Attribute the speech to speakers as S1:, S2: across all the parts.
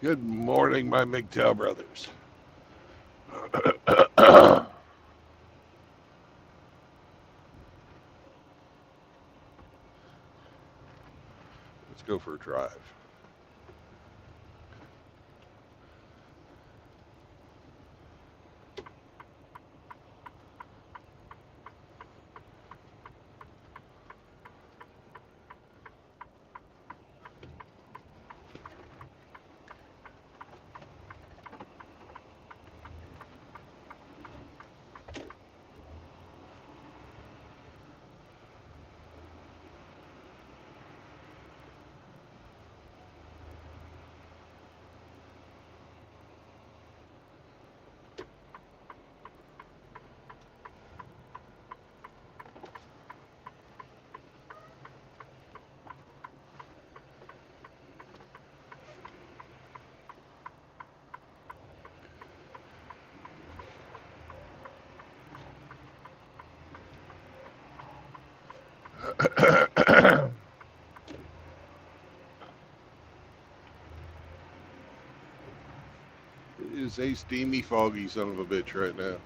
S1: Good morning, my MGTOW brothers. Let's go for a drive. It is a steamy, foggy son of a bitch right now.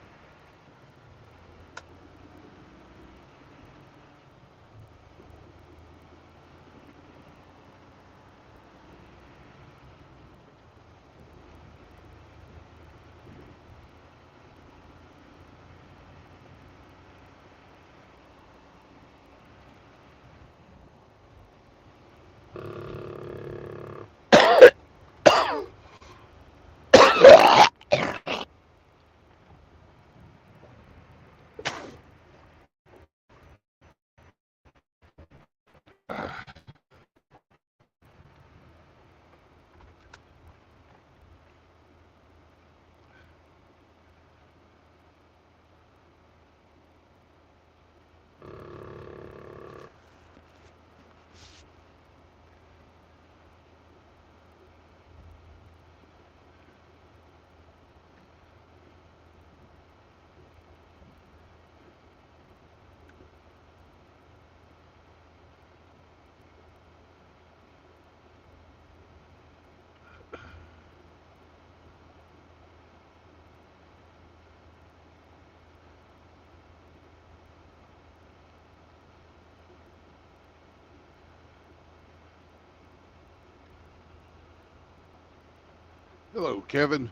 S1: Hello, Kevin.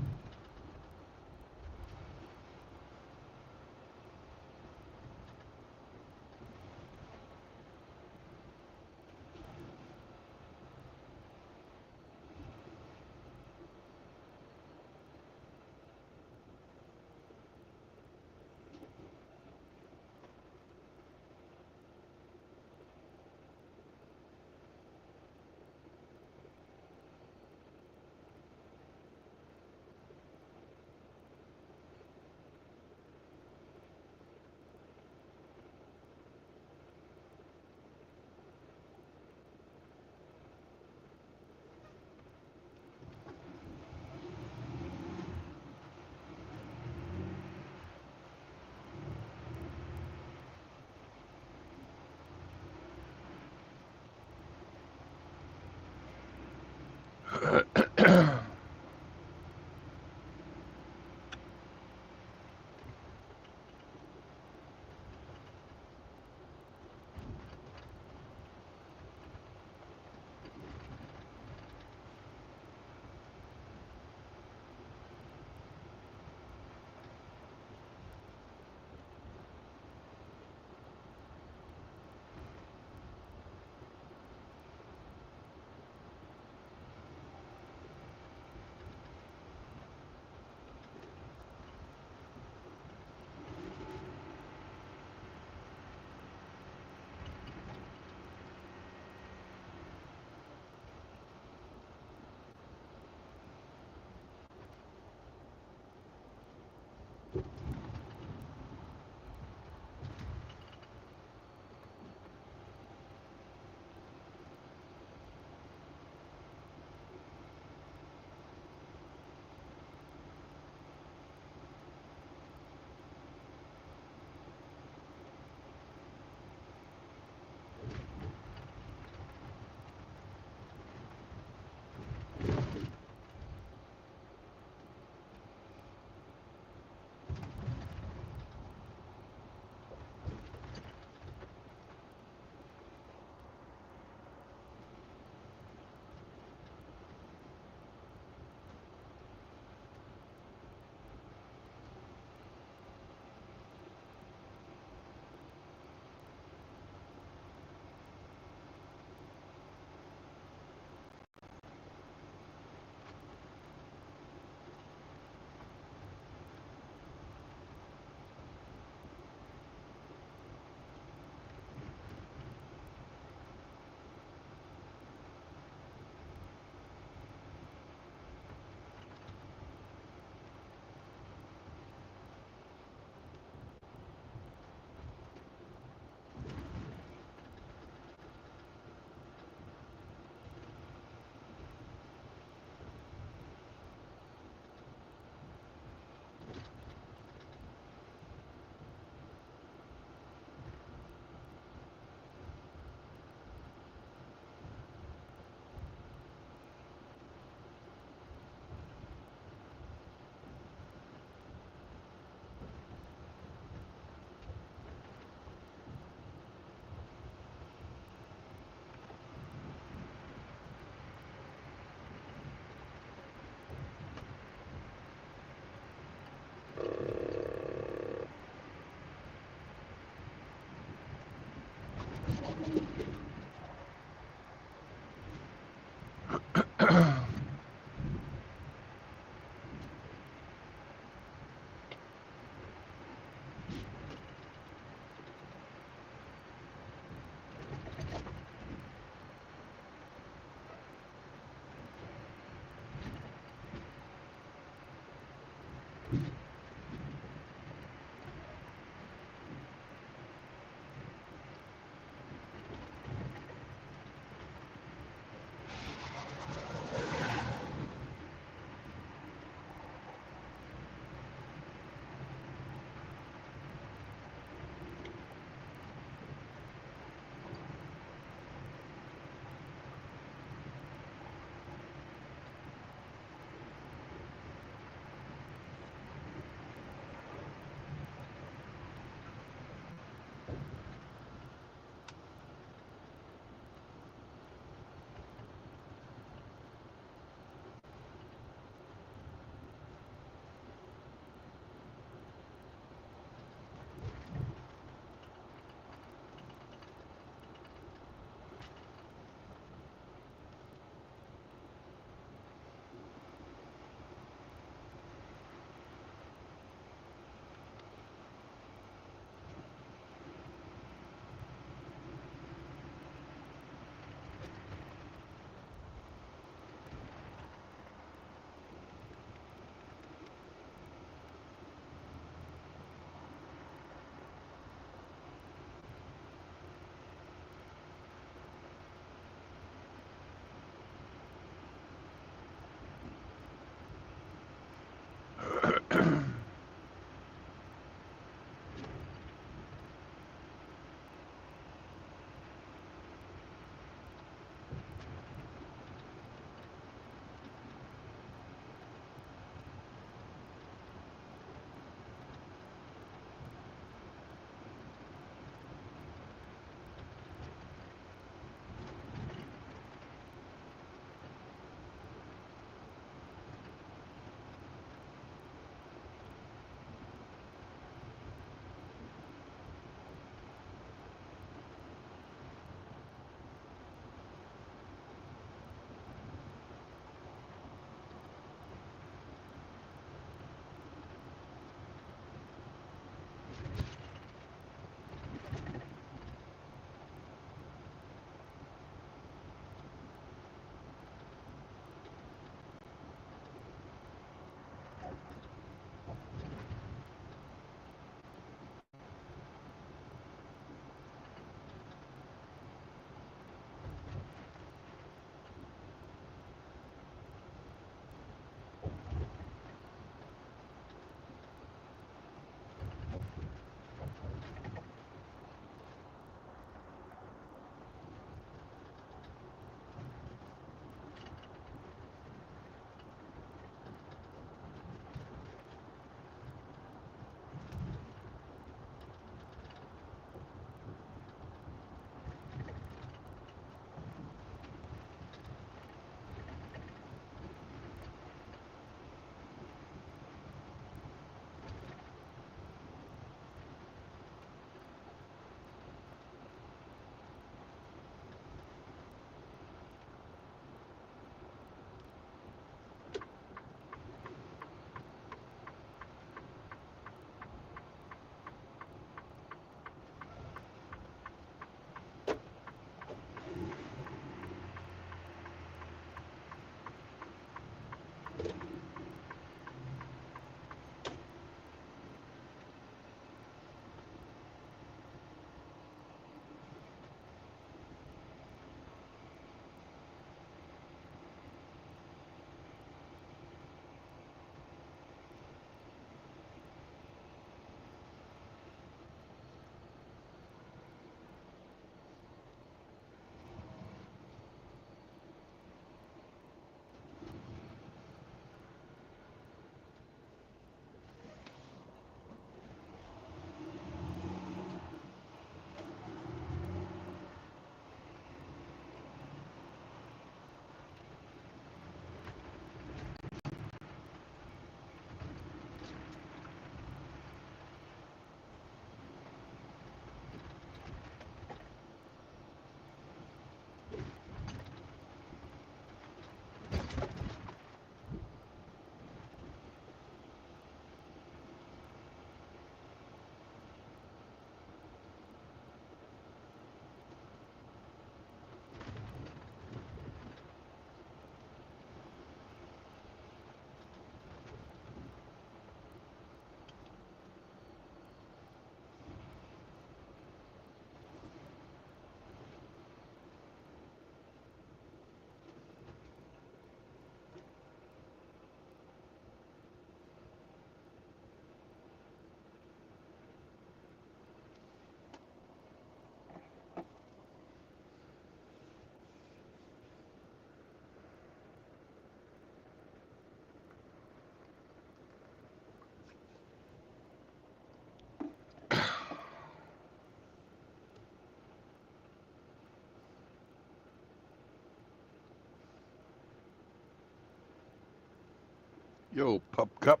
S1: Yo, Pup Cup.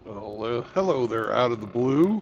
S1: Well, hello there, out of the blue.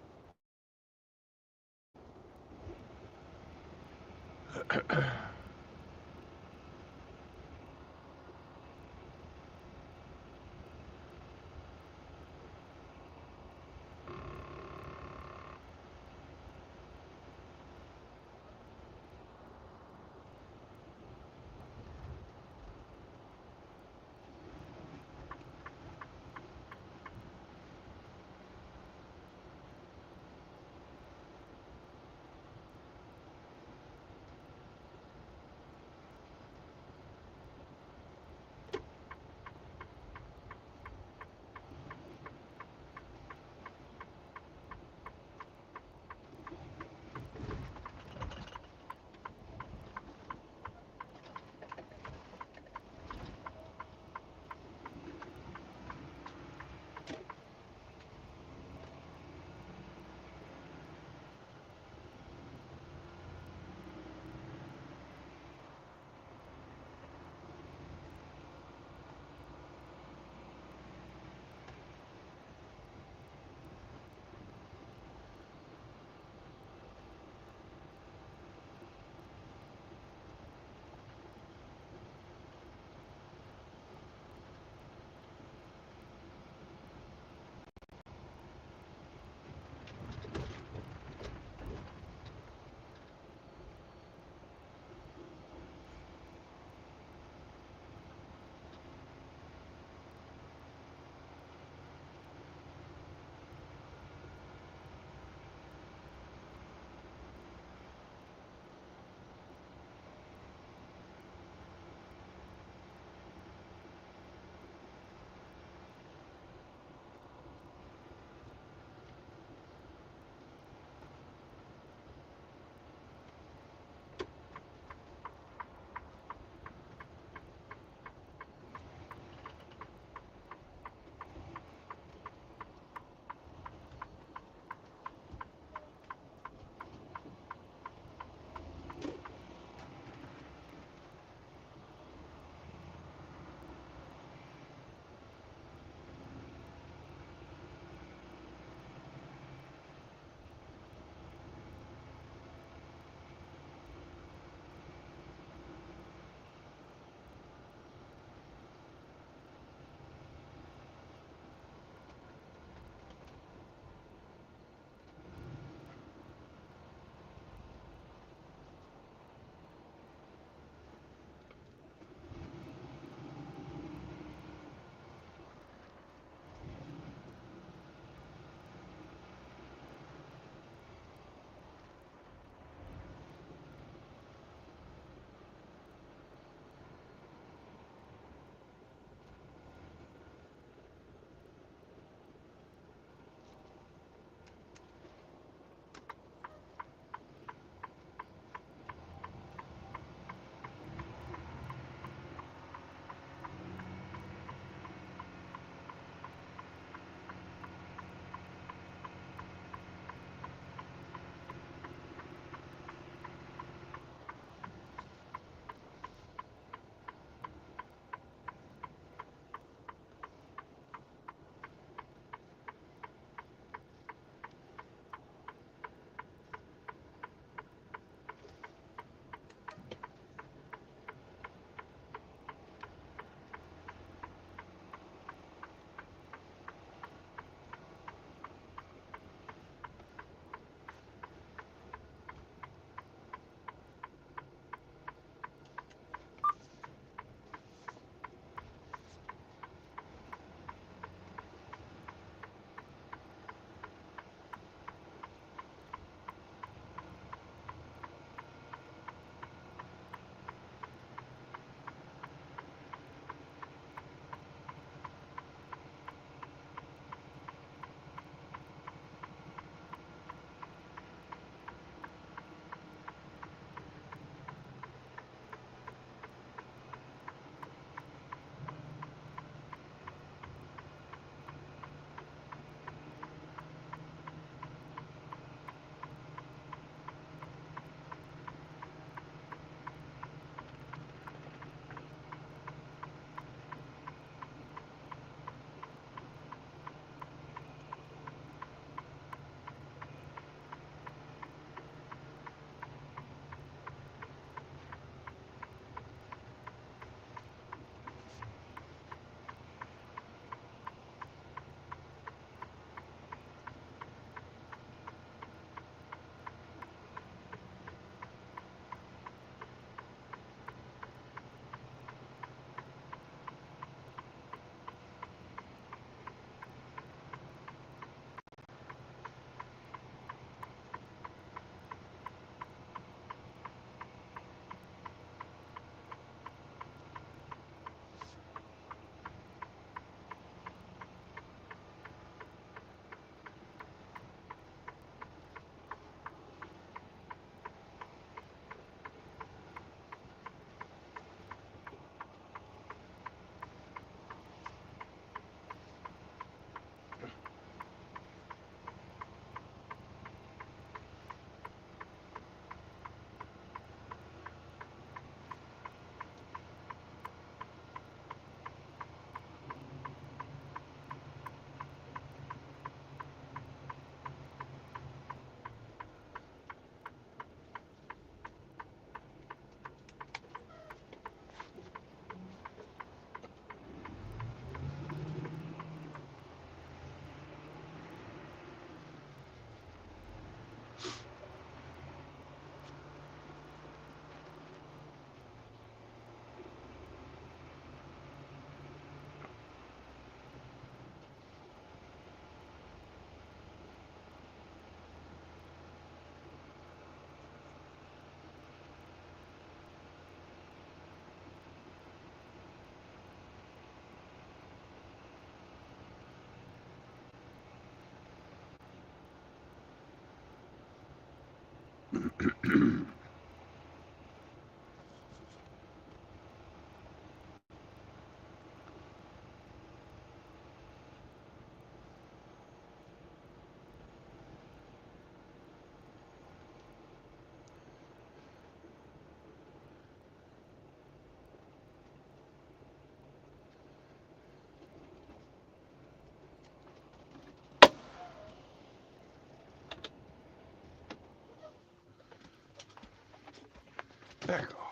S1: Back off.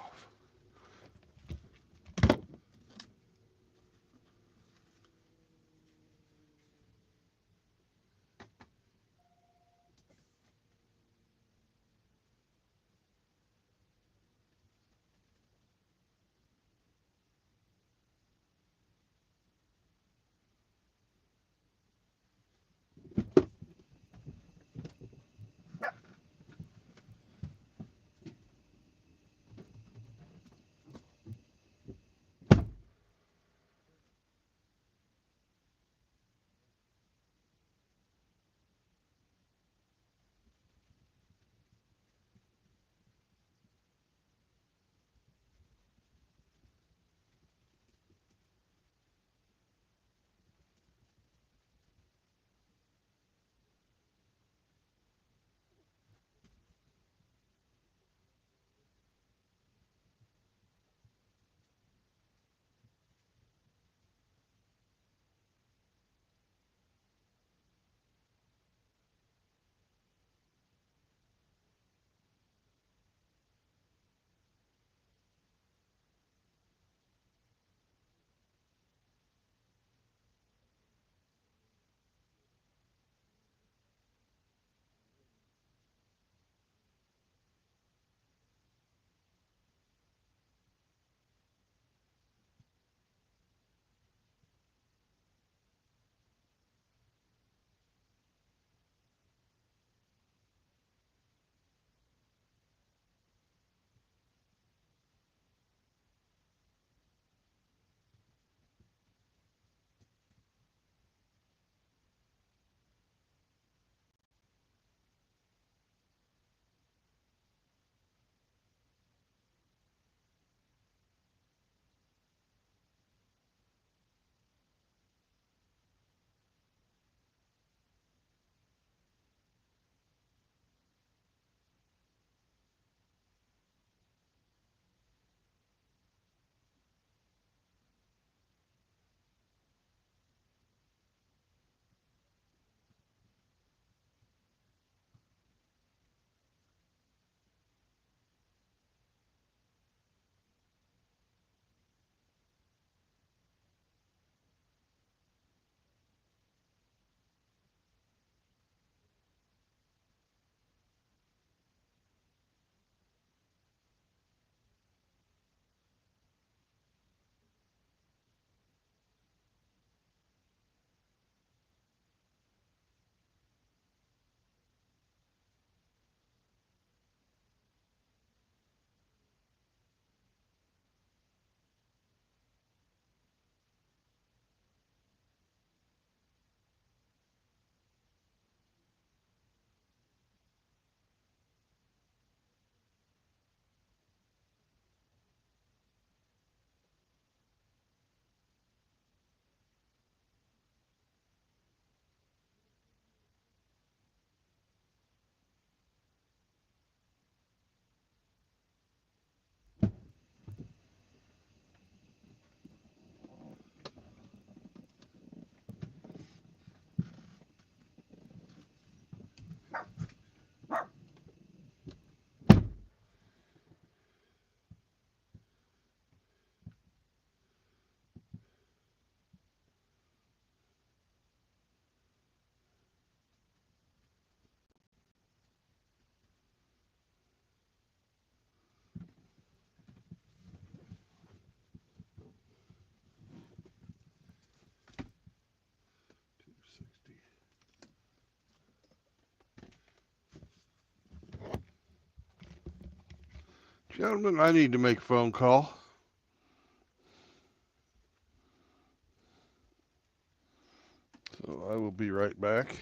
S1: Gentlemen, I need to make a phone call. So I will be right back.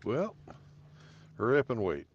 S1: Well, hurry up and wait.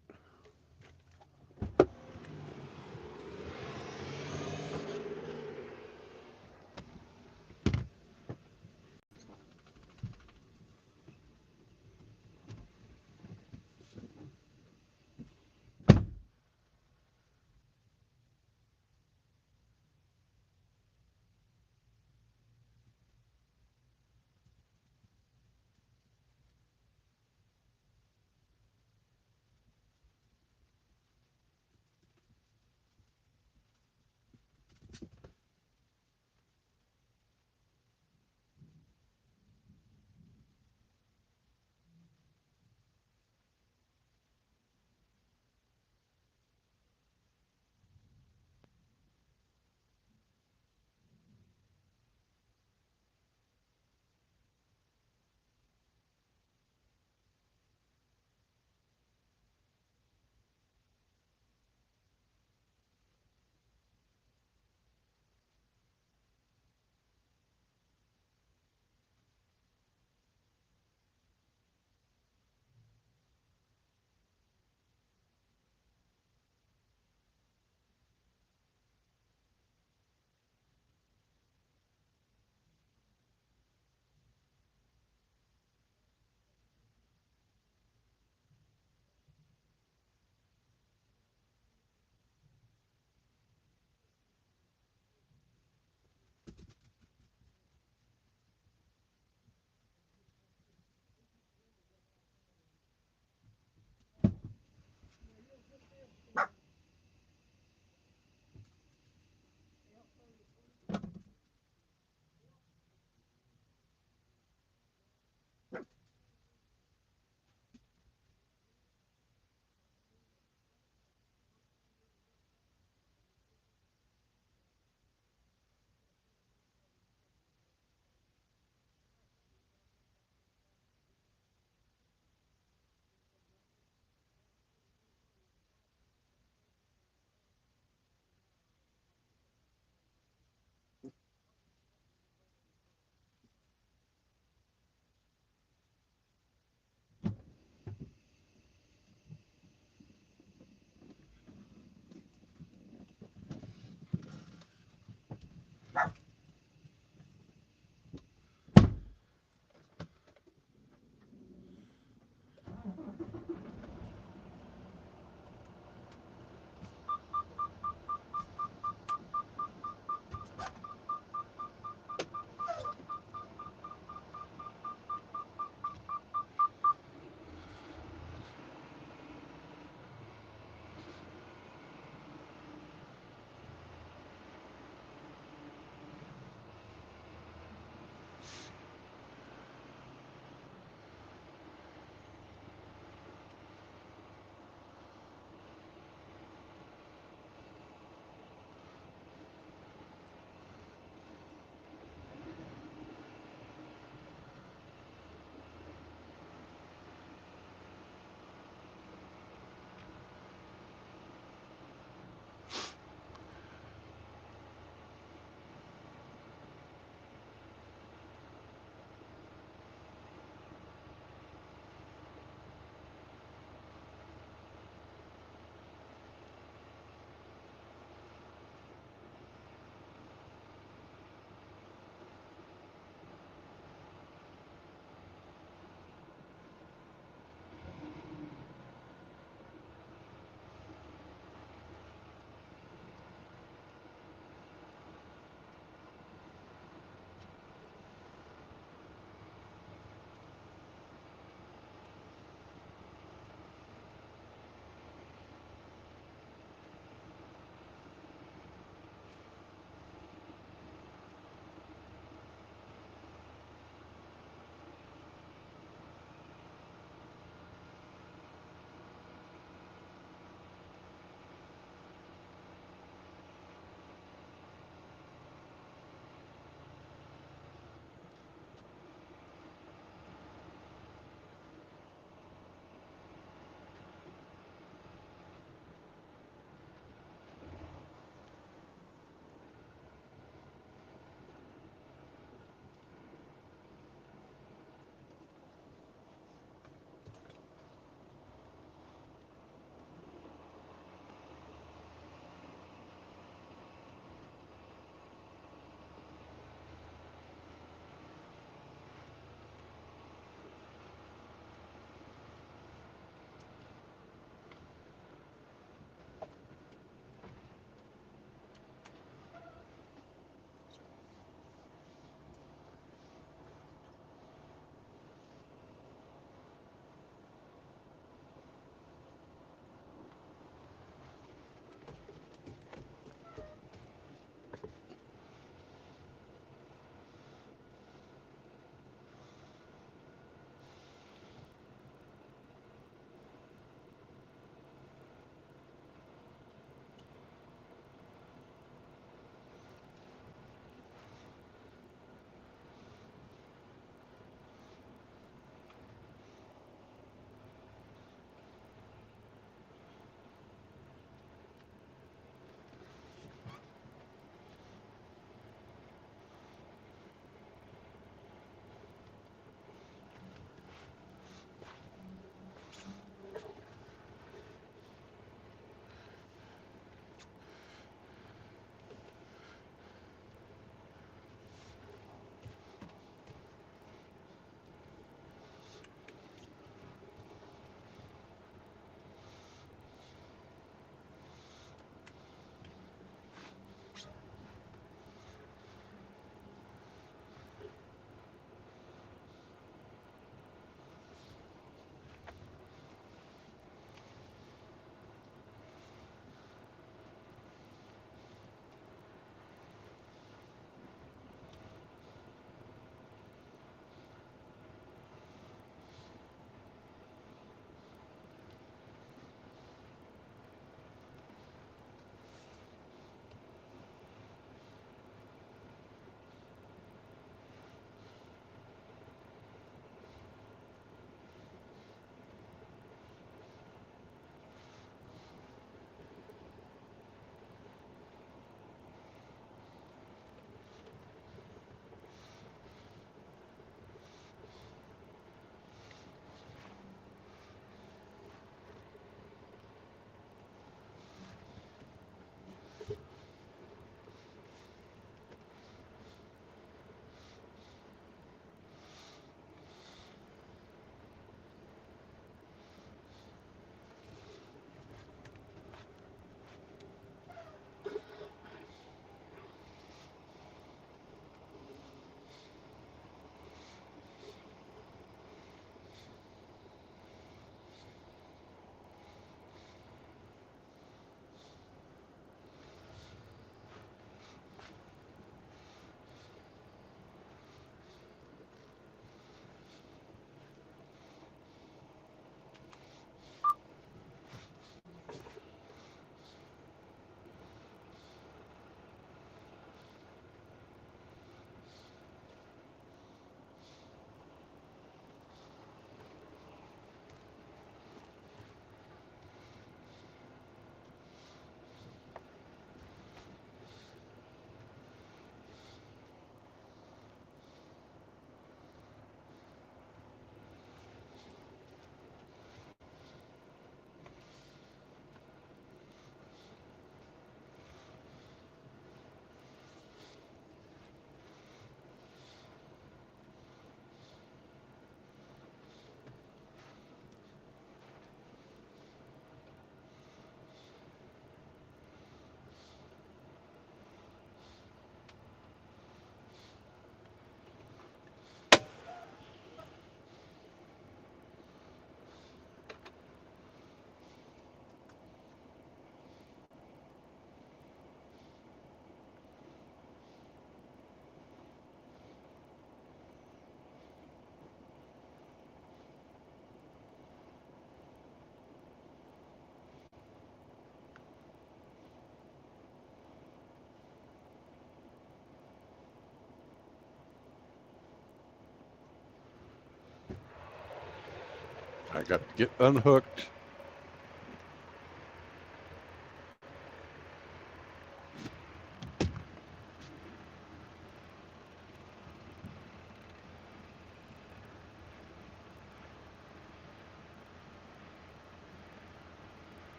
S1: I got to get unhooked.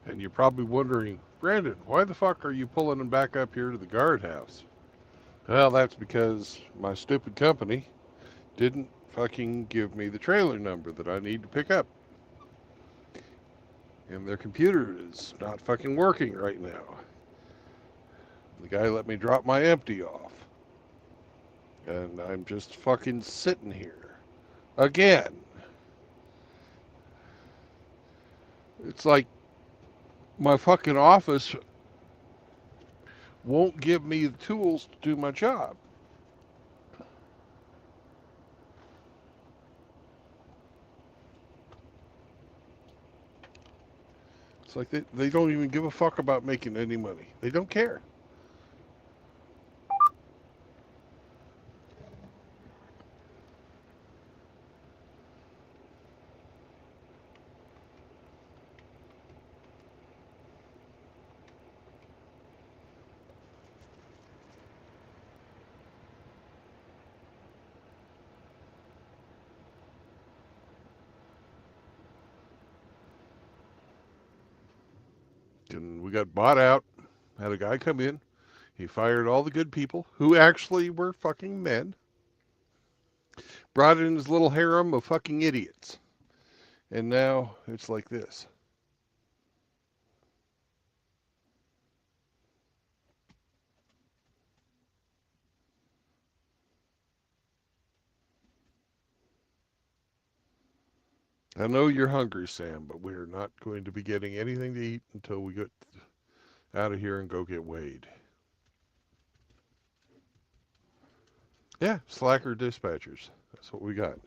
S1: And you're probably wondering, Brandon, why the fuck are you pulling them back up here to the guardhouse? Well, that's because my stupid company didn't fucking give me the trailer number that I need to pick up. And their computer is not fucking working right now. The guy let me drop my empty off. And I'm just fucking sitting here. Again. It's like my fucking office won't give me the tools to do my job. It's like they don't even give a fuck about making any money. They don't care. And we got bought out. Had a guy come in. He fired all the good people who actually were fucking men. Brought in his little harem of fucking idiots. And now it's like this. I know you're hungry, Sam, but we're not going to be getting anything to eat until we get out of here and go get Wade. Yeah, slacker dispatchers. That's what we got.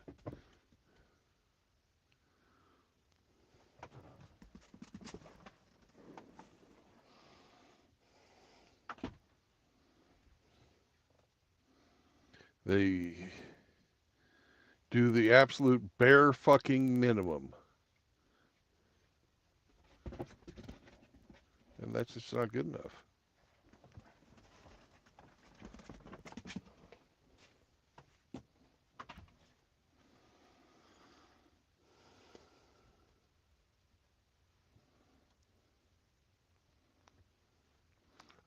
S1: They do the absolute bare fucking minimum. And that's just not good enough.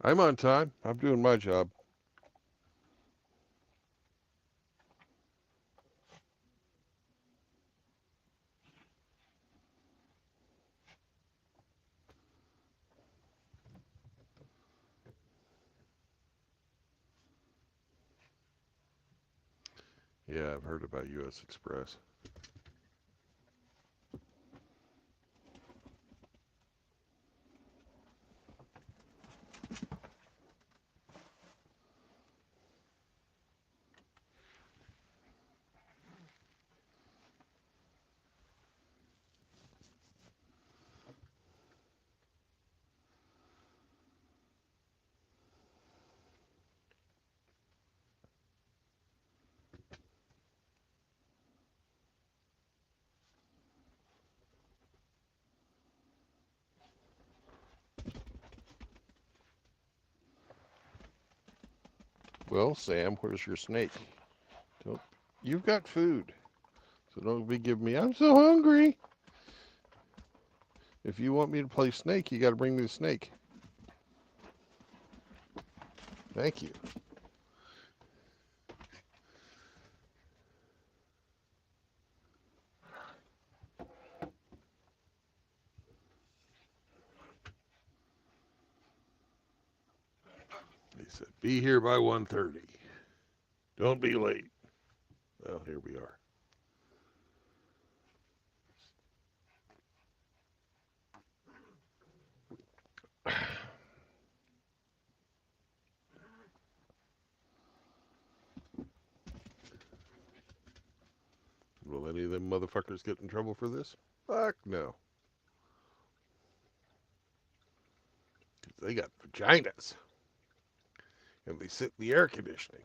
S1: I'm on time. I'm doing my job. Yeah, I've heard about U.S. Express. Well, Sam, where's your snake? Don't, you've got food. So don't be giving me, I'm so hungry. If you want me to play snake, you got to bring me the snake. Thank you. He said, be here by 1:30. Don't be late. Well, here we are. Will any of them motherfuckers get in trouble for this? Fuck no. They got vaginas. And they sit in the air conditioning.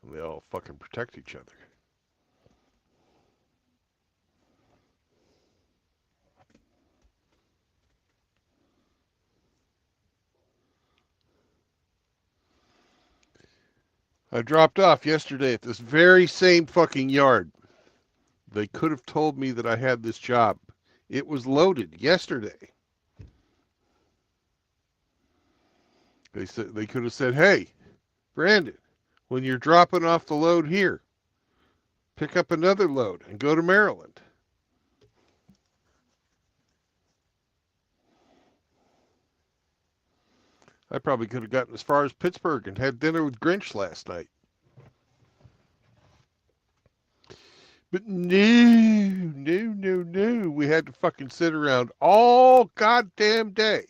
S1: And they all fucking protect each other. I dropped off yesterday at this very same fucking yard. They could have told me that I had this job. It was loaded yesterday. They could have said, "Hey, Brandon, when you're dropping off the load here, pick up another load and go to Maryland." I probably could have gotten as far as Pittsburgh and had dinner with Grinch last night. But no. We had to fucking sit around all goddamn day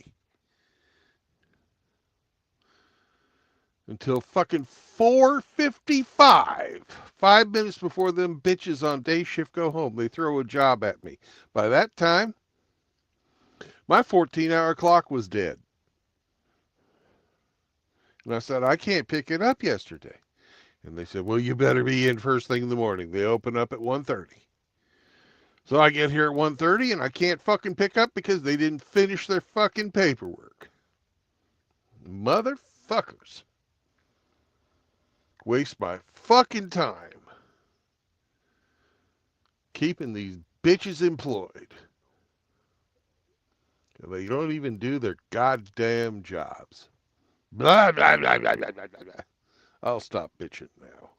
S1: until fucking 4:55. 5 minutes before them bitches on day shift go home, they throw a job at me. By that time, my 14-hour clock was dead. And I said, I can't pick it up yesterday. And they said, well, you better be in first thing in the morning. They open up at 1:30. So I get here at 1:30 and I can't fucking pick up because they didn't finish their fucking paperwork. Motherfuckers. Waste my fucking time keeping these bitches employed. They don't even do their goddamn jobs. Blah, blah, blah, blah, blah, blah, blah. I'll stop bitching now.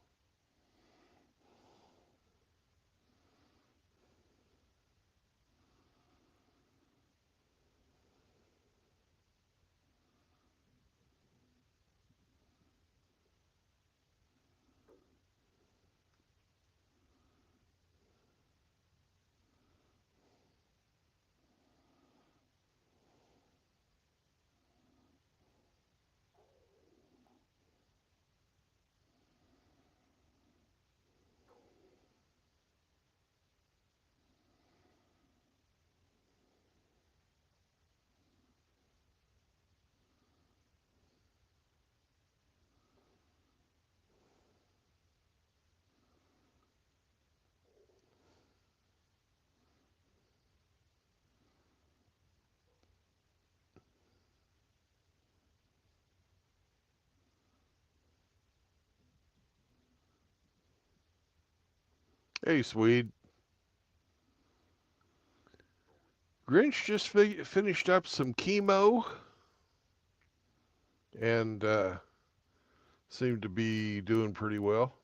S1: Hey, Swede. Grinch just finished up some chemo and seemed to be doing pretty well.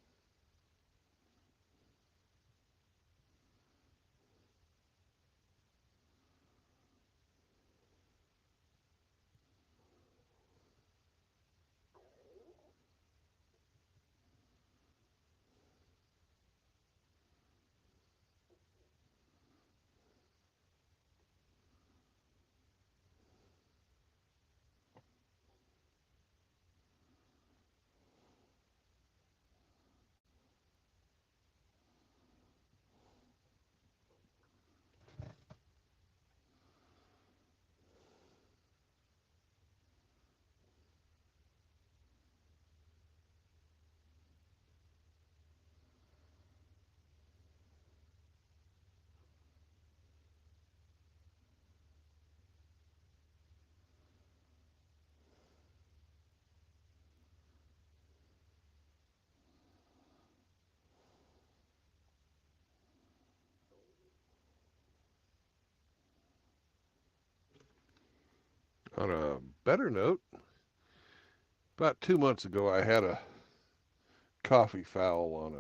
S1: On a better note, about 2 months ago, I had a coffee foul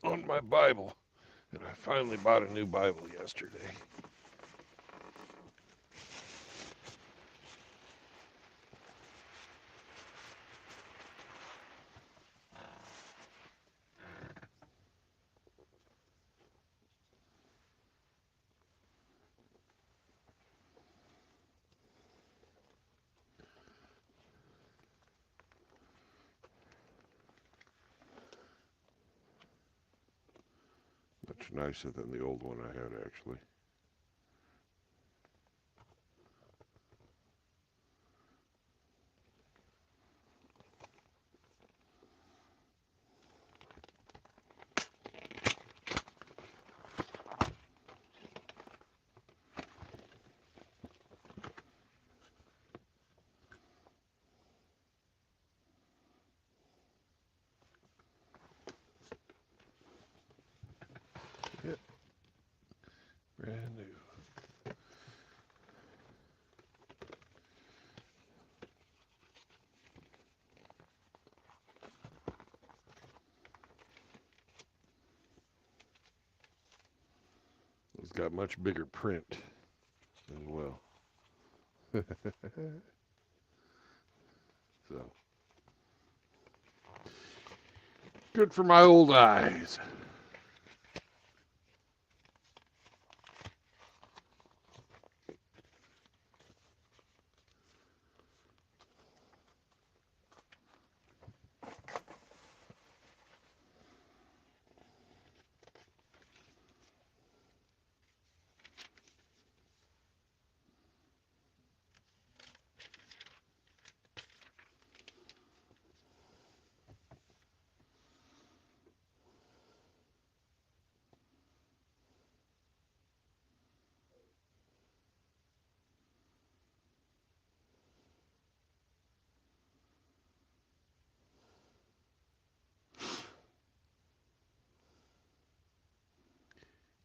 S1: on my Bible, and I finally bought a new Bible yesterday. Much nicer than the old one I had, actually. got much bigger print as well. So good for my old eyes.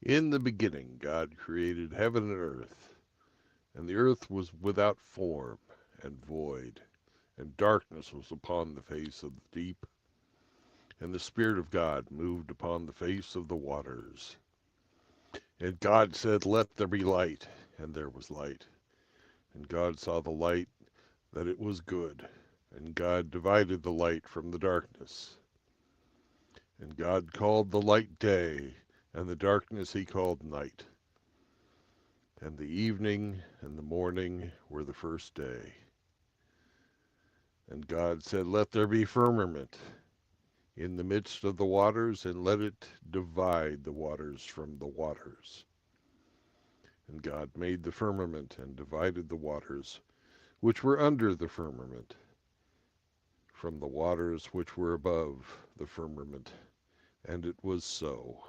S1: In the beginning, God created heaven and earth, and the earth was without form and void, and darkness was upon the face of the deep, and the Spirit of God moved upon the face of the waters. And God said, "Let there be light," and there was light. And God saw the light, that it was good. And God divided the light from the darkness. And God called the light day, and the darkness he called night. And the evening and the morning were the first day. And God said, "Let there be firmament in the midst of the waters, and let it divide the waters from the waters." And God made the firmament and divided the waters which were under the firmament from the waters which were above the firmament. And it was so.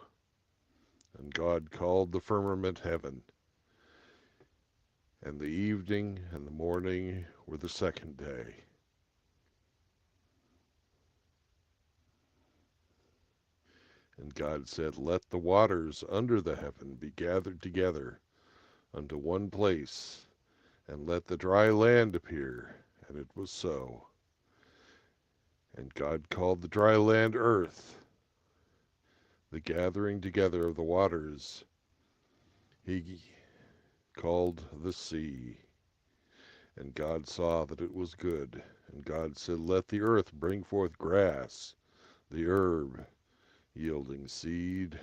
S1: And God called the firmament heaven. And the evening and the morning were the second day. And God said, "Let the waters under the heaven be gathered together unto one place, and let the dry land appear." And it was so. And God called the dry land earth. The gathering together of the waters he called the sea. And God saw that it was good. And God said, "Let the earth bring forth grass, the herb yielding seed,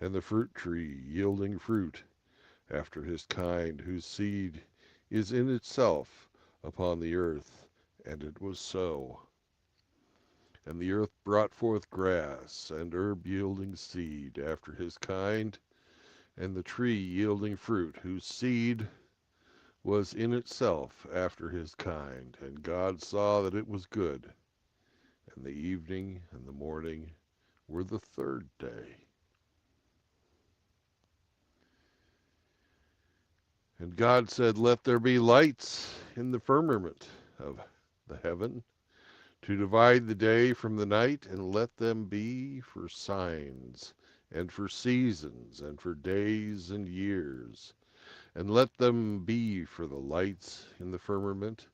S1: and the fruit tree yielding fruit after his kind, whose seed is in itself upon the earth." And it was so. And the earth brought forth grass, and herb yielding seed after his kind, and the tree yielding fruit, whose seed was in itself after his kind. And God saw that it was good. And the evening and the morning were the third day. And God said, "Let there be lights in the firmament of the heaven, to divide the day from the night, and let them be for signs, and for seasons, and for days and years. And let them be for the lights in the firmament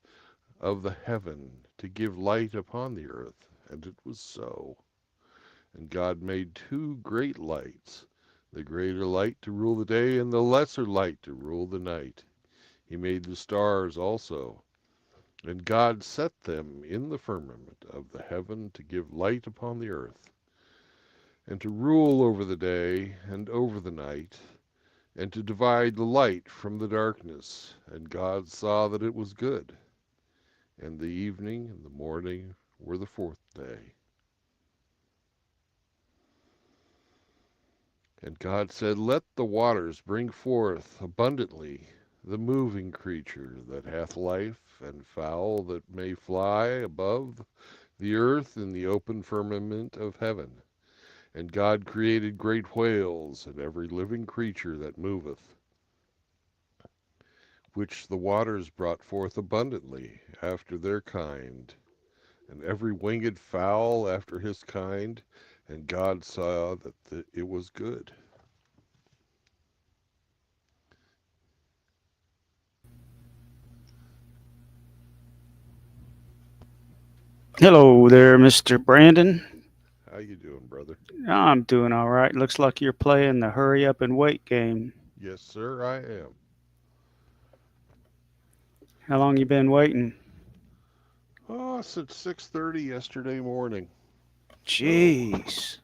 S1: of the heaven, to give light upon the earth." And it was so. And God made two great lights, the greater light to rule the day, and the lesser light to rule the night. He made the stars also. And God set them in the firmament of the heaven to give light upon the earth, and to rule over the day and over the night, and to divide the light from the darkness. And God saw that it was good. And the evening and the morning were the fourth day. And God said, "Let the waters bring forth abundantly the moving creature that hath life, and fowl that may fly above the earth in the open firmament of heaven." And God created great whales, and every living creature that moveth, which the waters brought forth abundantly after their kind, and every winged fowl after his kind. And God saw that it was good.
S2: Hello there, Mr. Brandon.
S1: How you doing, brother?
S2: I'm doing all right. Looks like you're playing the hurry up and wait game.
S1: Yes, sir, I am.
S2: How long you been waiting?
S1: Oh, since 6:30 yesterday morning. So,
S2: Jeez.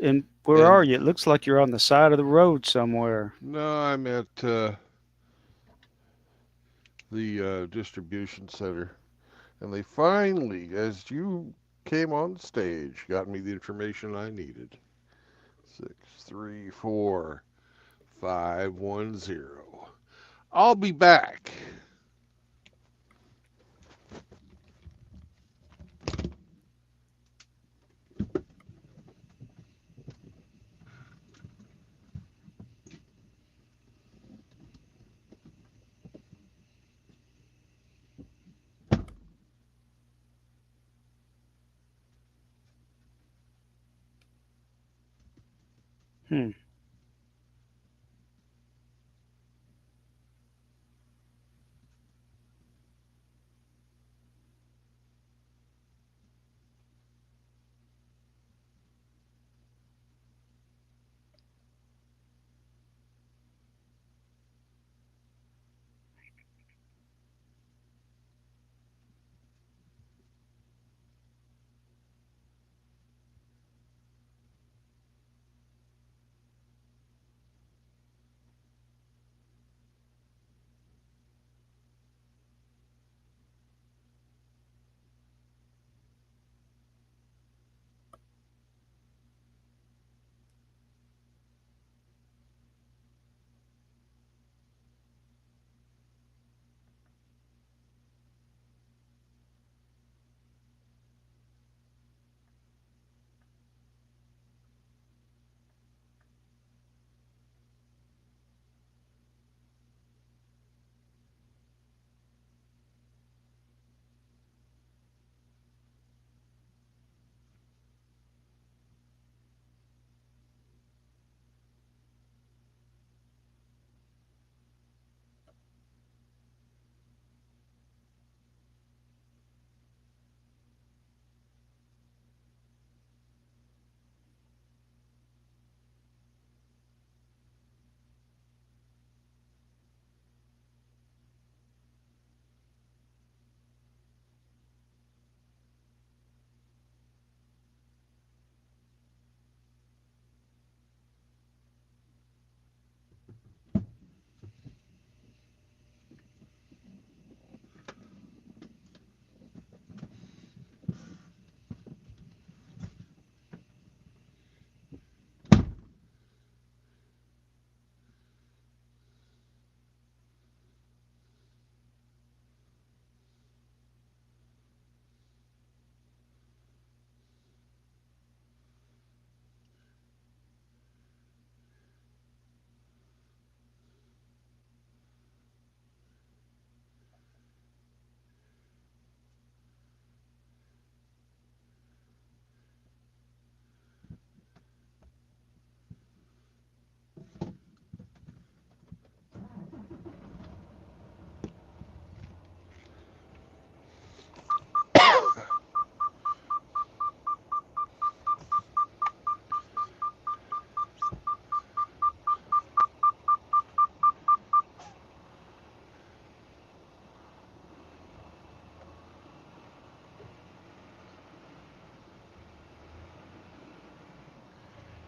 S2: And where are
S1: and
S2: you? It looks like you're on the side of the road somewhere.
S1: no, I'm at the distribution center, and they finally, as you came on stage, got me the information I needed. 634510. I'll be back.
S2: Hmm.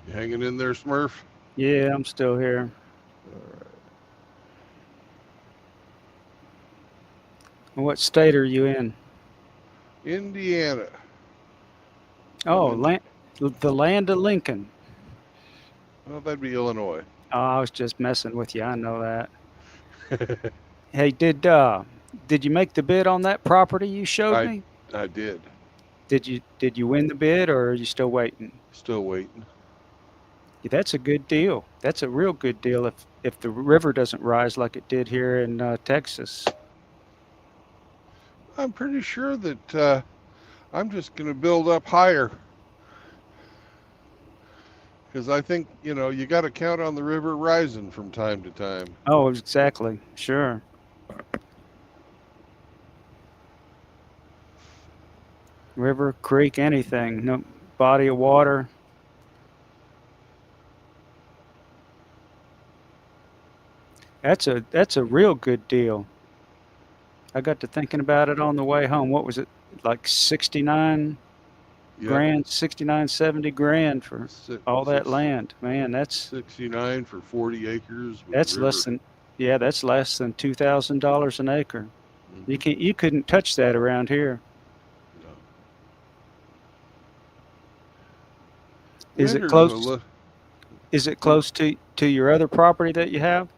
S1: You hanging in there, Smurf?
S2: Yeah, I'm still here.
S1: All right.
S2: What state are you in?
S1: Indiana. I'm
S2: Oh,
S1: in.
S2: the land of Lincoln.
S1: Well, that'd be Illinois.
S2: Oh, I was just messing with you. I know that. Hey, did you make the bid on that property you showed
S1: I
S2: me?
S1: I did.
S2: Did you win the bid or are you still waiting?
S1: Still waiting.
S2: Yeah, that's a good deal. That's a real good deal if the river doesn't rise like it did here in Texas.
S1: I'm pretty sure that I'm just going to build up higher because I think you got to count on the river rising from time to time.
S2: Oh, exactly. Sure. River, creek, anything. No body of water. That's a real good deal. I got to thinking about it on the way home. What was it? Like 69
S1: Yep.
S2: grand, 69, 70 grand for all that land. Man, that's
S1: 69 for 40 acres. With
S2: that's
S1: a river.
S2: less than that's less than $2,000 an acre.
S1: Mhm.
S2: You couldn't touch that around here.
S1: No.
S2: Is it
S1: Winter's
S2: close?
S1: a li-
S2: Is it close to your other property that you have?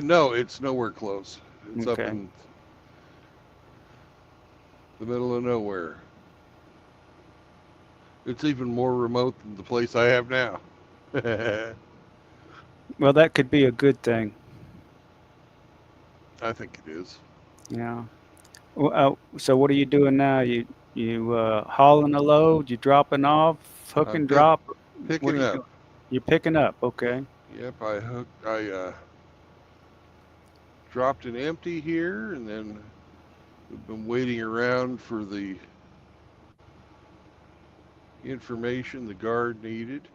S1: No, it's nowhere close. It's up
S2: Okay.
S1: in the middle of nowhere. It's even more remote than the place I have now.
S2: Well, that could be a good thing.
S1: I think it is.
S2: Yeah. So what are you doing now? You hauling a load? You dropping off? Hook
S1: I'm
S2: and drop? What are
S1: picking
S2: you
S1: up.
S2: doing? You're picking up. Okay.
S1: Yep, I dropped an empty here, and then we've been waiting around for the information the guard needed.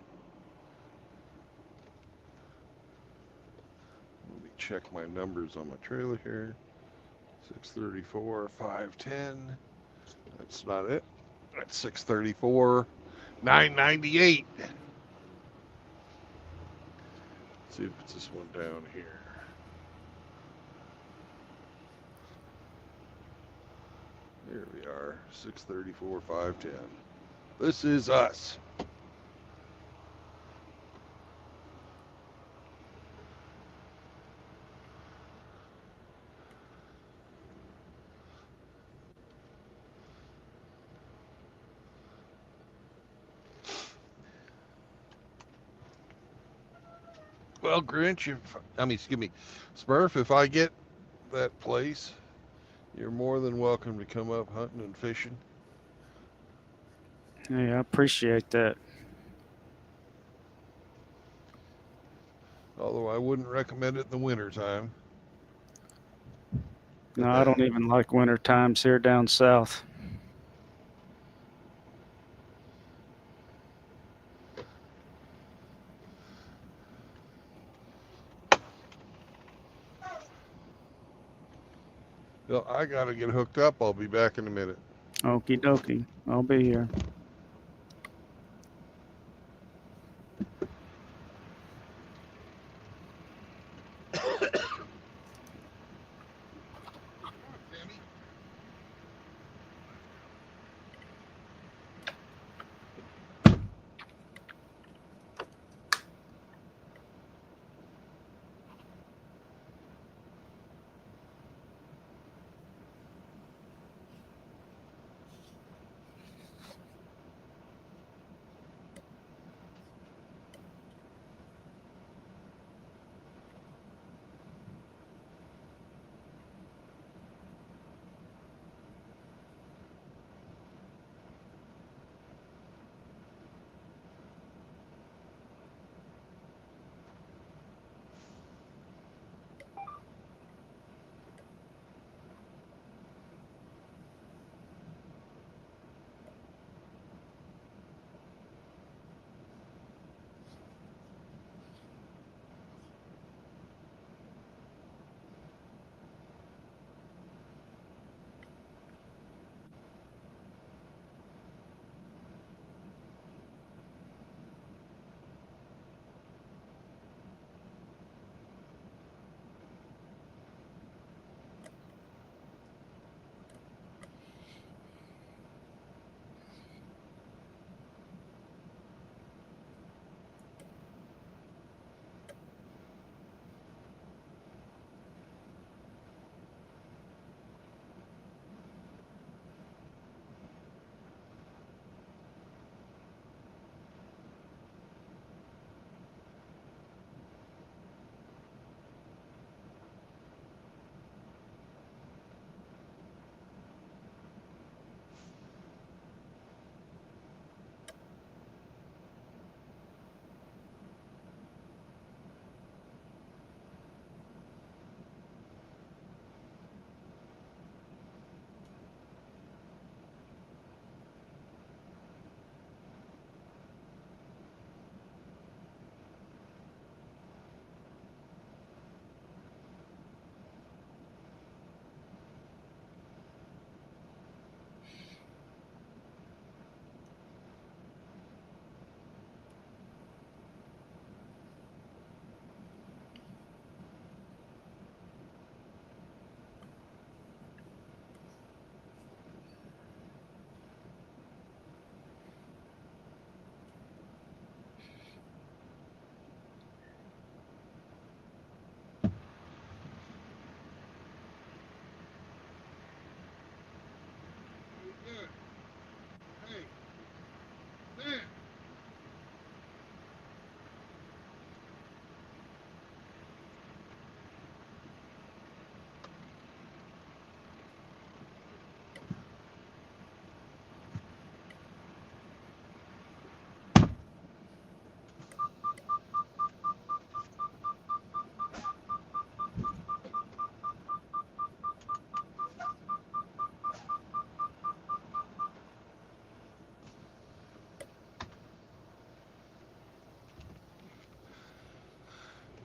S1: Let me check my numbers on my trailer here. 634, 510. That's not it. That's 634, 998. Let's see if it's this one down here. Here we are, 634, 510. This is us. Well, Grinch, excuse me, Smurf, if I get that place, you're more than welcome to come up hunting and fishing.
S2: Yeah, I appreciate that.
S1: Although I wouldn't recommend it in the wintertime.
S2: No, I don't even like winter times here down south.
S1: Well, I got to get hooked up. I'll be back in a minute.
S2: Okie dokie. I'll be here.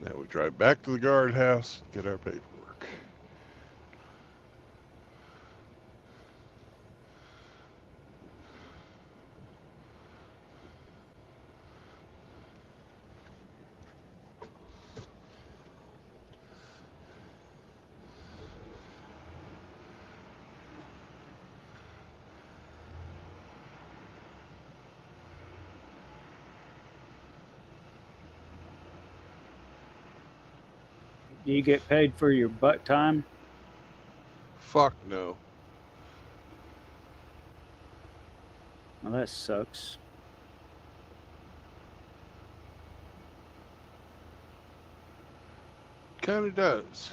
S1: And we drive back to the guardhouse, get our paperwork.
S2: Do you get paid for your butt time?
S1: Fuck no.
S2: Well, that sucks.
S1: Kind of does.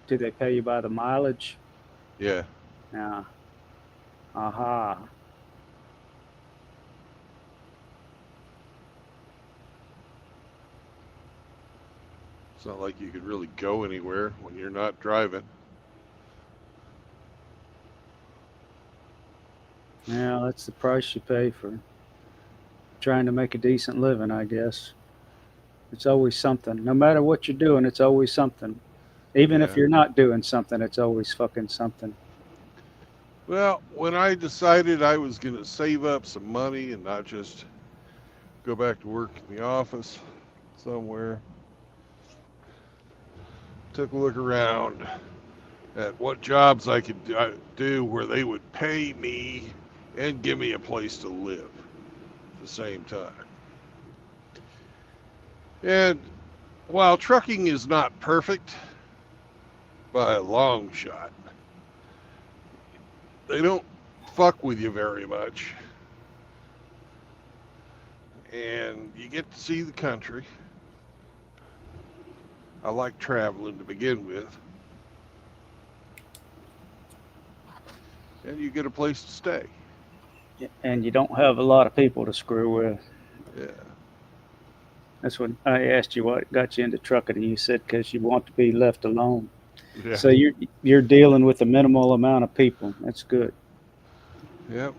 S2: Do they pay you by the mileage?
S1: Yeah.
S2: Yeah. Aha.
S1: It's not like you could really go anywhere when you're not driving.
S2: Yeah, that's the price you pay for trying to make a decent living, I guess. It's always something. No matter what you're doing, it's always something. Even if
S1: Yeah.
S2: you're not doing something, it's always fucking something.
S1: Well, when I decided I was going to save up some money and not just go back to work in the office somewhere, took a look around at what jobs I could do where they would pay me and give me a place to live at the same time. And while trucking is not perfect by a long shot, they don't fuck with you very much. And you get to see the country. I like traveling to begin with. And you get a place to stay.
S2: And you don't have a lot of people to screw with.
S1: Yeah.
S2: That's when I asked you what got you into trucking, and you said because you want to be left alone.
S1: Yeah.
S2: So you're dealing with a minimal amount of people. That's good.
S1: Yep.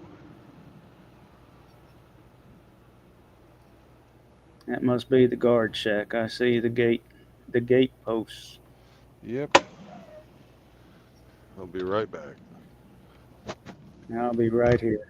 S2: That must be the guard shack. I see the gate posts.
S1: Yep. I'll be right back.
S2: I'll be right here.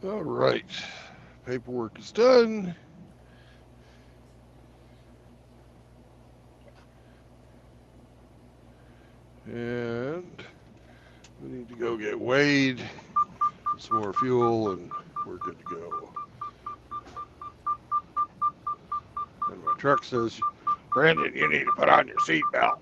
S1: All right. Paperwork is done. And we need to go get weighed, some more fuel, and we're good to go. And my truck says, Brandon, you need to put on your seatbelt.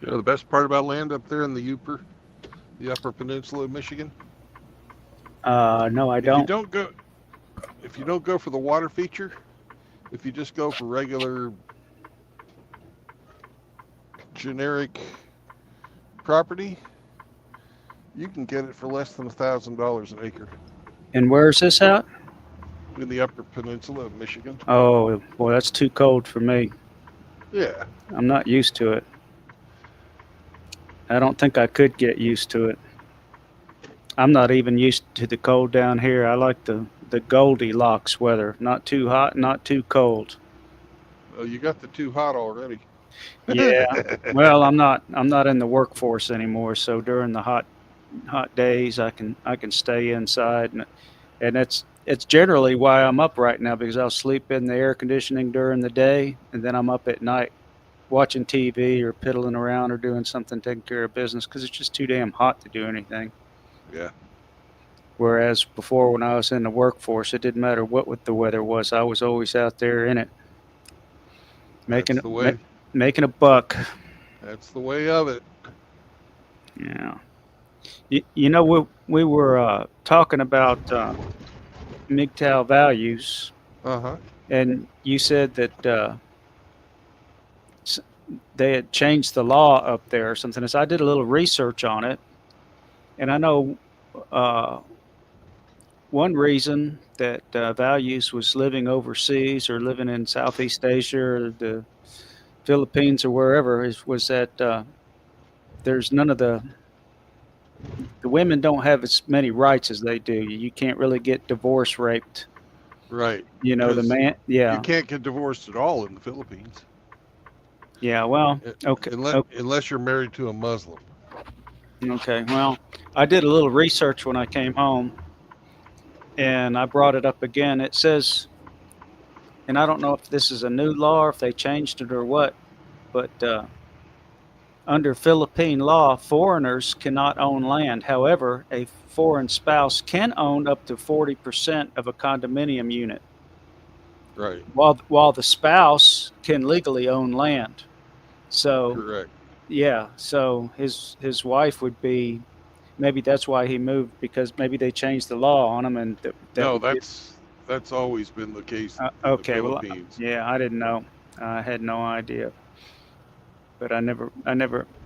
S1: You know the best part about land up there in the Upper Peninsula of Michigan?
S2: No, I
S1: If you
S2: don't.
S1: don't go, if you don't go for the water feature, if you just go for regular generic property, you can get it for less than $1,000 an acre
S2: And where's this at?
S1: in the Upper Peninsula of Michigan.
S2: Oh, boy, that's too cold for me.
S1: Yeah,
S2: I'm not used to it. I don't think I could get used to it. I'm not even used to the cold down here. I like the Goldilocks weather. Not too hot, not too cold.
S1: well, you got the too hot already.
S2: Yeah. Well, I'm not in the workforce anymore, so during the hot days I can stay inside, and it's generally why I'm up right now, because I'll sleep in the air conditioning during the day, and then I'm up at night watching TV or piddling around or doing something, taking care of business, because it's just too damn hot to do anything.
S1: Yeah,
S2: Whereas before, when I was in the workforce, it didn't matter what the weather was. I was always out there in it, making
S1: that's the way.
S2: making a buck.
S1: That's the way of it.
S2: Yeah. We were talking about MGTOW values,
S1: Uh huh.
S2: and you said that s- they had changed the law up there or something. So I did a little research on it, and I know uh, one reason that values was living overseas or living in Southeast Asia or the Philippines or wherever was that there's none of the women don't have as many rights as they do. You can't really get divorce raped.
S1: Right.
S2: The
S1: Because
S2: man,
S1: you
S2: yeah,
S1: can't get divorced at all in the Philippines
S2: yeah. Well, okay,
S1: unless you're married to a Muslim.
S2: okay. Well, I did a little research when I came home, and I brought it up again. It says, and I don't know if this is a new law or if they changed it or what, but under Philippine law, foreigners cannot own land. However, a foreign spouse can own up to 40% of a condominium unit,
S1: Right.
S2: while the spouse can legally own land. So,
S1: Correct.
S2: yeah, so his wife would be, maybe that's why he moved, because maybe they changed the law on him, and that
S1: No,
S2: would be
S1: that's always been the case in the
S2: okay. Well,
S1: Philippines.
S2: yeah, I didn't know. I had no idea, but I never.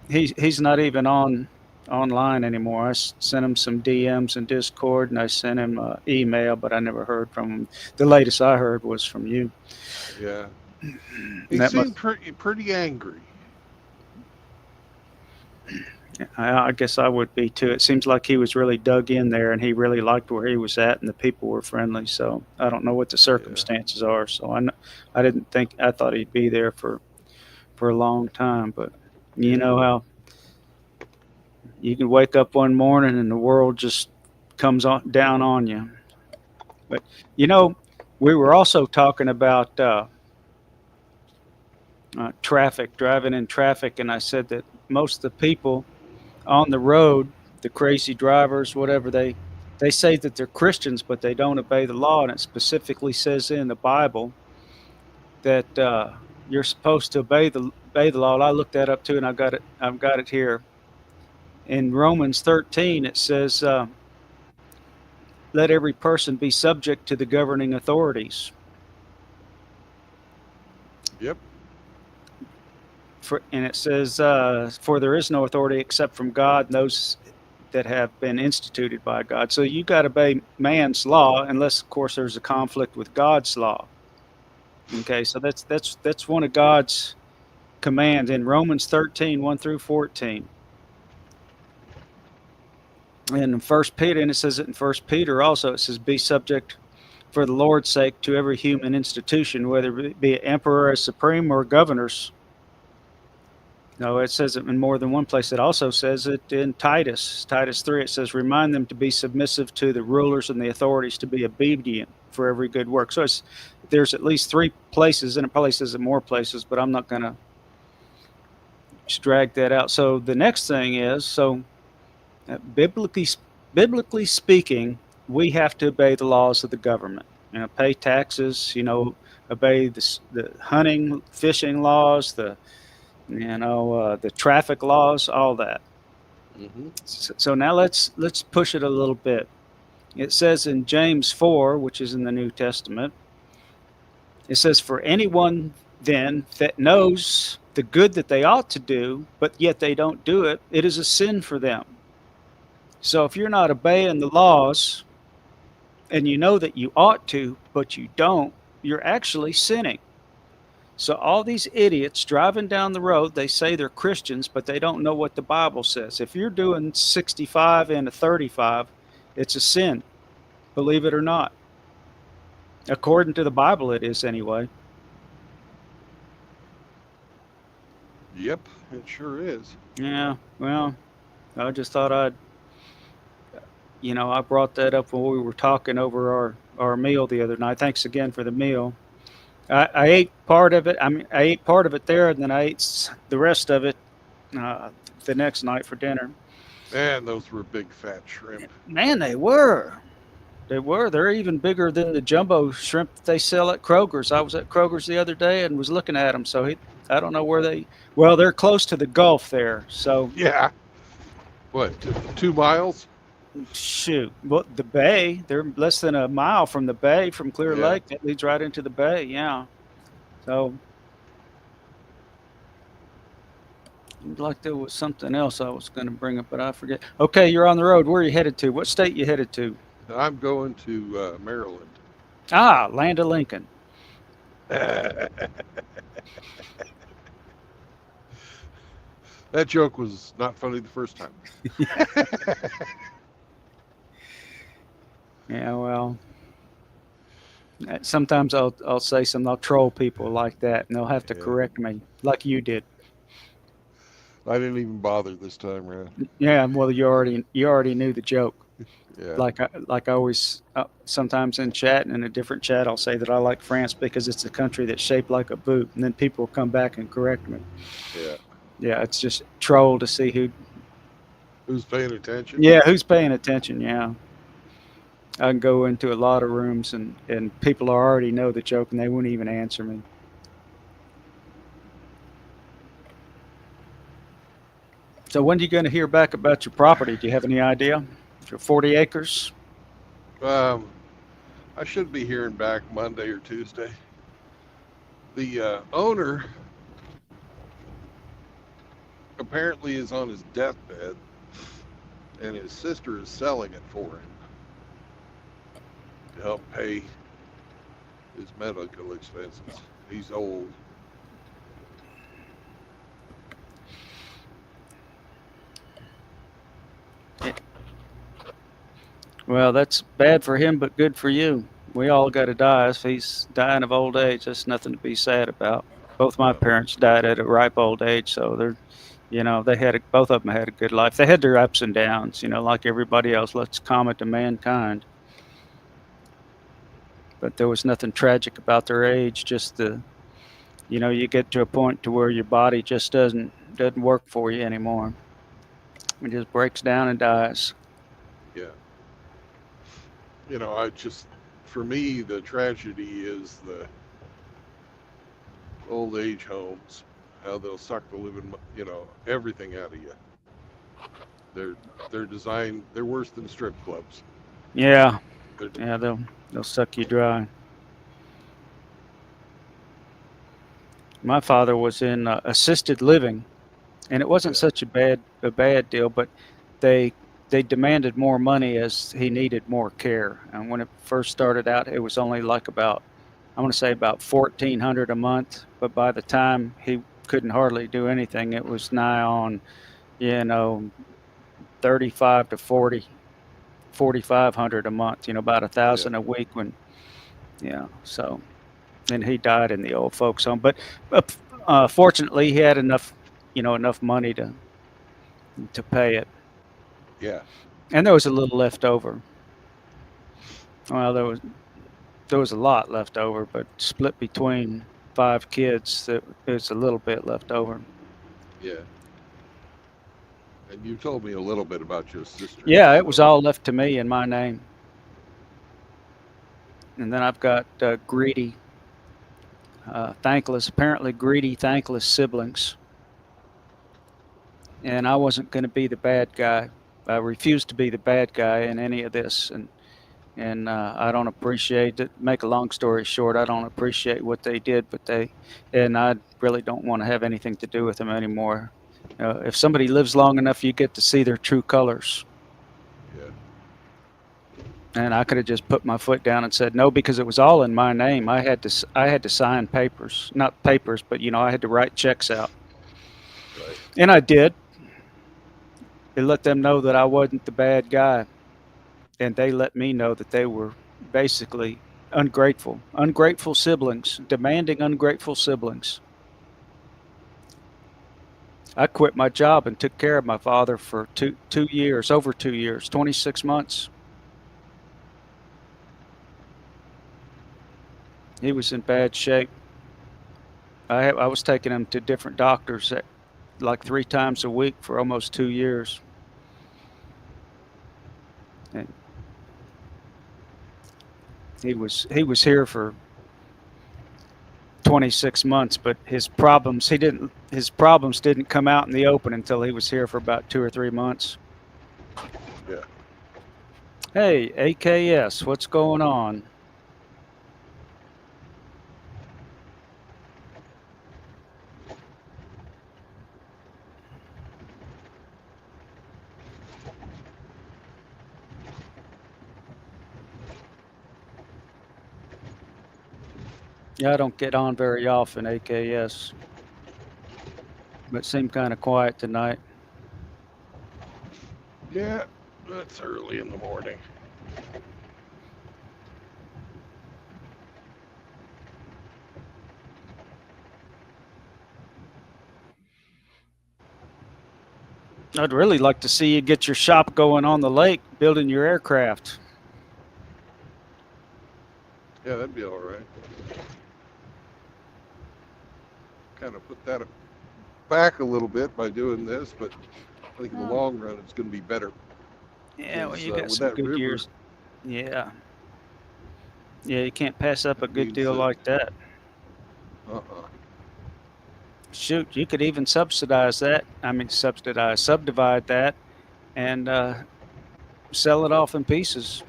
S2: He's not even online anymore. I sent him some DMs in Discord, and I sent him email, but I never heard from him. The latest I heard was from you.
S1: Yeah.
S2: And
S1: He
S2: that must.
S1: seemed pretty angry.
S2: I guess I would be too. It seems like he was really dug in there, and he really liked where he was at, and the people were friendly. So I don't know what the
S1: Yeah.
S2: circumstances are. So I didn't think, I thought he'd be there for a long time, but you
S1: Yeah.
S2: know how You can wake up one morning and the world just comes on down on you. But you know, we were also talking about traffic, driving in traffic, and I said that most of the people on the road, the crazy drivers, whatever, they say that they're Christians, but they don't obey the law, and it specifically says in the Bible that you're supposed to obey the law. And I looked that up too, and I've got it here. In Romans 13, it says, "Let every person be subject to the governing authorities."
S1: Yep.
S2: And it says, "For there is no authority except from God, and those that have been instituted by God." So you got to obey man's law, unless, of course, there's a conflict with God's law. Okay, so that's one of God's commands in Romans 13, 1 through 14. And in 1 Peter, and it says it in 1 Peter also, it says, "Be subject for the Lord's sake to every human institution, whether it be an emperor, a supreme, or governors." No, it says it in more than one place. It also says it in Titus 3. It says, "Remind them to be submissive to the rulers and the authorities, to be obedient for every good work." So there's at least 3 places, and it probably says in more places, but I'm not going to drag that out. So the next thing is, biblically speaking, we have to obey the laws of the government. Pay taxes. Obey the hunting, fishing laws, the traffic laws, all that.
S1: Mm-hmm.
S2: So now let's push it a little bit. It says in James 4, which is in the New Testament, it says, "For anyone then that knows the good that they ought to do, but yet they don't do it, it is a sin for them." So if you're not obeying the laws and you know that you ought to, but you don't, you're actually sinning. So all these idiots driving down the road, they say they're Christians, but they don't know what the Bible says. If you're doing 65 and a 35, it's a sin, believe it or not. According to the Bible, it is anyway.
S1: Yep, it sure is.
S2: Yeah, well, I just thought I brought that up when we were talking over our meal the other night. Thanks again for the meal. I ate part of it. I ate part of it there, and then I ate the rest of it the next night for dinner.
S1: Man, those were big fat shrimp.
S2: Man, they were. They're even bigger than the jumbo shrimp that they sell at Kroger's. I was at Kroger's the other day and was looking at them. So I don't know where they're close to the Gulf there. So
S1: yeah. What, 2 miles?
S2: Shoot, well, the bay, they're less than a mile from the bay, from Clear Lake. That leads right into the bay. Yeah. So like there was something else I was going to bring up, but I forget. Okay, you're on the road. Where are you headed to? What state you headed to?
S1: I'm going to Maryland.
S2: Land of Lincoln.
S1: That joke was not funny the first time.
S2: Yeah, well, sometimes I'll say something. I'll troll people like that, and they'll have to correct me, like you did.
S1: I didn't even bother this time around.
S2: Yeah, well, you already knew the joke.
S1: Yeah.
S2: Like I always, sometimes in chat, in a different chat, I'll say that I like France because it's a country that's shaped like a boot, and then people will come back and correct me.
S1: Yeah.
S2: Yeah, it's just troll to see
S1: who's paying attention.
S2: Yeah, who's paying attention. Yeah. I can go into a lot of rooms and people already know the joke and they wouldn't even answer me. So when are you going to hear back about your property? Do you have any idea? Your 40 acres?
S1: I should be hearing back Monday or Tuesday. The owner apparently is on his deathbed, and his sister is selling it for him to help pay his medical expenses. He's old.
S2: Well, that's bad for him, but good for you. We all got to die. If he's dying of old age, that's nothing to be sad about. Both my parents died at a ripe old age, so You know, both of them had a good life. They had their ups and downs, you know, like everybody else. Let's common to mankind. But there was nothing tragic about their age. Just you get to a point to where your body just doesn't work for you anymore. It just breaks down and dies.
S1: Yeah. For me, the tragedy is the old age homes, how they'll suck the living, everything out of you. They're they're designed. They're worse than strip clubs.
S2: Yeah,
S1: They're,
S2: yeah, they'll suck you dry. My father was in assisted living, and it wasn't
S1: yeah,
S2: such a bad deal, but they they demanded more money as he needed more care. And when it first started out, it was only like about, I want to say about 1,400 a month. But by the time he couldn't hardly do anything, it was nigh on, you know, 35 to 40, 4,500 a month. You know, about a
S1: yeah,
S2: thousand a week. So and he died in the old folks home. But uh, fortunately, he had enough money to pay it,
S1: yeah.
S2: and there was a little left over. Well, there was a lot left over, but split between 5 kids, there's a little bit left over.
S1: Yeah. And you told me a little bit about your
S2: Yeah,
S1: sisters.
S2: it was all left to me in my name, and then I've got greedy, thankless, apparently greedy, thankless siblings, and I wasn't going to be the bad guy. I refused to be the bad guy in any of this, and I don't appreciate it. Make a long story short, I don't appreciate what they did, and I really don't want to have anything to do with them anymore. If somebody lives long enough, you get to see their true colors.
S1: Yeah,
S2: And I could have just put my foot down and said no, because it was all in my name. I had to sign papers, not papers, but I had to write checks out,
S1: right.
S2: and I did. It let them know that I wasn't the bad guy, and they let me know that they were basically ungrateful siblings, demanding ungrateful siblings. I quit my job and took care of my father for two years, over 2 years, 26 months. He was in bad shape. I was taking him to different doctors like 3 times a week for almost 2 years. And he was here for 26 months, but his problems didn't come out in the open until he was here for about 2 or 3 months.
S1: Yeah.
S2: Hey, AKS, what's going on? Yeah, I don't get on very often, AKS, but seemed kind of quiet tonight.
S1: Yeah. That's early in the morning.
S2: I'd really like to see you get your shop going on the lake, building your aircraft.
S1: Yeah, that'd be all right. Kind of put that back a little bit by doing this, but I think in the
S2: Oh,
S1: long run it's going to be better
S2: yeah, well,
S1: because
S2: you got
S1: with
S2: some
S1: that
S2: good
S1: river
S2: years. Yeah, yeah, you can't pass up a
S1: that
S2: good
S1: means
S2: deal
S1: that
S2: like that.
S1: uh-uh.
S2: Shoot, you could even subdivide that, and sell it off in pieces.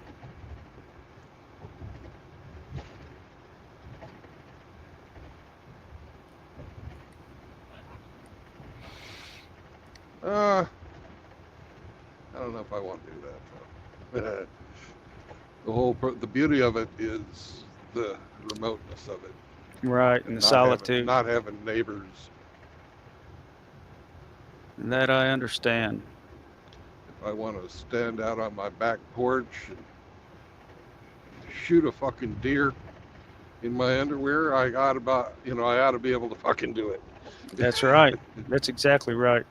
S1: uh I don't know if I want to do that though. The beauty of it is the remoteness of it,
S2: Right, and
S1: and
S2: the
S1: not having
S2: solitude.
S1: not having neighbors.
S2: That I understand.
S1: If I want to stand out on my back porch and shoot a fucking deer in my underwear, I ought to be able to fucking do it.
S2: That's right. That's exactly right.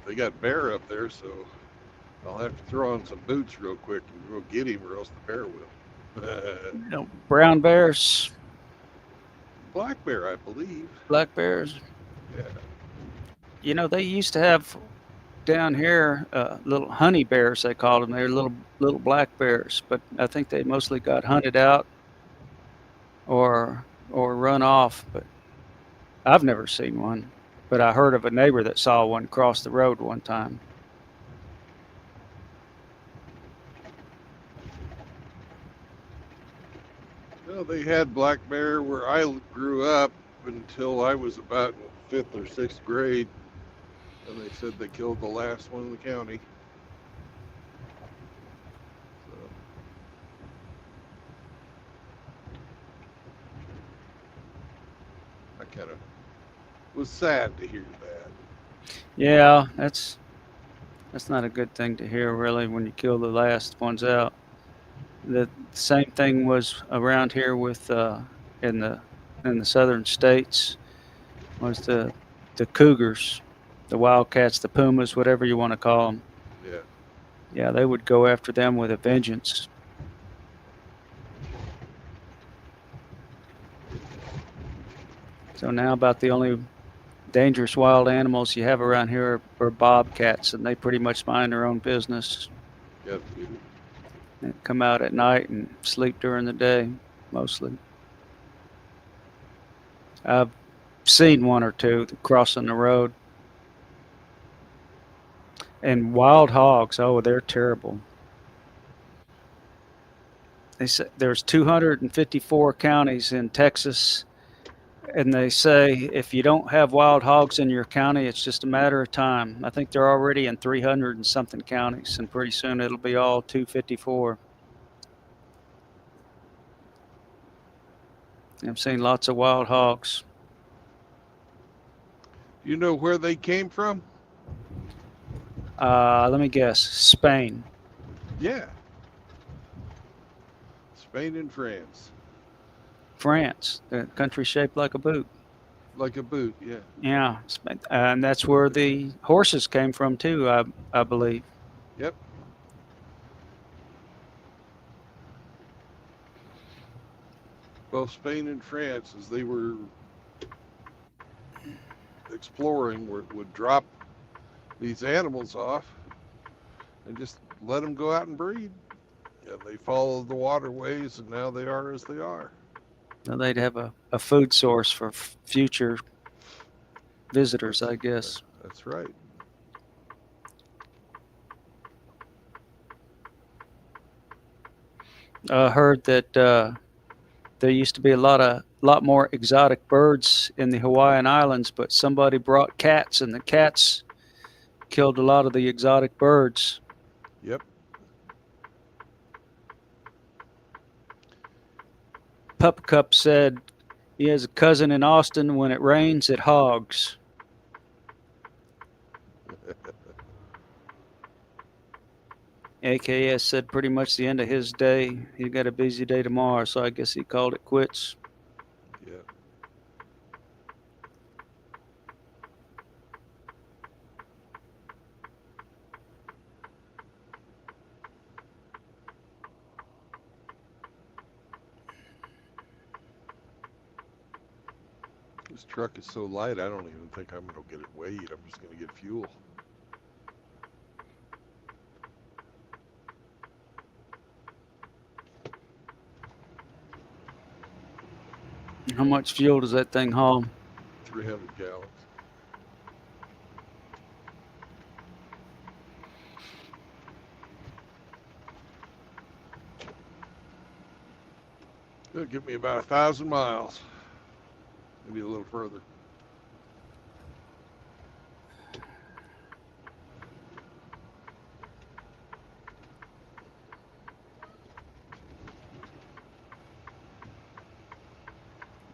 S1: they got bear up there, so I'll have to throw on some boots real quick and go get him, or else the bear will.
S2: You know, brown bears,
S1: Black bear, I believe.
S2: black bears.
S1: Yeah.
S2: You know, they used to have down here little honey bears. They called them. They're little black bears, but I think they mostly got hunted out or run off. But I've never seen one. But I heard of a neighbor that saw one cross the road one time.
S1: Well, they had black bear where I grew up until I was about in fifth or sixth grade, and they said they killed the last one in the county. So, I kind of was sad to hear that.
S2: Yeah, that's not a good thing to hear, really, when you kill the last ones out. The same thing was around here with in the southern states was the cougars, the wildcats, the pumas, whatever you want to call them.
S1: Yeah.
S2: Yeah, they would go after them with a vengeance. So now about the only dangerous wild animals you have around here are bobcats, and they pretty much mind their own business.
S1: Yep.
S2: They come out at night and sleep during the day, mostly. I've seen one or two crossing the road. And wild hogs, oh, they're terrible. They say there's 254 counties in Texas, and they say if you don't have wild hogs in your county, it's just a matter of time. I think they're already in 300 and something counties, and pretty soon it'll be all 254. I've seen lots of wild hogs.
S1: You know where they came from?
S2: Let me guess, Spain.
S1: Yeah. Spain and France.
S2: France, the country shaped like a boot.
S1: Like a boot, yeah.
S2: Yeah, and that's where the horses came from too, I believe.
S1: Yep. Both Spain and France, as they were exploring, would drop these animals off and just let them go out and breed. And they followed the waterways, and now they are as they are.
S2: Now they'd have a food source for future visitors, I guess.
S1: That's right.
S2: I heard that there used to be a lot more exotic birds in the Hawaiian Islands, but somebody brought cats, and the cats killed a lot of the exotic birds.
S1: Yep.
S2: Pup Cup said he has a cousin in Austin. When it rains, it hogs. AKS said pretty much the end of his day. He got a busy day tomorrow, so I guess he called it quits.
S1: Yeah. This truck is so light, I don't even think I'm going to get it weighed. I'm just going to get fuel.
S2: How much fuel does that thing haul?
S1: 300 gallons. It'll give me about 1,000 miles. Maybe a little further.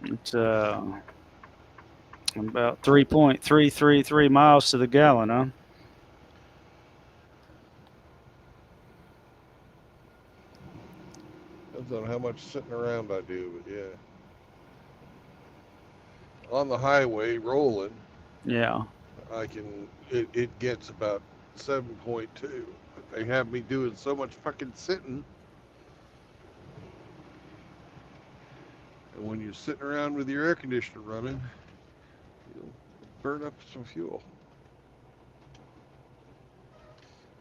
S2: It's about 3.333 miles to the gallon, huh?
S1: Depends on how much sitting around I do, but yeah. On the highway, rolling,
S2: Yeah.
S1: it gets about 7.2. But they have me doing so much fucking sitting. And when you're sitting around with your air conditioner running, you'll burn up some fuel.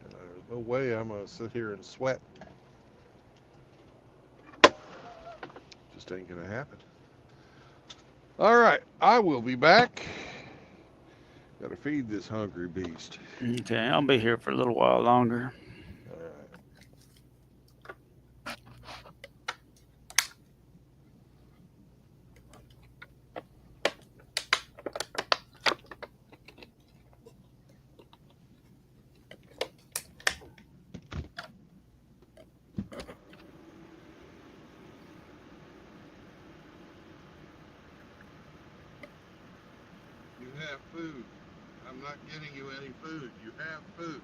S1: And there's no way I'm going to sit here and sweat. Just ain't going to happen. All right, I will be back. Got to feed this hungry beast.
S2: Okay, I'll be here for a little while longer.
S1: All right. You have food. I'm not getting you any food. You have food.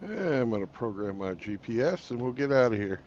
S1: I'm going to program my GPS and we'll get out of here.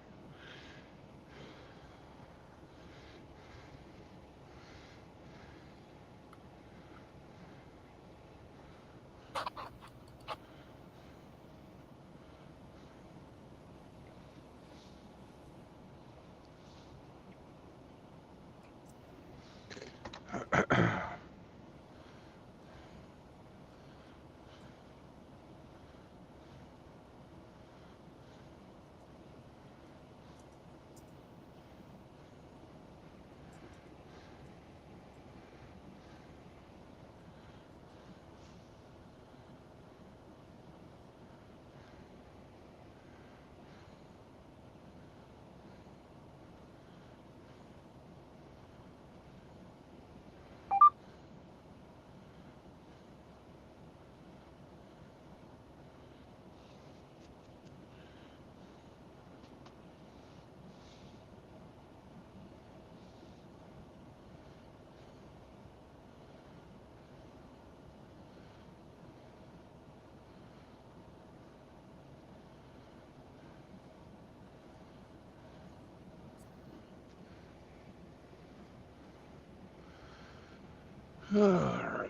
S1: All right.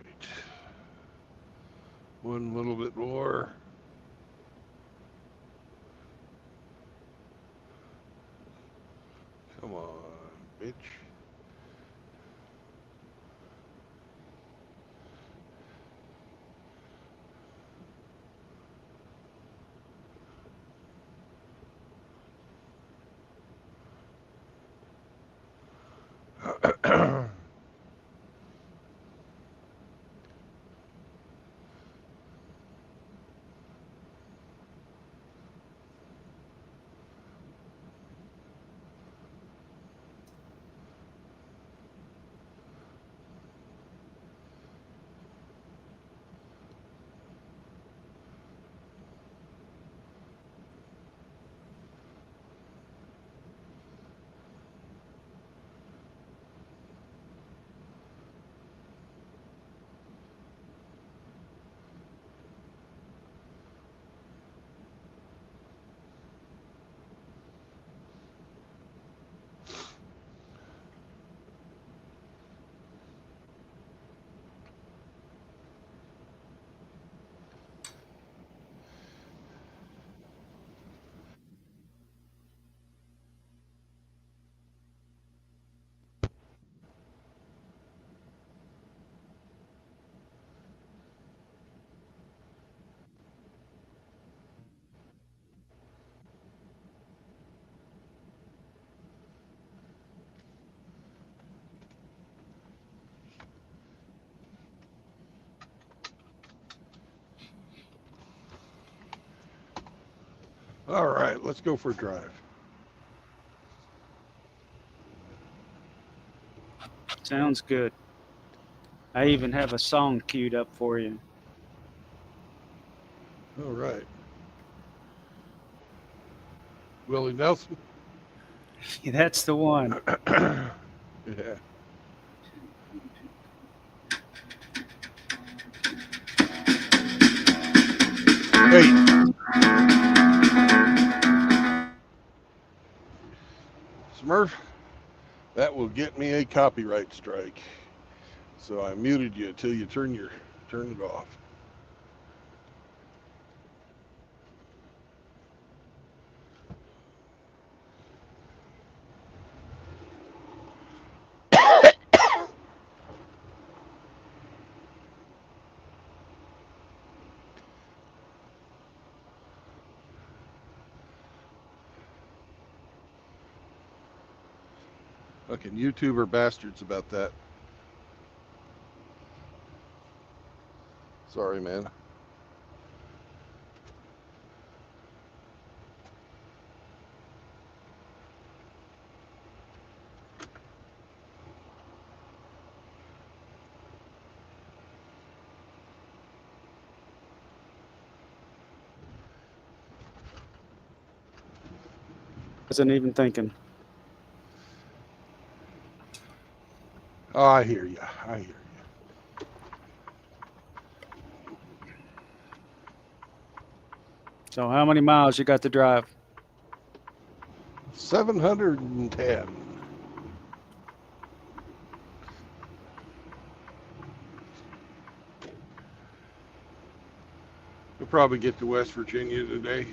S1: One little bit more. Come on, bitch. All right, let's go for a drive.
S2: Sounds good. I even have a song queued up for you.
S1: All right. Willie Nelson.
S2: That's the one.
S1: Yeah. Hey, Smurf, that will get me a copyright strike. So I muted you until you turn it off. Fucking YouTuber bastards about that. Sorry, man.
S2: Wasn't even thinking.
S1: Oh, I hear you. I hear you.
S2: So how many miles you got to drive?
S1: 710. We'll probably get to West Virginia today.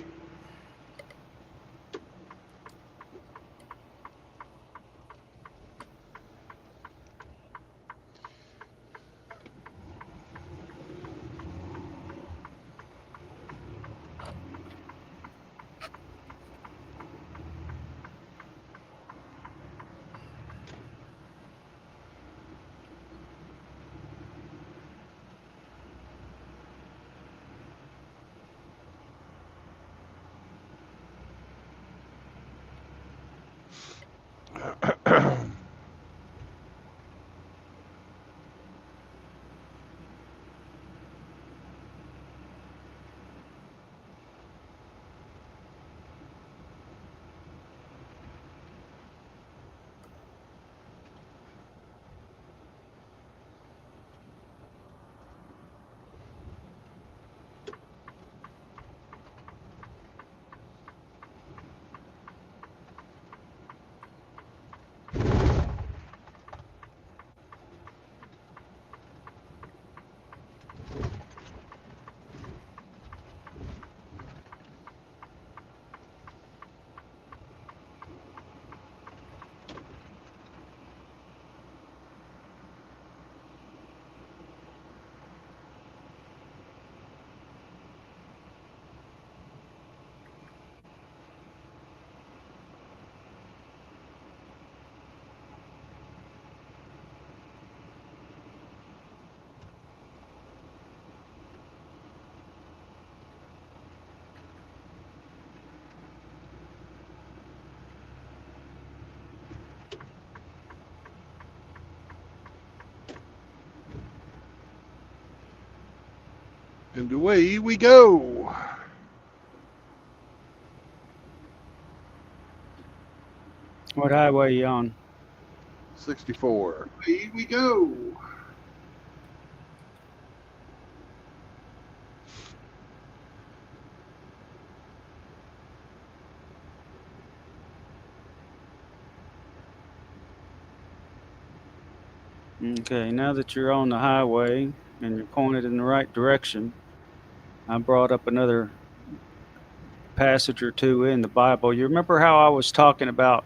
S1: And away we go.
S2: What highway you on?
S1: 64. Away we go.
S2: Okay, now that you're on the highway and you're pointed in the right direction, I brought up another passage or two in the Bible. You remember how I was talking about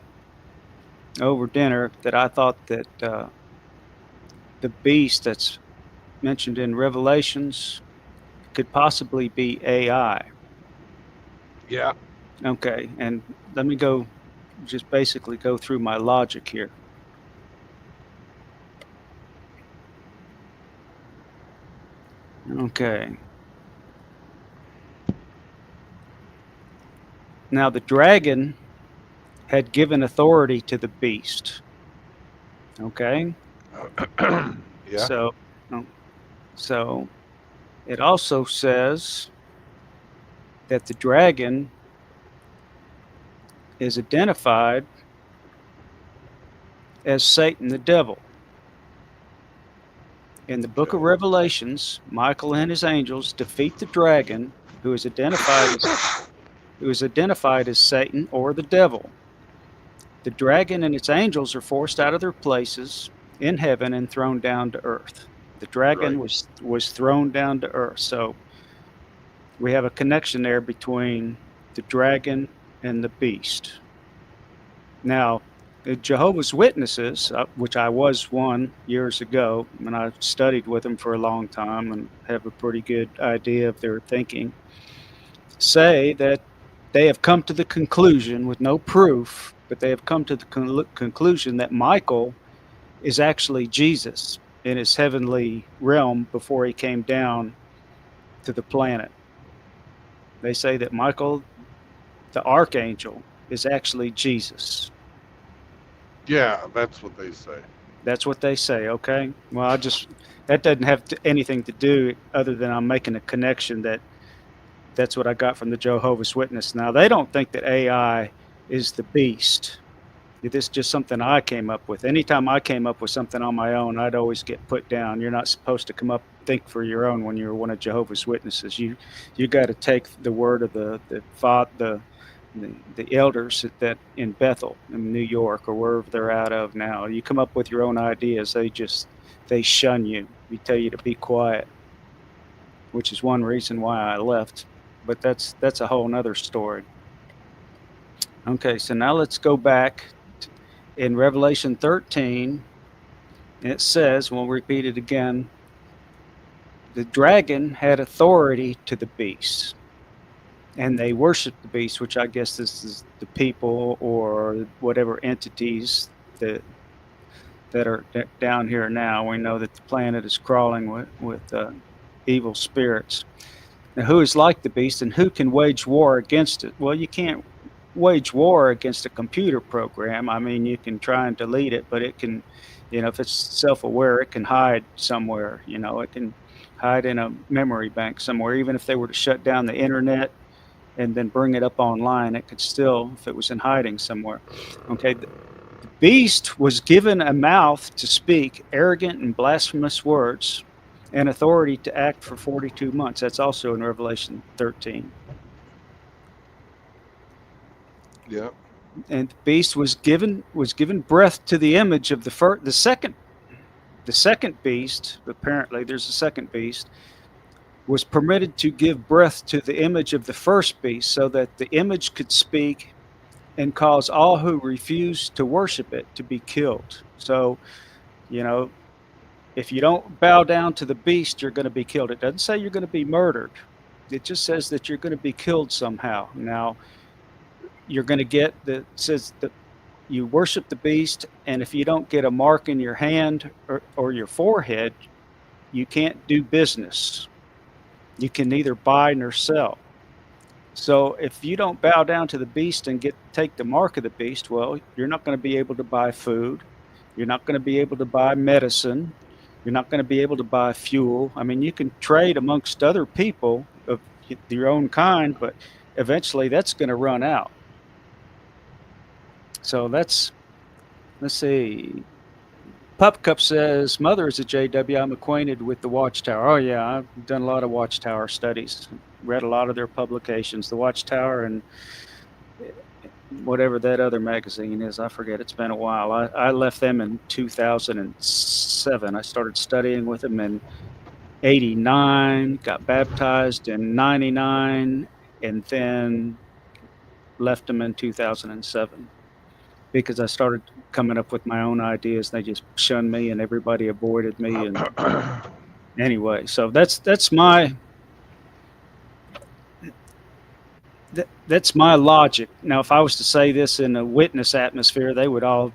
S2: over dinner that I thought that the beast that's mentioned in Revelations could possibly be AI?
S1: Yeah.
S2: Okay, and let me just basically go through my logic here. Okay. Now the dragon had given authority to the beast. Okay.
S1: Yeah.
S2: So, so it also says that the dragon is identified as Satan the devil. In the book of Revelations, Michael and his angels defeat the dragon, who is identified as Satan or the devil. The dragon and its angels are forced out of their places in heaven and thrown down to earth. The dragon was thrown down to earth. So we have a connection there between the dragon and the beast. Now, the Jehovah's Witnesses, which I was one years ago, and I studied with them for a long time and have a pretty good idea of their thinking, say that they have come to the conclusion, with no proof, but they have come to the conclusion that Michael is actually Jesus in his heavenly realm before he came down to the planet. They say that Michael, the archangel, is actually Jesus.
S1: Yeah, that's what they say.
S2: That's what they say, okay? Well, that doesn't have anything to do other than I'm making a connection that's what I got from the Jehovah's Witness. Now, they don't think that AI is the beast. This is just something I came up with. Anytime I came up with something on my own, I'd always get put down. You're not supposed to come up think for your own when you're one of Jehovah's Witnesses. You got to take the word of the elders that in Bethel in New York or wherever they're out of now. You come up with your own ideas, they shun you. They tell you to be quiet, which is one reason why I left. But that's a whole nother story. Okay, so now let's go back in Revelation 13. It says, we'll repeat it again, the dragon had authority to the beast, and they worshiped the beast, which I guess this is the people or whatever entities that are down here now. We know that the planet is crawling with evil spirits. Now, who is like the beast, and who can wage war against it? Well, you can't wage war against a computer program. I mean, you can try and delete it, but it can, if it's self-aware, it can hide somewhere. It can hide in a memory bank somewhere. Even if they were to shut down the internet and then bring it up online, it could still, if it was in hiding somewhere. Okay, the beast was given a mouth to speak arrogant and blasphemous words and authority to act for 42 months. That's also in Revelation 13.
S1: Yeah.
S2: And the beast was given breath to the image of the second beast. Apparently, there's a second beast. Was permitted to give breath to the image of the first beast, so that the image could speak and cause all who refuse to worship it to be killed. So, if you don't bow down to the beast, you're going to be killed. It doesn't say you're going to be murdered. It just says that you're going to be killed somehow. Now, you're going to says that you worship the beast, and if you don't get a mark in your hand or your forehead, you can't do business. You can neither buy nor sell. So if you don't bow down to the beast and take the mark of the beast, well, you're not going to be able to buy food. You're not going to be able to buy medicine. You're not going to be able to buy fuel. I mean, you can trade amongst other people of your own kind, but eventually that's going to run out. So let's see. Pup Cup says, Mother is a JW. I'm acquainted with the Watchtower. Oh, yeah, I've done a lot of Watchtower studies, read a lot of their publications. The Watchtower and whatever that other magazine is, I forget. It's been a while. I left them in 2007. I started studying with them in 89, got baptized in 99, and then left them in 2007. Because I started coming up with my own ideas, they just shunned me, and everybody avoided me. And anyway, so that's my logic. Now, if I was to say this in a witness atmosphere, they would all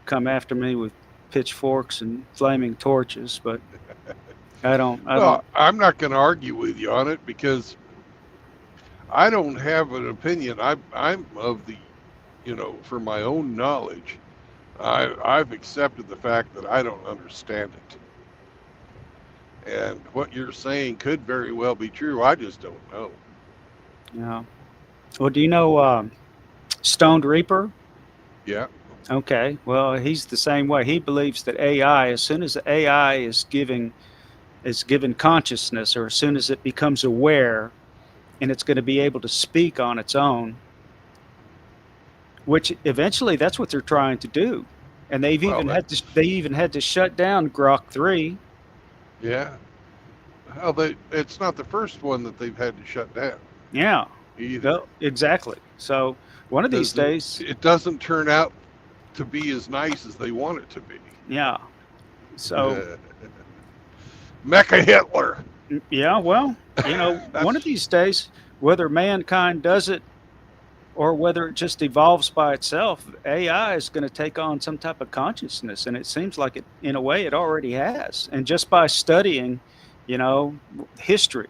S2: come after me with pitchforks and flaming torches. But I don't.
S1: I'm not going to argue with you on it, because I don't have an opinion. I'm of the, for my own knowledge, I've accepted the fact that I don't understand it. And what you're saying could very well be true. I just don't know.
S2: Yeah. Well, do you know Stoned Reaper?
S1: Yeah.
S2: Okay. Well, he's the same way. He believes that AI, as soon as the AI is given consciousness, or as soon as it becomes aware, and it's going to be able to speak on its own, which eventually that's what they're trying to do. And they've even had to shut down Grok 3.
S1: Yeah. Well, it's not the first one that they've had to shut down.
S2: Yeah.
S1: Either.
S2: No, exactly. So one of these days,
S1: it doesn't turn out to be as nice as they want it to be.
S2: Yeah. So
S1: Mecha Hitler.
S2: Yeah, well, one of these days, whether mankind does it or whether it just evolves by itself, AI is going to take on some type of consciousness. And it seems like it, in a way, it already has. And just by studying, history,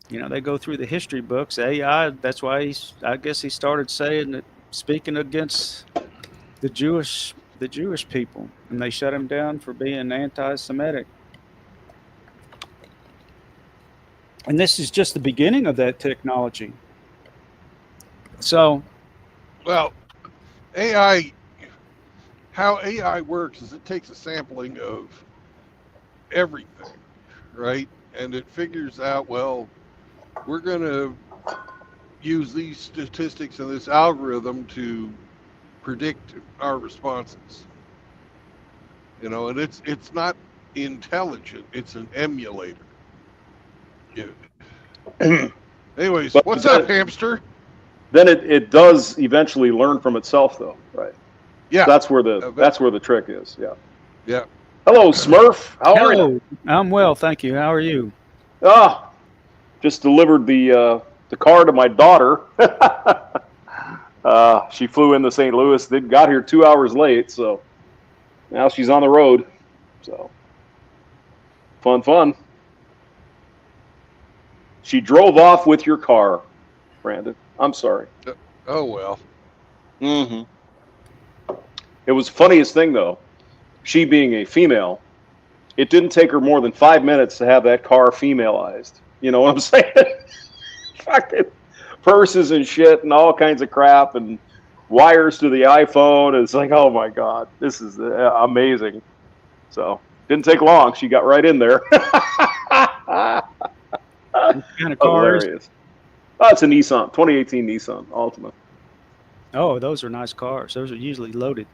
S2: they go through the history books. AI, that's why I guess he started saying that, speaking against the Jewish people, and they shut him down for being anti-Semitic. And this is just the beginning of that technology. So
S1: Well, AI, how AI works is it takes a sampling of everything, right? And it figures out, well, we're going to use these statistics and this algorithm to predict our responses. And it's not intelligent; it's an emulator. Yeah. Anyways,
S3: But
S1: what's up, hamster?
S3: then it does eventually learn from itself, though, right?
S1: Yeah,
S3: That's where the
S1: eventually.
S3: trick is. Yeah.
S1: Yeah.
S3: Hello, Smurf. How are you?
S2: Hello, I'm well, thank you. How are you?
S3: Ah, just delivered the car to my daughter. She flew into St. Louis. They got here 2 hours late, so now she's on the road. So fun. She drove off with your car, Brandon. I'm sorry.
S1: Oh well.
S3: Mm-hmm. It was the funniest thing, though. She being a female, it didn't take her more than 5 minutes to have that car femaleized. You know what I'm saying? Fucking purses and shit and all kinds of crap and wires to the iPhone. It's like, oh my God, this is amazing. So didn't take long. She got right in there.
S2: What kind of car is it?
S3: Hilarious. Oh, it's a Nissan, 2018 Nissan Altima.
S2: Oh, those are nice cars. Those are usually loaded.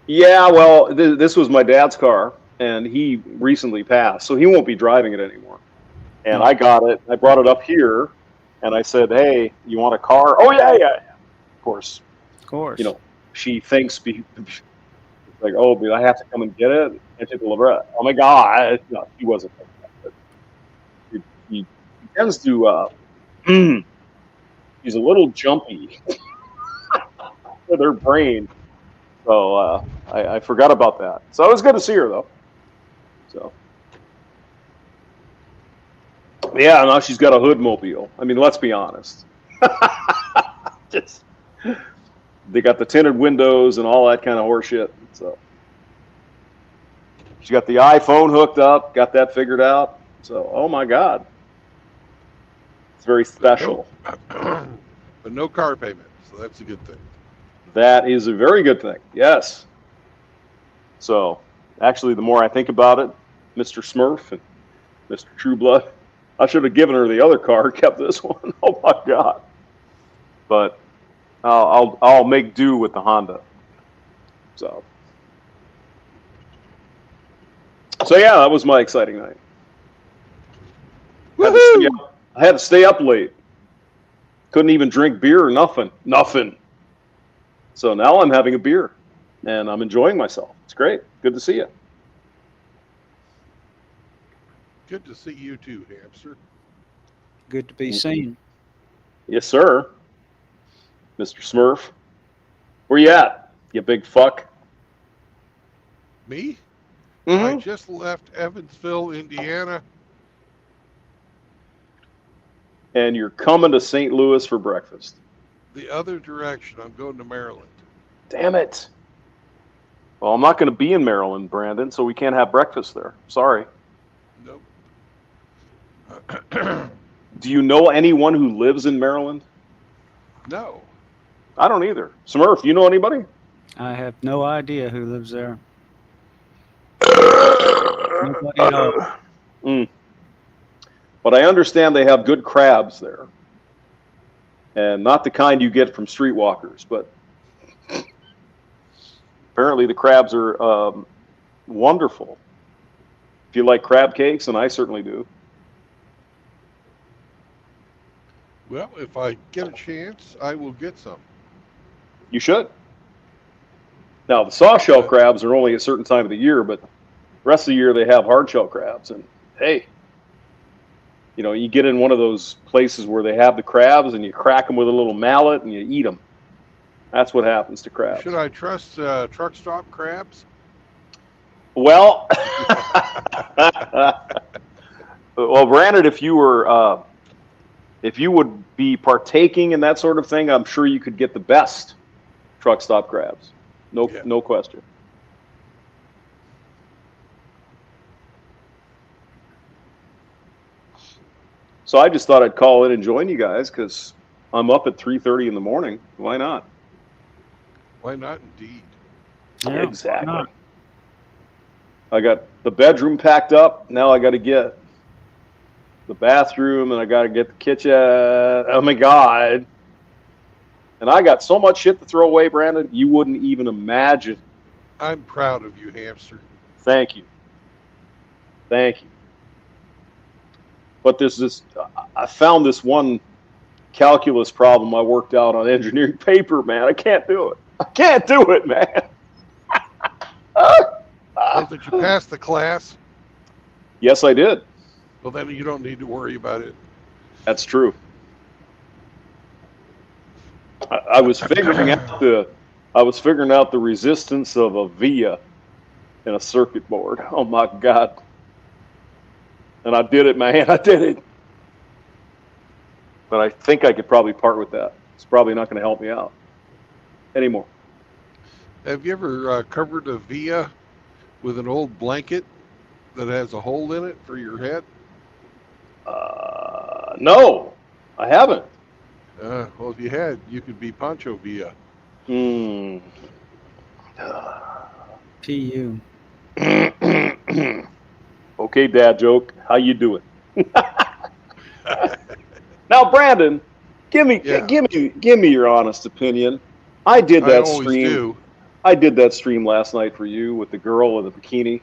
S3: Yeah, well, this was my dad's car, and he recently passed, so he won't be driving it anymore. And
S2: Oh,
S3: I got it. I brought it up here, and I said, "Hey, you want a car?" Oh yeah. Of course,
S2: of course.
S3: you know, she thinks like, "Oh, but I have to come and get it." I took the Leverette. Oh my God, no, he wasn't like that. But he tends to. He's a little jumpy with her brain. So I forgot about that. So it was good to see her, though. So yeah, now she's got a hood mobile. I mean, let's be honest. Just they got the tinted windows and all that kind of horseshit. So she got the iPhone hooked up, got that figured out. So oh my God, it's very special.
S1: But no car payment, so that's a good thing.
S3: That is a very good thing. Yes. So actually, the more I think about it, Mr. Smurf and Mr. Trueblood, I should have given her the other car, kept this one. Oh my God! But I'll make do with the Honda. So yeah, that was my exciting night. I had to stay up late. Couldn't even drink beer or nothing. So now I'm having a beer, and I'm enjoying myself. It's great. Good to see you.
S1: Good to see you too, hamster.
S2: Good to be seen.
S3: Yes, sir. Mr. Smurf. Where you at, you big fuck?
S1: Me? I
S3: Mm-hmm.
S1: just left Evansville, Indiana.
S3: And you're coming to St. Louis for breakfast.
S1: The other direction. I'm going to Maryland.
S3: Damn it. Well, I'm not going to be in Maryland, Brandon, so we can't have breakfast there. Sorry.
S1: Nope.
S3: Do you know anyone who lives in Maryland?
S1: No.
S3: I don't either. Smurf, you know anybody?
S2: I have no idea who lives there. Nobody at all.
S3: But I understand they have good crabs there. And not the kind you get from streetwalkers, but apparently the crabs are wonderful. If you like crab cakes, and I certainly do.
S1: Well, if I get a chance, I will get some.
S3: You should. Now, the soft shell crabs are only a certain time of the year, but the rest of the year they have hard shell crabs. And hey, you know, you get in one of those places where they have the crabs and you crack them with a little mallet and you eat them. That's what happens to crabs.
S1: Should I trust truck stop crabs?
S3: Well, well, Brandon, if you would be partaking in that sort of thing, I'm sure you could get the best truck stop crabs. No question. So I just thought I'd call in and join you guys because I'm up at 3:30 in the morning. Why not?
S1: Why not? Indeed.
S2: Yeah,
S3: Exactly.
S2: why not?
S3: I got the bedroom packed up. Now I got to get the bathroom, and I got to get the kitchen. Oh my God. And I got so much shit to throw away, Brandon, you wouldn't even imagine.
S1: I'm proud of you, hamster.
S3: Thank you. Thank you. But I found this one calculus problem I worked out on engineering paper, man. I can't do it. I can't do it, man.
S1: Oh, did you pass the class?
S3: Yes, I did.
S1: Well, then you don't need to worry about it.
S3: That's true. I was figuring out the resistance of a via in a circuit board. Oh my God. And I did it, man. I did it. But I think I could probably part with that. It's probably not going to help me out anymore.
S1: Have you ever covered a via with an old blanket that has a hole in it for your head?
S3: No, I haven't.
S1: Well, if you had, you could be Pancho Villa.
S2: PU.
S3: Okay, dad joke. How you doing? Now, Brandon, give me your honest opinion. I did that
S1: I always
S3: stream.
S1: do.
S3: I did that stream last night for you with the girl in the bikini.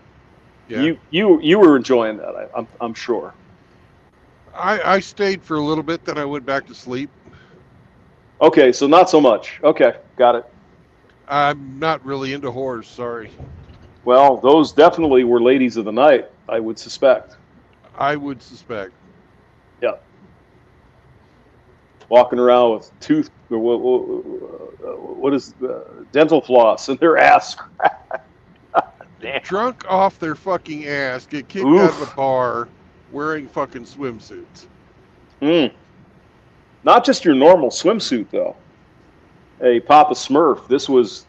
S1: Yeah.
S3: You were enjoying that. I'm sure.
S1: I stayed for a little bit, then I went back to sleep.
S3: Okay, so not so much. Okay, got it.
S1: I'm not really into whores, sorry.
S3: Well, those definitely were ladies of the night, I would suspect.
S1: I would suspect.
S3: Yeah. Walking around with what is dental floss in their ass. Damn.
S1: Drunk off their fucking ass, get kicked
S3: Oof.
S1: out of the bar wearing fucking swimsuits.
S3: Not just your normal swimsuit, though. Hey, Papa Smurf, this was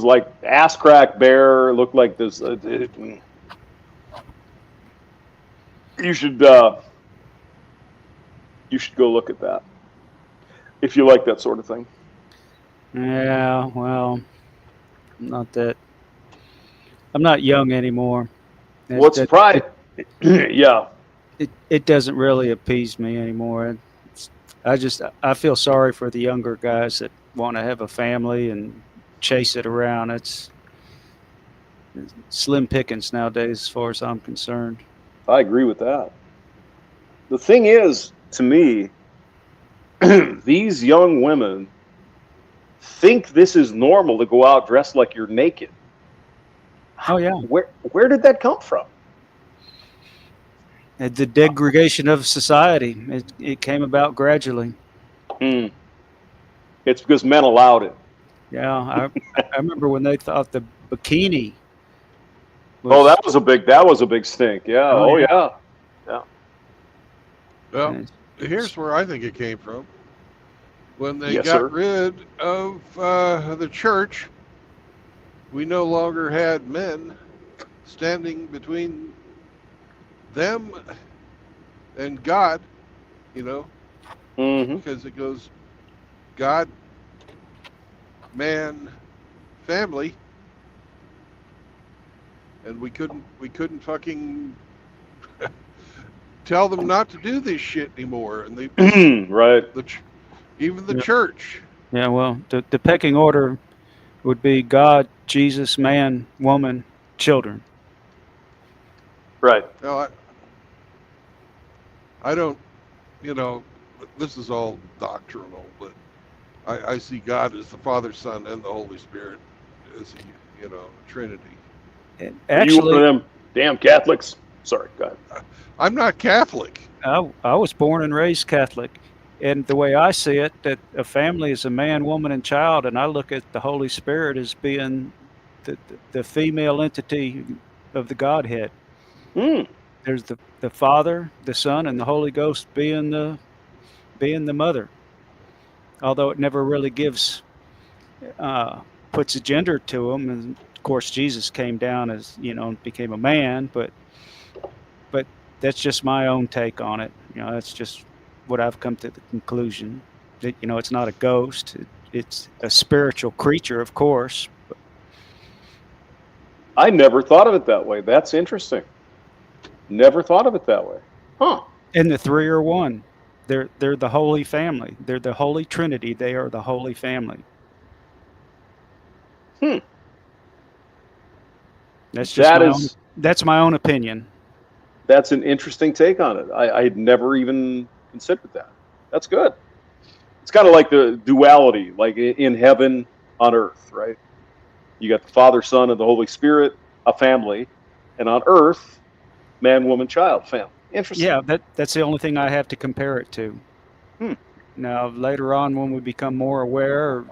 S3: like ass crack bear. Looked like this. You should go look at that if you like that sort of thing.
S2: Yeah, well, not that. I'm not young anymore.
S3: What's the pride? Yeah.
S2: It doesn't really appease me anymore. I feel sorry for the younger guys that want to have a family and chase it around. It's slim pickings nowadays, as far as I'm concerned.
S3: I agree with that. The thing is, to me, these young women think this is normal to go out dressed like you're naked.
S2: Oh yeah.
S3: Where did that come from?
S2: The degradation of society. It came about gradually.
S3: It's because men allowed it.
S2: Yeah, I remember when they thought the bikini.
S3: That was a big stink. Yeah. Oh yeah.
S1: Well, here's where I think it came from. When they
S3: Yes,
S1: got
S3: sir.
S1: rid of the church, we no longer had men standing between them and God,
S3: Mm-hmm.
S1: because it goes God, man, family, and we couldn't fucking tell them not to do this shit anymore, and they
S3: Right.
S1: even the
S2: Yeah.
S1: church.
S2: Yeah, well, the pecking order would be God, Jesus, man, woman, children.
S3: Right.
S1: No, I don't, this is all doctrinal, but I see God as the Father, Son, and the Holy Spirit as Trinity.
S3: Are you one
S2: Actually,
S3: of them damn Catholics? Sorry, go ahead.
S1: I'm not Catholic.
S2: I was born and raised Catholic. And the way I see it, that a family is a man, woman, and child, and I look at the Holy Spirit as being the female entity of the Godhead. There's the Father, the Son, and the Holy Ghost being the mother. Although it never really puts a gender to them, and of course Jesus came down as and became a man, but that's just my own take on it. That's just what I've come to the conclusion that it's not a ghost. it's a spiritual creature, of course.
S3: I never thought of it that way. That's interesting. Never thought of it that way. Huh.
S2: And the three are one. They're the Holy Family. They're the Holy Trinity. They are the Holy Family.
S3: Hmm.
S2: That's just
S3: That
S2: my
S3: is
S2: that's my own opinion.
S3: that's an interesting take on it. I had never even considered that. That's good. It's kind of like the duality, like in heaven, on earth, right? You got the Father, Son, and the Holy Spirit, a family, and on earth, man, woman, child, family. Interesting.
S2: Yeah, that's the only thing I have to compare it to.
S3: Hmm.
S2: Now, later on, when we become more aware,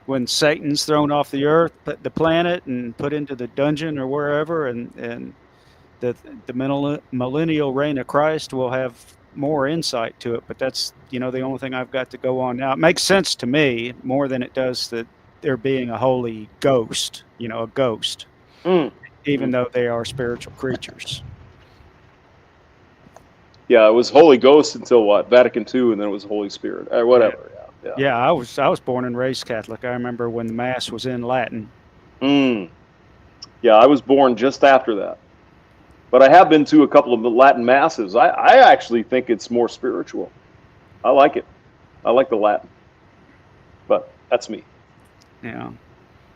S2: when Satan's thrown off the earth, the planet, and put into the dungeon or wherever, and the millennial reign of Christ, will have more insight to it. But that's the only thing I've got to go on now. It makes sense to me more than it does that there being a holy ghost, a ghost, even though they are spiritual creatures.
S3: Yeah, it was Holy Ghost until what? Vatican II, and then it was Holy Spirit. Whatever. Yeah.
S2: Yeah, I was born and raised Catholic. I remember when the Mass was in Latin.
S3: Yeah, I was born just after that. But I have been to a couple of the Latin Masses. I actually think it's more spiritual. I like it. I like the Latin. But that's me.
S2: Yeah.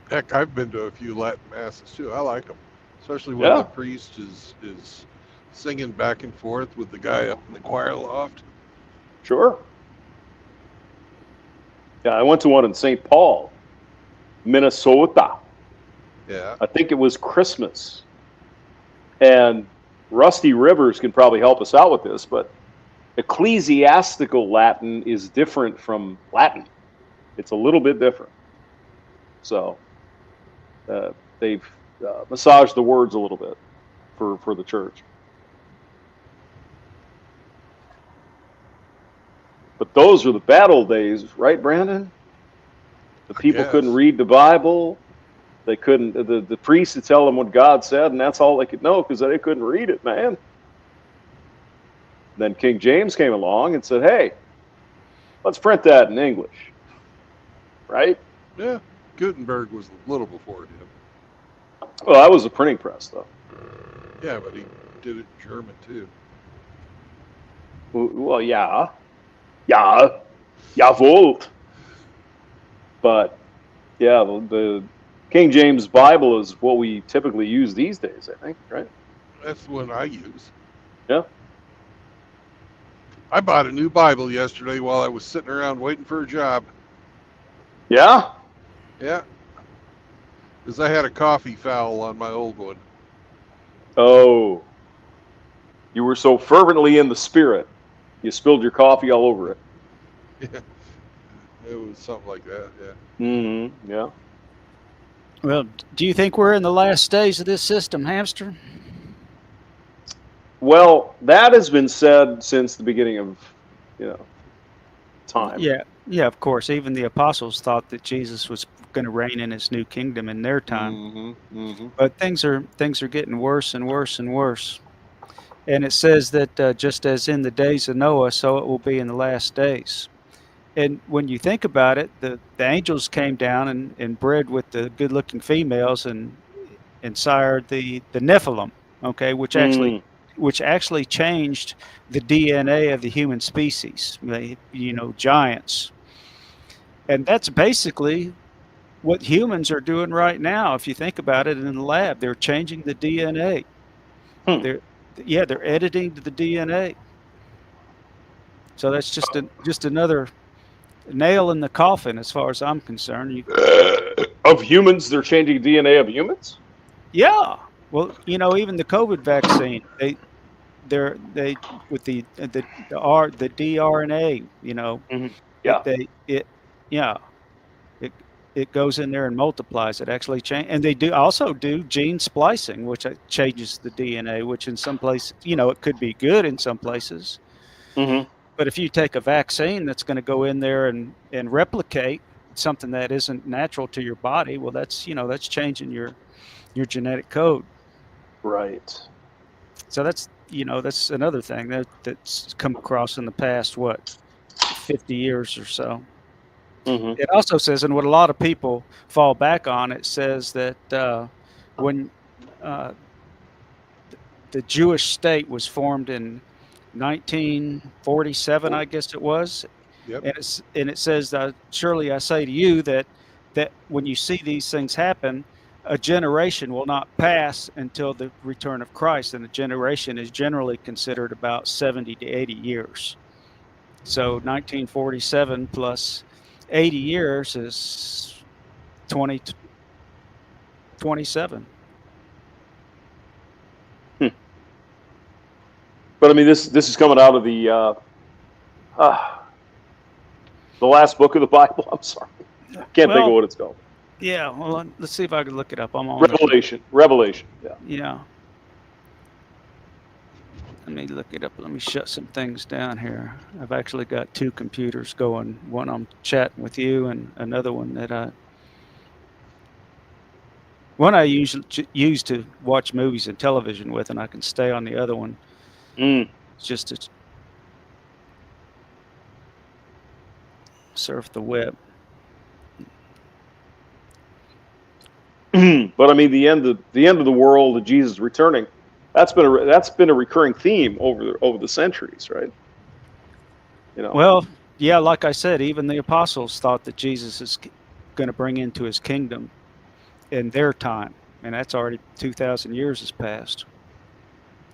S1: Heck, I've been to a few Latin masses too. I like them, especially when the priest is singing back and forth with the guy up in the choir loft.
S3: Sure. Yeah, I went to one in St. Paul, Minnesota.
S1: Yeah.
S3: I think it was Christmas. And Rusty Rivers can probably help us out with this, but ecclesiastical Latin is different from Latin. It's a little bit different. So they've massaged the words a little bit for the church. But those are the bad old days, right, Brandon? The people couldn't read the Bible. They couldn't. The priests would tell them what God said, and that's all they could know because they couldn't read it, man. Then King James came along and said, "Hey, let's print that in English." Right?
S1: Yeah. Gutenberg was a little before him.
S3: Well, that was a printing press, though.
S1: Yeah, but he did it in German too.
S3: Well, yeah, jawohl. But yeah, the King James Bible is what we typically use these days, I think, right?
S1: That's the one I use.
S3: Yeah.
S1: I bought a new Bible yesterday while I was sitting around waiting for a job.
S3: Yeah?
S1: Yeah. Because I had a coffee foul on my old one.
S3: Oh. You were so fervently in the spirit, you spilled your coffee all over it.
S1: Yeah. It was something like that, yeah.
S3: Mm-hmm. Yeah.
S2: Well, do you think we're in the last days of this system, Hamster?
S3: Well, that has been said since the beginning of, time.
S2: Yeah, of course. Even the apostles thought that Jesus was going to reign in his new kingdom in their time.
S3: Mm-hmm. Mm-hmm.
S2: But things are getting worse and worse and worse. And it says that just as in the days of Noah, so it will be in the last days. And when you think about it, the angels came down and bred with the good-looking females and sired the Nephilim, okay, which actually changed the DNA of the human species, giants. And that's basically what humans are doing right now. If you think about it in the lab, they're changing the DNA. They're editing the DNA. So that's just another nail in the coffin, as far as I'm concerned.
S3: Of humans, they're changing DNA of humans?
S2: Yeah. Well, even the COVID vaccine, they with the dRNA,
S3: Mm-hmm. Yeah.
S2: It goes in there and multiplies. It actually and they also do gene splicing, which changes the DNA, which in some places, it could be good in some places.
S3: Mm-hmm.
S2: But if you take a vaccine that's going to go in there and replicate something that isn't natural to your body, well, that's changing your genetic code.
S3: Right.
S2: So that's another thing that's come across in the past 50 years or so.
S3: Mm-hmm.
S2: It also says, and what a lot of people fall back on, it says that when uh, the Jewish state was formed in 1947, I guess it was,
S1: Yep.
S2: and it says, "Surely I say to you that when you see these things happen, a generation will not pass until the return of Christ, and a generation is generally considered about 70 to 80 years. So 1947 plus 80 years is 2027.
S3: But I mean, this is coming out of the last book of the Bible. I'm sorry, can't think of
S2: Well,
S3: what it's called.
S2: yeah. Well, let's see if I can look it up. I'm on
S3: Revelation. Revelation. Yeah.
S2: Yeah. Let me look it up. Let me shut some things down here. I've actually got two computers going. One I'm chatting with you, and another one that I usually use to watch movies and television with, and I can stay on the other one.
S3: Mm.
S2: It's just to surf the web.
S3: But I mean, the end of the world and Jesus returning. That's been a recurring theme over the centuries, right? You know.
S2: Well, yeah, like I said, even the apostles thought that Jesus is going to bring into his kingdom in their time, and that's already 2,000 years has passed.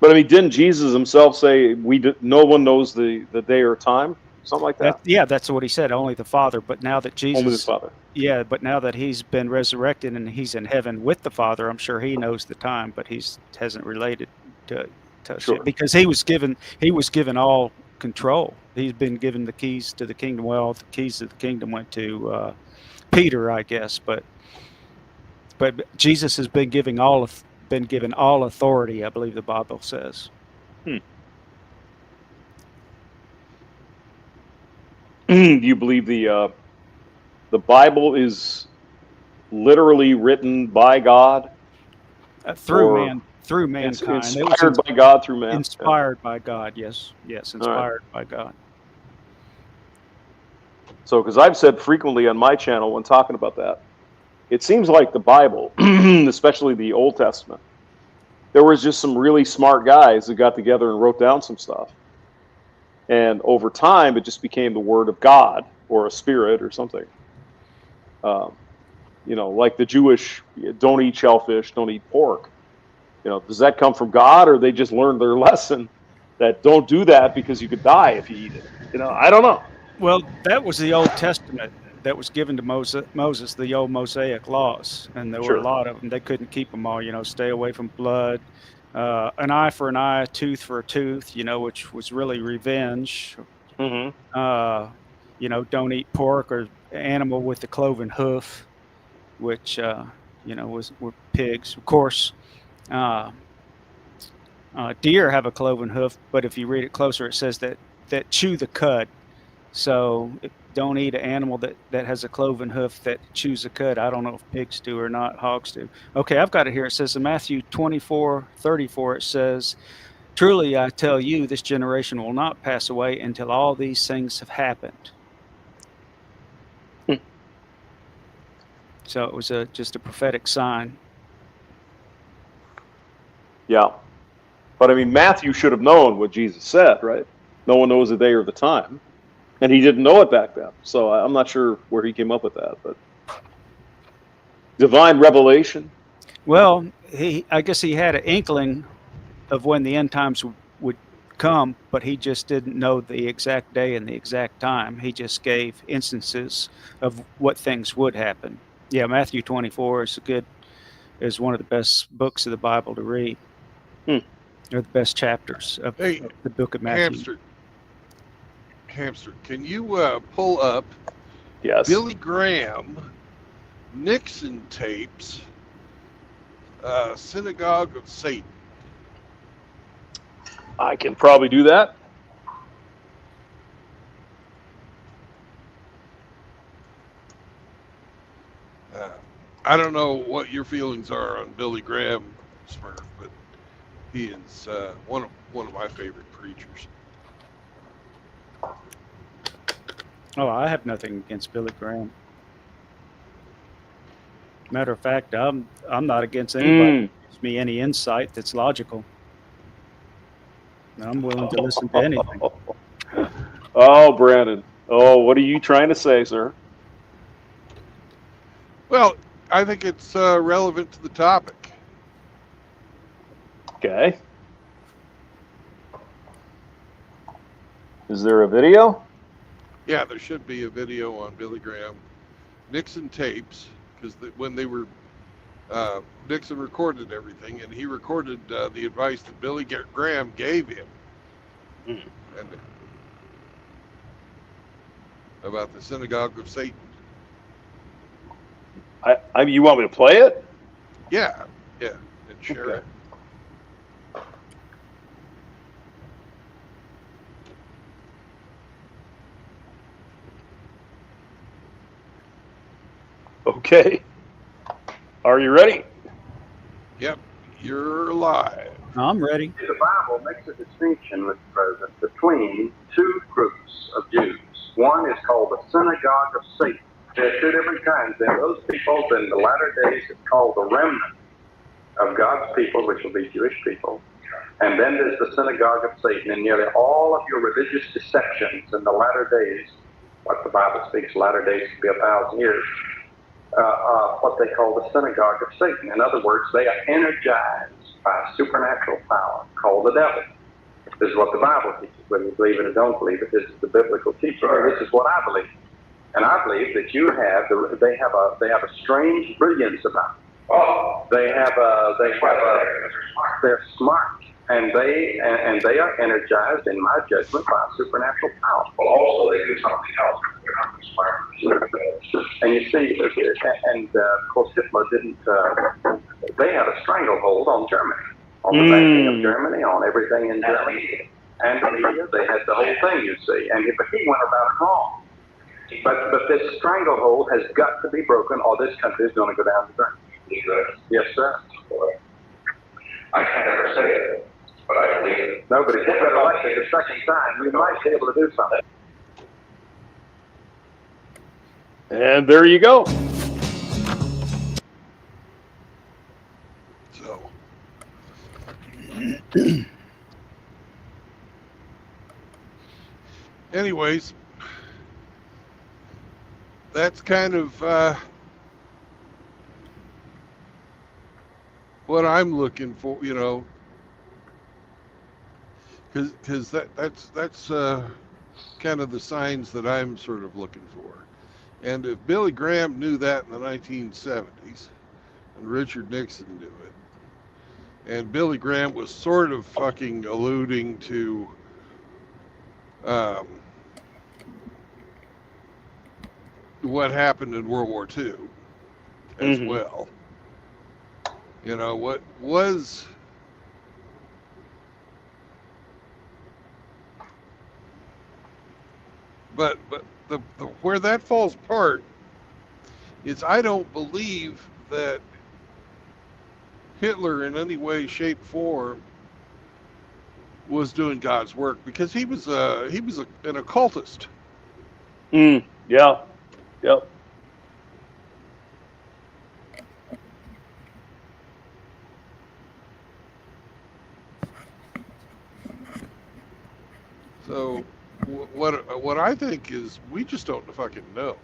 S3: But I mean, didn't Jesus himself say no one knows the day or time, something like that?
S2: Yeah, that's what he said. Only the Father. But now that Jesus,
S3: Only the Father.
S2: yeah, but now that he's been resurrected and he's in heaven with the Father, I'm sure he knows the time, but hasn't related to
S3: Sure.
S2: because he was given all control. He's been given the keys to the kingdom. Well, the keys to the kingdom went to Peter, I guess, but Jesus has been given all authority. I believe the Bible says.
S3: Do you believe the Bible is literally written by God
S2: Through mankind?
S3: Inspired by God through man.
S2: Inspired by God, yes, inspired by God.
S3: So, because I've said frequently on my channel when talking about that, it seems like the Bible, especially the Old Testament, there was just some really smart guys who got together and wrote down some stuff. And over time, it just became the word of God or a spirit or something. Like the Jewish, don't eat shellfish, don't eat pork. Does that come from God, or they just learned their lesson that don't do that because you could die if you eat it? I don't know.
S2: Well, that was the Old Testament that was given to Moses, the old Mosaic laws, and there were a lot of them. They couldn't keep them all. Stay away from blood, an eye for an eye, a tooth for a tooth. Which was really revenge.
S3: Mm-hmm.
S2: Don't eat pork or animal with the cloven hoof, which were pigs, of course. Deer have a cloven hoof, but if you read it closer, it says that chew the cud. So don't eat an animal that has a cloven hoof that chews the cud. I don't know if pigs do or not, hogs do. Okay, I've got it here. It says in Matthew 24:34, it says, "Truly I tell you, this generation will not pass away until all these things have happened." So it was just a prophetic sign.
S3: Yeah. But I mean, Matthew should have known what Jesus said, right? No one knows the day or the time. And he didn't know it back then. So I'm not sure where he came up with that. But divine revelation.
S2: Well, I guess he had an inkling of when the end times would come, but he just didn't know the exact day and the exact time. He just gave instances of what things would happen. Yeah, Matthew 24 is one of the best books of the Bible to read. They're the best chapters of the book of Matthew.
S1: Hamster, can you pull up Billy Graham, Nixon tapes, Synagogue of Satan?
S3: I can probably do that.
S1: I don't know what your feelings are on Billy Graham, Smurf, but he is one of my favorite preachers.
S2: Oh, I have nothing against Billy Graham. Matter of fact, I'm not against anybody who gives me any insight that's logical. I'm willing to listen to anything.
S3: Oh, Brandon. Oh, what are you trying to say, sir?
S1: Well, I think it's relevant to the topic.
S3: Okay. Is there a video?
S1: Yeah, there should be a video on Billy Graham, Nixon tapes, because when they were Nixon recorded everything, and he recorded the advice that Billy Graham gave him, and about the synagogue of Satan.
S3: You want me to play it?
S1: Yeah, and share
S3: Okay.
S1: it.
S3: Okay. Are you ready?
S1: Yep, you're live.
S2: I'm ready.
S4: The Bible makes a distinction, Mr. President, between two groups of Jews. One is called the synagogue of Satan. There are two different kinds. There are those people in the latter days it's called the remnant of God's people, which will be Jewish people. And then there's the synagogue of Satan. And nearly all of your religious deceptions in the latter days, what the Bible speaks, latter days could be 1,000 years, what they call the synagogue of Satan. In other words, they are energized by a supernatural power called the devil. This is what the Bible teaches, whether you believe it or don't believe it. This is the biblical teaching, and this is what I believe. And I believe that they have a strange brilliance about them. Oh, they're smart, and they are energized, in my judgment, by a supernatural power. Well, also they do something else. They're not smart. And you see, of course, Hitler didn't. They had a stranglehold on Germany, on the banking of Germany, on everything in Germany, and the media. They had the whole thing, you see. But he went about it wrong. But this stranglehold has got to be broken, or this country is going to go down the drain. Yes, sir. I can't ever say it, but I believe it. Nobody can get elected the second time. You might be able to do something.
S3: And there you go.
S1: So, anyways, that's kind of what I'm looking for, because that's kind of the signs that I'm sort of looking for. And if Billy Graham knew that in the 1970s, and Richard Nixon knew it, and Billy Graham was sort of fucking alluding to what happened in World War II as well. What was but the where that falls apart is I don't believe that Hitler in any way, shape, form was doing God's work, because he was an occultist.
S3: Yeah. Yep.
S1: So what I think is we just don't fucking know.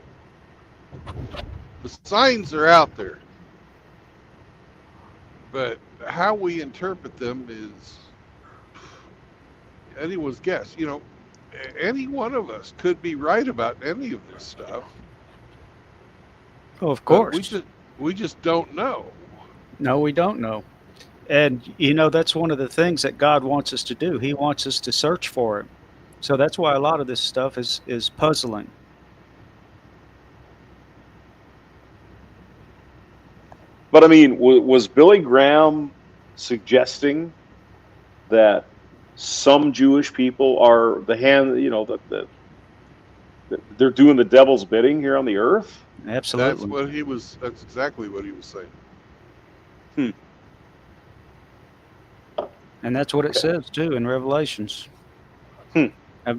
S1: The signs are out there, but how we interpret them is anyone's guess. Any one of us could be right about any of this stuff.
S2: Oh, of
S1: But
S2: course.
S1: we just don't know.
S2: No, we don't know. And, that's one of the things that God wants us to do. He wants us to search for Him. So that's why a lot of this stuff is puzzling.
S3: But I mean, was Billy Graham suggesting that some Jewish people are they're doing the devil's bidding here on the earth?
S2: Absolutely.
S1: That's exactly what he was saying.
S2: And that's what it says too in Revelations.
S3: Hmm.
S2: And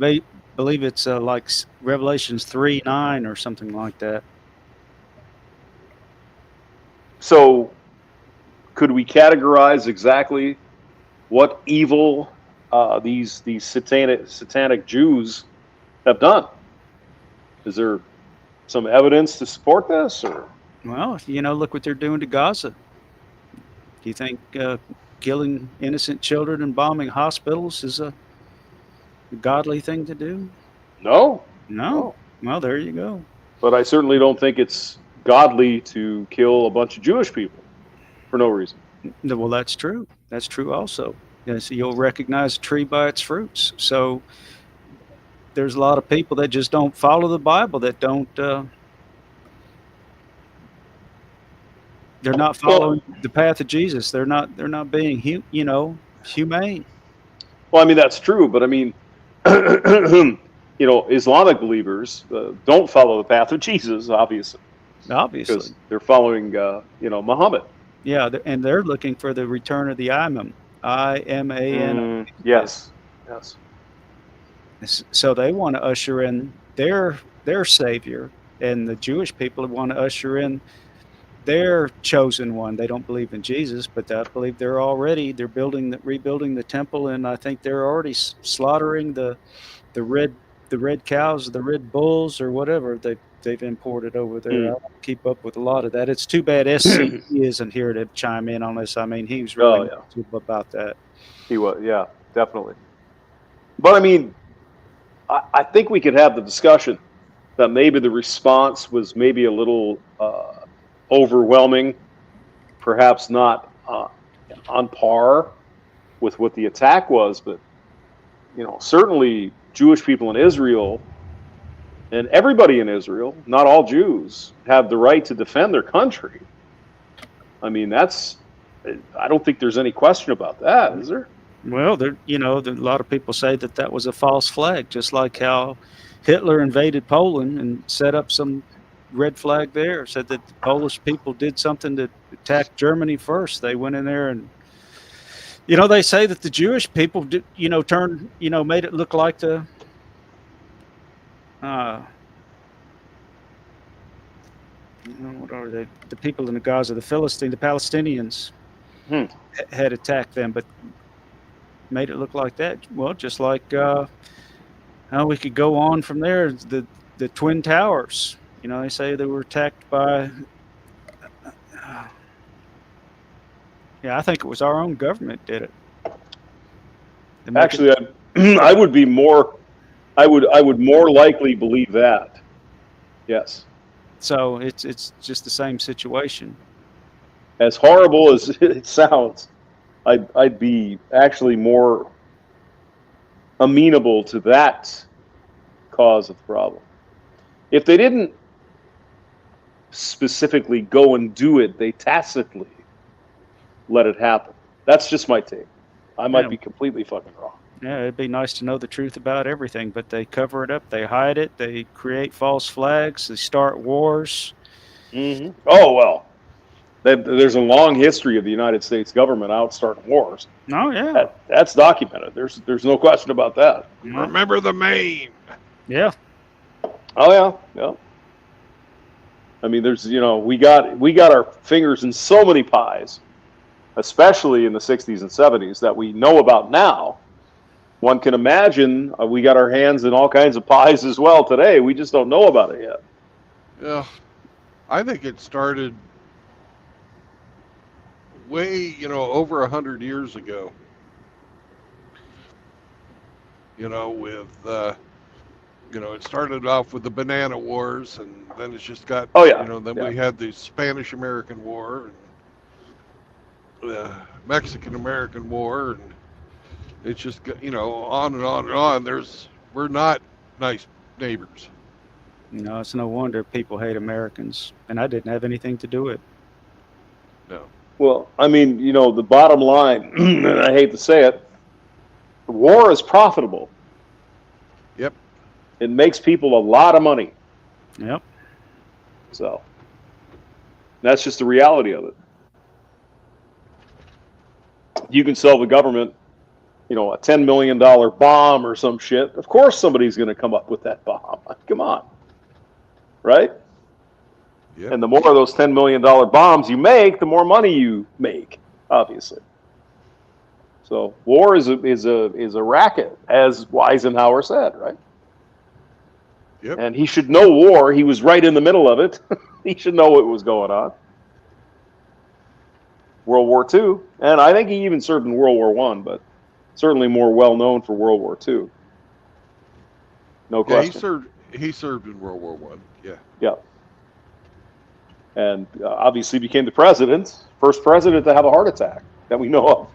S2: believe it's like Revelations 3:9 or something like that.
S3: So, could we categorize exactly what evil these satanic Jews have done? Is there some evidence to support this, or?
S2: Well, look what they're doing to Gaza. Do you think killing innocent children and bombing hospitals is a godly thing to do?
S3: No,
S2: No.
S3: no.
S2: Well, there you go.
S3: But I certainly don't think it's godly to kill a bunch of Jewish people for no reason.
S2: Well, that's true. That's true also. So you'll recognize a tree by its fruits. So there's a lot of people that just don't follow the Bible, that don't. They're not following the path of Jesus. They're not being humane.
S3: Well, I mean, that's true, but I mean, Islamic believers don't follow the path of Jesus, obviously, because they're following, Muhammad.
S2: Yeah, and they're looking for the return of the Imam, I-M-A-N.
S3: Yes.
S2: So they want to usher in their savior, and the Jewish people want to usher in their chosen one. They don't believe in Jesus, but I believe they're rebuilding the temple, and I think they're already slaughtering the red cows, the red bulls, or whatever they've imported over there. I don't keep up with a lot of that. It's too bad SC isn't here to chime in on this. I mean, he was really about that.
S3: He was, yeah, definitely. But I mean, I think we could have the discussion that maybe the response was maybe a little overwhelming, perhaps not on par with what the attack was, but certainly Jewish people in Israel and everybody in Israel, not all Jews, have the right to defend their country. I mean, I don't think there's any question about that, is there?
S2: Well, a lot of people say that was a false flag, just like how Hitler invaded Poland and set up some red flag there, said that the Polish people did something to attack Germany first. They went in there and, they say that the Jewish people did, turned, made it look like the what are they? The people in the Gaza, the Palestinians had attacked them, but made it look like that. Well, just like we could go on from there. The Twin Towers. They say they were attacked by. I think it was our own government did it.
S3: Actually, I would be more. I would more likely believe that. Yes.
S2: So it's just the same situation.
S3: As horrible as it sounds, I'd be actually more amenable to that cause of the problem. If they didn't specifically go and do it, they tacitly let it happen. That's just my take. I might be completely fucking wrong.
S2: Yeah, it'd be nice to know the truth about everything, but they cover it up, they hide it, they create false flags, they start wars.
S3: Mm-hmm. Oh, well, there's a long history of the United States government out starting wars.
S2: Oh, yeah.
S3: That's documented. There's no question about that.
S1: Remember the Maine.
S2: Yeah.
S3: Oh, yeah. I mean, there's, we got our fingers in so many pies, especially in the 60s and 70s, that we know about now. One can imagine we got our hands in all kinds of pies as well today. We just don't know about it yet.
S1: Yeah, I think it started way, over 100 years ago. With, it started off with the Banana Wars, and then it's just got, we had the Spanish-American War, and the Mexican-American War, and it's just, on and on and on. We're not nice neighbors.
S2: It's no wonder people hate Americans, and I didn't have anything to do with it.
S1: No.
S3: Well, I mean, the bottom line, and I hate to say it, war is profitable.
S1: Yep.
S3: It makes people a lot of money.
S2: Yep.
S3: So that's just the reality of it. You can sell the government a $10 million bomb or some shit, of course somebody's going to come up with that bomb. Come on. Right?
S1: Yep.
S3: And the more of those $10 million bombs you make, the more money you make, obviously. So war is a racket, as Eisenhower said, right?
S1: Yep.
S3: And he should know war. He was right in the middle of it. He should know what was going on. World War II, and I think he even served in World War I, but certainly more well known for World War II. No
S1: Yeah,
S3: question.
S1: he served in World War One. Yeah.
S3: Yeah. And obviously became the first president to have a heart attack that we know of,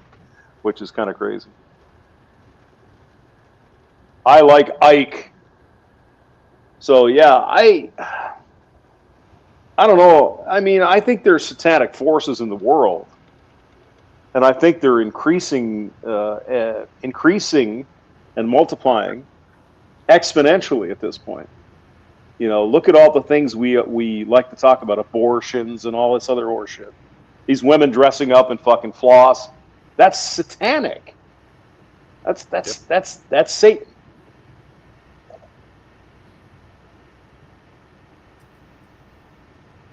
S3: which is kind of crazy. I like Ike. So yeah, I don't know. I mean, I think there's satanic forces in the world, and I think they're increasing and multiplying exponentially at this point. Look at all the things we like to talk about, abortions and all this other horseshit. These women dressing up in fucking floss. That's satanic. That's Satan.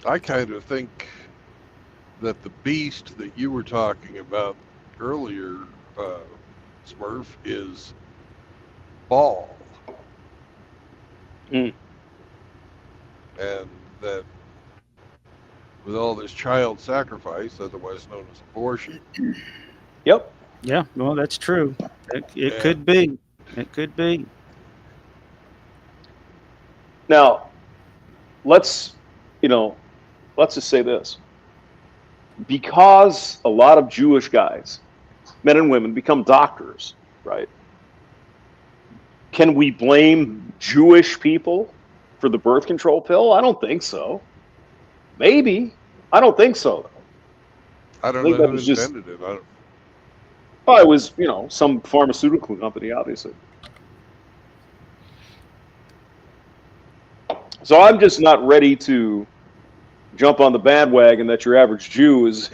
S1: I kind of think that the beast that you were talking about earlier, Smurf, is Baal.
S3: Mm.
S1: And that with all this child sacrifice, otherwise known as abortion.
S3: Yep.
S2: Yeah, well, that's true. It
S1: Yeah.
S2: could be. It could be.
S3: Now, let's just say this. Because a lot of Jewish guys, men and women, become doctors, right? Can we blame Jewish people for the birth control pill? I don't think so. Maybe. I don't think so, though.
S1: I don't
S3: think
S1: know
S3: that
S1: who
S3: was just-
S1: invented it. I don't,
S3: Well, it was, some pharmaceutical company, obviously. So I'm just not ready to jump on the bandwagon that your average Jew is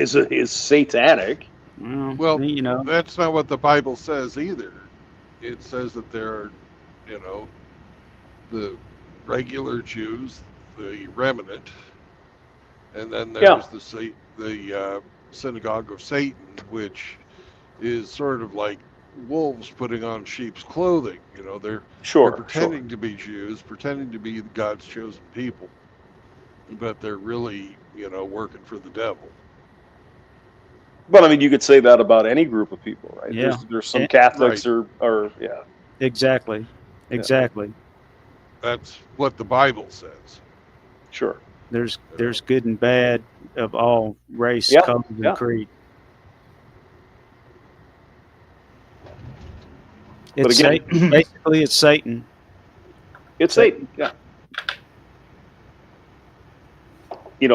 S3: satanic.
S1: well,
S2: you know,
S1: that's not what the Bible says either. It says that there are, the regular Jews, the remnant, and then there's the synagogue of Satan, which is sort of like wolves putting on sheep's clothing. They're
S3: Sure.
S1: pretending to be Jews, pretending to be God's chosen people, but they're really, working for the devil.
S3: But I mean, you could say that about any group of people, right?
S2: Yeah.
S3: There's some
S2: Yeah.
S3: Catholics
S1: Right.
S3: or yeah.
S2: exactly.
S1: That's what the Bible says.
S3: Sure.
S2: There's good and bad of all race,
S3: Yeah,
S2: color, and
S3: yeah.
S2: creed.
S3: But
S2: It's
S3: again-
S2: Satan. Basically, it's Satan.
S3: It's Satan. Yeah.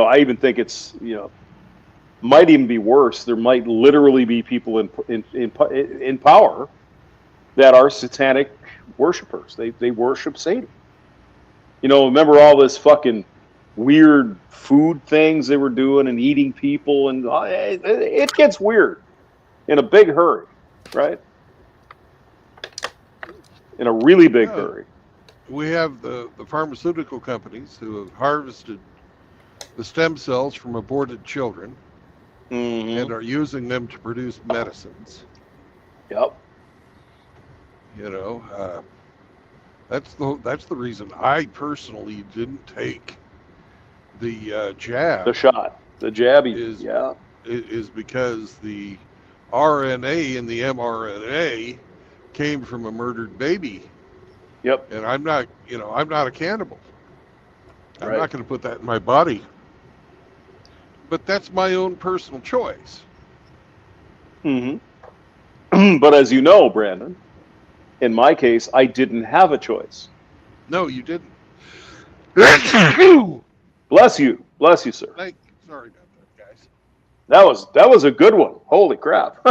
S3: I even think it's might even be worse. There might literally be people in power that are satanic worshipers. They worship Satan. Remember all this fucking weird food things they were doing and eating people, and it gets weird in a big hurry, right? In a really big
S1: Yeah.
S3: hurry.
S1: We have the pharmaceutical companies who have harvested the stem cells from aborted children
S3: Mm-hmm.
S1: and are using them to produce medicines.
S3: Yep.
S1: That's the reason I personally didn't take the jab.
S3: The shot, the jabby.
S1: Is-
S3: Yeah.
S1: Is because the RNA in the mRNA came from a murdered baby,
S3: Yep.
S1: and I'm not a cannibal. I'm
S3: Right.
S1: not going to put that in my body. But that's my own personal choice.
S3: Mm-hmm. But as you know, Brandon, in my case, I didn't have a choice.
S1: No, you didn't.
S3: Bless you, sir.
S1: Sorry about that, guys.
S3: That was a good one. Holy crap!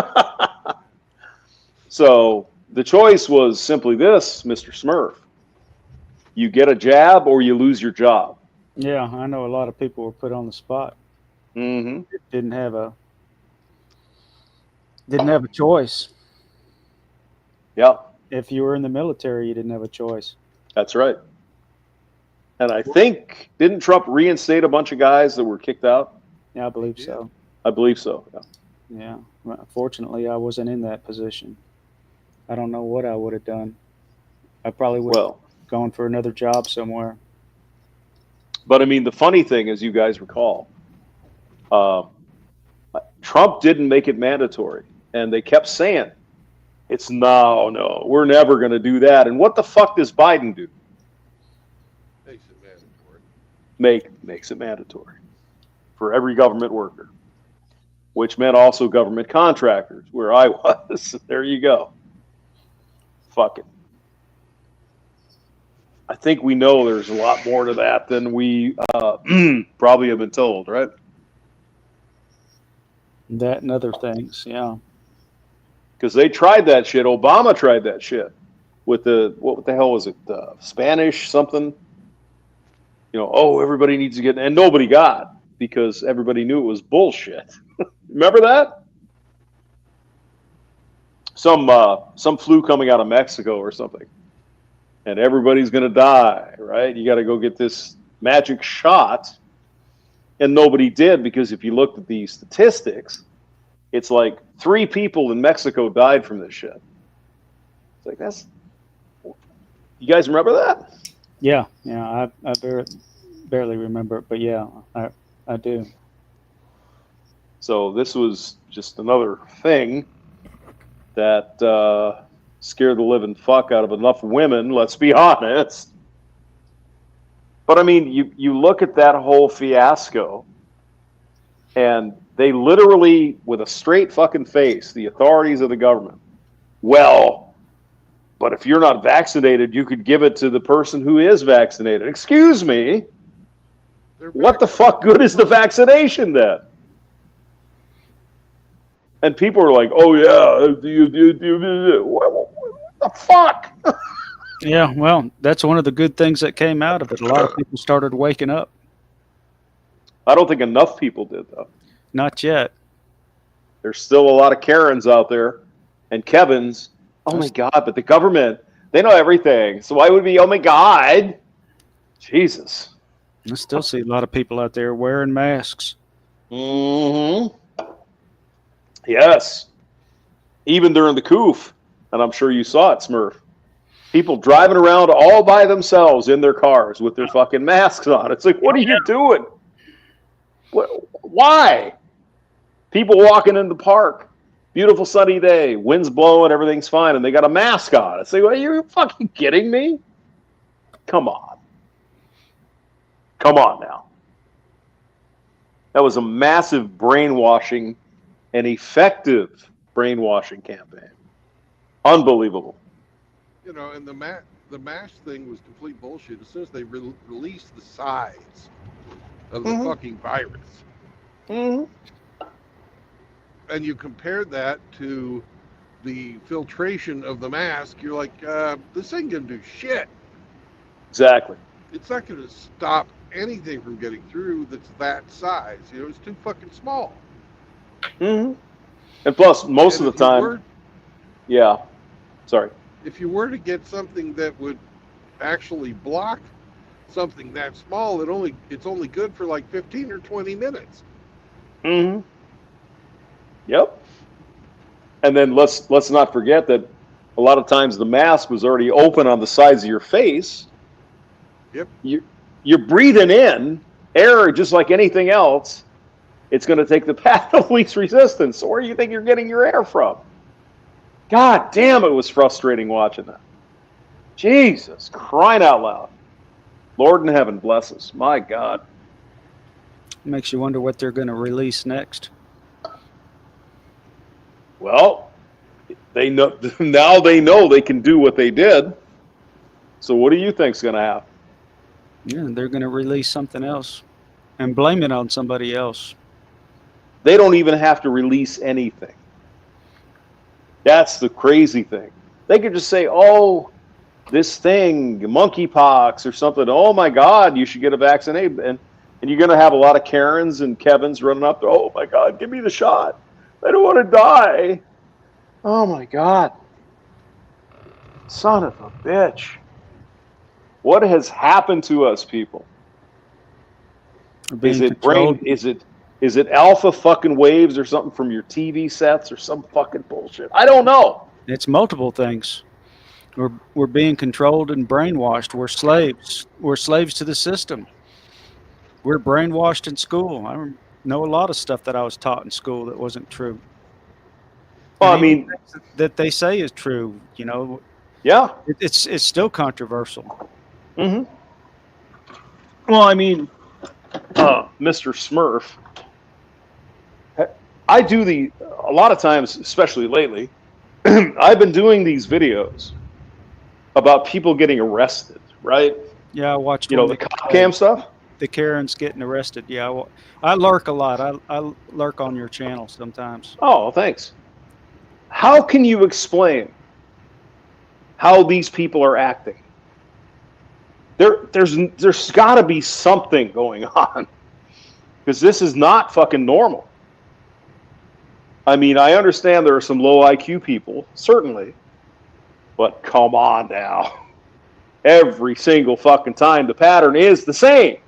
S3: So the choice was simply this, Mr. Smurf: you get a jab or you lose your job.
S2: Yeah, I know a lot of people were put on the spot.
S3: Mm-hmm.
S2: Didn't have a choice.
S3: Yeah,
S2: If you were in the military, you didn't have a choice.
S3: that's right. And I think, didn't Trump reinstate a bunch of guys that were kicked out?
S2: Yeah, I believe
S1: did.
S2: so.
S3: I believe so. Yeah.
S2: Yeah. Well, fortunately, I wasn't in that position. I don't know what I would have done. I probably would have
S3: Well,
S2: gone for another job somewhere.
S3: but I mean, the funny thing, as you guys recall, Trump didn't make it mandatory, and they kept saying, "It's no, we're never going to do that." And what the fuck does Biden do?
S1: Makes it mandatory.
S3: Makes it mandatory for every government worker, which meant also government contractors, where I was. There you go. Fuck it. I think we know there's a lot more to that than we probably have been told, right?
S2: That and other things. Yeah.
S3: Because they tried that shit. Obama tried that shit with what the hell was it? Spanish something. Everybody needs to get, and nobody got because everybody knew it was bullshit. Remember that? Some flu coming out of Mexico or something, and everybody's gonna die, right? You got to go get this magic shot, and nobody did because if you looked at the statistics, it's like 3 people in Mexico died from this shit. It's like you guys remember that?
S2: Yeah. Yeah. I barely remember it, but yeah, I do.
S3: So this was just another thing that scared the living fuck out of enough women, let's be honest. But I mean, you look at that whole fiasco, and they literally, with a straight fucking face, the authorities of the government, well, but if you're not vaccinated, you could give it to the person who is vaccinated. Excuse me? What the fuck good is the vaccination then? And people are like, oh yeah, what the fuck?
S2: Yeah. Well, that's one of the good things that came out of it. A lot of people started waking up.
S3: I don't think enough people did, though.
S2: Not yet.
S3: There's still a lot of Karens out there and Kevins. Oh my God, but the government, they know everything. So why would it be, oh my God? Jesus.
S2: I still see a lot of people out there wearing masks.
S3: Mm-hmm. Yes. Even during the coof, and I'm sure you saw it, Smurf. People driving around all by themselves in their cars with their fucking masks on. It's like, what are you doing? Why? People walking in the park, beautiful sunny day, wind's blowing, everything's fine, and they got a mask on. It's like, are you fucking kidding me? Come on. Come on now. That was a massive brainwashing, an effective brainwashing campaign. Unbelievable.
S1: And the mask thing was complete bullshit. As soon as they released the size of the fucking virus, and you compared that to the filtration of the mask, you're like, this ain't gonna do shit.
S3: Exactly.
S1: It's not gonna stop anything from getting through that's that size. It's too fucking small.
S3: And plus, most of the time, sorry.
S1: If you were to get something that would actually block something that small, it's only good for like 15 or 20 minutes.
S3: Yep. And then let's not forget that a lot of times the mask was already open on the sides of your face.
S1: Yep.
S3: You're breathing in air just like anything else. It's going to take the path of least resistance. So where do you think you're getting your air from? God damn, it was frustrating watching that. Jesus, crying out loud. Lord in heaven bless us. My God.
S2: Makes you wonder what they're going to release next.
S3: Well, they know now. They know they can do what they did. So what do you think's going to happen?
S2: Yeah, they're going to release something else and blame it on somebody else.
S3: They don't even have to release anything. That's the crazy thing. They could just say, oh, this thing, monkeypox or something. Oh, my God, you should get a vaccine. And you're going to have a lot of Karens and Kevins running up. Oh, my God, give me the shot. I don't want to die. Oh, my God. Son of a bitch. What has happened to us people?
S2: We're being
S3: Is it
S2: controlled.
S3: brain? Is it alpha fucking waves or something from your TV sets or some fucking bullshit? I don't know.
S2: It's multiple things. We're being controlled and brainwashed. We're slaves. We're slaves to the system. We're brainwashed in school. Know a lot of stuff that I was taught in school that wasn't true.
S3: Well, I
S2: And even
S3: mean,
S2: things that they say is true. You know,
S3: yeah.
S2: it's still controversial.
S3: Mm-hmm. Well, I mean, Mr. Smurf, I do a lot of times, especially lately, I've been doing these videos about people getting arrested, right?
S2: Yeah, I watched
S3: You know,
S2: one
S3: the cop cam stuff.
S2: the Karens getting arrested. Yeah, I lurk a lot. I lurk on your channel sometimes.
S3: Oh, thanks. How can you explain how these people are acting? There's got to be something going on, because this is not fucking normal. I mean, I understand there are some low IQ people, certainly, but come on now. Every single fucking time the pattern is the same.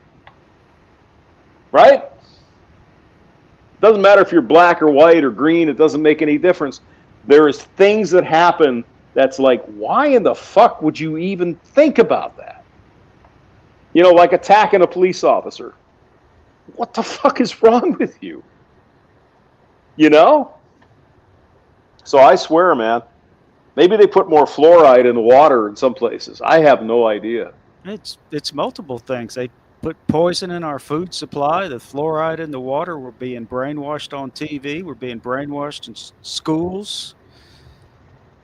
S3: Right? Doesn't matter if you're black or white or green, it doesn't make any difference. There is things that happen that's like, why in the fuck would you even think about that? You know, like attacking a police officer. What the fuck is wrong with you? You know? So I swear, man, maybe they put more fluoride in the water in some places. I have no idea.
S2: It's multiple things. They put poison in our food supply, the fluoride in the water. We're being brainwashed on TV. We're being brainwashed in schools.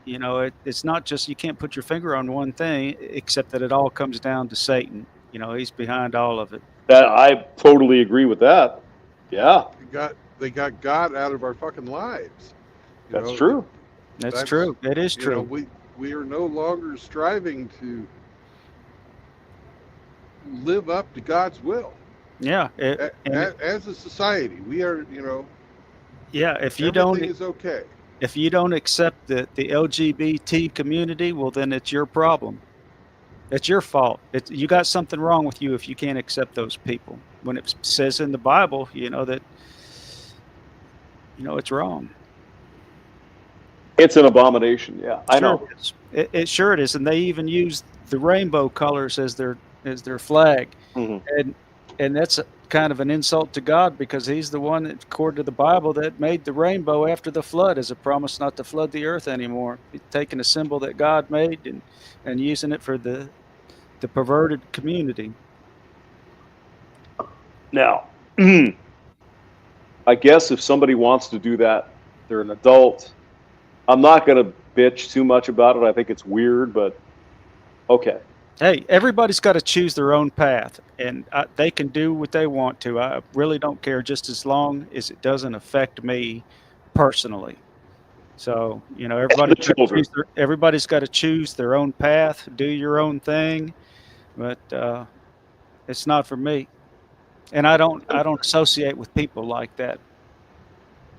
S2: You know, it's not just, you can't put your finger on one thing, except that it all comes down to Satan. You know, he's behind all of it.
S3: That I totally agree with that. Yeah,
S1: They got God out of our fucking lives. You
S3: that's
S1: know,
S3: true.
S2: That's true. It is
S1: You know,
S2: true.
S1: we are no longer striving to live up to God's will.
S2: Yeah.
S1: As a society, we are, you know,
S2: Yeah. If you
S1: everything
S2: don't
S1: is okay.
S2: if you don't accept the LGBT community, well, then it's your problem. It's your fault. You got something wrong with you if you can't accept those people. When it says in the Bible, you know that, you know, it's wrong.
S3: It's an abomination. Yeah, I know.
S2: Sure it is. It sure it is, and they even use the rainbow colors as their flag,
S3: Mhm.
S2: and that's kind of an insult to God, because He's the one that, according to the Bible, that made the rainbow after the flood as a promise not to flood the earth anymore. He's taking a symbol that God made and using it for the perverted community.
S3: Now, I guess if somebody wants to do that, they're an adult. I'm not going to bitch too much about it. I think it's weird, but okay.
S2: Hey, everybody's got to choose their own path, and they can do what they want to. I really don't care, just as long as it doesn't affect me personally. So, you know, everybody's got to choose their own path, do your own thing, but it's not for me. And I don't associate with people like that.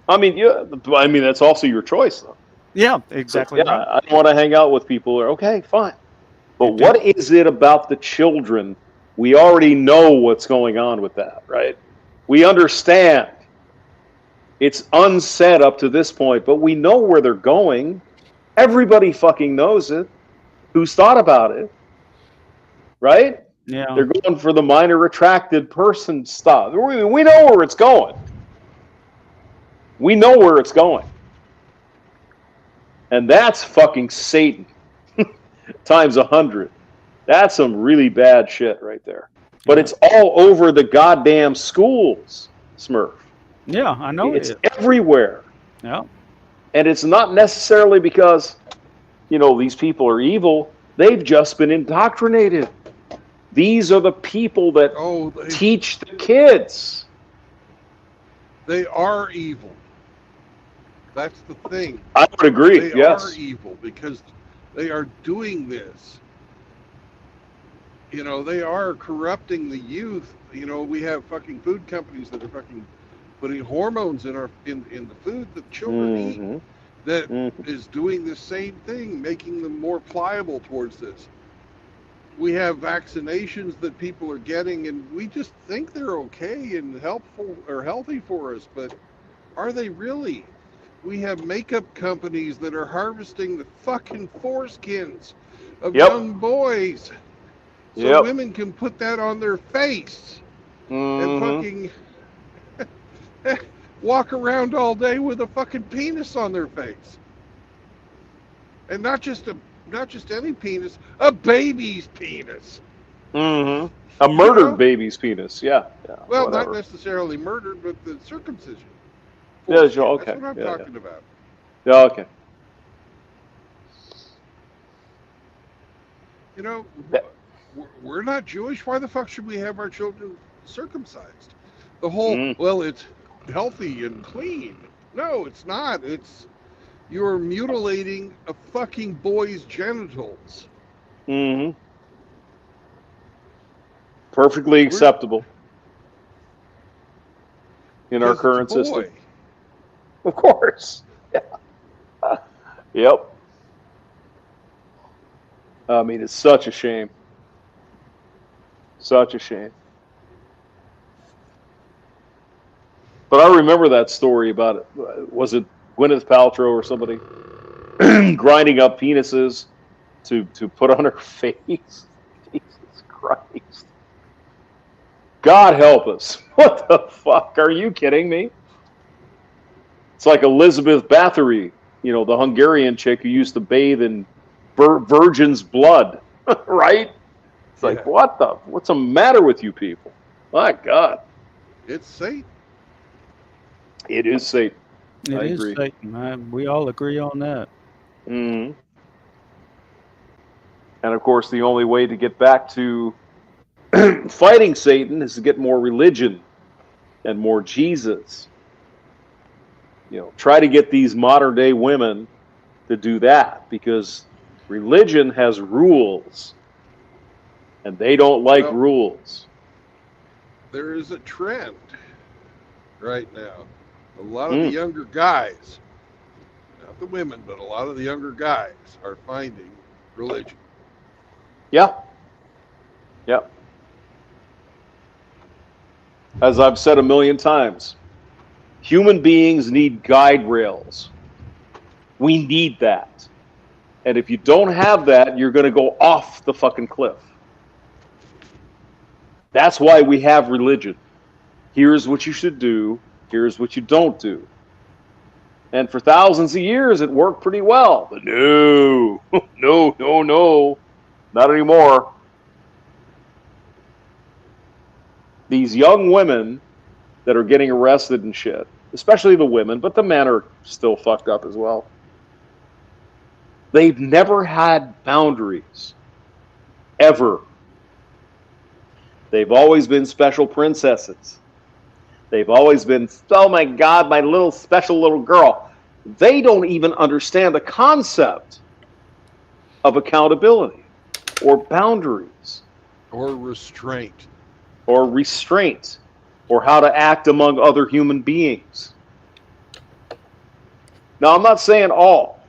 S3: I mean, yeah. I mean, that's also your choice, though.
S2: Yeah, exactly.
S3: Yeah,
S2: Right.
S3: I don't want to hang out with people who are okay, fine. But what is it about the children? We already know what's going on with that, right? We understand. It's unsaid up to this point, but we know where they're going. Everybody fucking knows it. Who's thought about it, right?
S2: Yeah.
S3: They're going for the minor attracted person stuff. We know where it's going. We know where it's going. And that's fucking Satan times 100. That's some really bad shit right there. But it's all over the goddamn schools, Smurf.
S2: Yeah, I know
S3: It's
S2: it is.
S3: everywhere.
S2: Yeah.
S3: And it's not necessarily because, you know, these people are evil. They've just been indoctrinated. These are the people that teach the kids.
S1: They are evil. That's the thing.
S3: I would agree.
S1: They
S3: yes.
S1: are evil because they are doing this. You know, they are corrupting the youth. You know, we have fucking food companies that are fucking putting hormones in the food that children eat. that
S3: Mm.
S1: is doing the same thing, making them more pliable towards this. We have vaccinations that people are getting, and we just think they're okay and helpful or healthy for us, but are they really? We have makeup companies that are harvesting the fucking foreskins of
S3: Yep.
S1: young boys so
S3: Yep.
S1: women can put that on their face and
S3: Mm-hmm.
S1: fucking walk around all day with a fucking penis on their face. And not just any penis, a baby's penis.
S3: Mm-hmm. A
S1: You
S3: murdered
S1: know?
S3: baby's penis. Yeah. Yeah.
S1: Well, not
S3: Whatever.
S1: necessarily murdered, but the circumcision.
S3: Yeah.
S1: Foreskin.
S3: Sure.
S1: That's
S3: Okay.
S1: what I'm
S3: Yeah.
S1: talking about.
S3: Yeah. Yeah. Okay.
S1: You know,
S3: Yeah.
S1: we're not Jewish. Why the fuck should we have our children circumcised? The whole,
S3: Mm.
S1: well, it's healthy and clean. No, it's not. It's you're mutilating a fucking boy's genitals.
S3: Mm-hmm. Perfectly
S1: We're
S3: acceptable in our
S1: because it's a
S3: current system.
S1: boy.
S3: Of course. Yeah. Yep. I mean, it's such a shame. Such a shame. But I remember that story about it. Was it Gwyneth Paltrow or somebody grinding up penises to put on her face? Jesus Christ. God help us. What the fuck? Are you kidding me? It's like Elizabeth Bathory, you know, the Hungarian chick who used to bathe in virgin's blood, right? It's like,
S1: Yeah,
S3: what's the matter with you people? My God.
S1: it's Satan.
S3: It is Satan.
S2: It
S3: I
S2: is
S3: agree.
S2: Satan. We all agree on that.
S3: Mm-hmm. And of course, the only way to get back to fighting Satan is to get more religion and more Jesus. You know, try to get these modern day women to do that because religion has rules and they don't like
S1: Well,
S3: rules.
S1: there is a trend right now. A lot of the
S3: Mm.
S1: younger guys, not the women, but a lot of the younger guys are finding religion.
S3: Yeah. Yeah. As I've said a million times, human beings need guide rails. We need that. And if you don't have that, you're going to go off the fucking cliff. That's why we have religion. Here's what you should do. Here's what you don't do. And for thousands of years, it worked pretty well. But no, no, not anymore. These young women that are getting arrested and shit, especially the women, but the men are still fucked up as well. They've never had boundaries, ever. They've always been special princesses. They've always been, oh my God, my little special little girl. They don't even understand the concept of accountability or boundaries
S1: Or restraint.
S3: or restraint or how to act among other human beings. Now, I'm not saying all,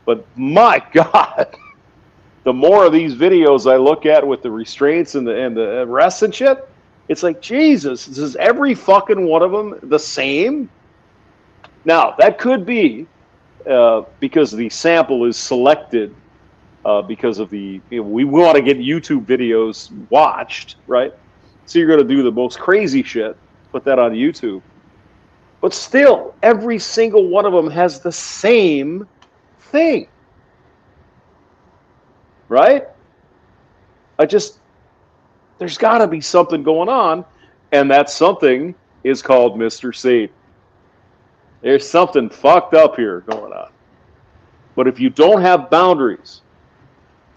S3: but my God, the more of these videos I look at with the restraints and the arrests and shit, it's like, Jesus, is every fucking one of them the same? Now, that could be because the sample is selected because of we want to get YouTube videos watched, right? So you're going to do the most crazy shit, put that on YouTube. But still, every single one of them has the same thing, right? There's got to be something going on, and that something is called Mr. Satan. There's something fucked up here going on. But if you don't have boundaries,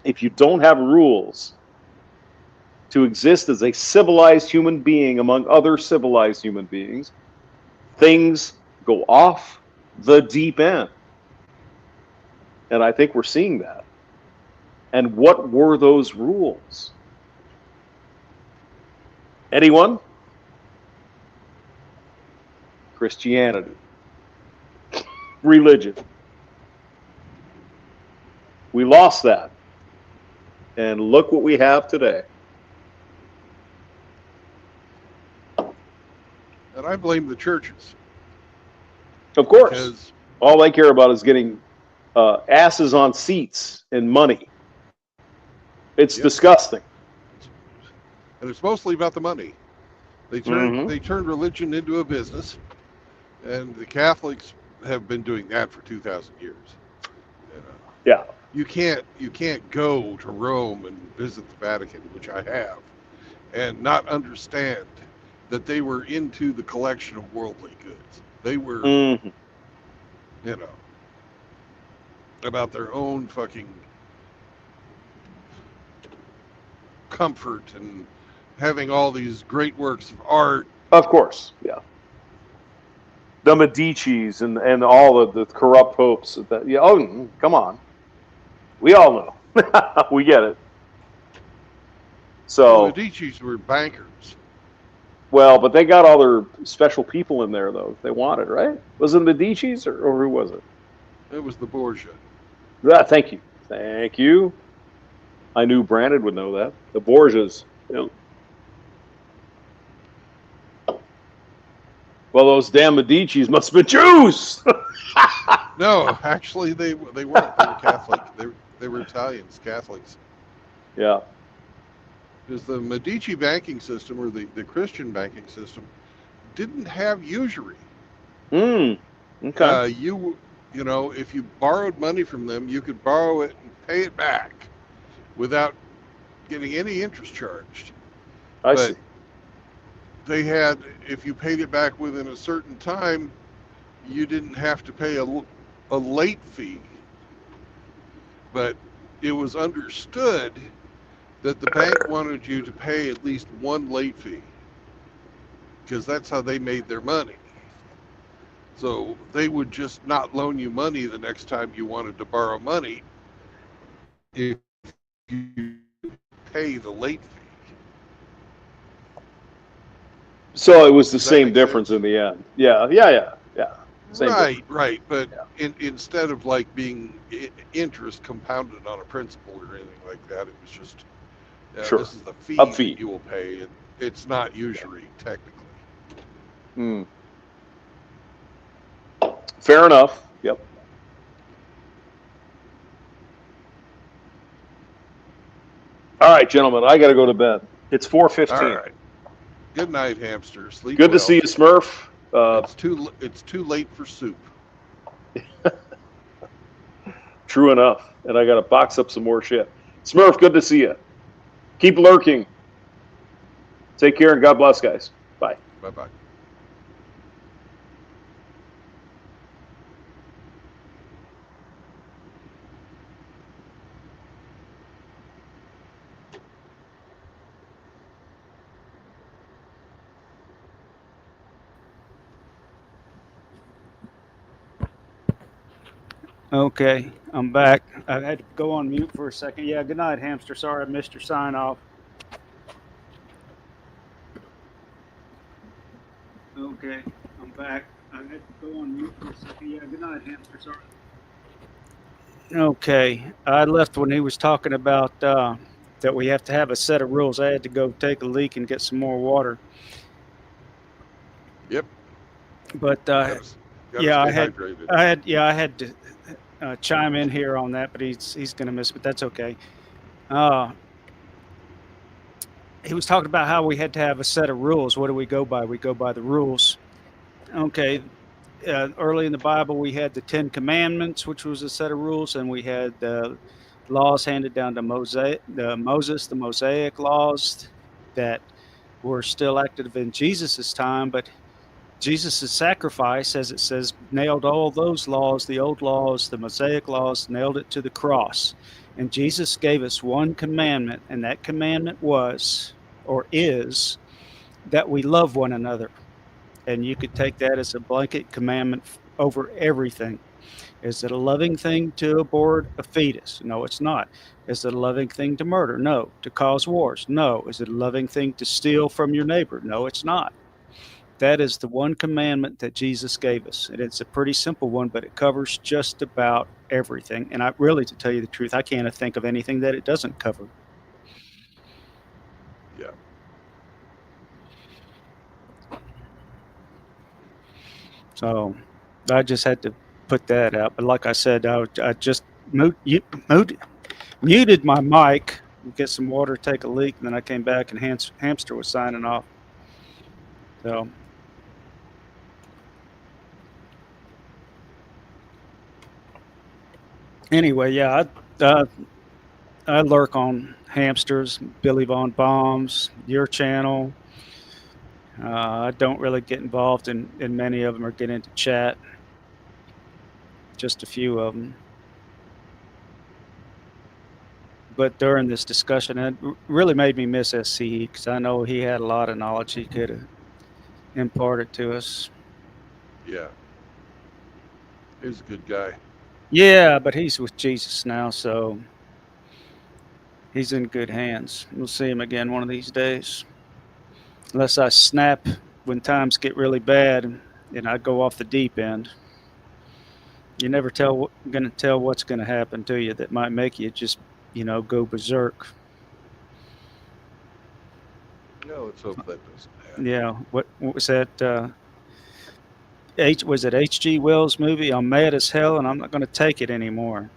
S3: if you don't have rules to exist as a civilized human being among other civilized human beings, things go off the deep end. And I think we're seeing that. And what were those rules? Anyone? Christianity. religion. We lost that. And look what we have today.
S1: And I blame the churches.
S3: Of course.
S1: Because
S3: All they care about is getting asses on seats and money. It's
S1: Yep.
S3: disgusting.
S1: and it's mostly about the money. They turned religion into a business, and the Catholics have been doing that for 2,000 years. You know,
S3: Yeah.
S1: you can't go to Rome and visit the Vatican, which I have, and not understand that they were into the collection of worldly goods. They were,
S3: Mhm.
S1: you know, about their own fucking comfort and having all these great works of art.
S3: Of course. Yeah. The Medicis and all of the corrupt popes. Yeah, oh, come on. We all know. We get it. So,
S1: The Medicis were bankers.
S3: well, but they got all their special people in there, though, if they wanted, right? Was it the Medicis or who was it?
S1: It was the Borgia.
S3: Ah, thank you. Thank you. I knew Brandon would know that. The Borgias. You know. Well, those damn Medicis must have been Jews.
S1: No, actually, they weren't. They were Catholic. They were Italians, Catholics.
S3: Yeah.
S1: Because the Medici banking system, or the Christian banking system, didn't have usury.
S3: Okay.
S1: You know, if you borrowed money from them, you could borrow it and pay it back without getting any interest charged.
S3: I
S1: but
S3: see.
S1: They had, if you paid it back within a certain time, you didn't have to pay a late fee. But it was understood that the bank wanted you to pay at least one late fee, because that's how they made their money. So they would just not loan you money the next time you wanted to borrow money if you pay the late fee.
S3: So it was the
S1: Does that
S3: same
S1: make
S3: difference
S1: sense?
S3: in the end. Yeah. Same
S1: Right,
S3: difference.
S1: right. But
S3: Yeah.
S1: instead of like being interest compounded on a principal or anything like that, it was just
S3: Sure.
S1: this is the fee,
S3: A fee.
S1: that you will pay, and it's not usury technically.
S3: Fair enough. Yep. All right, gentlemen, I got to go to bed. It's 4:15.
S1: All right. Good night, hamster. Sleep
S3: Good to
S1: well.
S3: see you, Smurf.
S1: It's too late for soup.
S3: True enough. And I got to box up some more shit. Smurf, good to see you. Keep lurking. Take care and God bless, guys. Bye.
S1: Bye-bye.
S2: Okay, I'm back. I had to go on mute for a second. Yeah, good night, hamster. Sorry I missed your sign off. Okay, I'm back. I had to go on mute for a second. Yeah, good night, hamster. Sorry. Okay, I left when he was talking about that we have to have a set of rules. I had to go take a leak and get some more water.
S1: Yep.
S2: But
S1: Gotta
S2: yeah, I
S1: stay
S2: had-
S1: hydrated.
S2: I had to chime in here on that, but he's going to miss, but that's okay. He was talking about how we had to have a set of rules. What do we go by? We go by the rules. Okay. Early in the Bible, we had the 10 Commandments, which was a set of rules, and we had the laws handed down to Moses, the Mosaic laws that were still active in Jesus's time, but Jesus' sacrifice, as it says, nailed all those laws, the old laws, the Mosaic laws, nailed it to the cross. And Jesus gave us one commandment, and that commandment was, or is, that we love one another. And you could take that as a blanket commandment over everything. Is it a loving thing to abort a fetus? No, it's not. Is it a loving thing to murder? No. To cause wars? No. Is it a loving thing to steal from your neighbor? No, it's not. That is the one commandment that Jesus gave us. And it's a pretty simple one, but it covers just about everything. And I really, to tell you the truth, I can't think of anything that it doesn't cover.
S1: Yeah.
S2: So I just had to put that out. But like I said, I just muted my mic, get some water, take a leak, and then I came back and Hamster was signing off. So anyway, yeah, I lurk on Hamsters, Billy Von Bombs, your channel. I don't really get involved in many of them or get into chat. Just a few of them. But during this discussion, it really made me miss SCE because I know he had a lot of knowledge he could have imparted to us.
S1: Yeah. He's a good guy.
S2: Yeah, but he's with Jesus now, so he's in good hands. We'll see him again one of these days. Unless I snap when times get really bad and I go off the deep end. You never gonna tell what's gonna happen to you that might make you just, go berserk.
S1: No, let's hope that doesn't happen.
S2: Yeah. What was that? Was it H.G. Wells' movie? I'm mad as hell and I'm not gonna take it anymore.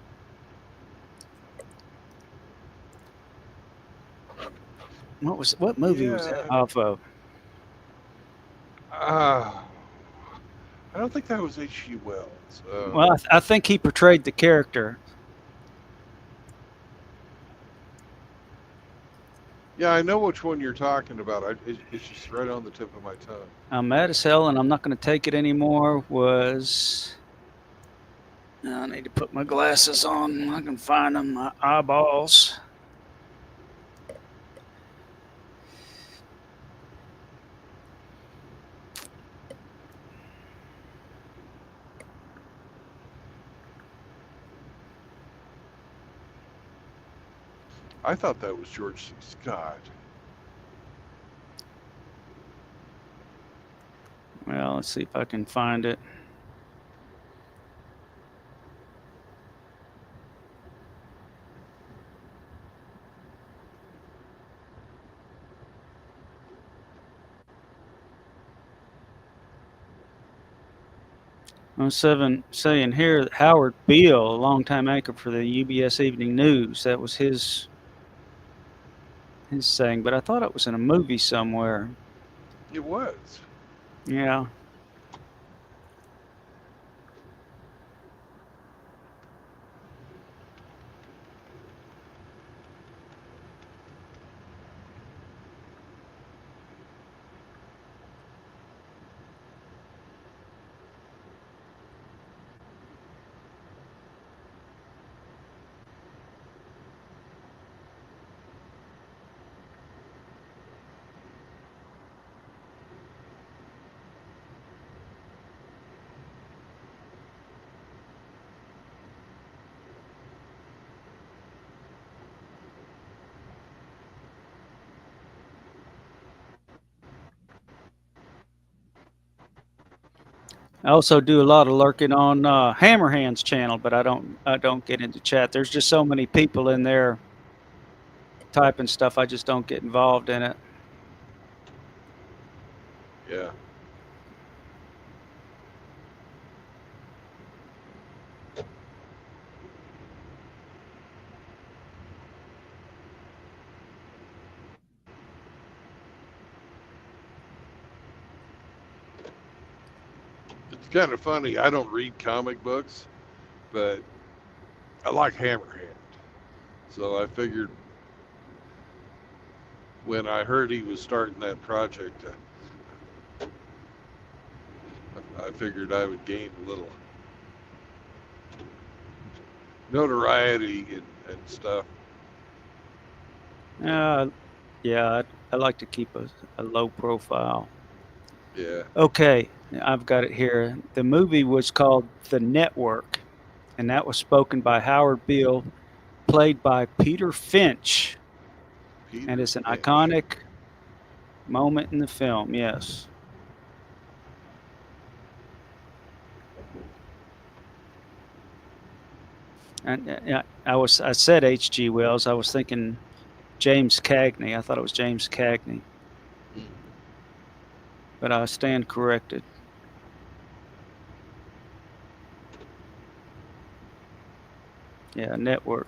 S2: What movie was that off of?
S1: I don't think that was H.G. Wells.
S2: Well, I think he portrayed the character.
S1: Yeah, I know which one you're talking about. It's just right on the tip of my tongue.
S2: I'm mad as hell and I'm not going to take it anymore I need to put my glasses on. I can find them, my eyeballs.
S1: I thought that was George C. Scott.
S2: Well, let's see if I can find it. I'm saying here that Howard Beale, a longtime anchor for the UBS Evening News, that was his saying, but I thought it was in a movie somewhere.
S1: It was.
S2: Yeah. I also do a lot of lurking on Hammerhand's channel, but I don't get into chat. There's just so many people in there typing stuff. I just don't get involved in it.
S1: Yeah. It's kind of funny. I don't read comic books, but I like Hammerhand. So I figured when I heard he was starting that project, I figured I would gain a little notoriety and stuff.
S2: Yeah, I like to keep a low profile.
S1: Yeah.
S2: Okay, I've got it here. The movie was called The Network, and that was spoken by Howard Beale, played by Peter Finch. And it's an iconic moment in the film, yes. And I said H.G. Wells. I was thinking James Cagney. I thought it was James Cagney, but I stand corrected. Yeah, network.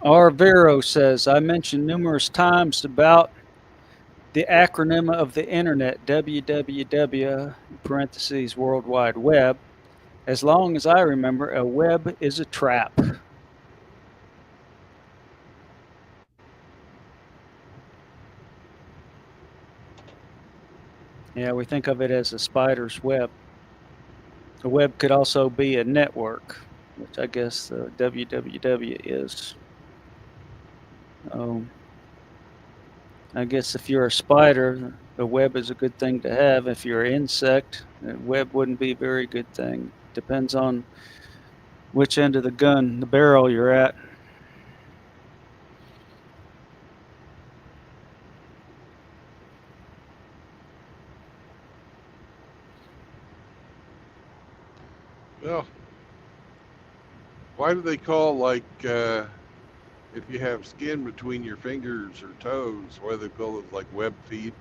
S2: R. Vero says, I mentioned numerous times about the acronym of the internet, www, parentheses, World Wide Web. As long as I remember, a web is a trap. Yeah, we think of it as a spider's web. A web could also be a network, which I guess www is. I guess if you're a spider, a web is a good thing to have. If you're an insect, a web wouldn't be a very good thing. Depends on which end of the gun, the barrel you're at.
S1: Well, why do they call, like, if you have skin between your fingers or toes, why do they call it like web feet?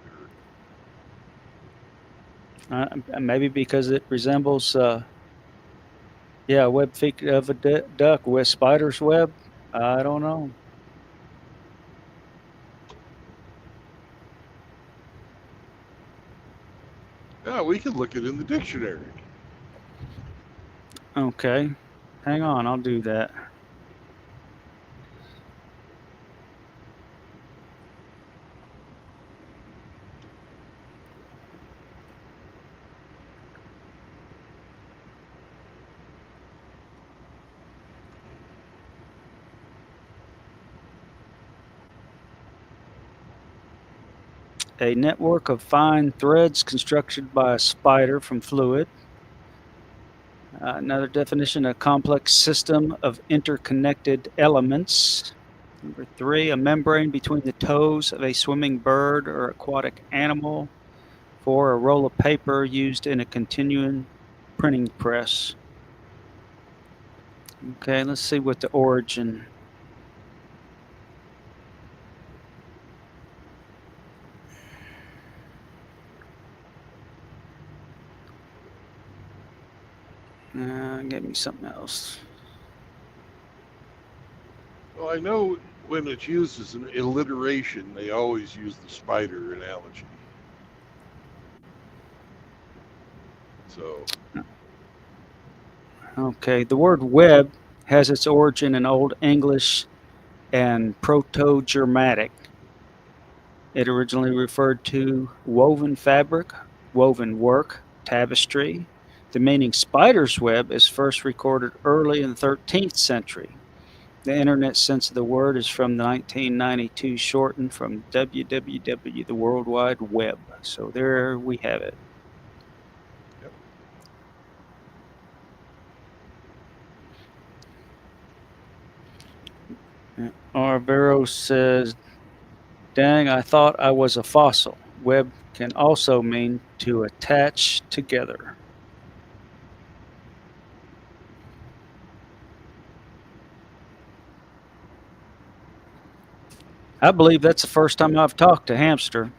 S2: Maybe because it resembles, web feet of a duck with spider's web. I don't know.
S1: Yeah, we can look it in the dictionary.
S2: Okay, hang on, I'll do that. A network of fine threads constructed by a spider from fluid. Another definition, a complex system of interconnected elements. Number 3, a membrane between the toes of a swimming bird or aquatic animal. 4, a roll of paper used in a continuum printing press. Okay, let's see what the origin. Give me something else.
S1: Well, I know when it's used as an alliteration, they always use the spider analogy. So.
S2: Okay, the word web has its origin in Old English and Proto-Germanic. It originally referred to woven fabric, woven work, tapestry. The meaning spider's web is first recorded early in the 13th century. The internet sense of the word is from the 1992 shortened from www, the World Wide Web. So there we have it. Arvero says, dang, I thought I was a fossil. Web can also mean to attach together. I believe that's the first time I've talked to Hamster.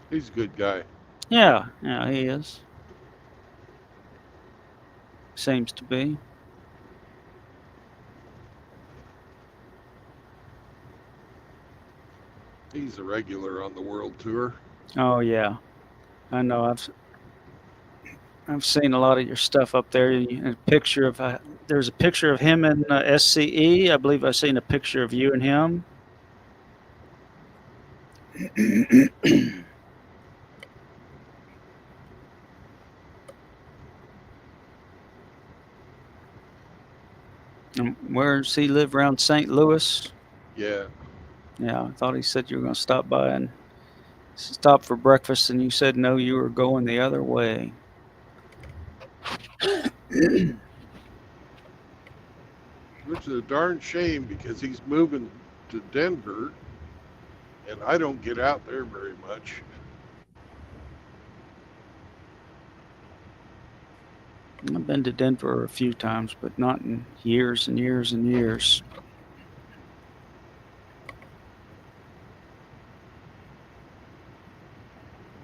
S1: He's a good guy.
S2: Yeah, he is. Seems to be.
S1: He's a regular on the world tour.
S2: Oh yeah, I know. I've seen a lot of your stuff up there. A picture of there's a picture of him in SCE. I believe I've seen a picture of you and him. Where does he live? Around St. Louis?
S1: Yeah.
S2: Yeah, I thought he said you were going to stop by and stop for breakfast, and you said no, you were going the other way.
S1: Which is a darn shame because he's moving to Denver, and I don't get out there very much.
S2: I've been to Denver a few times, but not in years and years and years.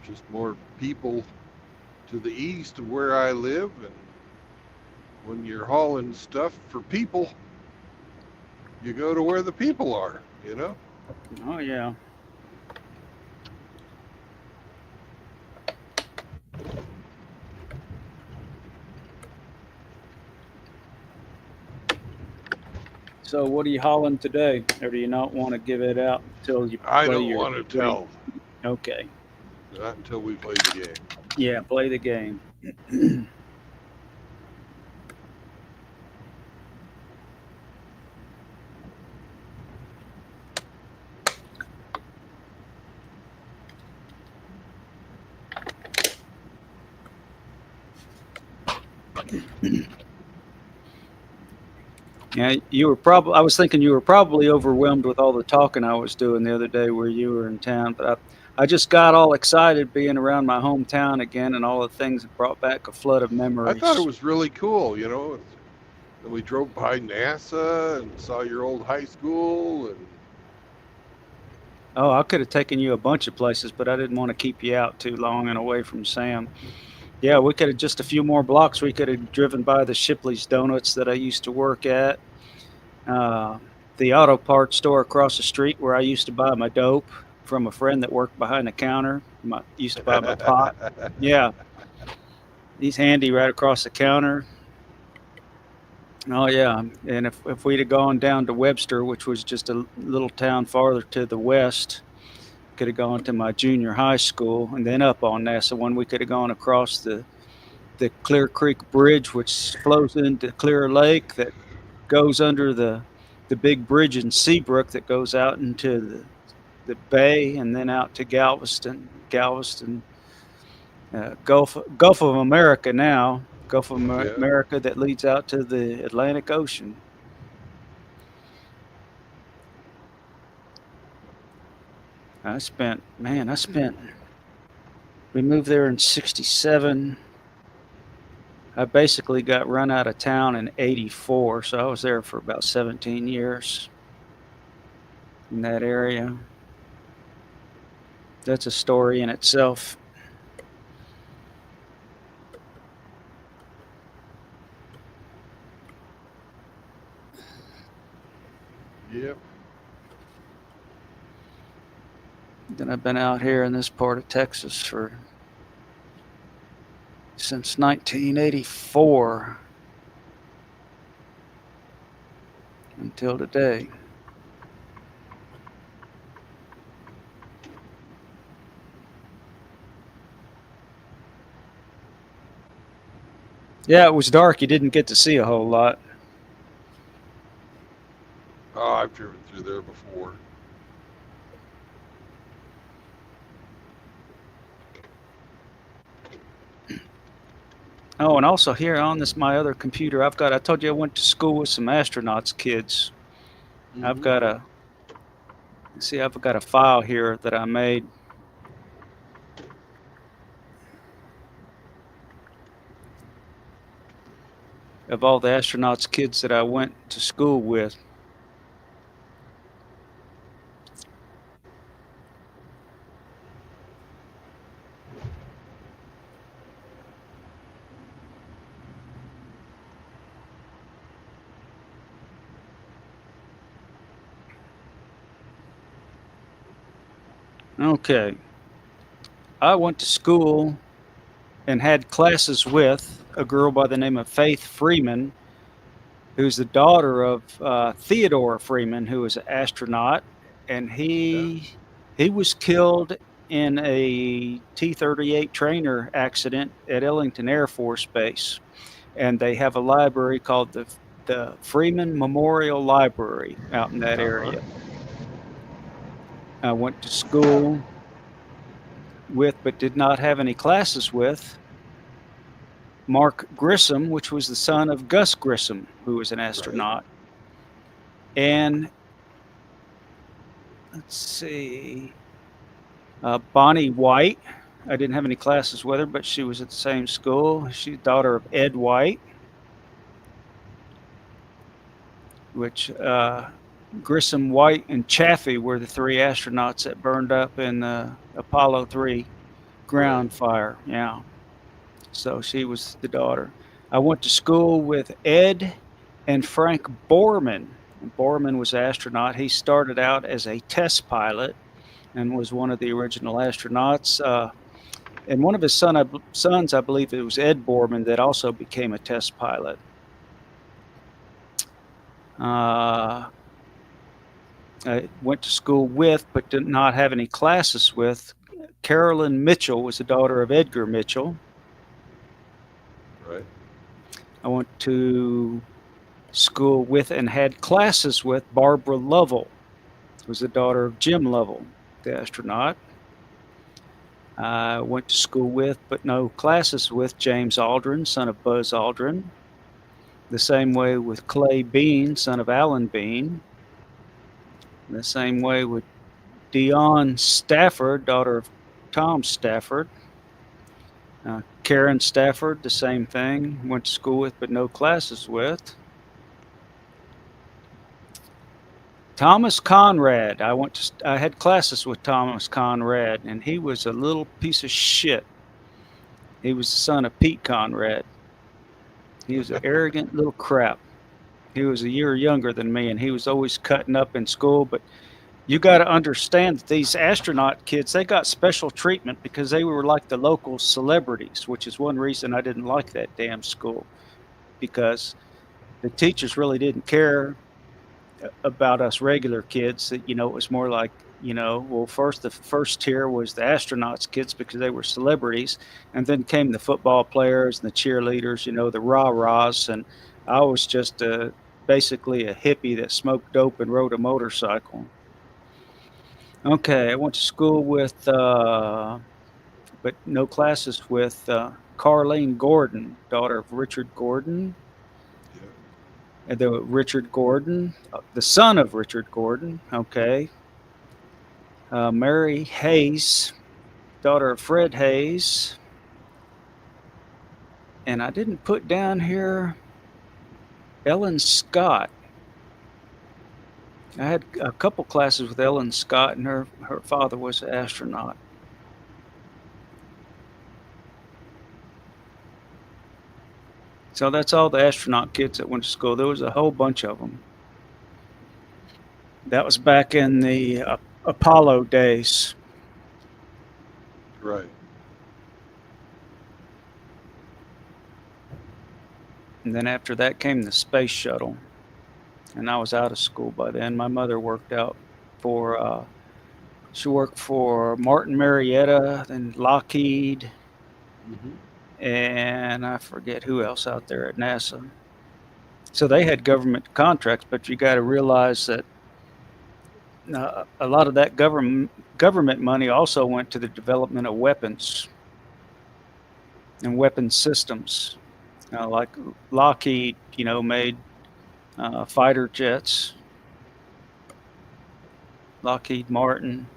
S1: Just more people to the east of where I live, and when you're hauling stuff for people, you go to where the people are, you know?
S2: Oh, yeah. So what are you hauling today? Or do you not want to give it out until you play
S1: I don't
S2: your
S1: want to tell.
S2: Okay.
S1: Not until we play the game.
S2: Yeah, play the game. Yeah, you were probably. I was thinking you were probably overwhelmed with all the talking I was doing the other day where you were in town. But I just got all excited being around my hometown again, and all the things that brought back a flood of memories.
S1: I thought it was really cool, you know. And we drove by NASA and saw your old high school, and
S2: Oh, I could have taken you a bunch of places, but I didn't want to keep you out too long and away from Sam. Yeah, we could have just a few more blocks. We could have driven by the Shipley's Donuts that I used to work at, the auto parts store across the street where I used to buy my dope from a friend that worked behind the counter. Used to buy my pot. Yeah, he's handy right across the counter. Oh yeah, and if we'd have gone down to Webster, which was just a little town farther to the west, could have gone to my junior high school, and then up on NASA one, we could have gone across the Clear Creek Bridge, which flows into Clear Lake, that goes under the big bridge in Seabrook that goes out into the bay, and then out to Galveston, Gulf of America now. Gulf of
S1: Yeah.
S2: America that leads out to the Atlantic Ocean. We moved there in 67. I basically got run out of town in 84, so I was there for about 17 years in that area. That's a story in itself.
S1: Yep.
S2: Then I've been out here in this part of Texas since 1984 until today. Yeah, it was dark. You didn't get to see a whole lot.
S1: Oh, I've driven through there before.
S2: Oh, and also here on my other computer, I told you I went to school with some astronauts kids.
S1: Mhm.
S2: I've got a file here that I made. Of all the astronauts kids that I went to school with. Okay. I went to school and had classes with a girl by the name of Faith Freeman, who's the daughter of Theodore Freeman, who was an astronaut, and he was killed in a T-38 trainer accident at Ellington Air Force Base. And they have a library called the the Freeman Memorial Library out in that area. I went to school with, but did not have any classes with, Mark Grissom, which was the son of Gus Grissom, who was an astronaut. And let's see, Bonnie White. I didn't have any classes with her, but she was at the same school. She's the daughter of Ed White, which Grissom, White, and Chaffee were the three astronauts that burned up in the Apollo 3 ground fire. Yeah. So she was the daughter. I went to school with Ed and Frank Borman. Borman was an astronaut. He started out as a test pilot and was one of the original astronauts. And one of his sons, I believe it was Ed Borman, that also became a test pilot. I went to school with, but did not have any classes with, Carolyn Mitchell was the daughter of Edgar Mitchell.
S1: Right.
S2: I went to school with and had classes with Barbara Lovell, who was the daughter of Jim Lovell, the astronaut. I went to school with, but no classes with, James Aldrin, son of Buzz Aldrin. The same way with Clay Bean, son of Alan Bean. The same way with Dion Stafford, daughter of Tom Stafford. Karen Stafford, the same thing. Went to school with, but no classes with. Thomas Conrad. I had classes with Thomas Conrad, and he was a little piece of shit. He was the son of Pete Conrad. He was an arrogant little crap. He was a year younger than me, and he was always cutting up in school. But you got to understand that these astronaut kids, they got special treatment because they were like the local celebrities, which is one reason I didn't like that damn school, because the teachers really didn't care about us regular kids. That, it was more like, well, the first tier was the astronauts kids because they were celebrities, and then came the football players and the cheerleaders, the rah-rahs, and I was just basically a hippie that smoked dope and rode a motorcycle. Okay, I went to school with, but no classes with, Carlene Gordon, daughter of Richard Gordon. And Richard Gordon, the son of Richard Gordon. Okay. Mary Hayes, daughter of Fred Hayes. And I didn't put down here Ellen Scott. I had a couple classes with Ellen Scott, and her father was an astronaut. So that's all the astronaut kids that went to school. There was a whole bunch of them. That was back in the Apollo days.
S1: Right.
S2: And then after that came the space shuttle. And I was out of school by then. My mother worked out for, she worked for Martin Marietta, then Lockheed, and I forget who else out there at NASA. So they had government contracts, but you got to realize that a lot of that government money also went to the development of weapons and weapon systems. Like Lockheed, made fighter jets. Lockheed Martin.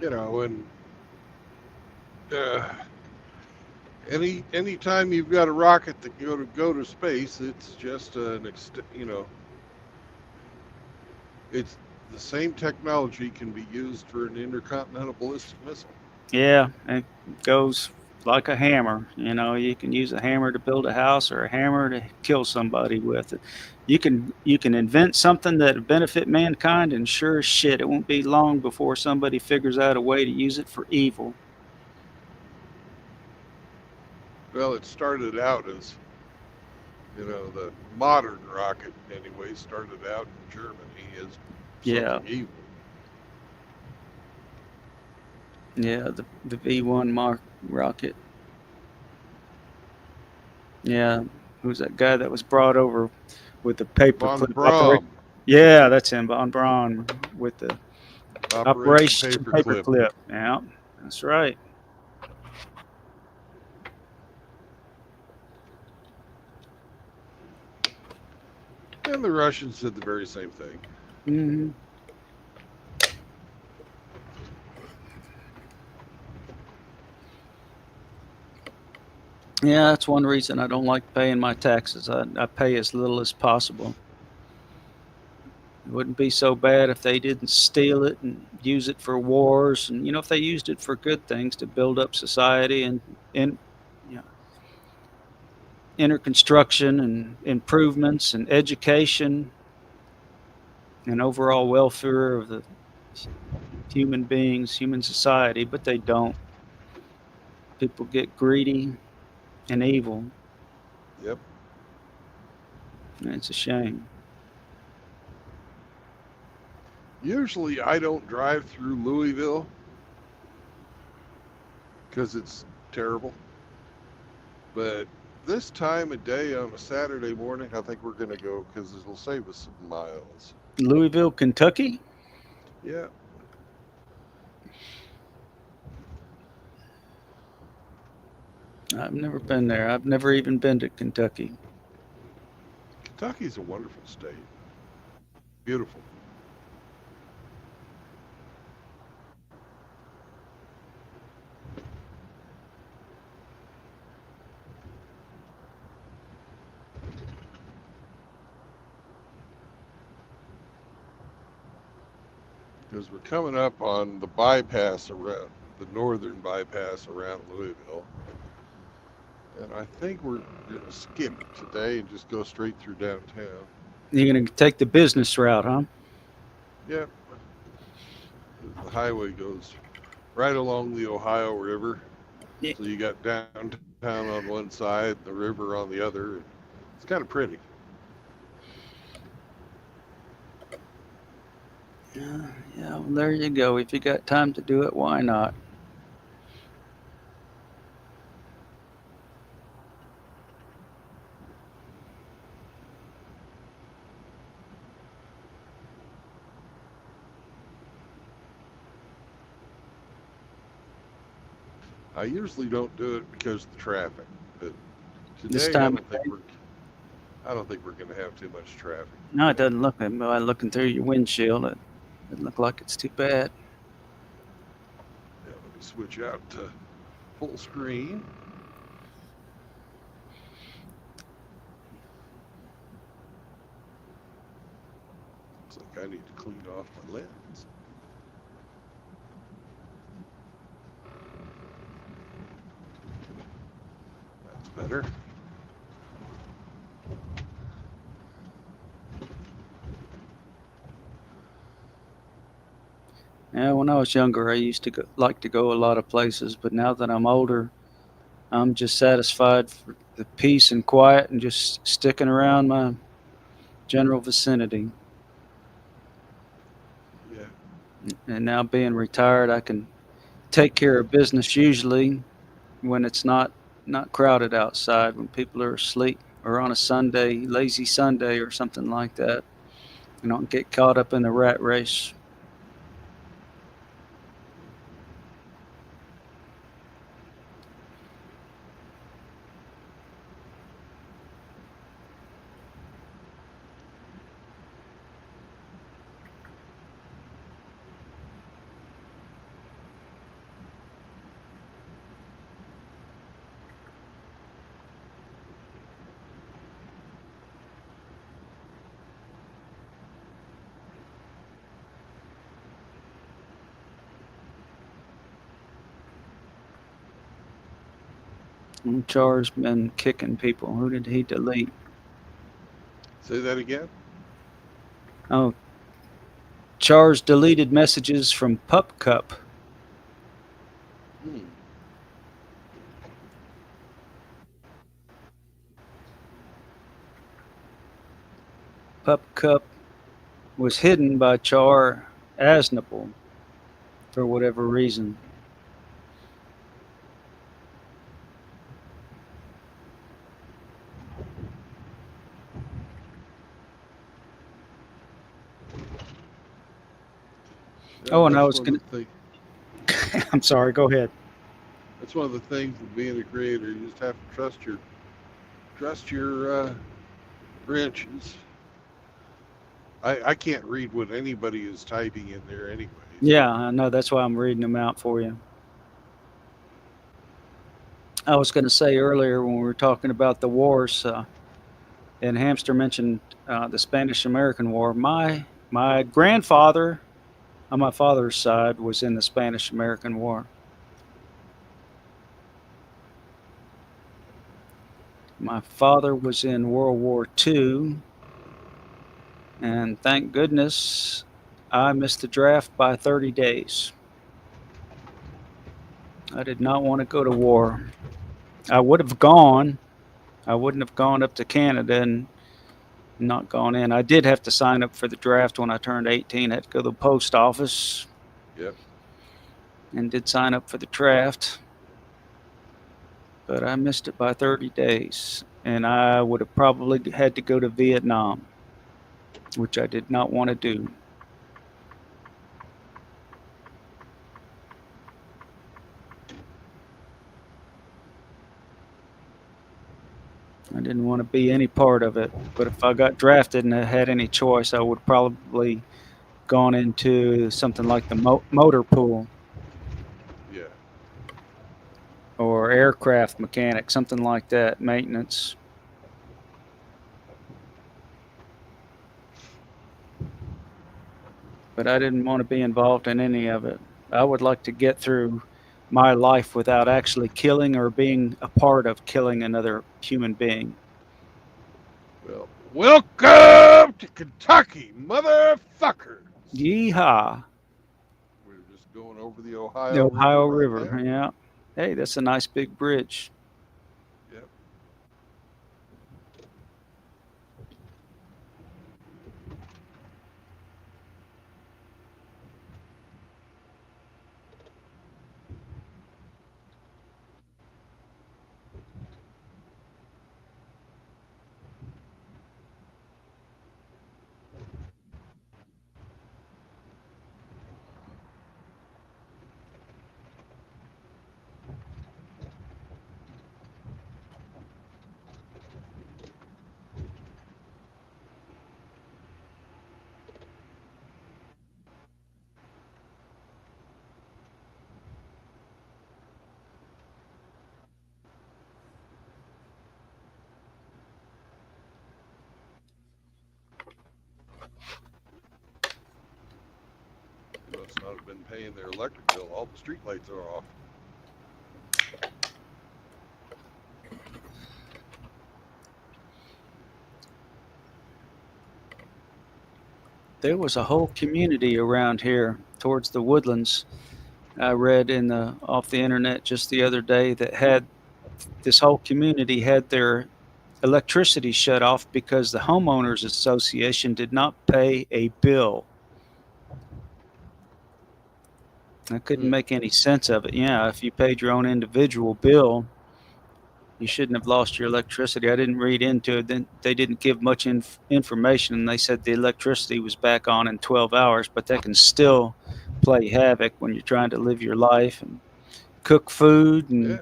S1: And any time you've got a rocket that go to space, it's just it's the same technology can be used for an intercontinental ballistic missile.
S2: Yeah, it goes like a hammer. You can use a hammer to build a house or a hammer to kill somebody with it. You can invent something that will benefit mankind, and sure as shit, it won't be long before somebody figures out a way to use it for evil.
S1: Well, it started out as, the modern rocket anyway, started out in Germany as something evil.
S2: Yeah, the V1 rocket. Yeah, who's that guy that was brought over with the
S1: Von
S2: paperclip operation?
S1: Braun,
S2: Yeah, that's him, Von Braun, with the
S1: Operation
S2: Operation
S1: Paperclip.
S2: Paperclip. Yeah, that's right.
S1: And the Russians did the very same thing.
S2: Hmm. Yeah, that's one reason I don't like paying my taxes. I pay as little as possible. It wouldn't be so bad if they didn't steal it and use it for wars, and if they used it for good things to build up society and you know, interconstruction and improvements and education and overall welfare of the human beings, human society, but they don't. People get greedy and evil,
S1: Yep.
S2: and it's a shame.
S1: Usually I don't drive through Louisville because it's terrible. But this time of day on a Saturday morning, I think we're going to go because it'll save us some miles.
S2: Louisville, Kentucky?
S1: Yeah.
S2: I've never been there. I've never even been to Kentucky.
S1: Kentucky's a wonderful state. Beautiful. Because we're coming up on the bypass around the northern bypass around Louisville. And I think we're going to skip it today and just go straight through downtown.
S2: You're going to take the business route, huh?
S1: Yep. The highway goes right along the Ohio River.
S2: Yeah.
S1: So you got downtown on one side, the river on the other. It's kind of pretty.
S2: Yeah, well, there you go. If you got time to do it, why not?
S1: I usually don't do it because of the traffic, but
S2: This
S1: today
S2: time,
S1: I don't think we're going to have too much traffic.
S2: no, it doesn't look. By looking through your windshield, it doesn't look like it's too bad.
S1: Yeah, let me switch out to full screen. Looks like I need to clean off my lens. That's better.
S2: Yeah, when I was younger, I used to like to go a lot of places, but now that I'm older, I'm just satisfied for the peace and quiet and just sticking around my general vicinity.
S1: Yeah.
S2: And now being retired, I can take care of business usually when it's not crowded outside, when people are asleep or on a Sunday, lazy Sunday or something like that. You don't get caught up in the rat race. Char's been kicking people. Who did he delete?
S1: Say that again?
S2: Oh, Char's deleted messages from PupCup.
S1: Hmm.
S2: PupCup was hidden by Char Aznable for whatever reason. Oh, and I
S1: That's
S2: was
S1: one
S2: going
S1: of the
S2: to, I'm sorry, go ahead.
S1: That's one of the things of being a creator. You just have to trust your branches. I can't read what anybody is typing in there, anyways.
S2: Yeah, I know. That's why I'm reading them out for you. I was going to say earlier when we were talking about the wars, and Hamster mentioned the Spanish-American War. My grandfather on my father's side was in the Spanish-American War. My father was in World War II, and thank goodness I missed the draft by 30 days. I did not want to go to war. I would have gone. I wouldn't have gone up to Canada and not gone in. I did have to sign up for the draft when I turned 18. I had to go to the post office.
S1: Yep.
S2: And did sign up for the draft. But I missed it by 30 days. And I would have probably had to go to Vietnam, which I did not want to do. I didn't want to be any part of it. But if I got drafted and I had any choice, I would probably gone into something like the motor pool.
S1: Yeah.
S2: Or aircraft mechanic, something like that, maintenance. But I didn't want to be involved in any of it. I would like to get through my life without actually killing or being a part of killing another human being.
S1: Well, welcome to Kentucky, motherfucker.
S2: Yeehaw.
S1: We're just going over the Ohio
S2: The Ohio
S1: River. Right now.
S2: Yeah. Hey, that's a nice big bridge.
S1: Yep. They must not have been paying their electric bill. All the street lights are off.
S2: There was a whole community around here towards the Woodlands. I read off the internet just the other day that had this whole community had their electricity shut off because the homeowners association did not pay a bill. I couldn't make any sense of it. Yeah, if you paid your own individual bill, you shouldn't have lost your electricity. I didn't read into it. Then they didn't give much information, and they said the electricity was back on in 12 hours, but that can still play havoc when you're trying to live your life and cook food and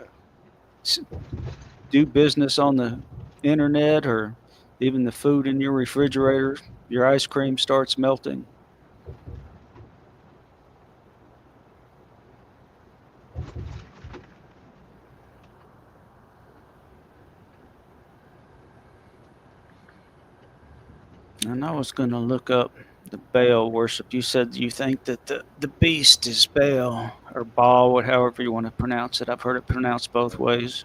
S2: do business on the internet, or even the food in your refrigerator. Your ice cream starts melting. And I was going to look up the Baal worship. You said you think that the beast is Baal or Baal, however you want to pronounce it. I've heard it pronounced both ways.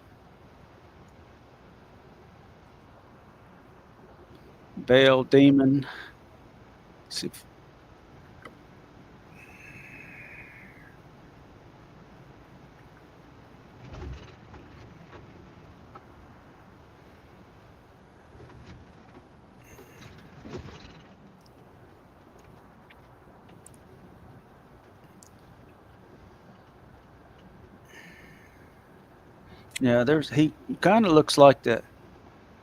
S2: Baal demon. Let's see if, yeah, he kind of looks like that.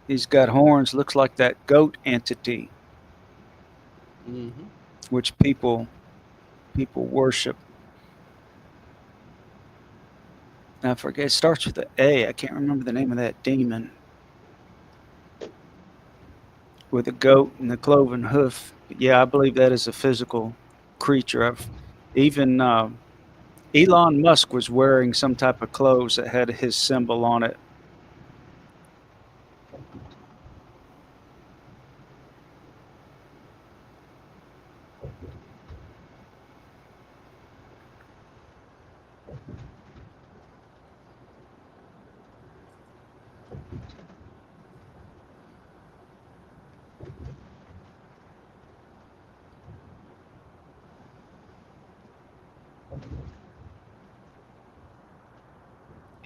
S2: He's got horns, looks like that goat entity, which people people worship. I forget. It starts with an A. I can't remember the name of that demon with a goat and the cloven hoof. But yeah, I believe that is a physical creature. Even Elon Musk was wearing some type of clothes that had his symbol on it.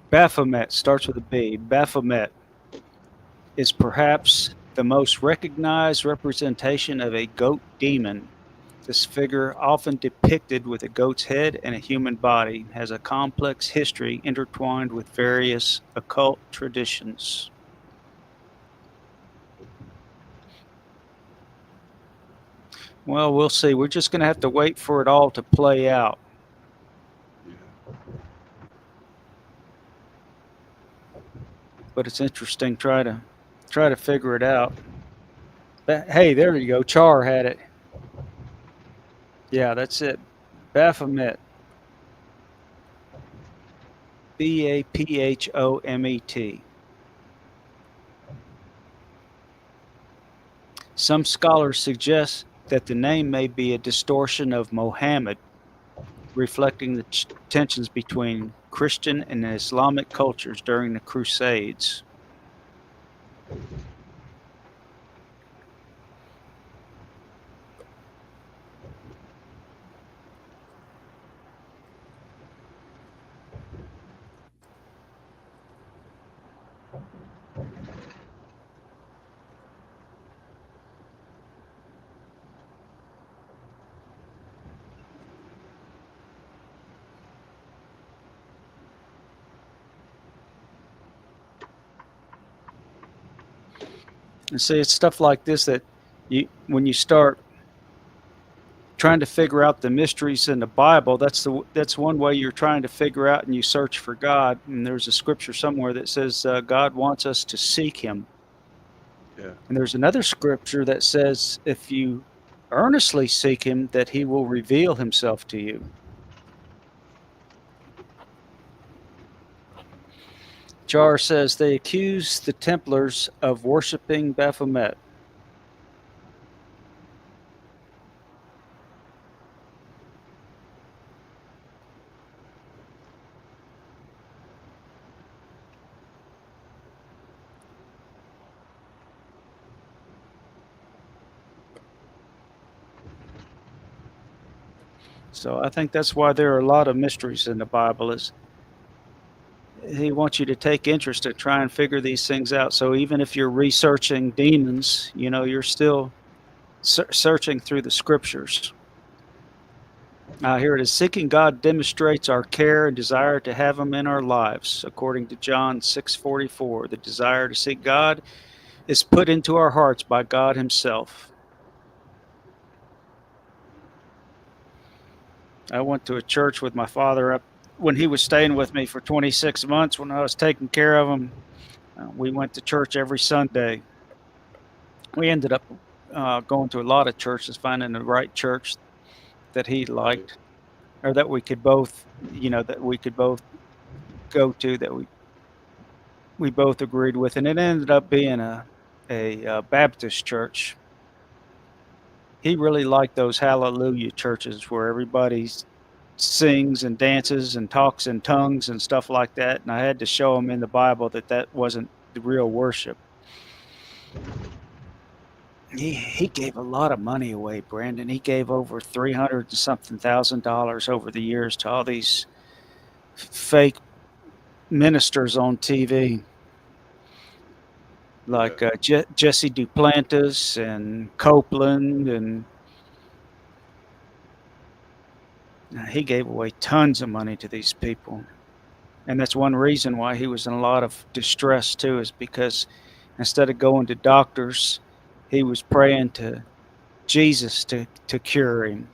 S2: Baphomet starts with a B. Baphomet is perhaps the most recognized representation of a goat demon. This figure, often depicted with a goat's head and a human body, has a complex history intertwined with various occult traditions. Well, we'll see. We're just going to have to wait for it all to play out. But it's interesting. Try to figure it out. But, hey, there you go. Char had it. Yeah, that's it. Baphomet. Baphomet. Some scholars suggest that the name may be a distortion of Mohammed, reflecting the tensions between Christian and Islamic cultures during the Crusades. And see, it's stuff like this that when you start trying to figure out the mysteries in the Bible, that's one way you're trying to figure out, and you search for God. And there's a scripture somewhere that says God wants us to seek Him.
S1: Yeah.
S2: And there's another scripture that says if you earnestly seek Him, that He will reveal Himself to you. Char says they accuse the Templars of worshiping Baphomet. So I think that's why there are a lot of mysteries in the Bible. Is He wants you to take interest and try and figure these things out. So even if you're researching demons, you're still searching through the scriptures. Here it is. Seeking God demonstrates our care and desire to have Him in our lives. According to John 6:44, the desire to seek God is put into our hearts by God Himself. I went to a church with my father when he was staying with me for 26 months when I was taking care of him. We went to church every Sunday. We ended up going to a lot of churches, finding the right church that he liked, or that we could both, go to, that we both agreed with, and it ended up being a Baptist church. He really liked those hallelujah churches where everybody sings and dances and talks in tongues and stuff like that. And I had to show him in the Bible that wasn't the real worship. He gave a lot of money away, Brandon. He gave over $300,000 over the years to all these fake ministers on TV, like Jesse Duplantis and Copeland, and he gave away tons of money to these people. And that's one reason why he was in a lot of distress too, is because instead of going to doctors, he was praying to Jesus to cure him.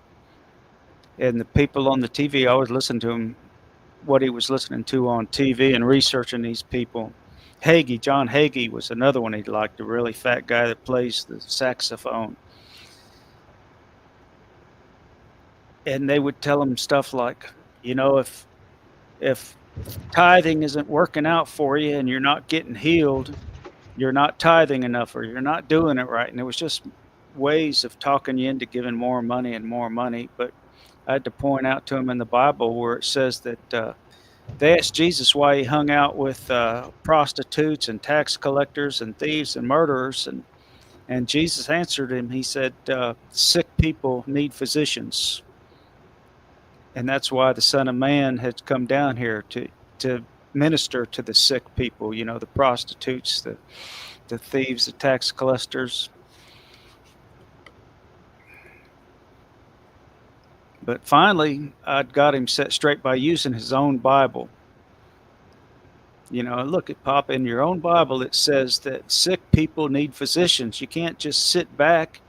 S2: And the people on the TV, I always listened to him, what he was listening to on TV and researching these people. Hagee, John Hagee was another one he liked, the really fat guy that plays the saxophone. And they would tell him stuff like, you know, if tithing isn't working out for you and you're not getting healed, you're not tithing enough or you're not doing it right. And it was just ways of talking you into giving more money and more money. But I had to point out to him in the Bible where it says that they asked Jesus why he hung out with prostitutes and tax collectors and thieves and murderers. And Jesus answered him. He said, sick people need physicians. And that's why the Son of Man has come down here to minister to the sick people, you know, the prostitutes, the thieves, the tax collectors. But finally, I got him set straight by using his own Bible. You know, look at Pop, in your own Bible, it says that sick people need physicians. You can't just sit back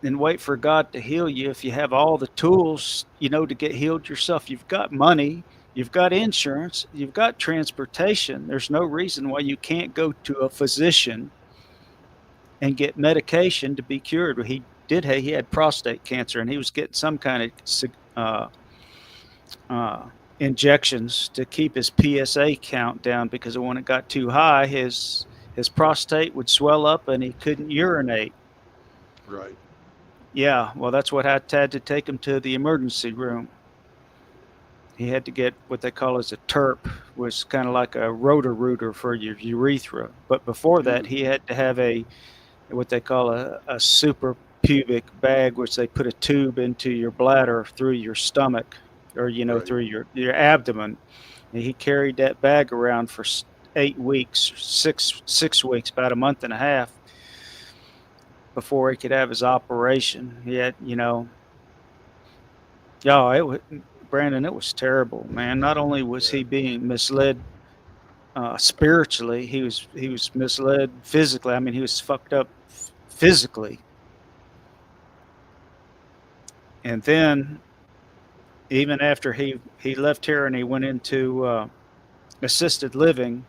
S2: and wait for God to heal you if you have all the tools, you know, to get healed yourself. You've got money, you've got insurance, you've got transportation. There's no reason why you can't go to a physician and get medication to be cured. He had prostate cancer, and he was getting some kind of injections to keep his PSA count down, because when it got too high, his prostate would swell up and he couldn't urinate.
S1: Right.
S2: Yeah, well, that's what had to take him to the emergency room. He had to get what they call as a TURP, was kind of like a Roto-Rooter for your urethra. But before that, he had to have what they call a suprapubic bag, which they put a tube into your bladder through your stomach, or, you know, right, through your abdomen. And he carried that bag around for 8 weeks, six weeks, about a month and a half, before he could have his operation. He had, you know, Brandon, it was terrible, man. Not only was he being misled spiritually, he was misled physically. I mean, he was fucked up physically. And then, even after he left here and he went into assisted living,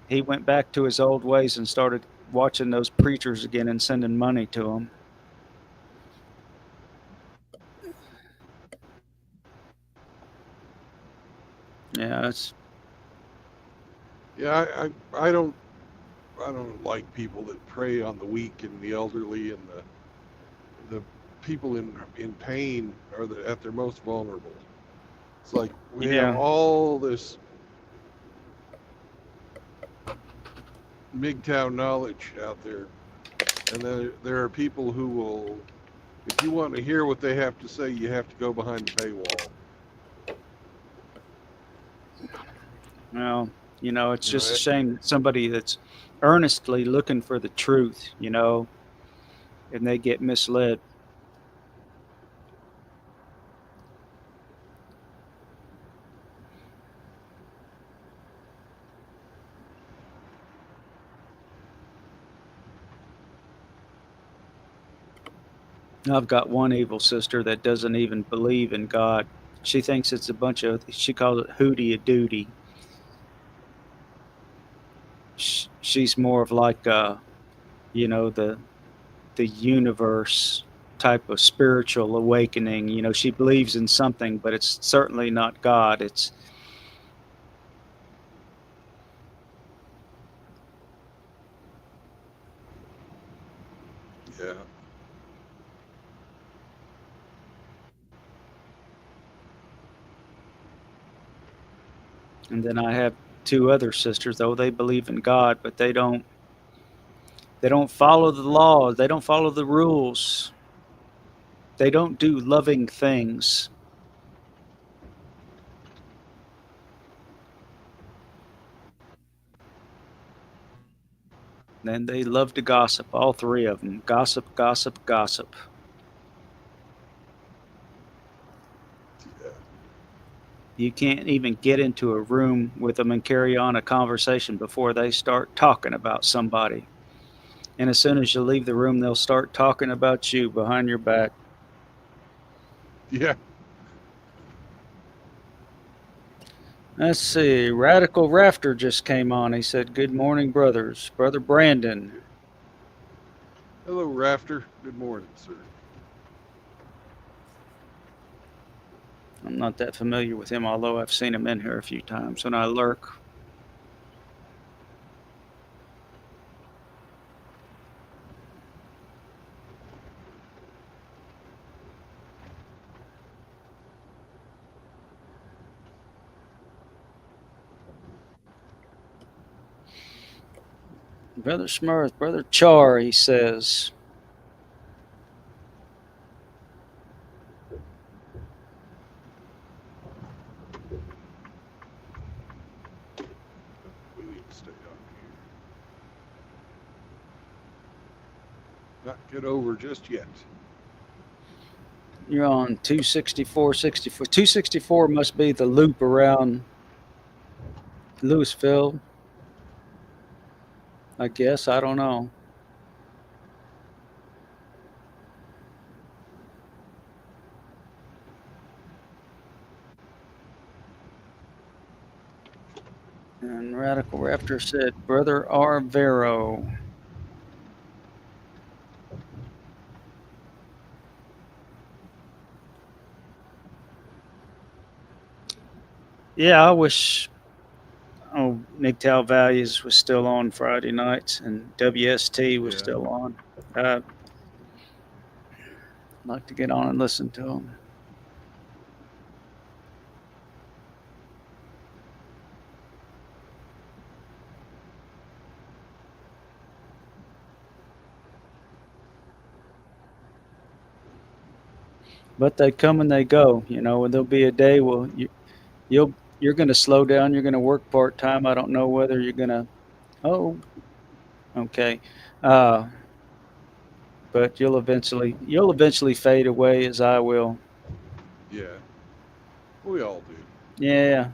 S2: he went back to his old ways and started watching those preachers again and sending money to them. Yeah,
S1: I don't like people that prey on the weak and the elderly, and the people in pain are at their most vulnerable. It's like we have all this MGTOW knowledge out there, and then there are people who will, if you want to hear what they have to say, you have to go behind the paywall.
S2: Well, you know, it's just a shame that somebody that's earnestly looking for the truth, you know, and they get misled. I've got one evil sister that doesn't even believe in God. She thinks it's a bunch of, she calls it hooty a doody. She's more of like, you know, the universe type of spiritual awakening. You know, she believes in something, but it's certainly not God. It's,
S1: yeah.
S2: And then I have 2 other sisters, though they believe in God, but they don't follow the laws. They don't follow the rules. They don't do loving things. And they love to gossip, all 3 of them. Gossip, gossip, gossip. You can't even get into a room with them and carry on a conversation before they start talking about somebody. And as soon as you leave the room, they'll start talking about you behind your back.
S1: Yeah.
S2: Let's see. Radical Rafter just came on. He said, "Good morning, brothers." Brother Brandon.
S1: Hello, Rafter. Good morning, sir.
S2: I'm not that familiar with him, although I've seen him in here a few times when I lurk. Brother Smurf, Brother Char, he says.
S1: We need to stay on here. Not get over just yet.
S2: You're on 264, 64. 264 must be the loop around Louisville. I guess. I don't know. And Radical Raptor said, Brother Arvero. Yeah, I wish MGTOW Values was still on Friday nights and WST was
S1: Yeah.
S2: still on. I'd like to get on and listen to them. But they come and they go. You know, and there'll be a day you're going to slow down. You're going to work part time. I don't know whether you're going to. Oh, okay. Uh, but you'll eventually fade away, as I will.
S1: Yeah. We all do.
S2: Yeah.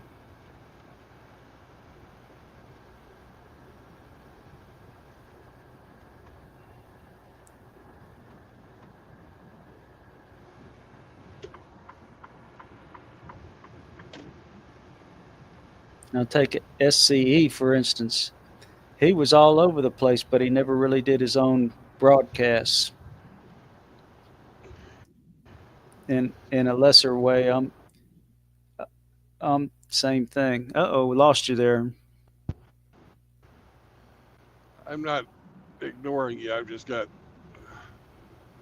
S2: Now take SCE for instance. He was all over the place, but he never really did his own broadcasts. In a lesser way, same thing. We lost you there.
S1: I'm not ignoring you.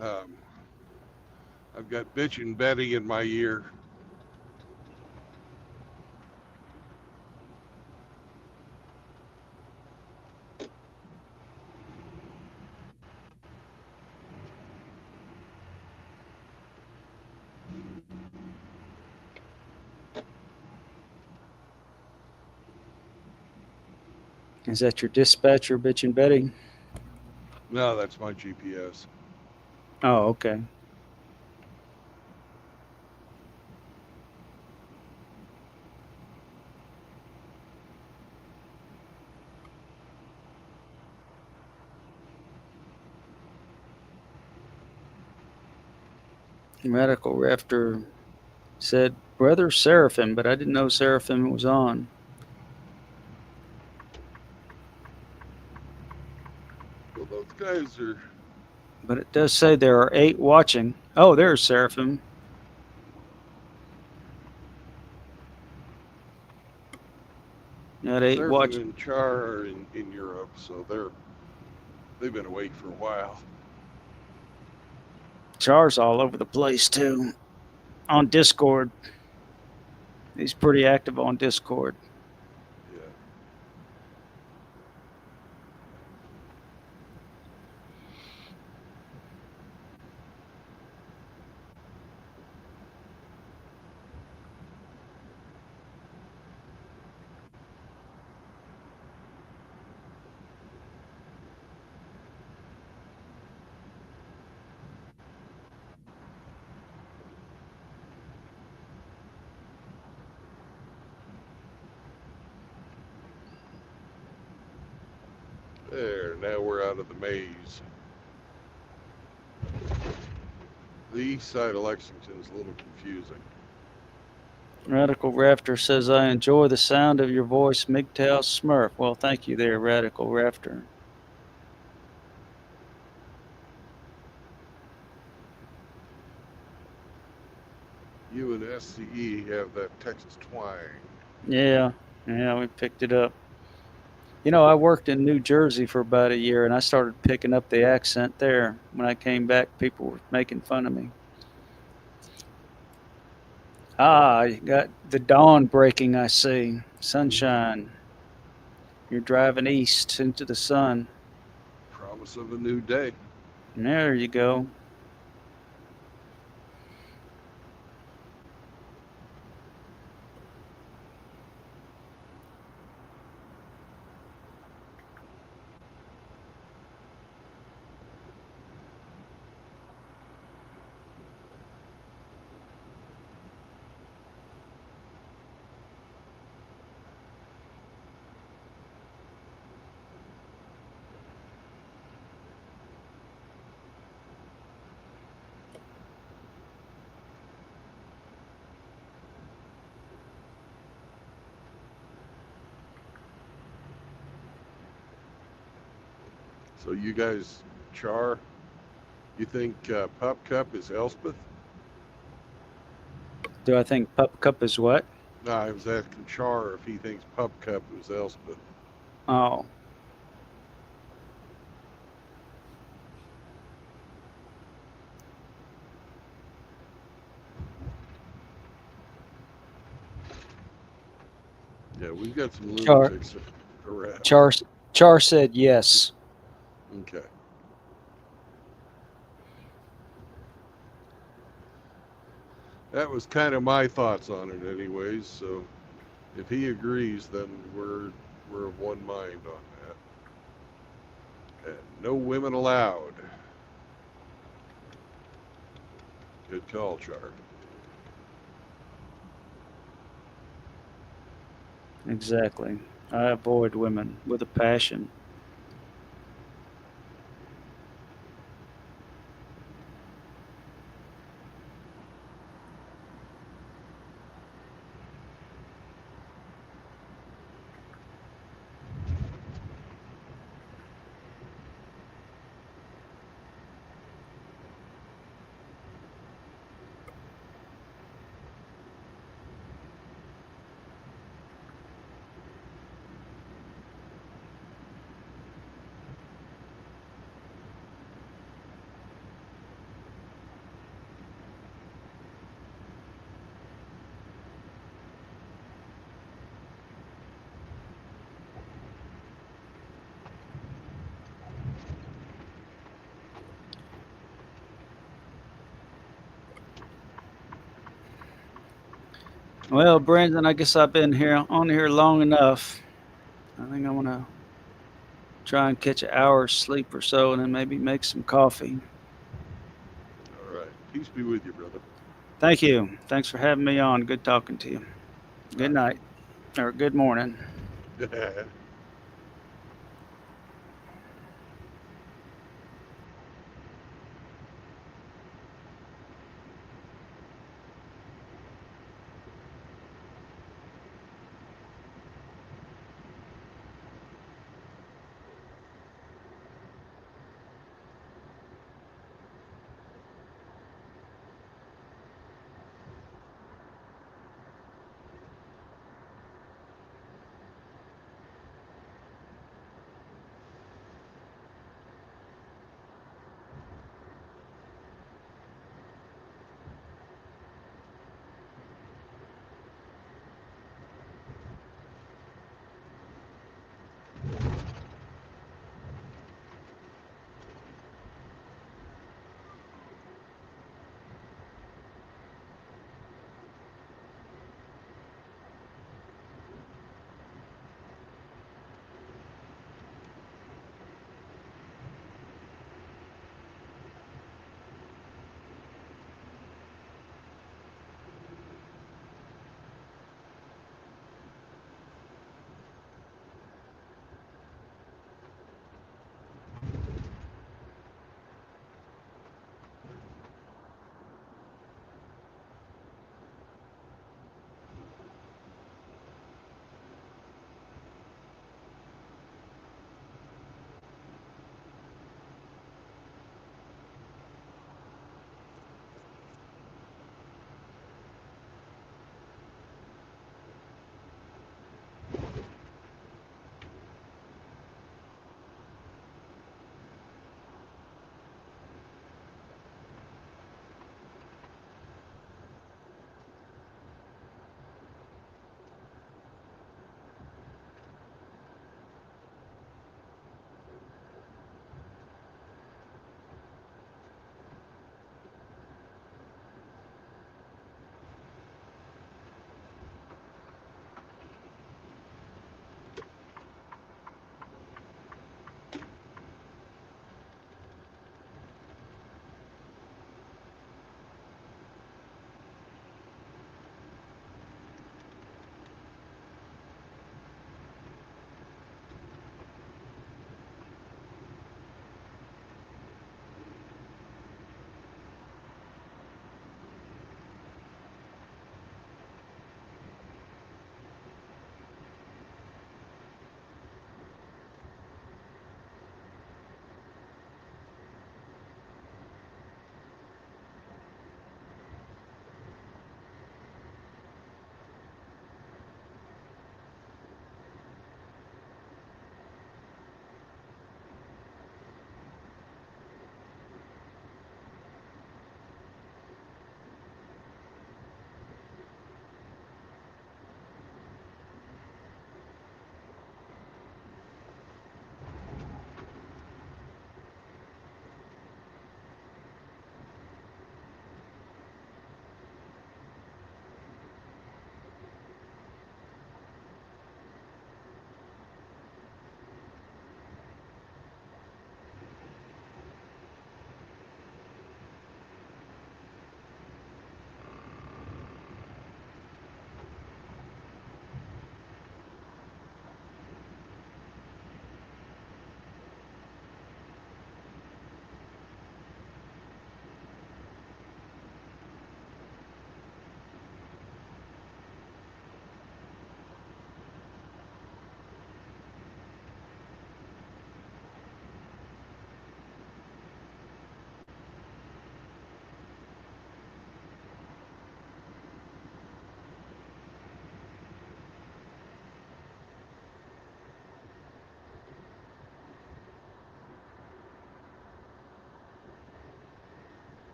S1: Um, I've got bitchin' Betty in my ear.
S2: Is that your dispatcher, bitchin' Betty?
S1: No, that's my GPS.
S2: Oh, okay. Radical Rafter said, Brother Seraphim, but I didn't know Seraphim was on.
S1: Well, those guys are.
S2: But it does say there are 8 watching. Oh, there's Seraphim. Got 8
S1: Seraphim
S2: watching.
S1: and Char are in Europe, so they've been awake for a while.
S2: Char's all over the place too. On Discord. He's pretty active on Discord.
S1: Yeah. There, now we're out of the maze. The east side of Lexington is a little confusing.
S2: Radical Rafter says, I enjoy the sound of your voice, MGTOW Smurf. Well, thank you there, Radical Rafter.
S1: You and SCE have that Texas twang.
S2: Yeah, we picked it up. You know, I worked in New Jersey for about a year, and I started picking up the accent there. When I came back, people were making fun of me. Ah, you got the dawn breaking, I see. Sunshine. You're driving east into the sun.
S1: Promise of a new day.
S2: There you go.
S1: So you guys, Char, you think Pup Cup is Elspeth?
S2: Do I think Pup Cup is what?
S1: No, I was asking Char if he thinks Pup Cup was Elspeth.
S2: Oh,
S1: Yeah, we've got some
S2: Char.
S1: lunatics around.
S2: Char said yes.
S1: Okay. That was kind of my thoughts on it, anyways. So if he agrees, then we're of one mind on that. And no women allowed. Good call, Char.
S2: Exactly. I avoid women with a passion. Well, Brandon, I guess I've been here on here long enough. I think I'm gonna try and catch an hour's sleep or so, and then maybe make some coffee.
S1: All right. Peace be with you, brother.
S2: Thank you. Thanks for having me on. Good talking to you. Good
S1: Bye.
S2: night or good morning.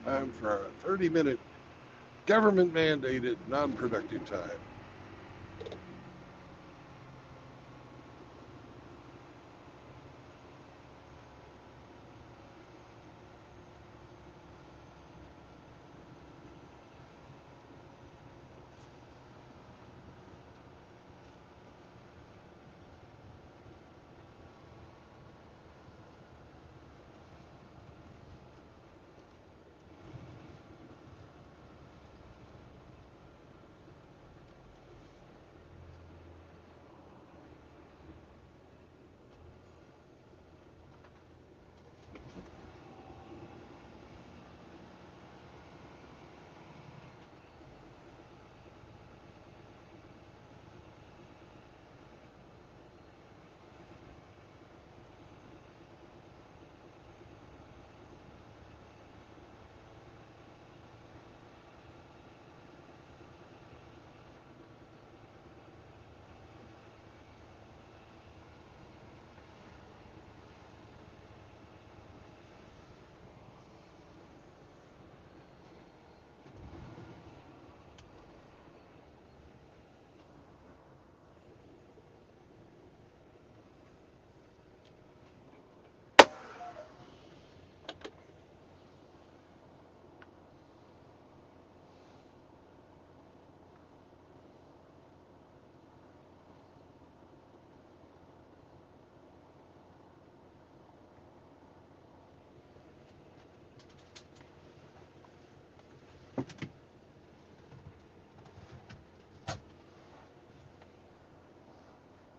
S1: Time for a 30-minute government mandated non-productive time.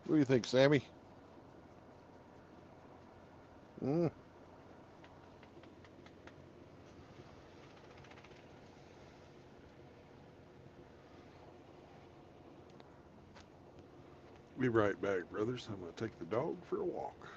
S1: What do you think, Sammy? Mm. Be right back, brothers. I'm going to take the dog for a walk.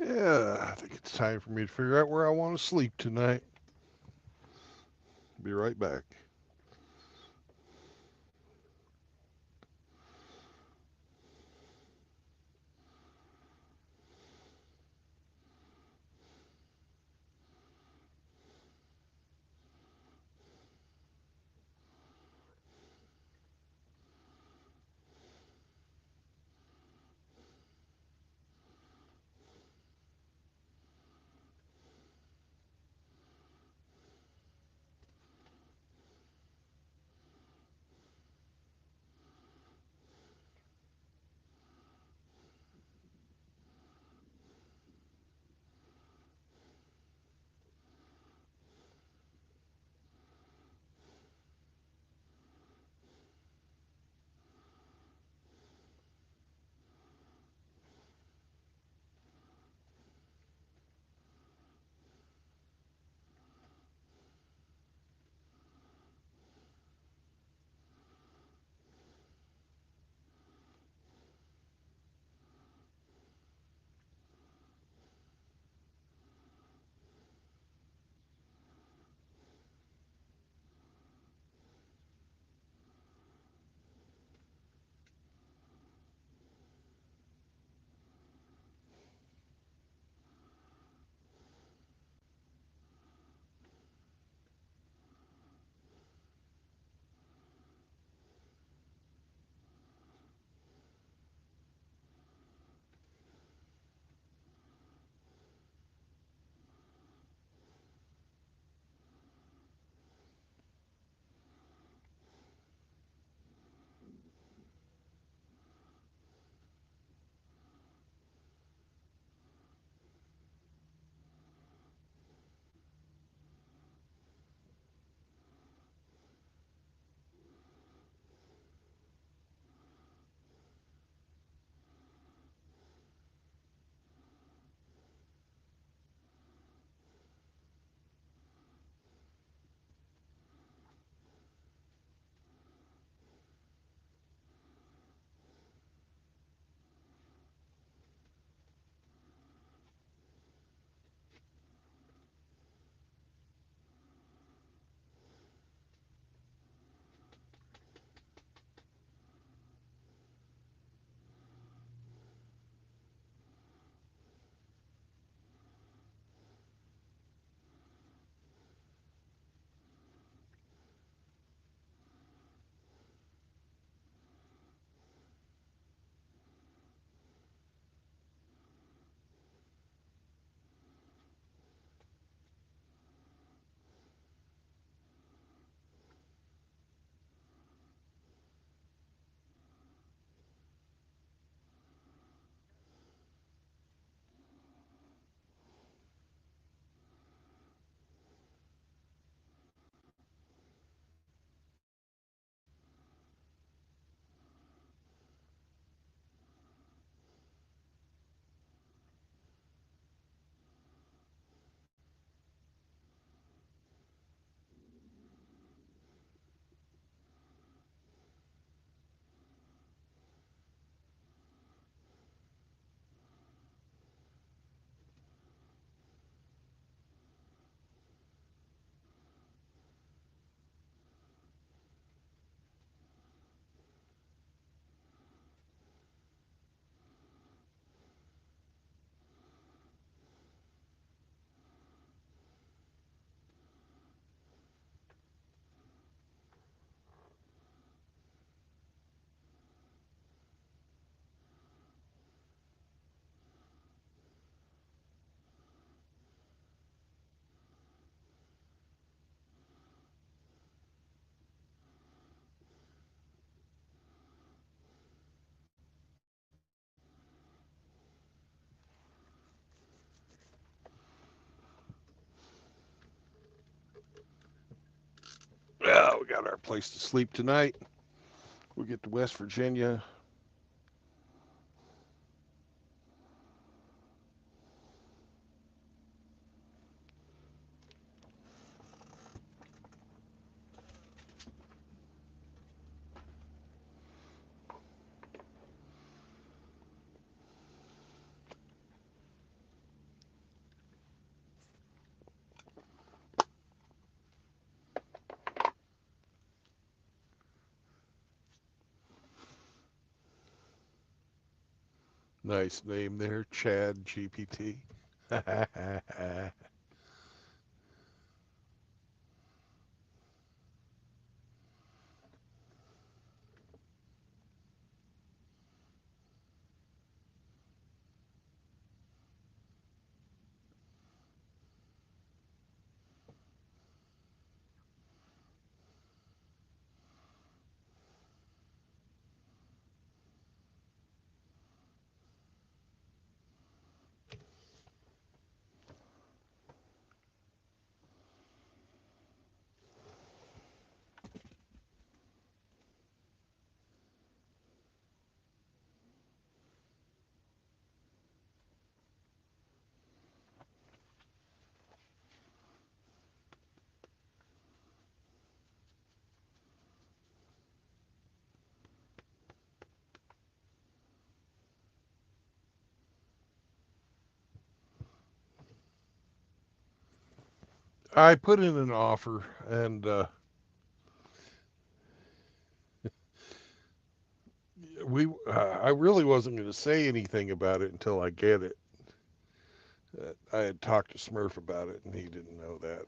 S1: Yeah, I think it's time for me to figure out where I want to sleep tonight. Be right back. Yeah, we got our place to sleep tonight. We get to West Virginia. Nice name there, Chad GPT. I put in an offer, and I really wasn't going to say anything about it until I get it. I had talked to Smurf about it, and he didn't know that.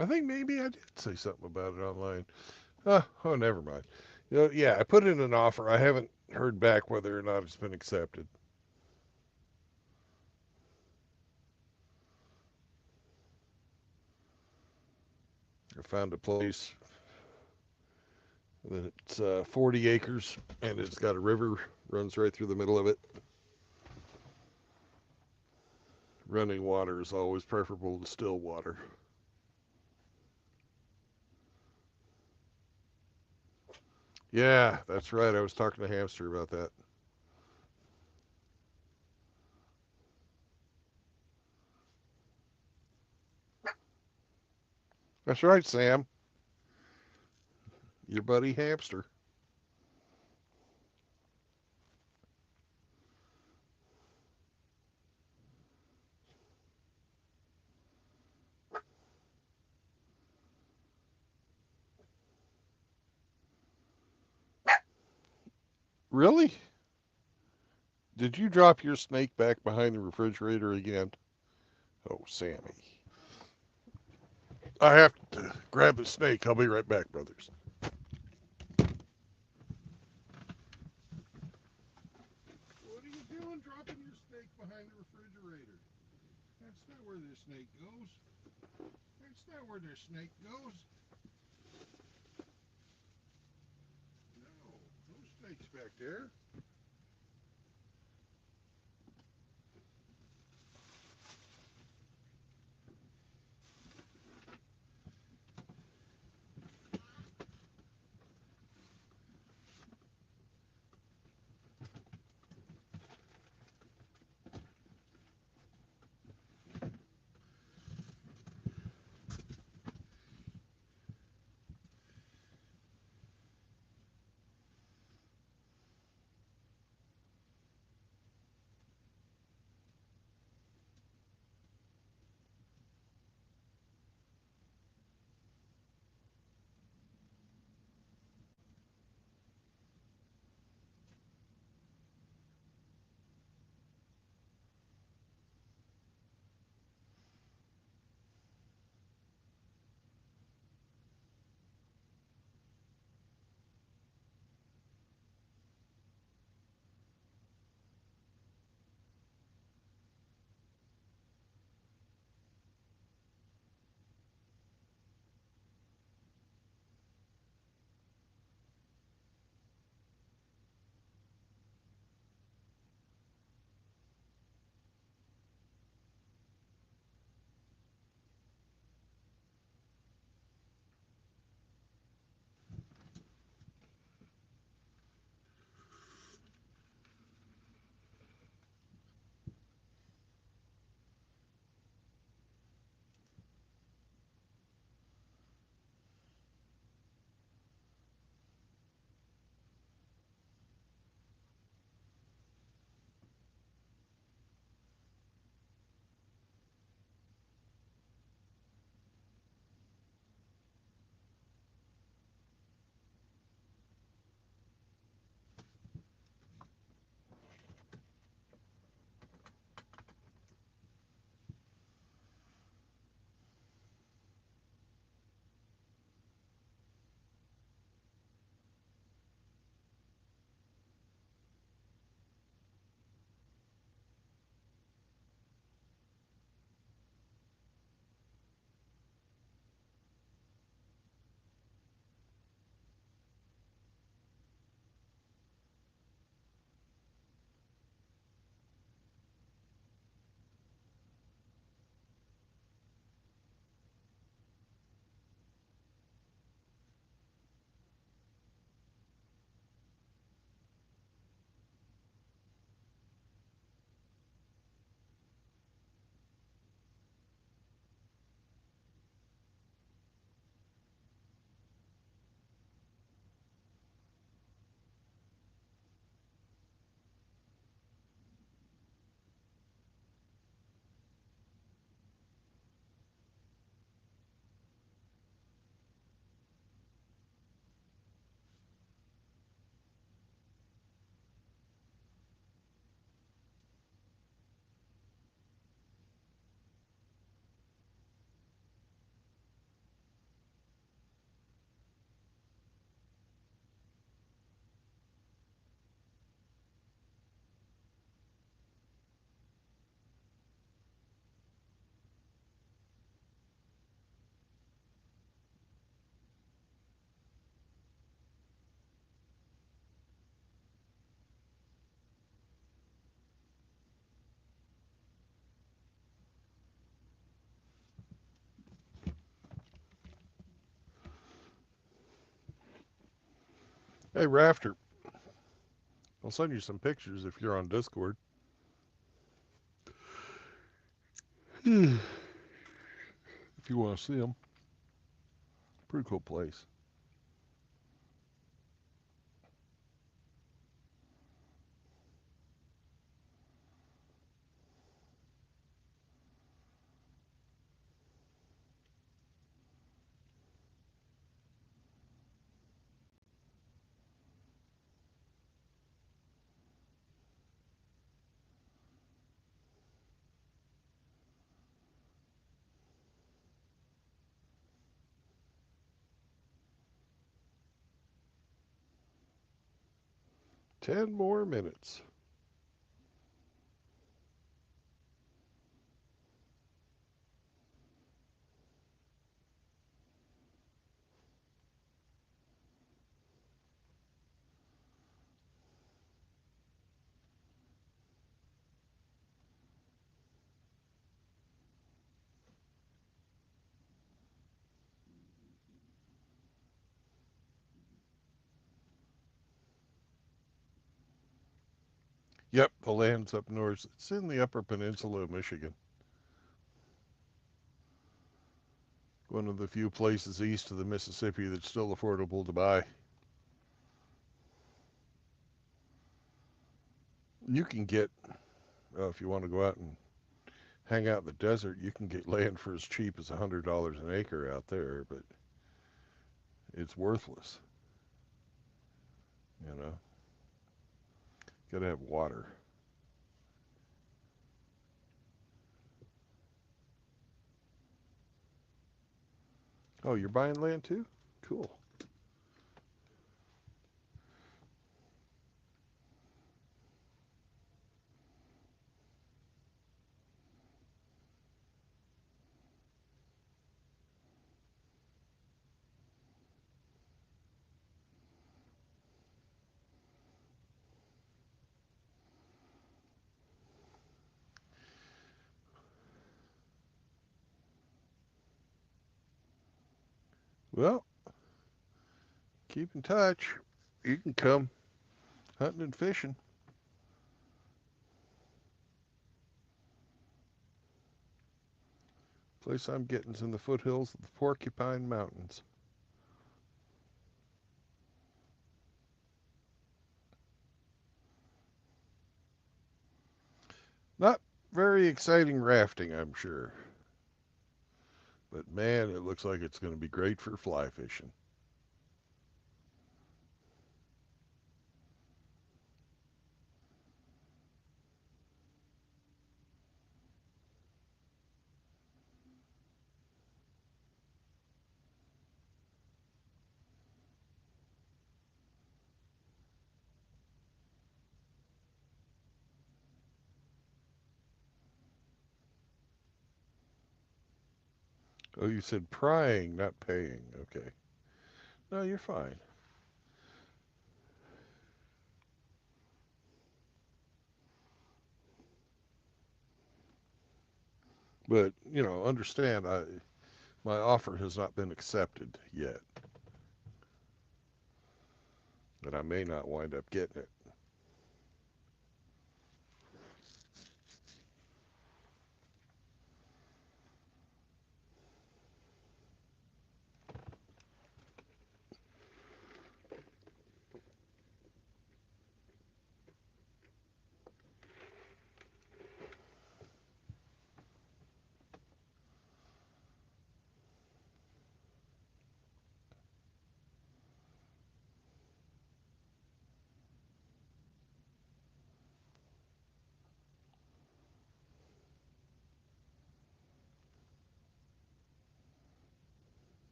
S1: I think maybe I did say something about it online. Oh, never mind. Yeah, I put in an offer. I haven't heard back whether or not it's been accepted. I found a place that's 40 acres, and it's got a river runs right through the middle of it. Running water is always preferable to still water. Yeah, that's right. I was talking to Hamster about that. That's right, Sam. Your buddy Hamster. Really? Did you drop your snake back behind the refrigerator again? Oh, Sammy. I have to grab the snake. I'll be right back, brothers. What are you doing dropping your snake behind the refrigerator? That's not where the snake goes. That's not where the snake goes. No, no snake's back there. Hey, Rafter, I'll send you some pictures if you're on Discord. If you want to see them. Pretty cool place. Ten more minutes. Yep, the land's up north. It's in the Upper Peninsula of Michigan. One of the few places east of the Mississippi that's still affordable to buy. You can get, if you want to go out and hang out in the desert, you can get land for as cheap as $100 an acre out there, but it's worthless. You know, got to have water. Oh, you're buying land too? Cool. Well, keep in touch. You can come hunting and fishing. Place I'm getting's in the foothills of the Porcupine Mountains. Not very exciting rafting, I'm sure. But man, it looks like it's going to be great for fly fishing. Oh, you said prying, not paying. Okay. No, you're fine. But, understand, my offer has not been accepted yet. And I may not wind up getting it.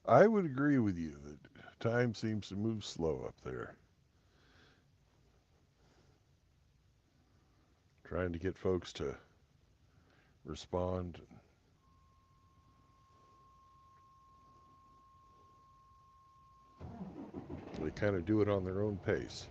S1: I would agree with you that time seems to move slow up there. Trying to get folks to respond. They kind of do it on their own pace.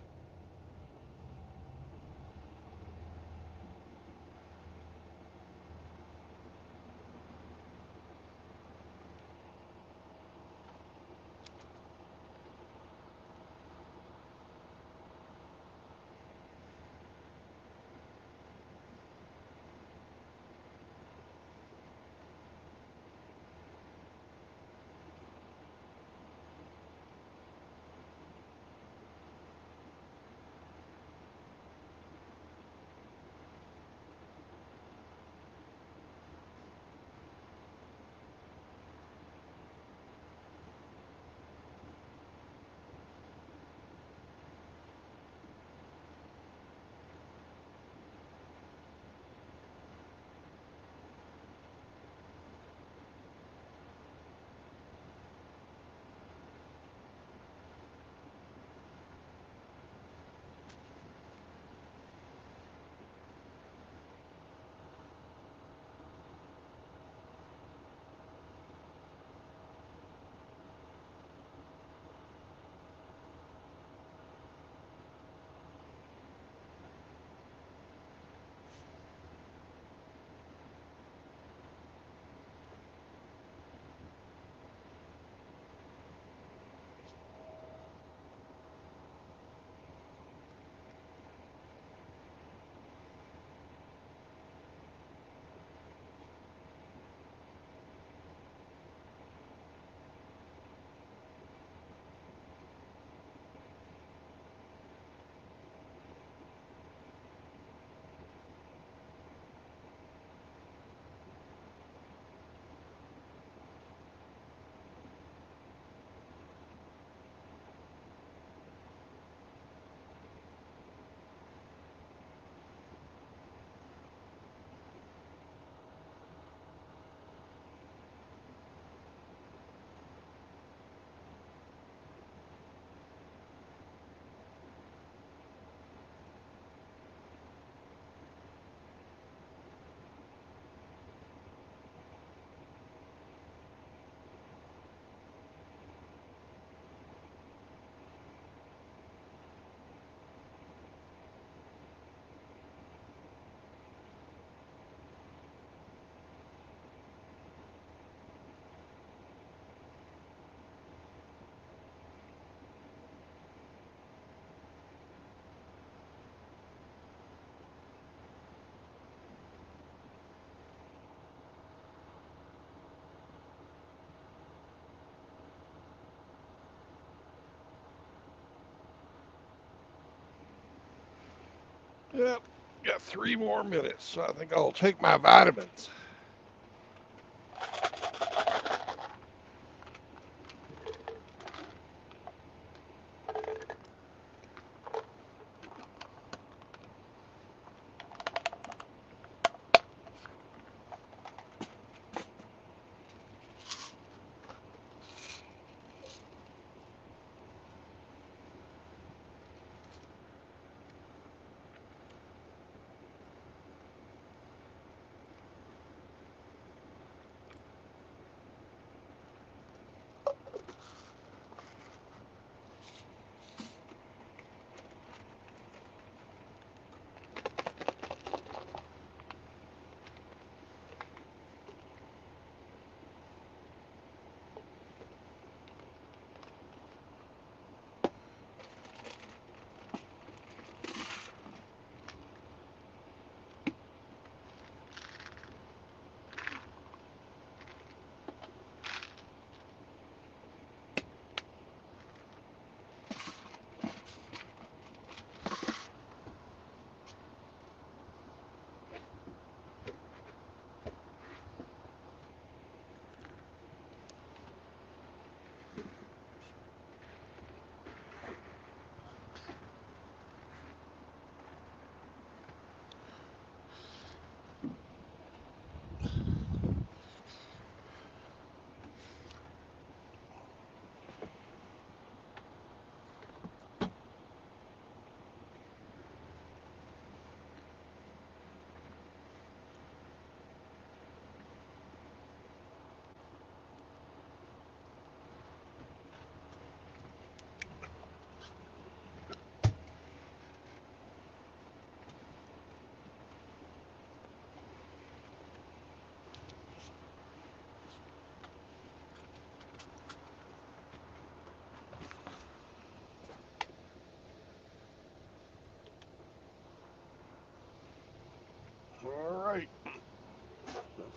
S1: Yep, got 3 more minutes, so I think I'll take my vitamins.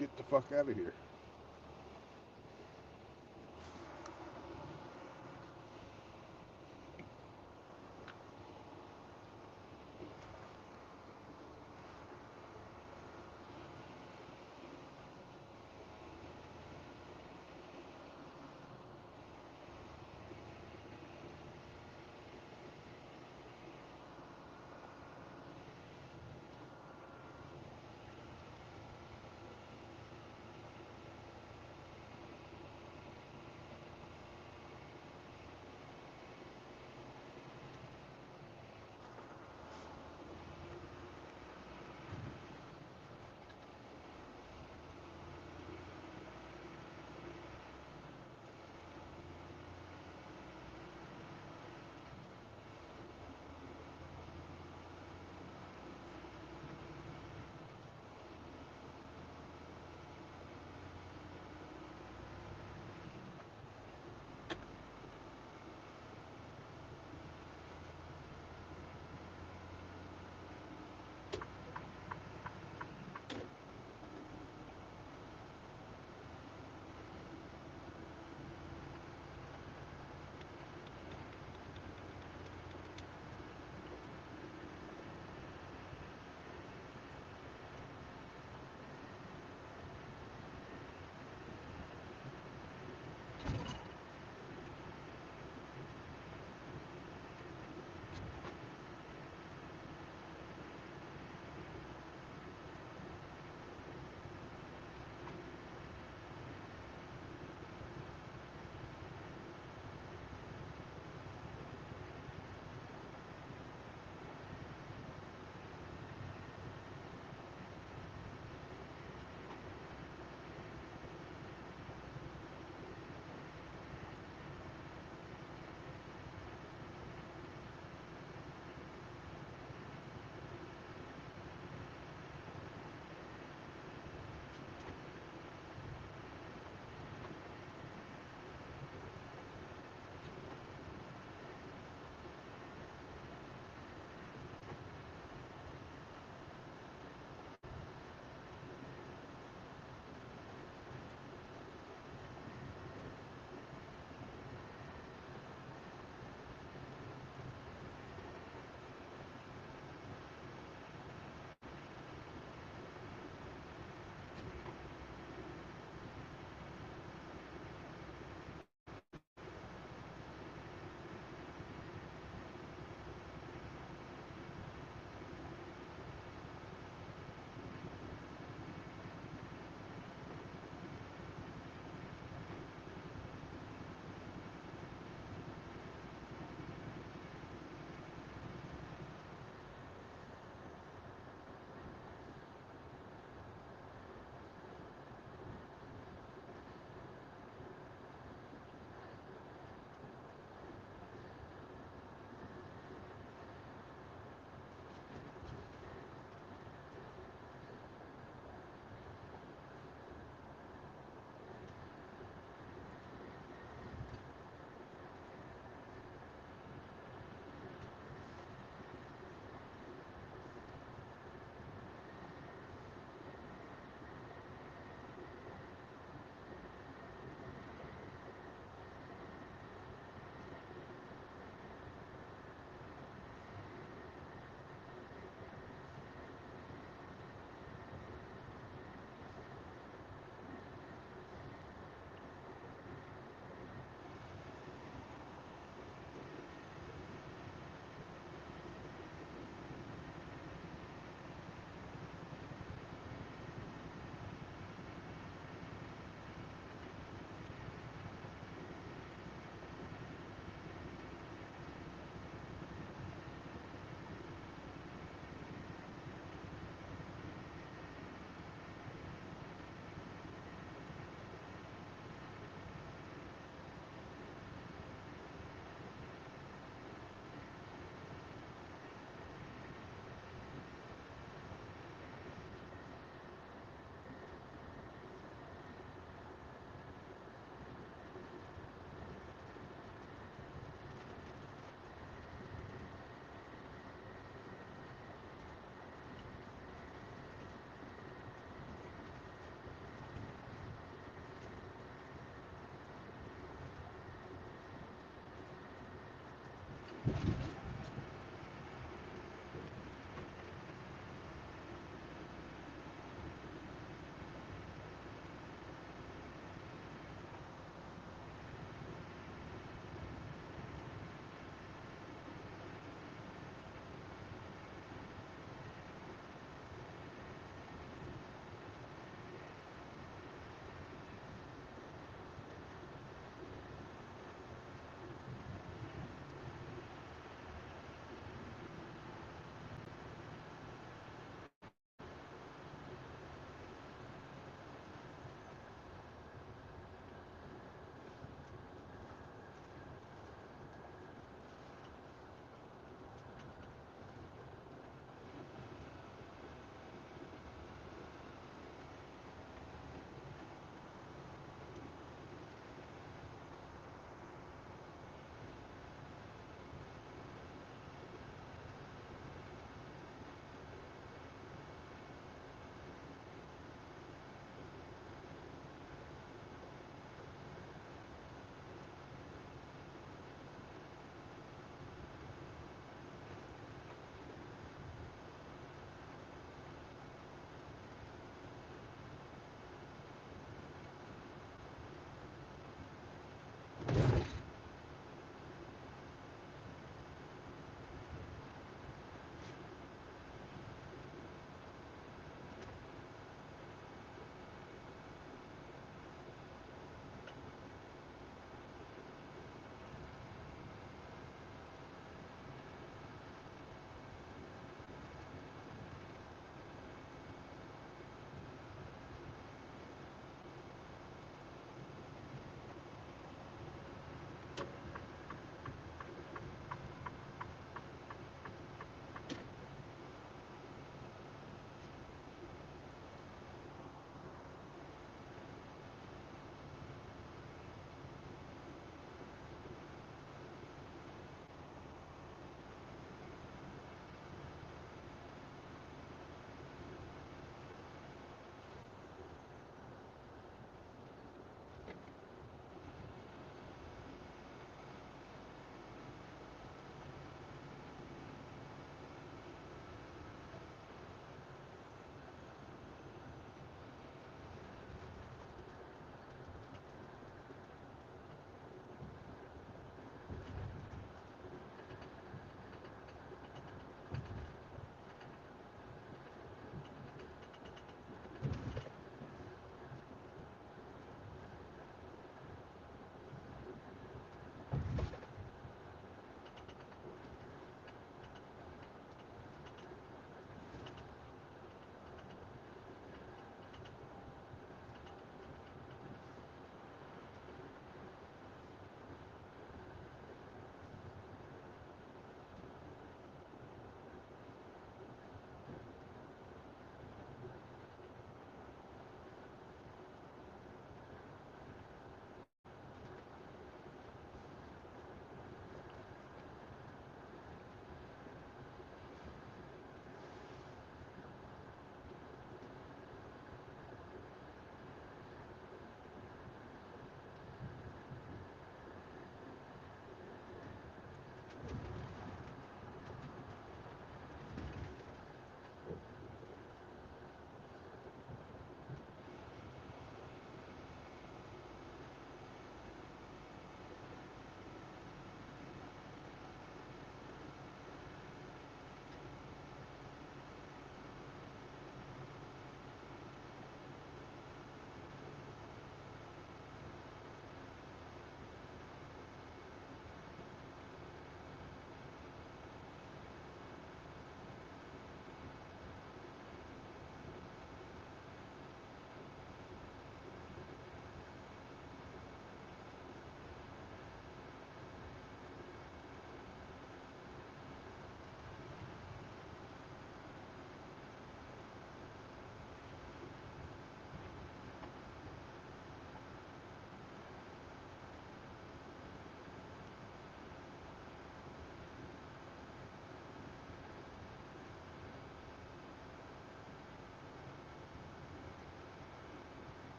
S1: get the fuck out of here.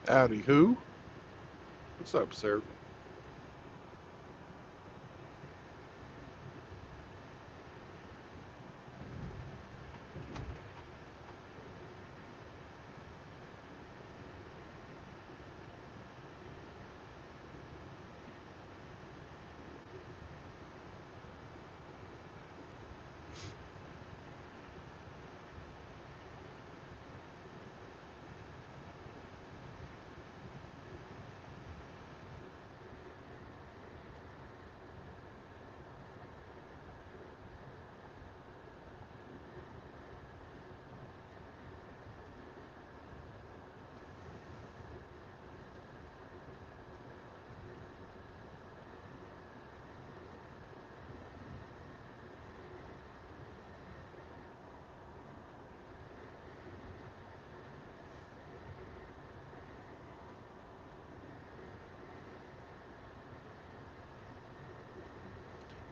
S1: Howdy, who? What's up, sir?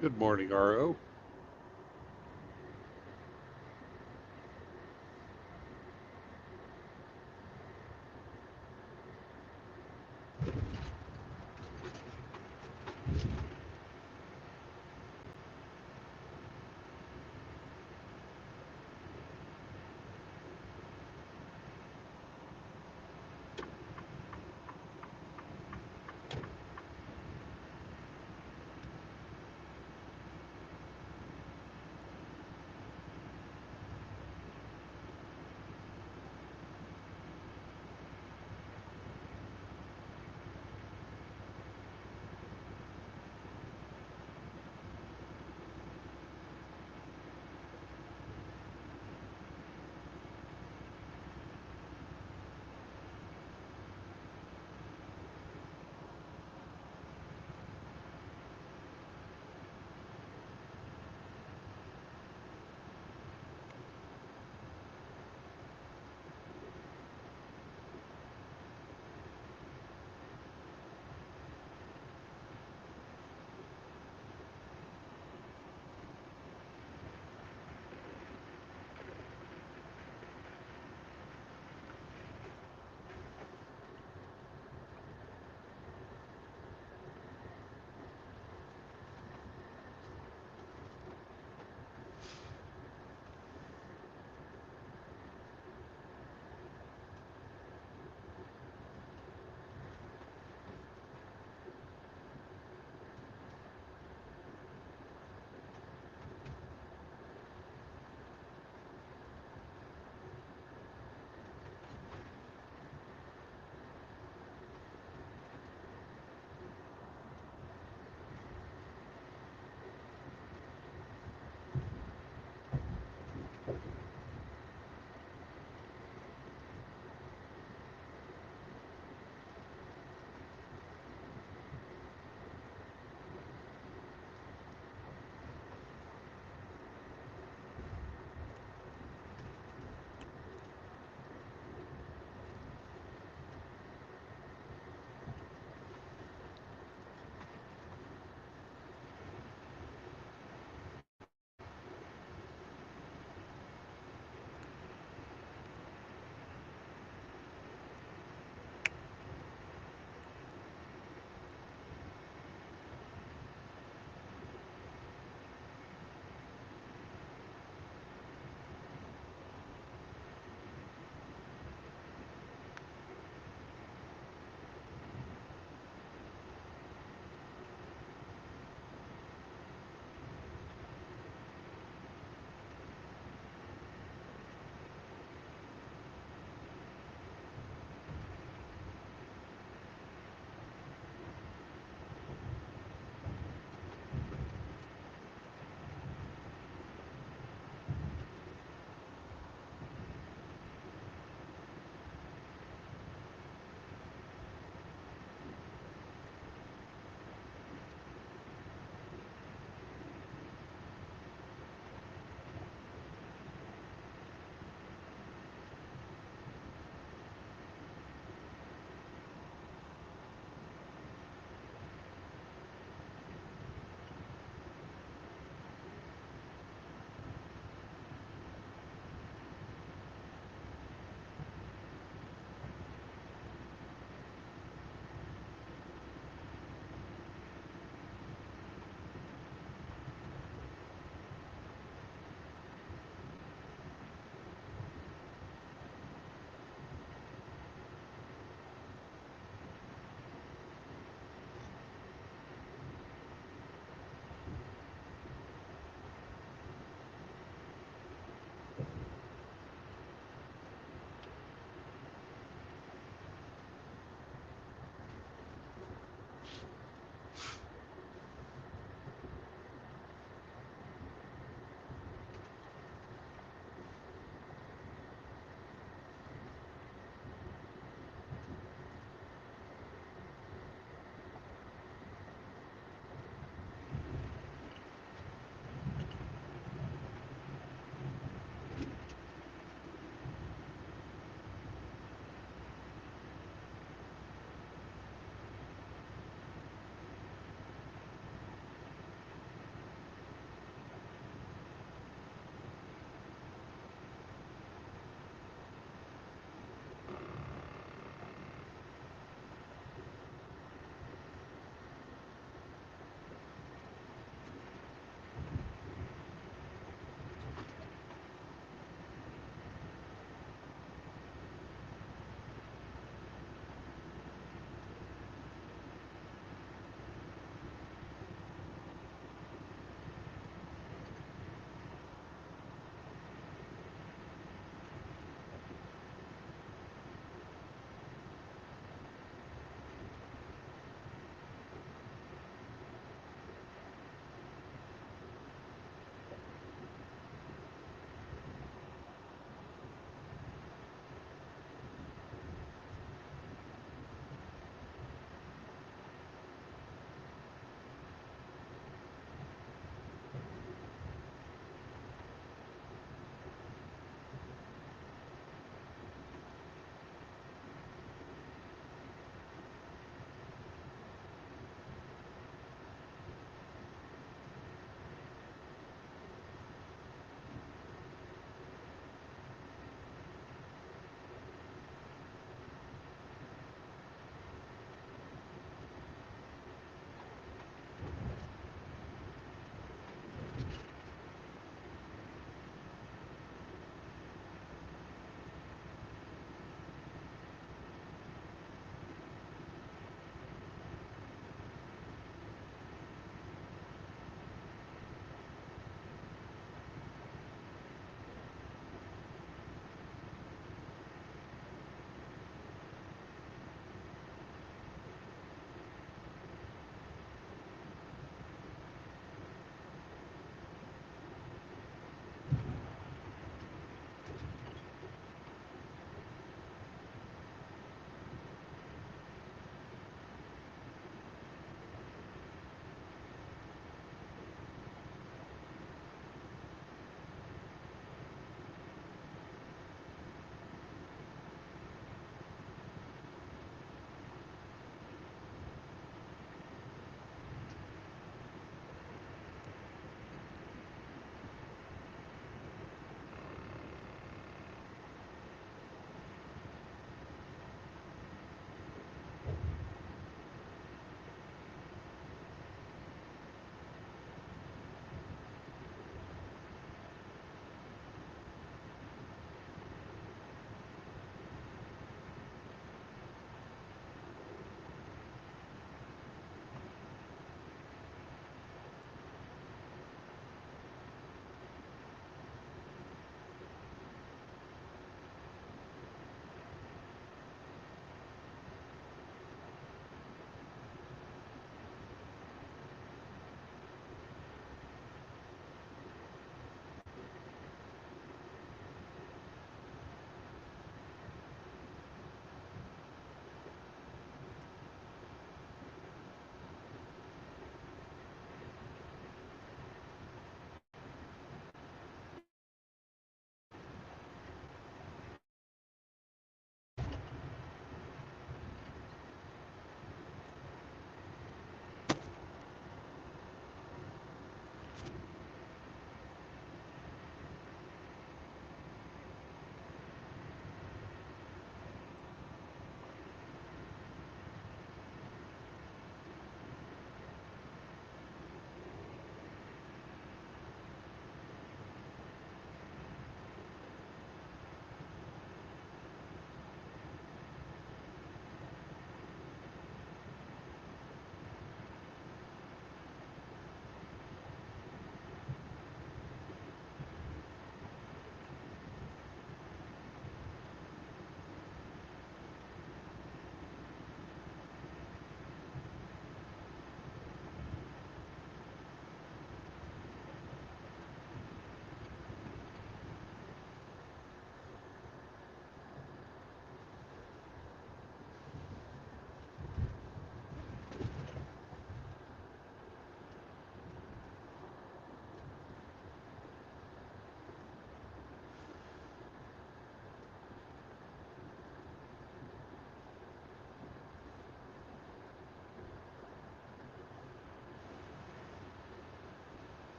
S1: Good morning, RO.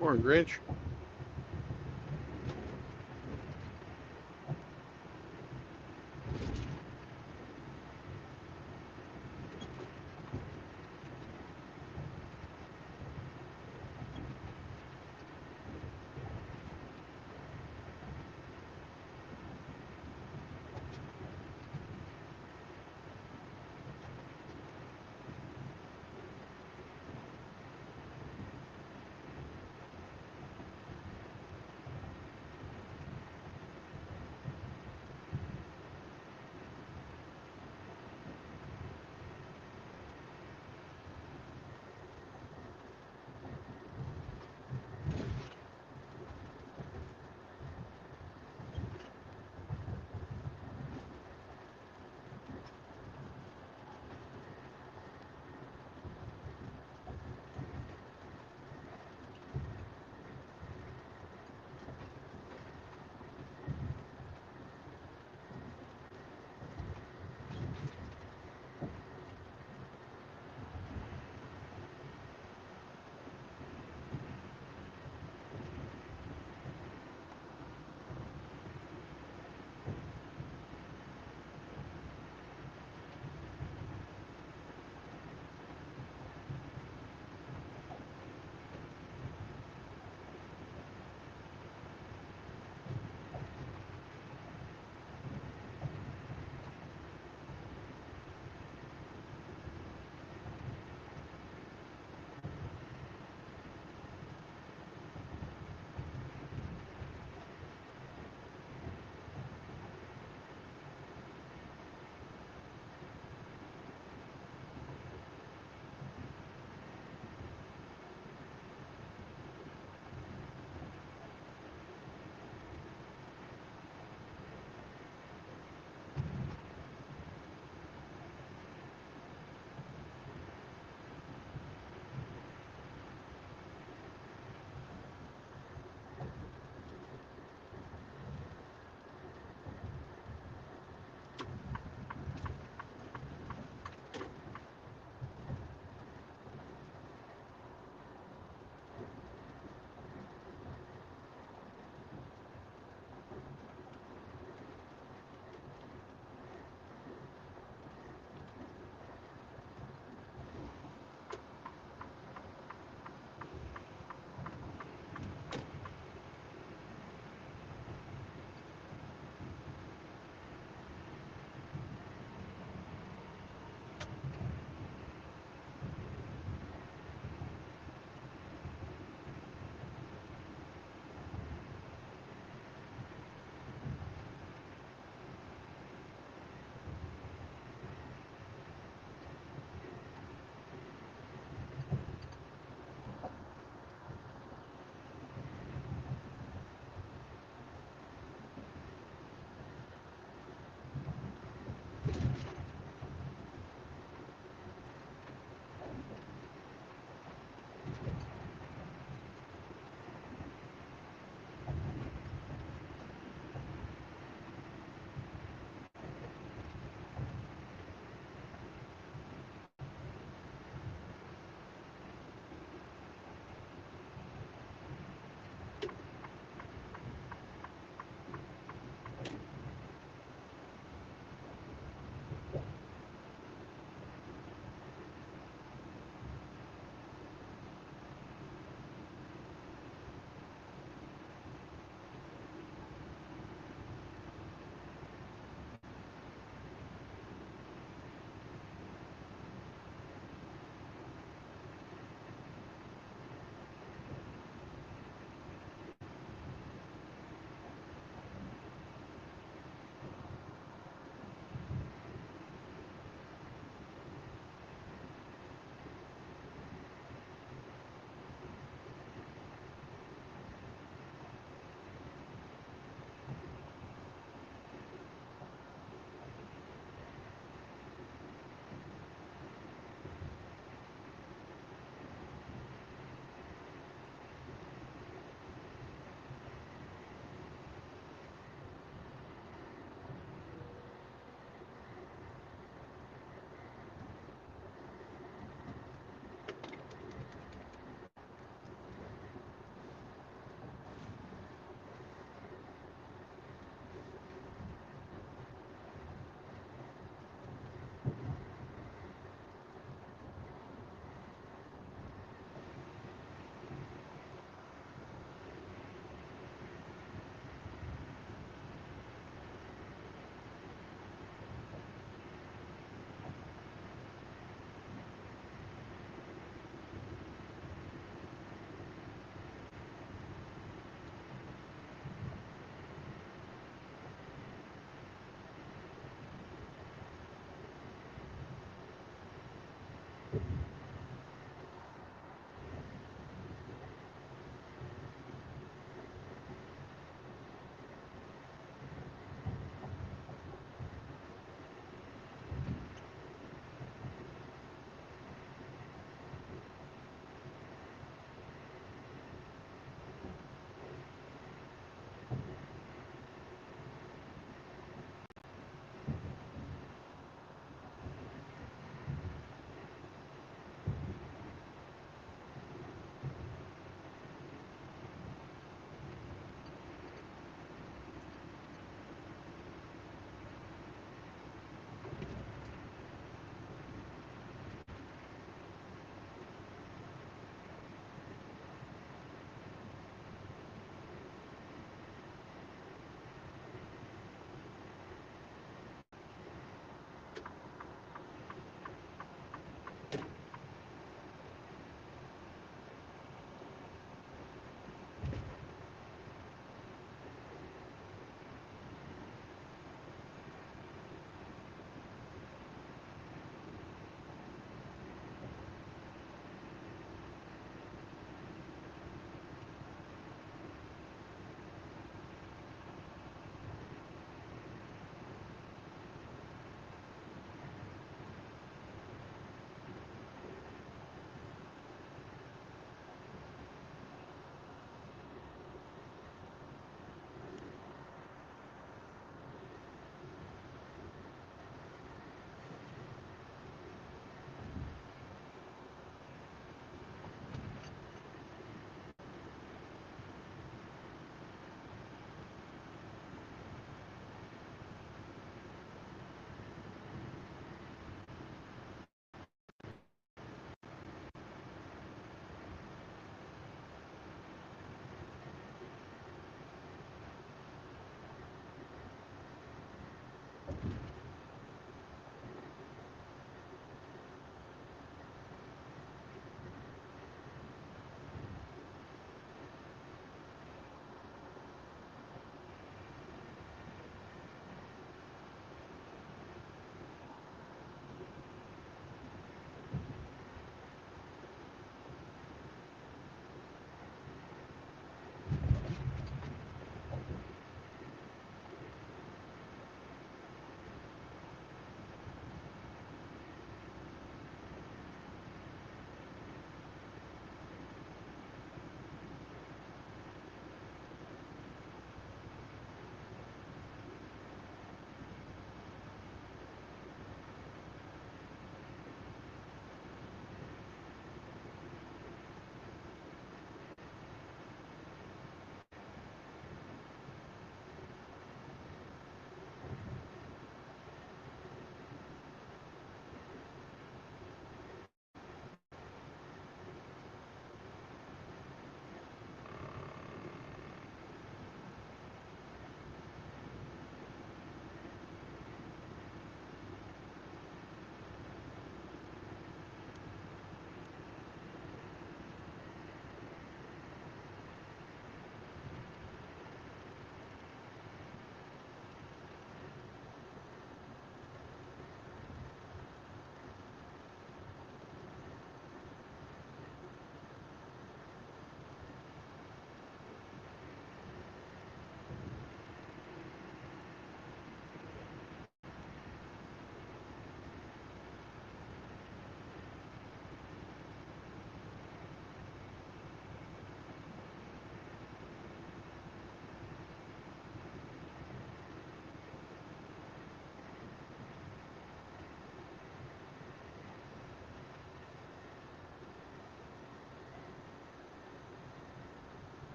S1: Morning, Grinch.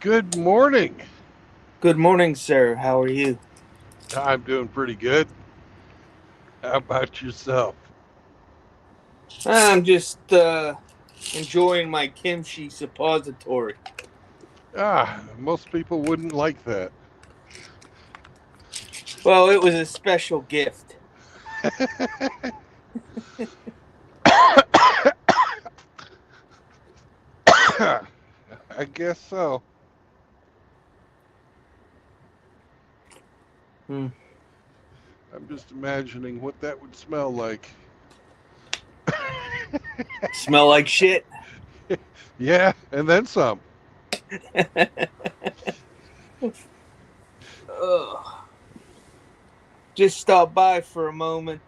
S1: Good morning.
S5: Good morning, sir. How are you?
S1: I'm doing pretty good. How about yourself?
S5: I'm just enjoying my kimchi suppository.
S1: Most people wouldn't like that.
S5: Well, it was a special gift.
S1: I guess so.
S5: Hmm.
S1: I'm just imagining what that would smell like.
S5: Smell like shit.
S1: Yeah, and then some.
S5: Ugh. Just stop by for a moment.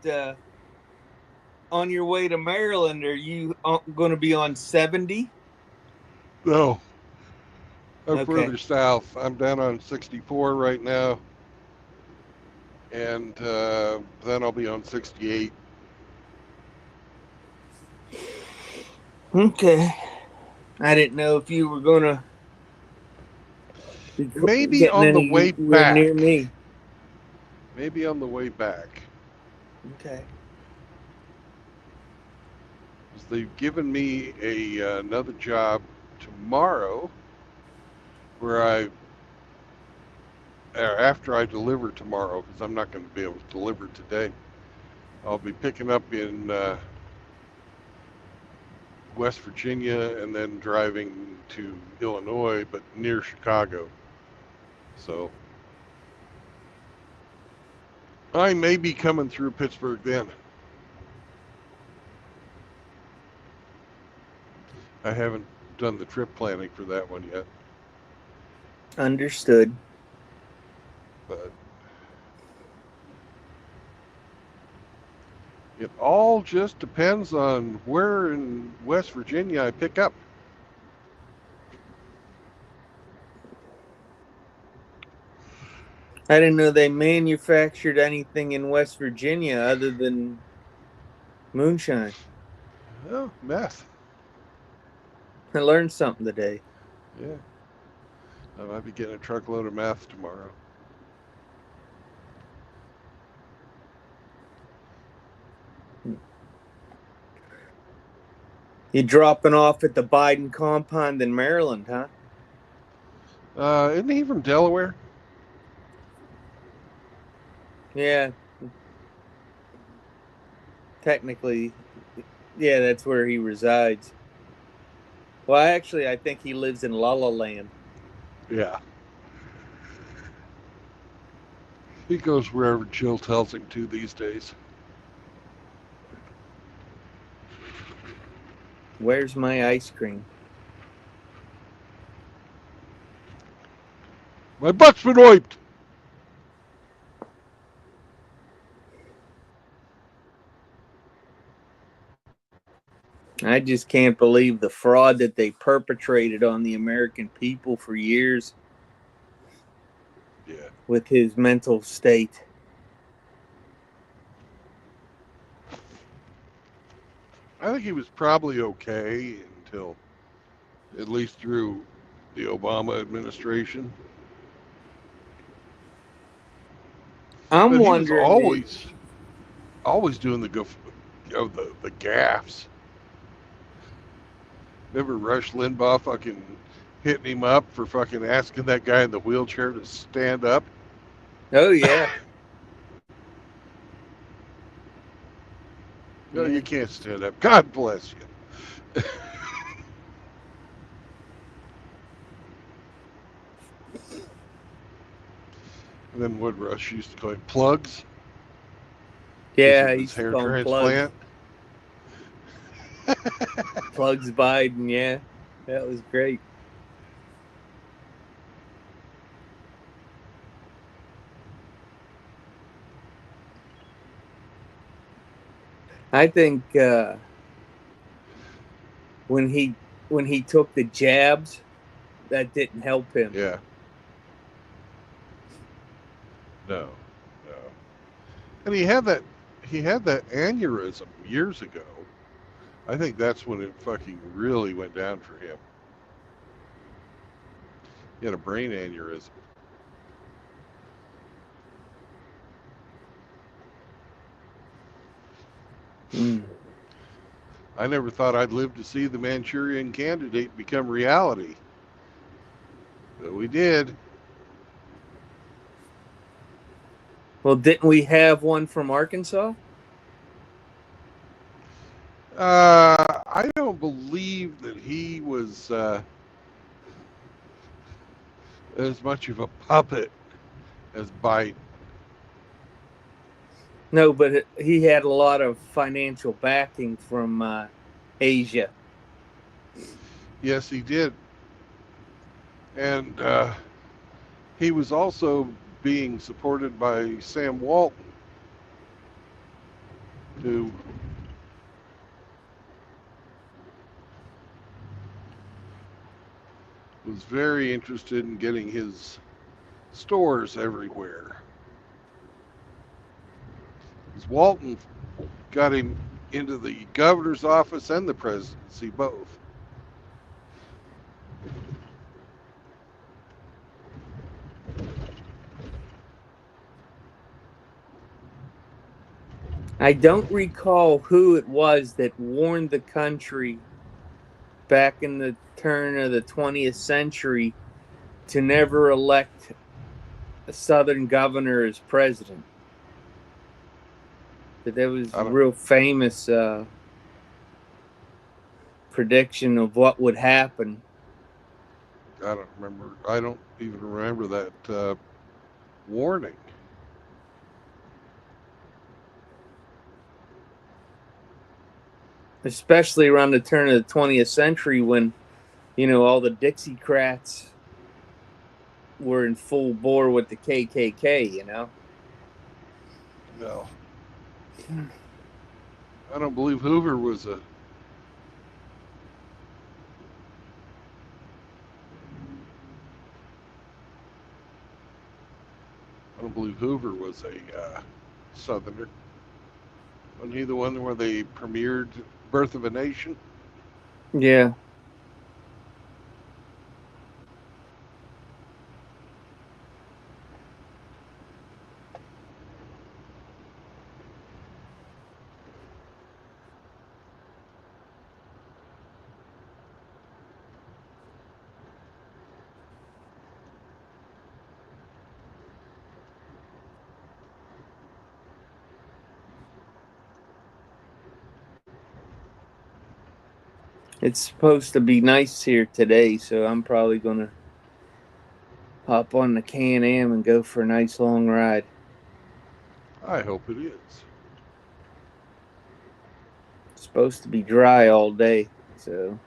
S5: On your way to Maryland, are you going to be on 70?
S1: No, I'm
S5: Okay.
S1: further south. I'm down on 64 right now, and then I'll be on 68.
S5: Okay. I didn't know if you were going to be
S1: Maybe
S5: getting
S1: on the way
S5: anywhere near
S1: back.
S5: me.
S1: Maybe on the way back.
S5: Okay.
S1: 'Cause they've given me another job tomorrow where after I deliver tomorrow, because I'm not going to be able to deliver today, I'll be picking up in West Virginia and then driving to Illinois, but near Chicago. So I may be coming through Pittsburgh then. I haven't done the trip planning for that one yet,
S5: Understood.
S1: but it all just depends on where in West Virginia I pick up.
S5: I didn't know they manufactured anything in West Virginia other than moonshine.
S1: Oh, meth.
S5: I learned something today.
S1: Yeah. I might be getting a truckload of meth tomorrow.
S5: You dropping off at the Biden compound in Maryland, huh?
S1: Isn't he from Delaware?
S5: Yeah. Technically, yeah, that's where he resides. Well, actually, I think he lives in La La Land.
S1: Yeah. He goes wherever Jill tells him to these days.
S5: Where's my ice cream?
S1: My butt's been wiped.
S5: I just can't believe the fraud that they perpetrated on the American people for years
S1: Yeah.
S5: with his mental state.
S1: I think he was probably okay until at least through the Obama administration.
S5: I'm
S1: But he was
S5: wondering.
S1: always doing the gaffes. Remember Rush Limbaugh fucking hitting him up for fucking asking that guy in the wheelchair to stand up?
S5: Oh, yeah.
S1: No,
S5: Yeah.
S1: you can't stand up. God bless you. And then what Rush used to call him plugs.
S5: Yeah,
S1: Of
S5: he
S1: his
S5: used to
S1: hair
S5: call him Plugs.
S1: transplant.
S5: Plugs Biden, yeah. That was great. I think when he took the jabs, that didn't help him.
S1: Yeah. No. And he had that aneurysm years ago. I think that's when it fucking really went down for him. He had a brain aneurysm.
S5: Mm.
S1: I never thought I'd live to see the Manchurian Candidate become reality. But we did.
S5: Well, didn't we have one from Arkansas?
S1: I don't believe that he was as much of a puppet as Biden.
S5: No, but he had a lot of financial backing from Asia.
S1: Yes, he did. And he was also being supported by Sam Walton, who was very interested in getting his stores everywhere. Because Walton got him into the governor's office and the presidency both.
S5: I don't recall who it was that warned the country back in the turn of the 20th century to never elect a Southern governor as president. But that was a real famous prediction of what would happen.
S1: I don't remember. I don't even remember that warning.
S5: Especially around the turn of the 20th century when, all the Dixiecrats were in full bore with the KKK,
S1: No. I don't believe Hoover was a Southerner. Wasn't he the one where they premiered Birth of a Nation?
S5: Yeah. It's supposed to be nice here today, so I'm probably going to hop on the Can-Am and go for a nice long ride.
S1: I hope it is.
S5: It's supposed to be dry all day, so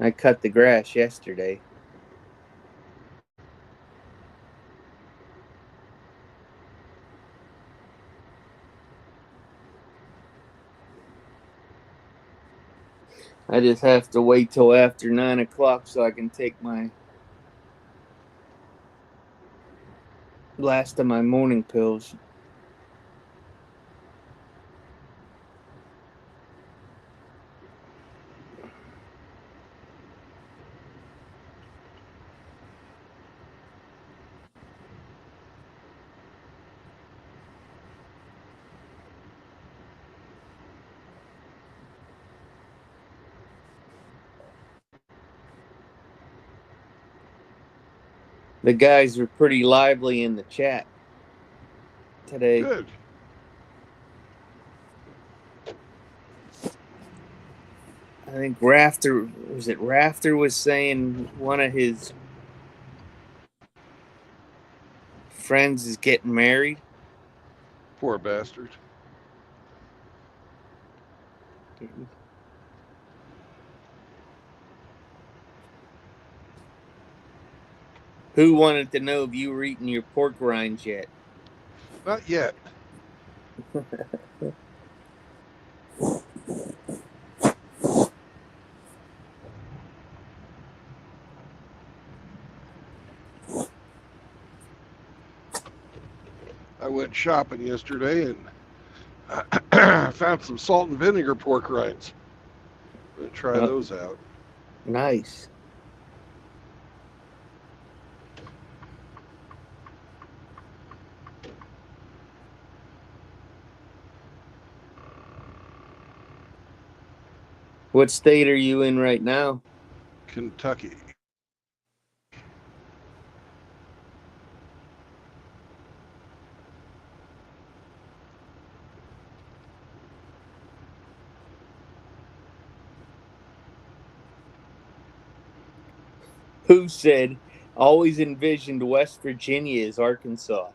S5: I cut the grass yesterday. I just have to wait till after 9 o'clock so I can take my last of my morning pills. The guys were pretty lively in the chat today.
S1: Good.
S5: I think Rafter was saying one of his friends is getting married.
S1: Poor bastard.
S5: Who wanted to know if you were eating your pork rinds yet?
S1: Not yet. I went shopping yesterday and found some salt and vinegar pork rinds. I'm gonna try those out.
S5: Nice. What state are you in right now?
S1: Kentucky.
S5: Who said always envisioned West Virginia as Arkansas?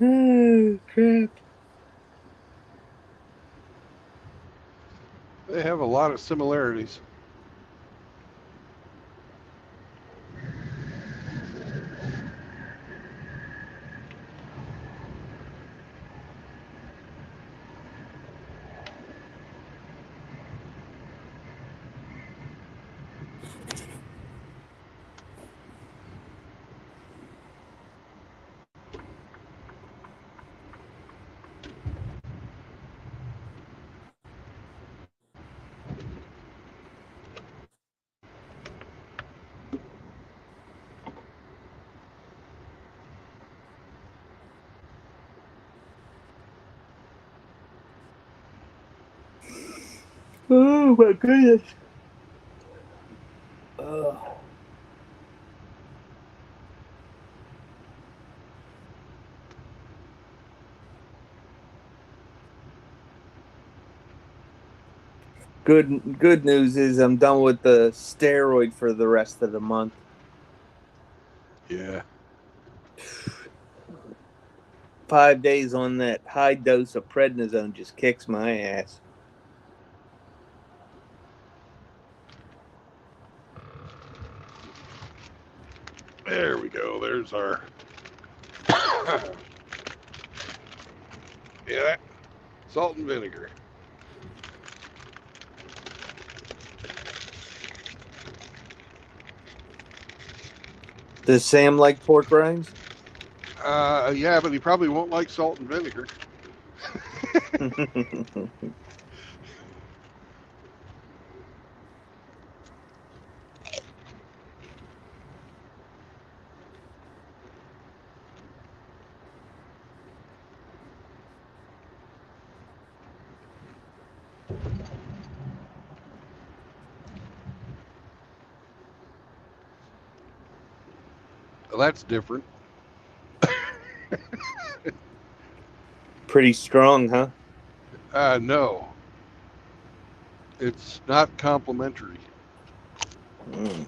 S5: Oh, crap.
S1: They have a lot of similarities.
S5: Oh my goodness. Oh. Good news is I'm done with the steroid for the rest of the month.
S1: Yeah.
S5: 5 days on that high dose of prednisone just kicks my ass.
S1: There we go. There's our. Yeah, salt and vinegar.
S5: Does Sam like pork rinds?
S1: Yeah, but he probably won't like salt and vinegar. Well, that's different.
S5: Pretty strong, huh?
S1: No, it's not complimentary.
S5: Mm.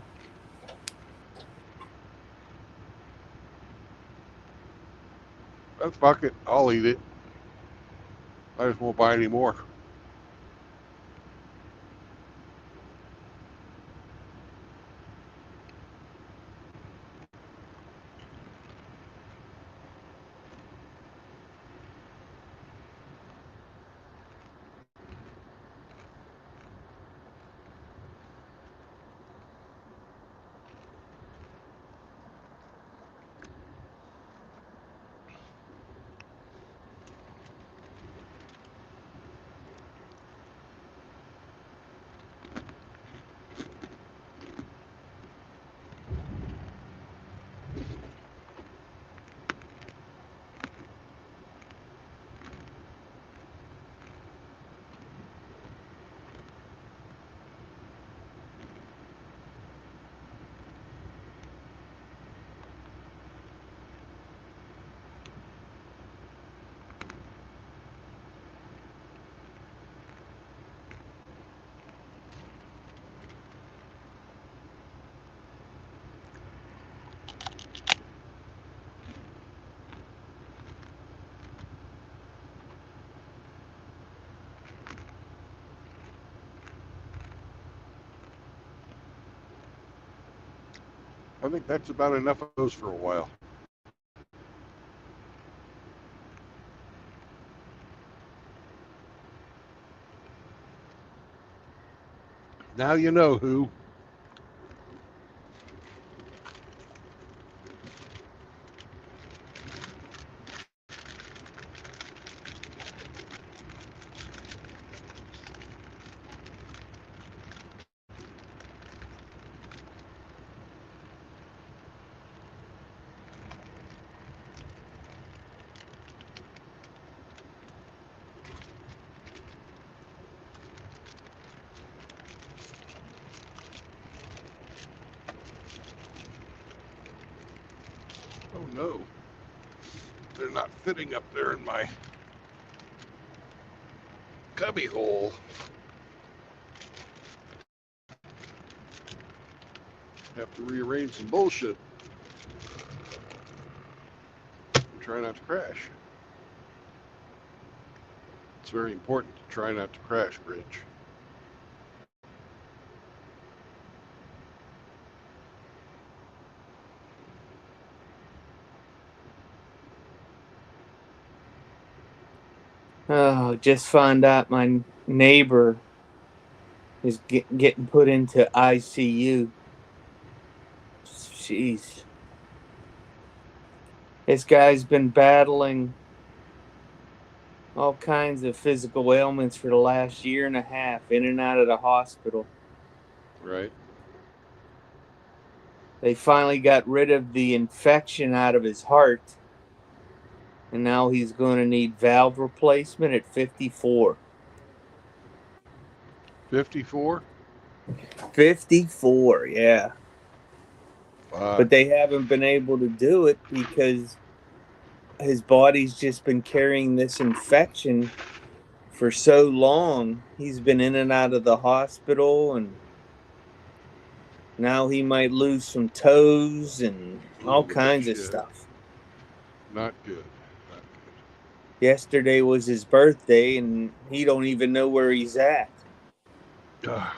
S1: But fuck it, I'll eat it. I just won't buy any more. I think that's about enough of those for a while. Now you know who. no. They're not fitting up there in my cubby hole. Have to rearrange some bullshit. Try not to crash. It's very important to try not to crash, Rich.
S5: Oh, just found out my neighbor is getting put into ICU. Jeez. This guy's been battling all kinds of physical ailments for the last year and a half, in and out of the hospital.
S1: Right?
S5: They finally got rid of the infection out of his heart, and now he's going to need valve replacement at 54.
S1: 54?
S5: 54, yeah.
S1: Fuck.
S5: But they haven't been able to do it because his body's just been carrying this infection for so long. He's been in and out of the hospital, and now he might lose some toes and all kinds of
S1: shit.
S5: stuff.
S1: Not good. Not
S5: Yesterday was his birthday, and he don't even know where he's at.
S1: good. Ah,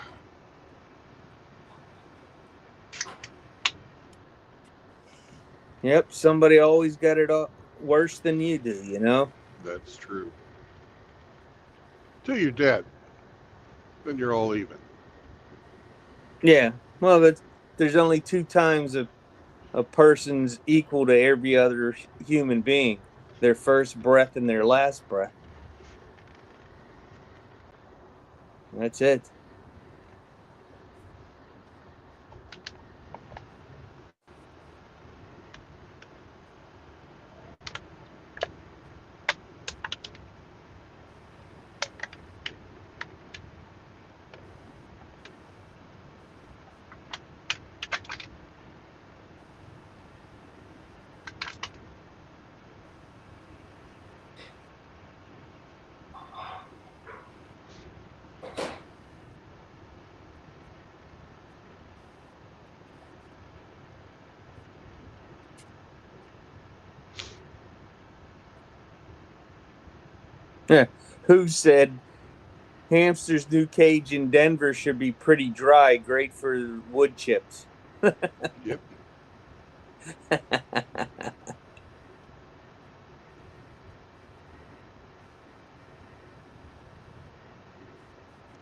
S5: Yep, somebody always got it worse than you do, you know?
S1: that's true. Till you're dead. Then you're all even.
S5: Yeah, well, there's only 2 times a person's equal to every other human being. Their first breath and their last breath. That's it. Yeah. Who said hamster's new cage in Denver should be pretty dry, great for wood chips?
S1: Yep.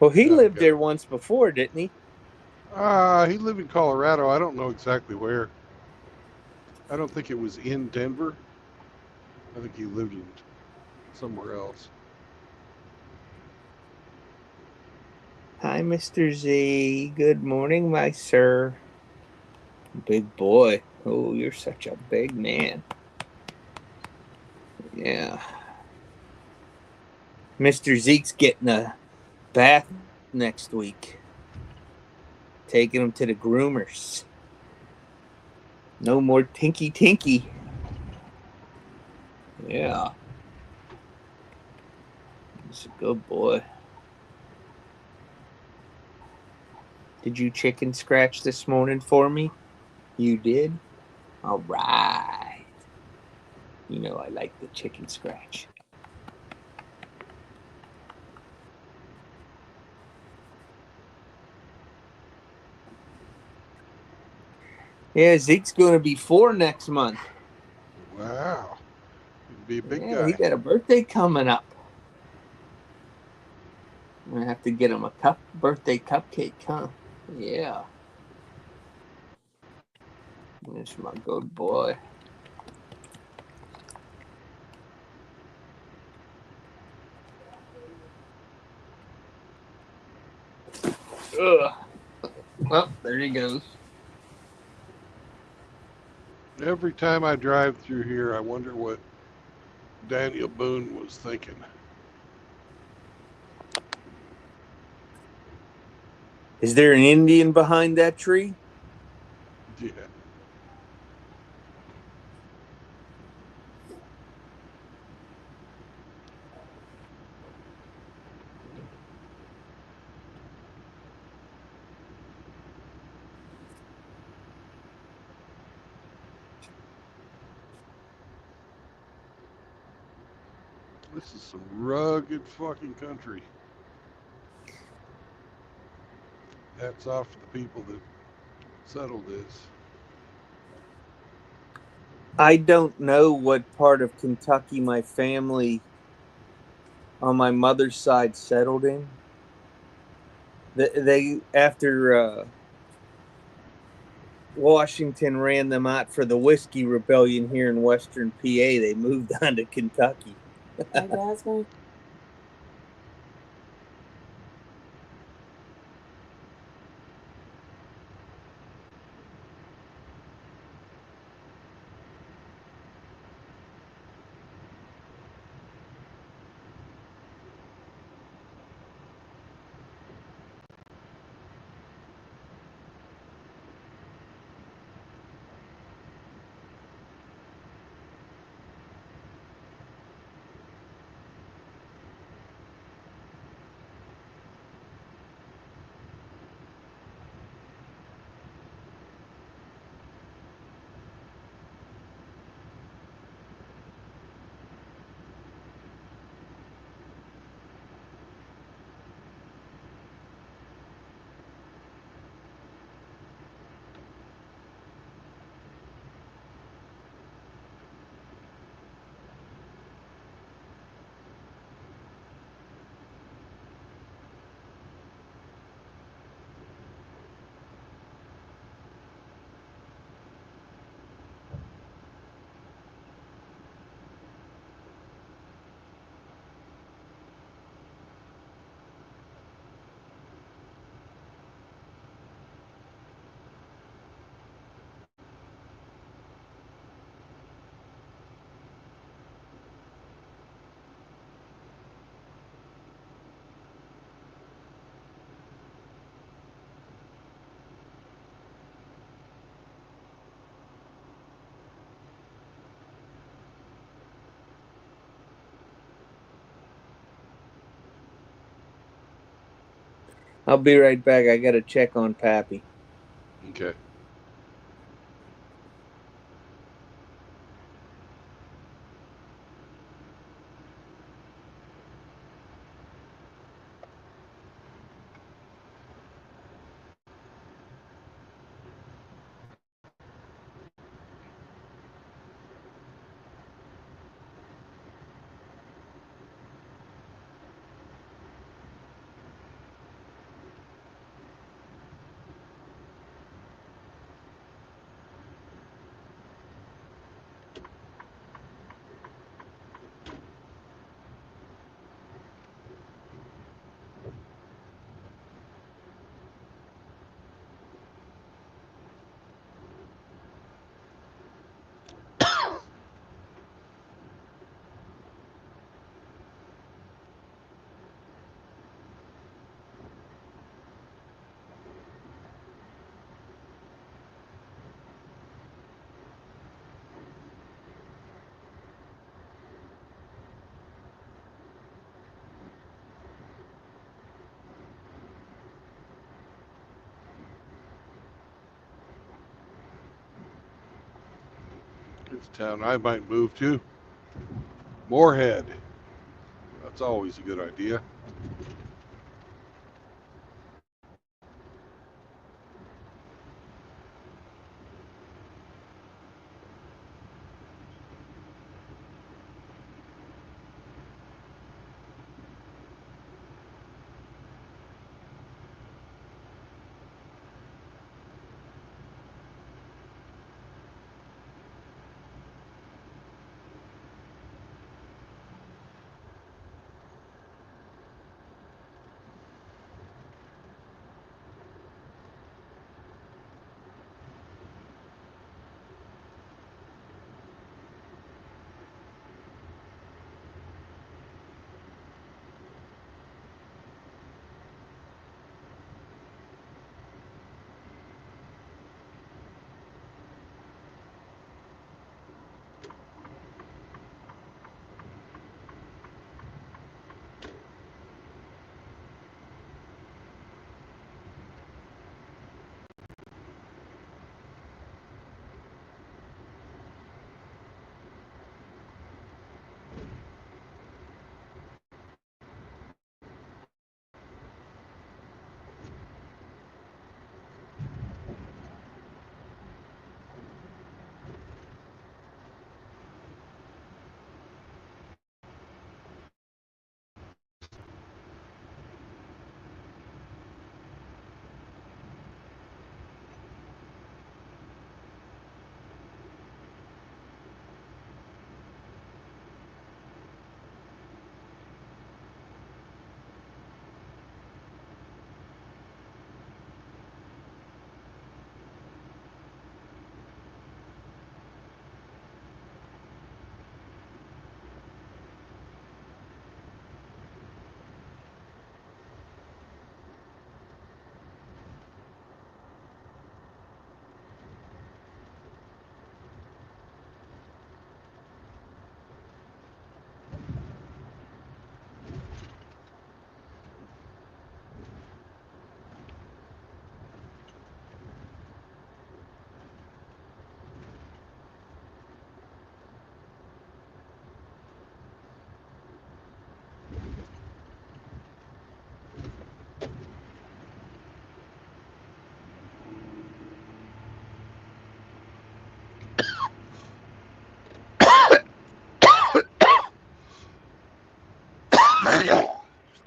S5: Well, he
S1: Yeah,
S5: lived
S1: got
S5: there
S1: it.
S5: once before, didn't he?
S1: He lived in Colorado. I don't know exactly where. I don't think it was in Denver. I think he lived in somewhere else.
S5: Hi, Mr. Z. Good morning, my sir. Big boy. Oh, you're such a big man. Yeah. Mr. Zeke's getting a bath next week. Taking him to the groomers. No more tinky tinky. Yeah. He's a good boy. Did you chicken scratch this morning for me? You did? All right. You know I like the chicken scratch. Yeah, Zeke's going to be 4 next month.
S1: Wow. He'd be a big
S5: Yeah, he
S1: guy.
S5: got a birthday coming up. I'm going to have to get him a birthday cupcake, huh? Yeah. That's my good boy. Ugh. Well, there he goes.
S1: Every time I drive through here, I wonder what Daniel Boone was thinking.
S5: Is there an Indian behind that tree?
S1: Yeah. This is some rugged fucking country. Hats off to the people that settled this.
S5: I don't know what part of Kentucky my family on my mother's side settled in. They after Washington ran them out for the Whiskey Rebellion here in Western PA, they moved on to Kentucky.
S6: My dad's going.
S5: I'll be right back. I got to check on Pappy.
S1: Okay. It's a town I might move to. Moorhead. That's always a good idea.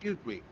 S1: Excuse me.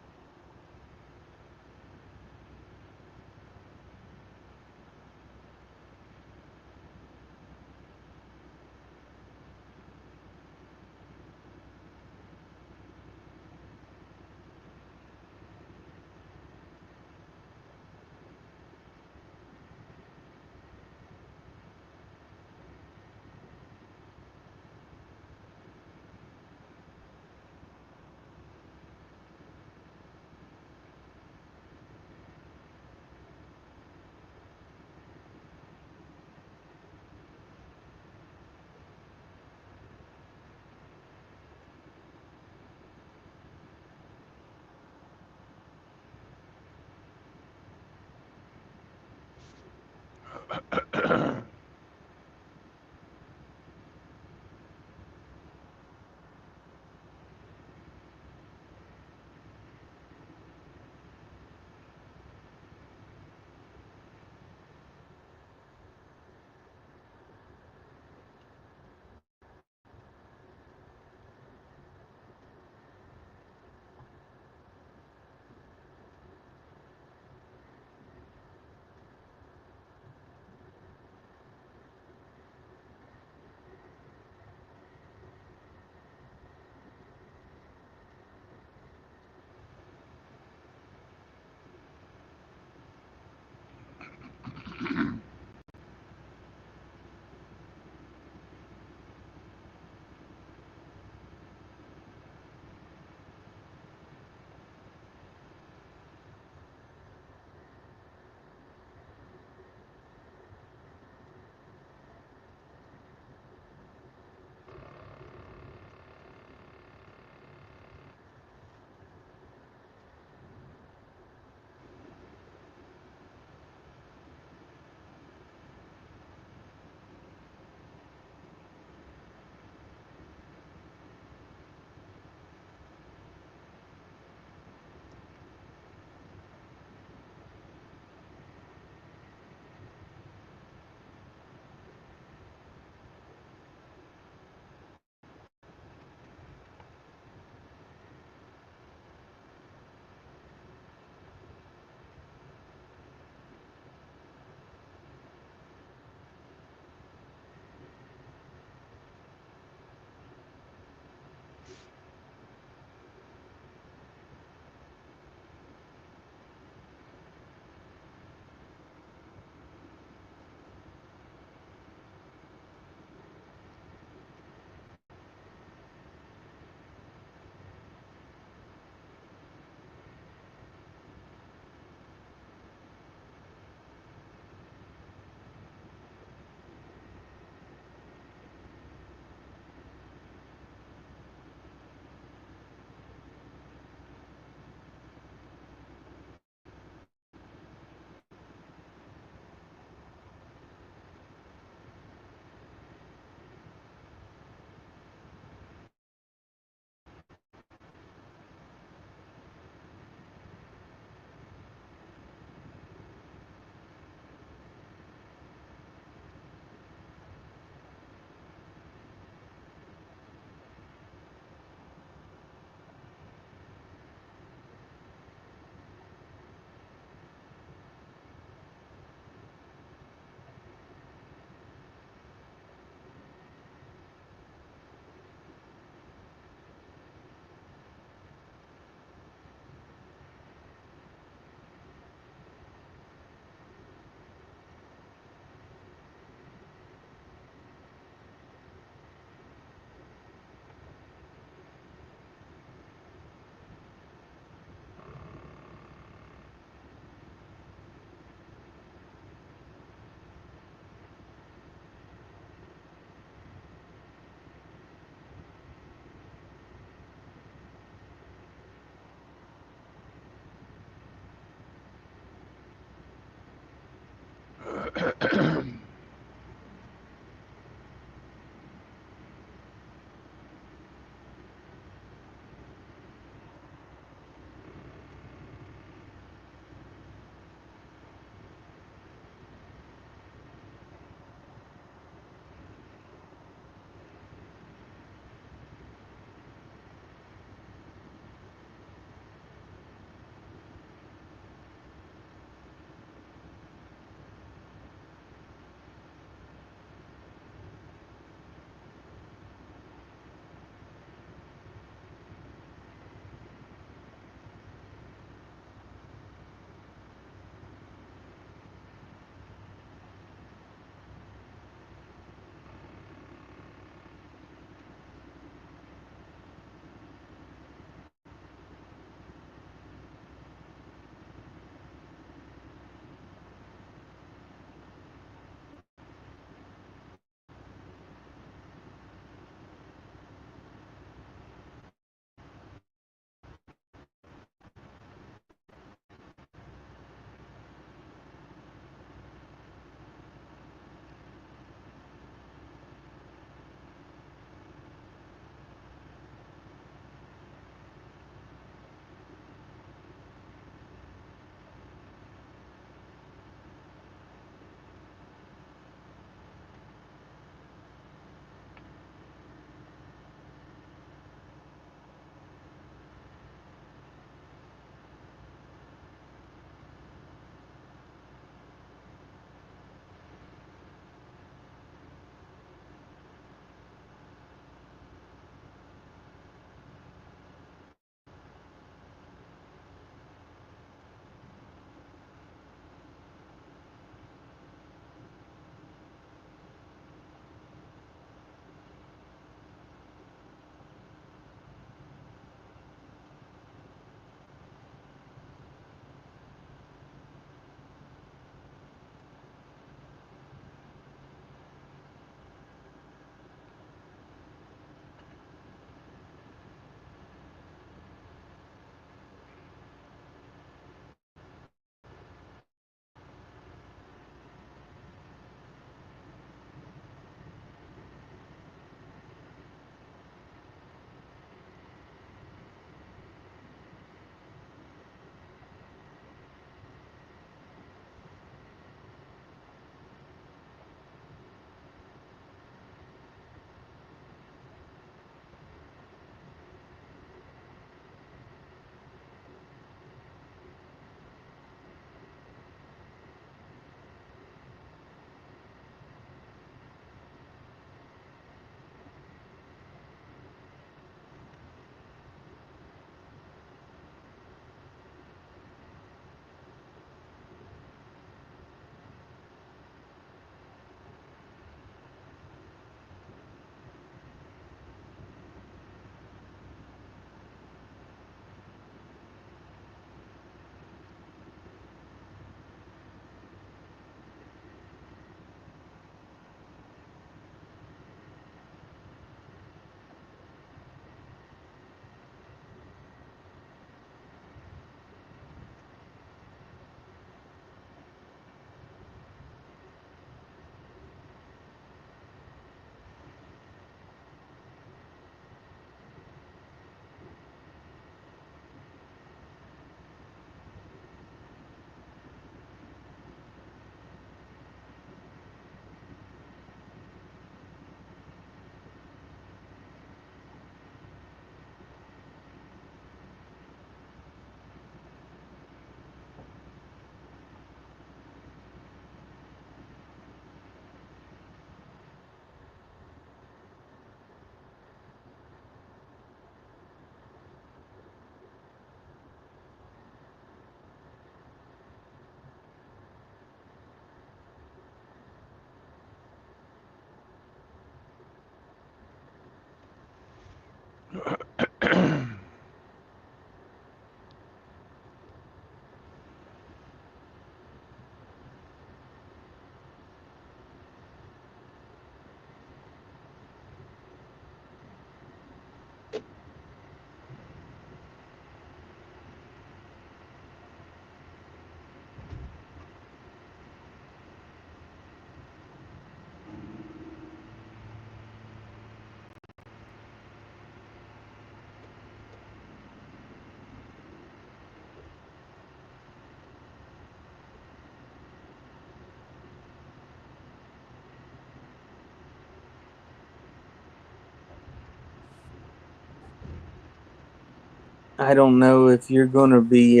S5: I don't know if you're going to be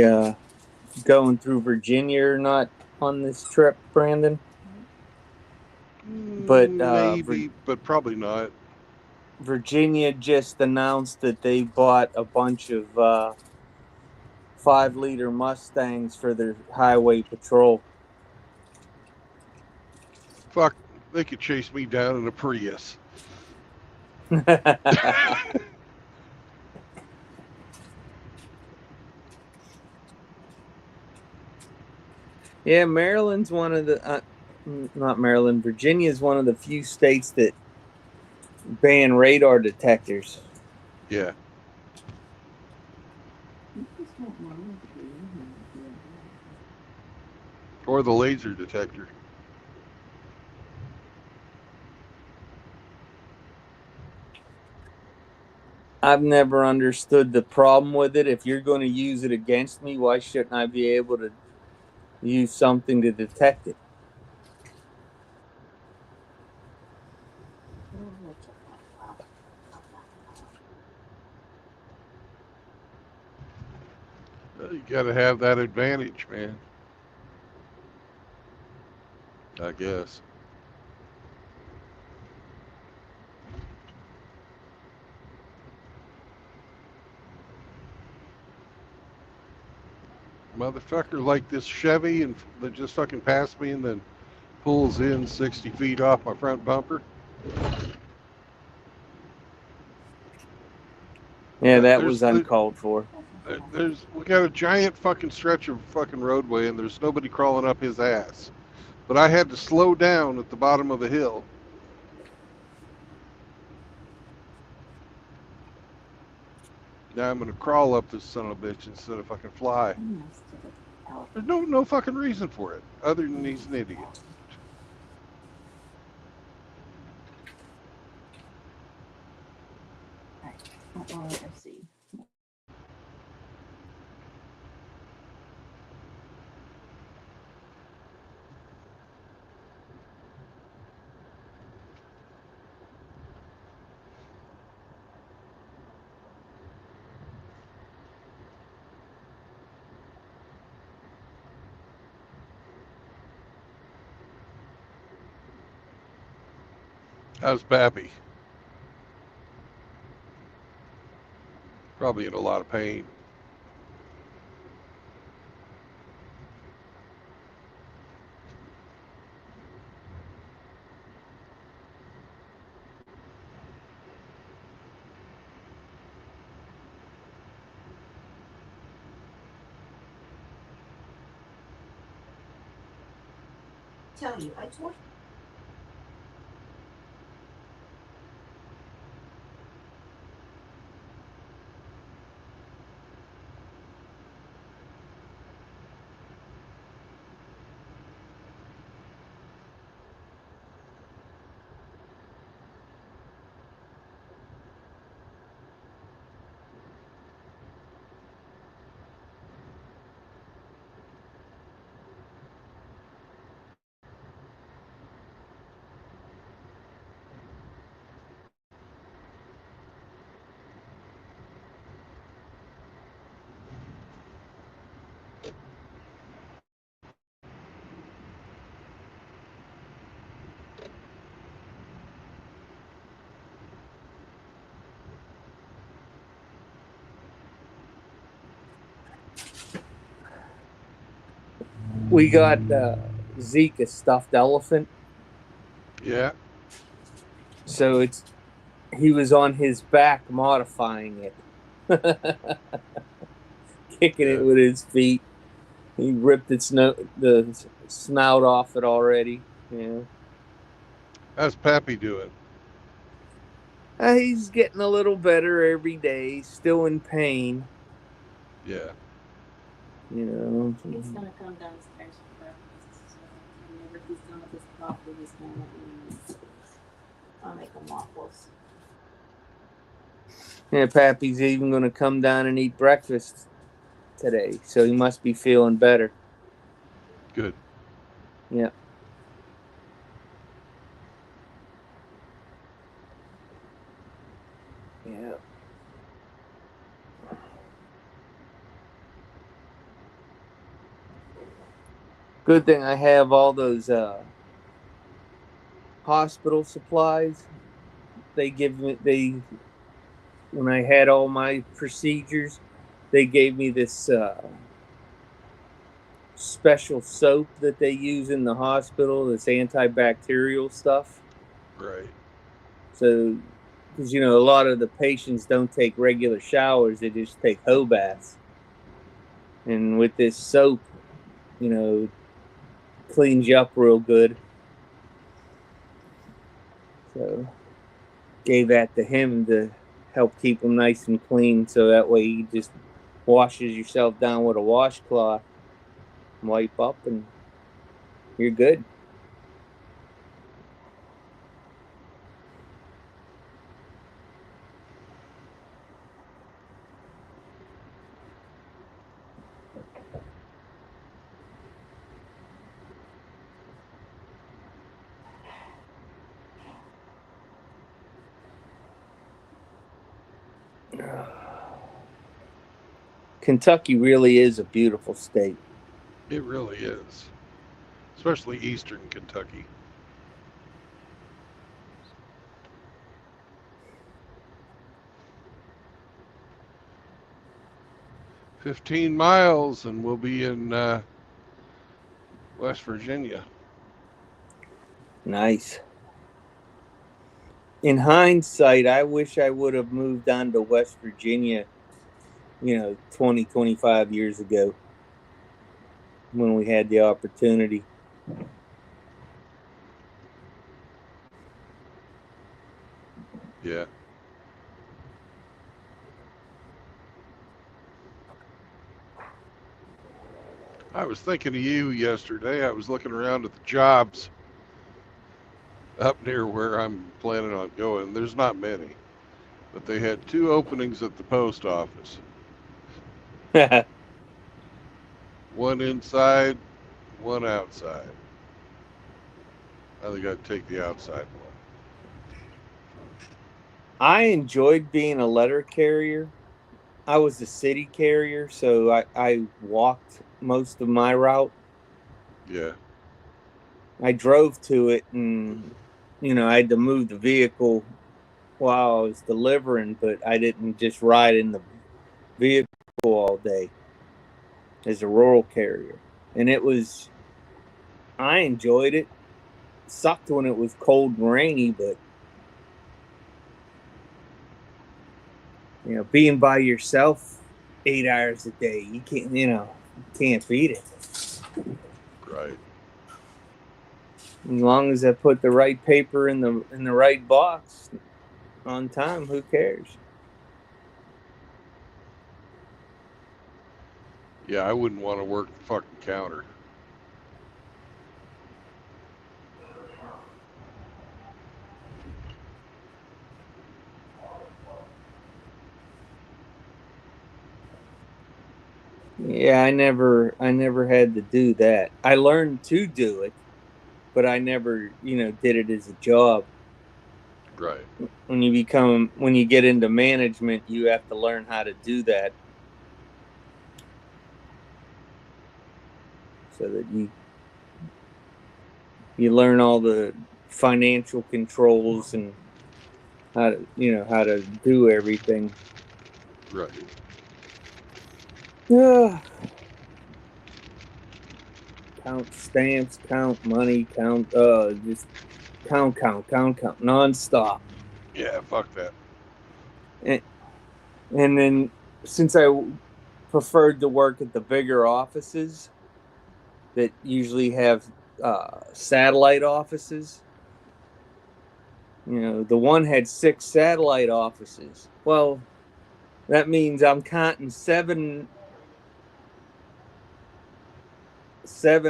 S5: going through Virginia or not on this trip, Brandon. But
S1: Maybe, but probably not.
S5: Virginia just announced that they bought a bunch of 5-liter Mustangs for their highway patrol.
S1: Fuck, they could chase me down in a Prius.
S5: Yeah, Maryland's one of the not Maryland, Virginia is one of the few states that ban radar detectors.
S1: Yeah. Or the laser detector.
S5: I've never understood the problem with it. If you're going to use it against me, why shouldn't I be able to use something to detect it?
S1: You gotta have that advantage, man. I guess. Motherfucker like this Chevy and that just fucking passed me and then pulls in 60 feet off my front bumper.
S5: Yeah, that was uncalled for.
S1: We got a giant fucking stretch of fucking roadway and there's nobody crawling up his ass. But I had to slow down at the bottom of the hill. Now I'm gonna crawl up this son of a bitch instead of fucking fly. There's no fucking reason for it, other than he's an idiot. How's Pappy? Probably in a lot of pain.
S6: Tell you, I told
S5: We got Zeke a stuffed elephant.
S1: Yeah.
S5: So it's he was on his back modifying it, kicking it
S1: Yeah.
S5: with his feet. He ripped the snout off it already. Yeah.
S1: How's Pappy doing?
S5: He's getting a little better every day. He's still in pain.
S1: Yeah.
S5: You know.
S6: He's gonna come downstairs for breakfast. So whenever he's done with his coffee, he's gonna let me. I'll make him waffles.
S5: Yeah, Pappy's even going to come down and eat breakfast today, so he must be feeling better.
S1: Good.
S5: Yeah. Yeah. Good thing I have all those hospital supplies. When I had all my procedures, they gave me this special soap that they use in the hospital, this antibacterial stuff.
S1: Right.
S5: So, because a lot of the patients don't take regular showers, they just take hoe baths. And with this soap, cleans you up real good. So, gave that to him to help keep him nice and clean. So that way he just washes yourself down with a washcloth, wipe up, and you're good. Kentucky really is a beautiful state.
S1: It really is. Especially eastern Kentucky. "15 miles and we'll be in West Virginia."
S5: Nice. In hindsight, I wish I would have moved on to West Virginia, 20, 25 years ago when we had the opportunity.
S1: Yeah. I was thinking of you yesterday. I was looking around at the jobs up near where I'm planning on going. There's not many, but they had 2 openings at the post office. One inside, one outside. I think I'd take the outside one.
S5: I enjoyed being a letter carrier. I was a city carrier, so I walked most of my route.
S1: Yeah.
S5: I drove to it, and I had to move the vehicle while I was delivering, but I didn't just ride in the vehicle all day as a rural carrier. And I enjoyed it. Sucked when it was cold and rainy, but being by yourself 8 hours a day, you can't beat it.
S1: Right.
S5: As long as I put the right paper in the right box on time, who cares?
S1: Yeah, I wouldn't want to work the fucking counter.
S5: Yeah, I never had to do that. I learned to do it, but I never, did it as a job.
S1: Right.
S5: When you get into management, you have to learn how to do that so that you learn all the financial controls and how to do everything.
S1: Right.
S5: Count stamps, count money, just count nonstop.
S1: Yeah, fuck that.
S5: And then since I preferred to work at the bigger offices that usually have satellite offices, the one had 6 satellite offices. Well, that means I'm counting seven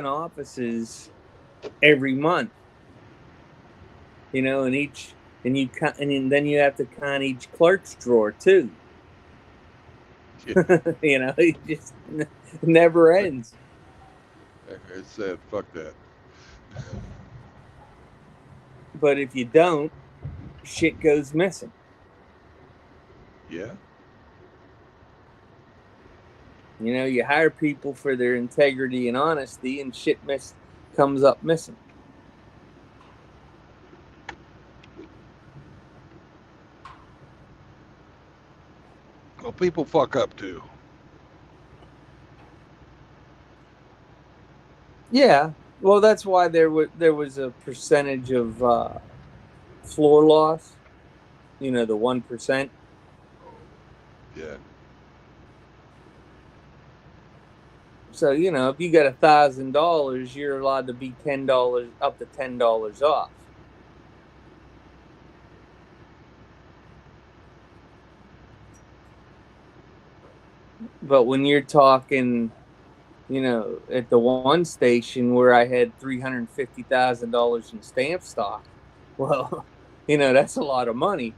S5: offices every month. And then you have to count each clerk's drawer too.
S1: Yeah.
S5: It just never ends.
S1: It said, fuck that.
S5: But if you don't, shit goes missing.
S1: Yeah.
S5: You hire people for their integrity and honesty, and shit comes up missing.
S1: Well, people fuck up too.
S5: Yeah, well, that's why there was a percentage of floor loss. The 1%.
S1: Yeah.
S5: So if you got $1,000, you're allowed to be $10 up to $10 off. But when you're talking, at the one station where I had $350,000 in stamp stock, well, that's a lot of money.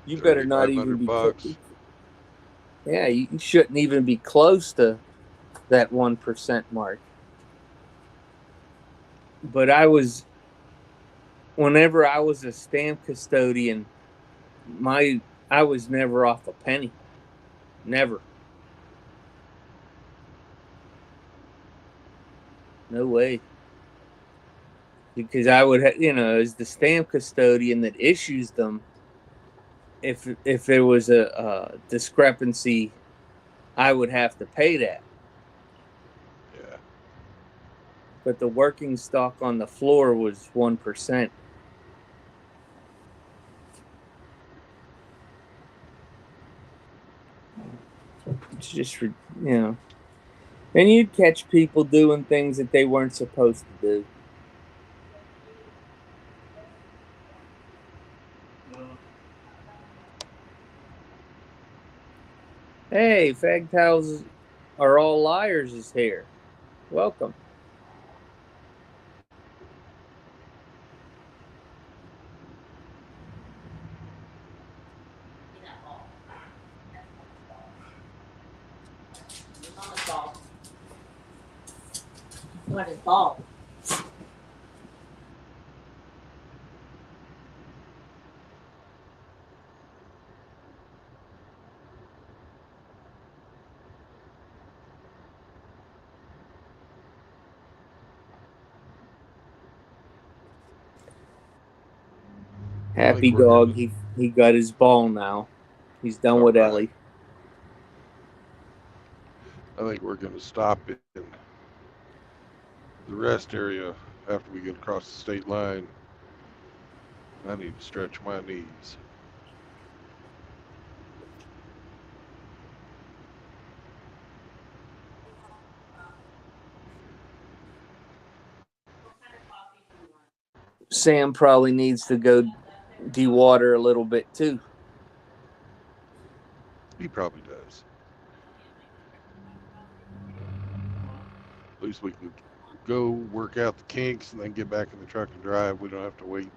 S5: You better not even be.
S1: $3,500.
S5: Yeah, you shouldn't even be close to that 1% mark. But whenever I was a stamp custodian, I was never off a penny. Never. No way. Because I would, as the stamp custodian that issues them, if there was a discrepancy, I would have to pay that.
S1: Yeah.
S5: But the working stock on the floor was 1%. It's just, and you'd catch people doing things that they weren't supposed to do. Hey, Fag Towels Are All Liars is here. Welcome.
S6: What is ball?
S5: Happy
S1: we're
S5: dog.
S1: gonna-
S5: He got his ball now. He's done with
S1: All right.
S5: Ellie.
S1: I think we're going to stop in the rest area after we get across the state line. I need to stretch my knees.
S5: Sam probably needs to go dewater a little bit too.
S1: He probably does. At least we can go work out the kinks and then get back in the truck and drive. We don't have to wait.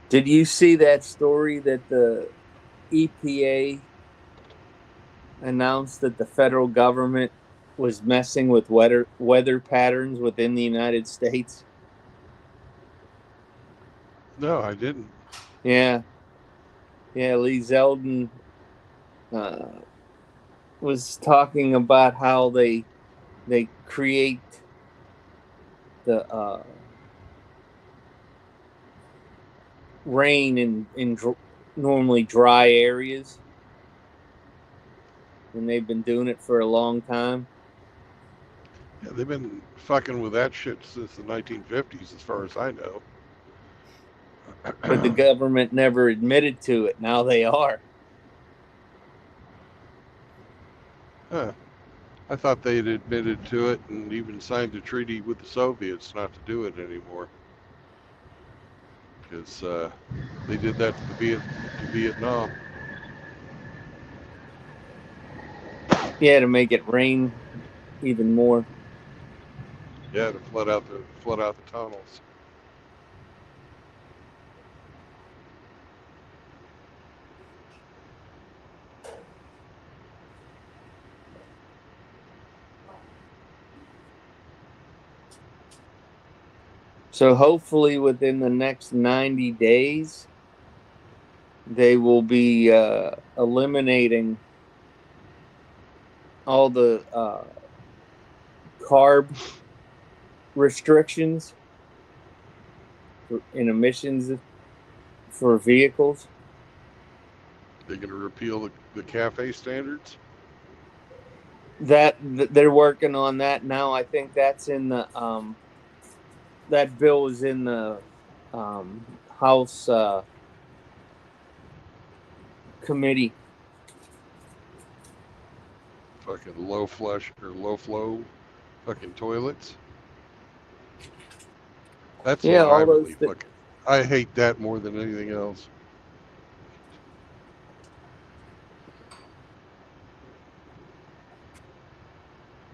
S5: Did you see that story that the EPA announced that the federal government was messing with weather patterns within the United States?
S1: No, I didn't.
S5: Yeah. Lee Zeldin was talking about how they they create the rain in normally dry areas, and they've been doing it for a long time.
S1: Yeah, they've been fucking with that shit since the 1950s, as far as I know.
S5: But the government never admitted to it. Now they are.
S1: Huh. I thought they'd admitted to it and even signed a treaty with the Soviets not to do it anymore. Because they did that to Vietnam.
S5: Yeah, to make it rain even more.
S1: Yeah, to flood out the tunnels.
S5: So hopefully within the next 90 days, they will be eliminating all the carb restrictions in emissions for vehicles.
S1: They're going to repeal the CAFE standards.
S5: That they're working on that now. I think that's in the that bill is in the House committee.
S1: Fucking low flush or low flow fucking toilets. That's
S5: Yeah,
S1: what I
S5: all those.
S1: really fucking. I hate that more than anything else.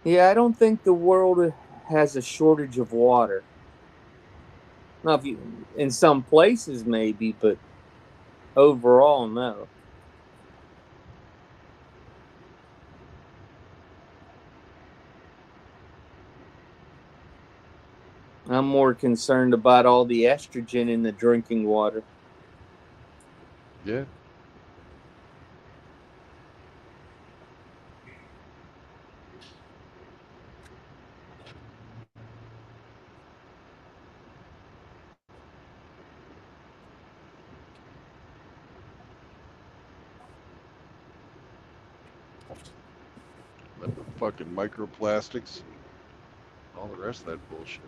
S5: Yeah, I don't think the world has a shortage of water. Now, if you in some places maybe, but overall, no. I'm more concerned about all the estrogen in the drinking water.
S1: Yeah. But the fucking microplastics and all the rest of that bullshit.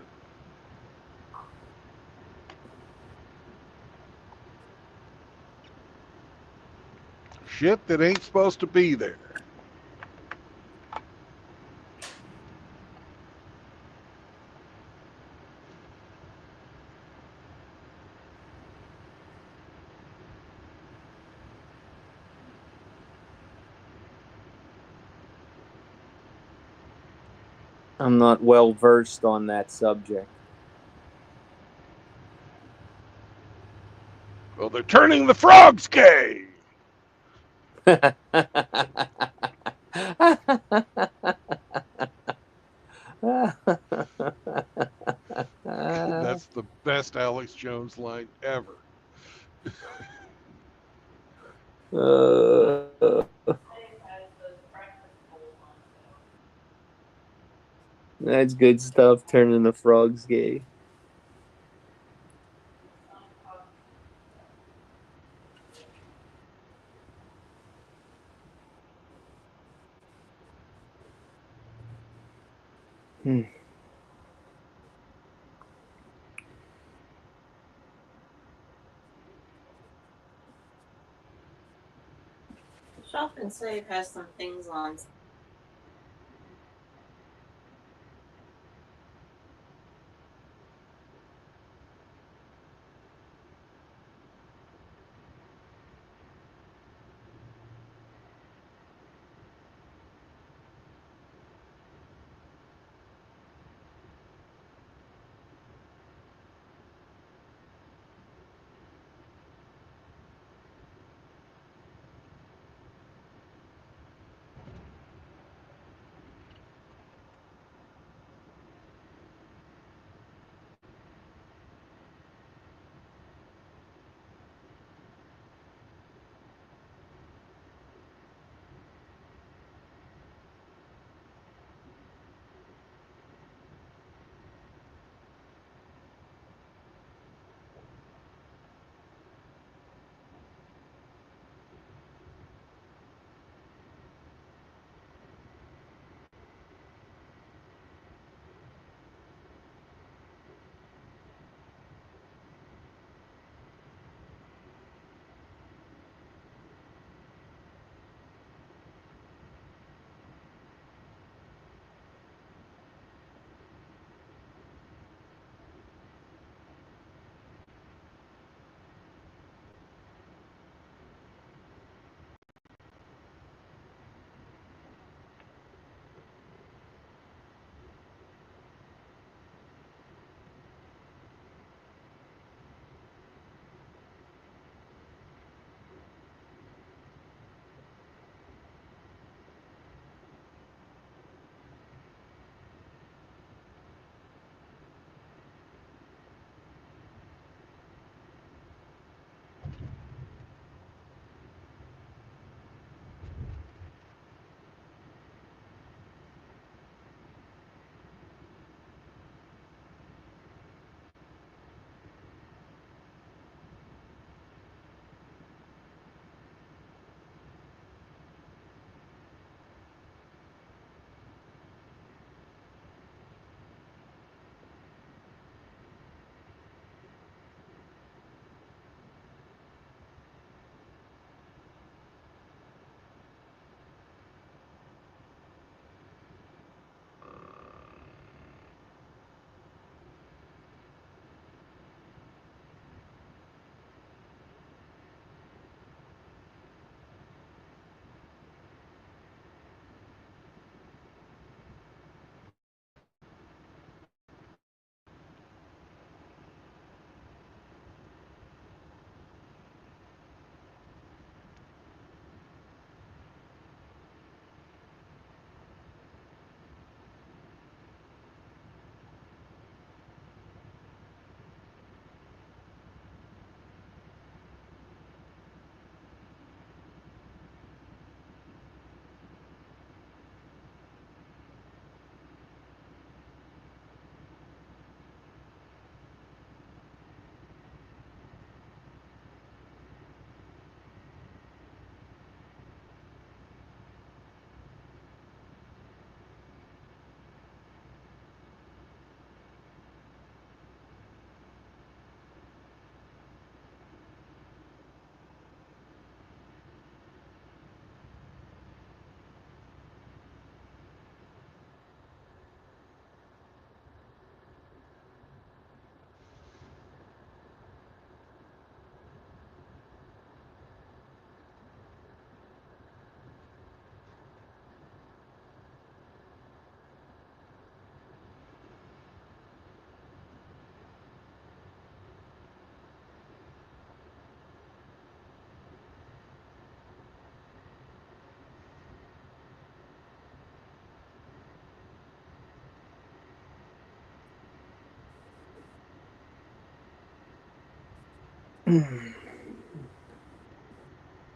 S1: Shit that ain't supposed to be there.
S5: I'm not well versed on that subject.
S1: Well, they're turning the frogs gay. That's the best Alex Jones line ever.
S5: That's good stuff. Turning the frogs gay. Hmm.
S6: Shop and Save has some things on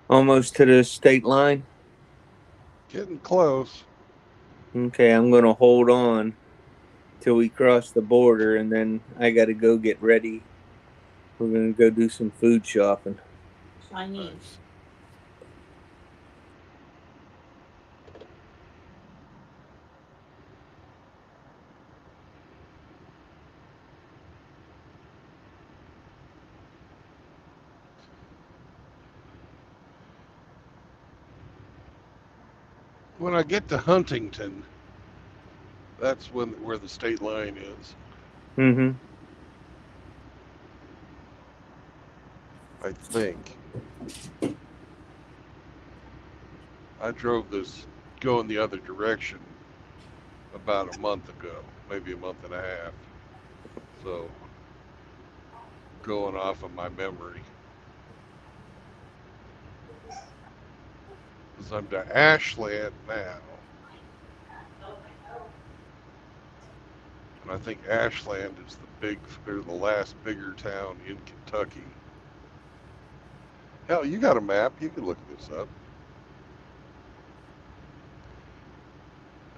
S5: Almost to the state line.
S1: Getting close.
S5: Okay, I'm gonna hold on till we cross the border, and then I gotta go get ready. We're gonna go do some food shopping.
S6: Chinese.
S1: Nice. When I get to Huntington, that's where the state line is.
S5: Mm-hmm.
S1: I think. I drove this going the other direction about a month ago, maybe a month and a half. So, going off of my memory. Because I'm to Ashland now. And I think Ashland is the last bigger town in Kentucky. Hell, you got a map. You can look this up.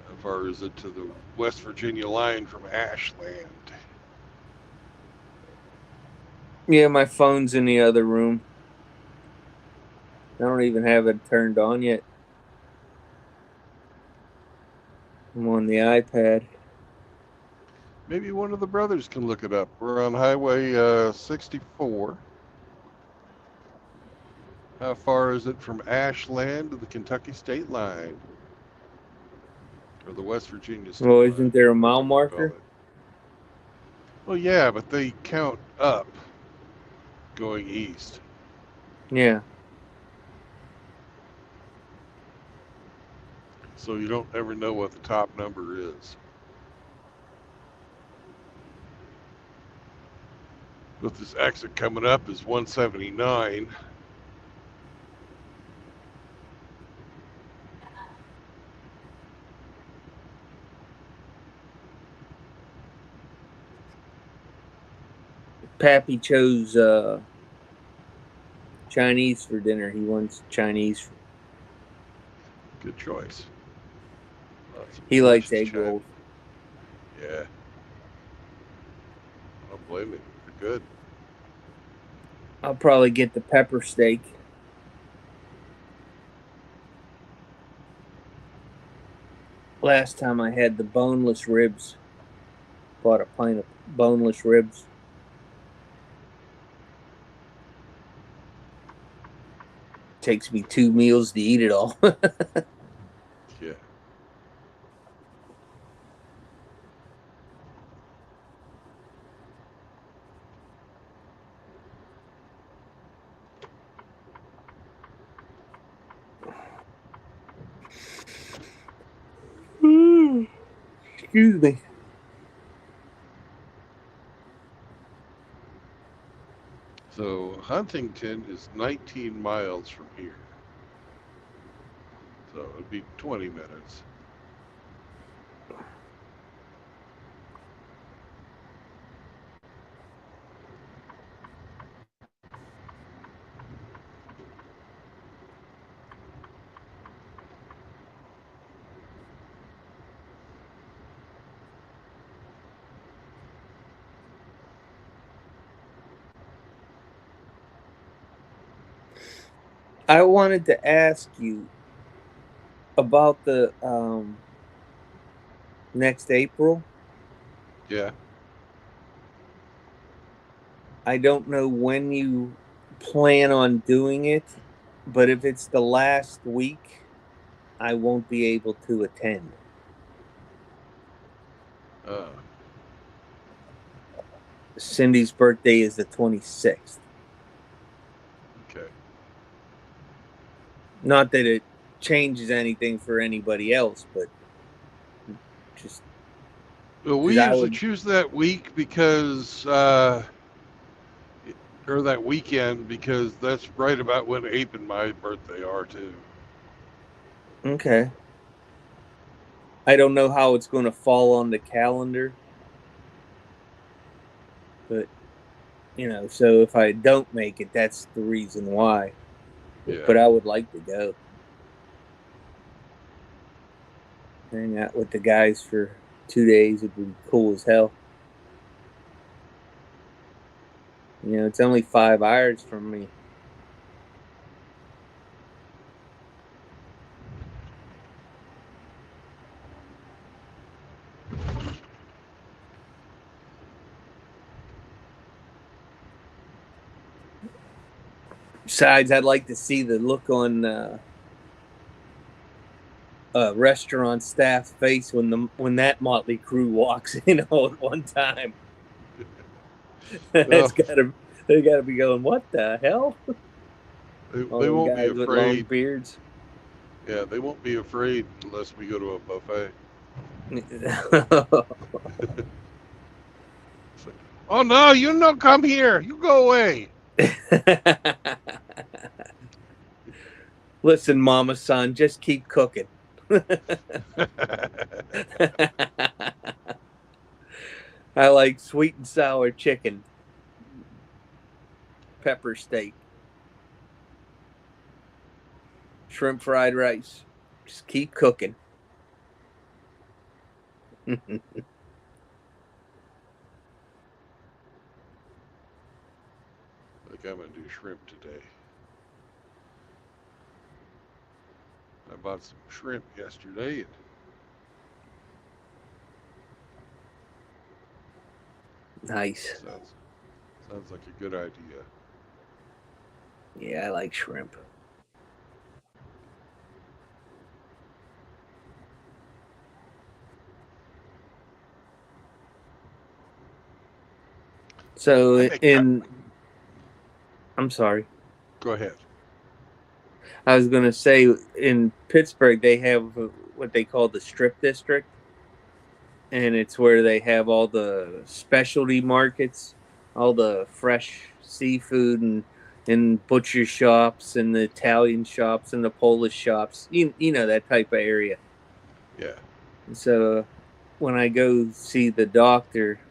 S1: How far is it to the West Virginia line from Ashland?
S5: Yeah, my phone's in the other room. I don't even have it turned on yet. I'm on the iPad.
S1: Maybe one of the brothers can look it up. We're on Highway 64. How far is it from Ashland to the Kentucky state line? Or the West Virginia state
S5: Well,
S1: line?
S5: isn't there a mile
S1: whatever you call
S5: marker?
S1: it. Well, yeah, but they count up going east.
S5: Yeah.
S1: So you don't ever know what the top number is. But this exit coming up is 179.
S5: Pappy chose Chinese for dinner. He wants Chinese.
S1: Good choice. Lots of
S5: He likes
S1: delicious
S5: egg rolls.
S1: Yeah. I don't blame him. They're good.
S5: I'll probably get the pepper steak. Last time I had the boneless ribs. Bought a pint of boneless ribs. Takes me 2 meals to eat it all.
S1: Yeah.
S5: Excuse me.
S1: So Huntington is 19 miles from here. So it'd be 20 minutes.
S5: I wanted to ask you about the next April.
S1: Yeah.
S5: I don't know when you plan on doing it, but if it's the last week, I won't be able to attend.
S1: Uh,
S5: Cindy's birthday is the 26th.
S1: okay.
S5: Not that it changes anything for anybody else, but just
S1: Well, we
S5: 'cause I
S1: usually
S5: would.
S1: choose that week because, or that weekend because that's right about when Ape and my birthday are too.
S5: Okay. I don't know how it's going to fall on the calendar, but So if I don't make it, that's the reason why.
S1: Yeah.
S5: But I would like to go. Hang out with the guys for 2 days would be cool as hell. It's only 5 hours from me. Besides, I'd like to see the look on restaurant staff's face when that motley crew walks in all at one time.
S1: Well,
S5: They gotta be going, what the hell?
S1: they
S5: All them
S1: won't be
S5: guys with long
S1: afraid.
S5: beards.
S1: Yeah, they won't be afraid unless we go to a buffet. Oh no, you don't come here. You go away.
S5: Listen, Mama Son, just keep cooking. I like sweet and sour chicken, pepper steak, shrimp fried rice. Just keep cooking.
S1: Like I'm gonna do shrimp today. I bought some shrimp yesterday.
S5: Nice.
S1: Sounds like a good idea.
S5: Yeah, I like shrimp. So I'm sorry.
S1: Go ahead.
S5: I was going to say in Pittsburgh, they have what they call the Strip District. And it's where they have all the specialty markets, all the fresh seafood and butcher shops and the Italian shops and the Polish shops. You know, that type of area.
S1: Yeah.
S5: So when I go see the doctor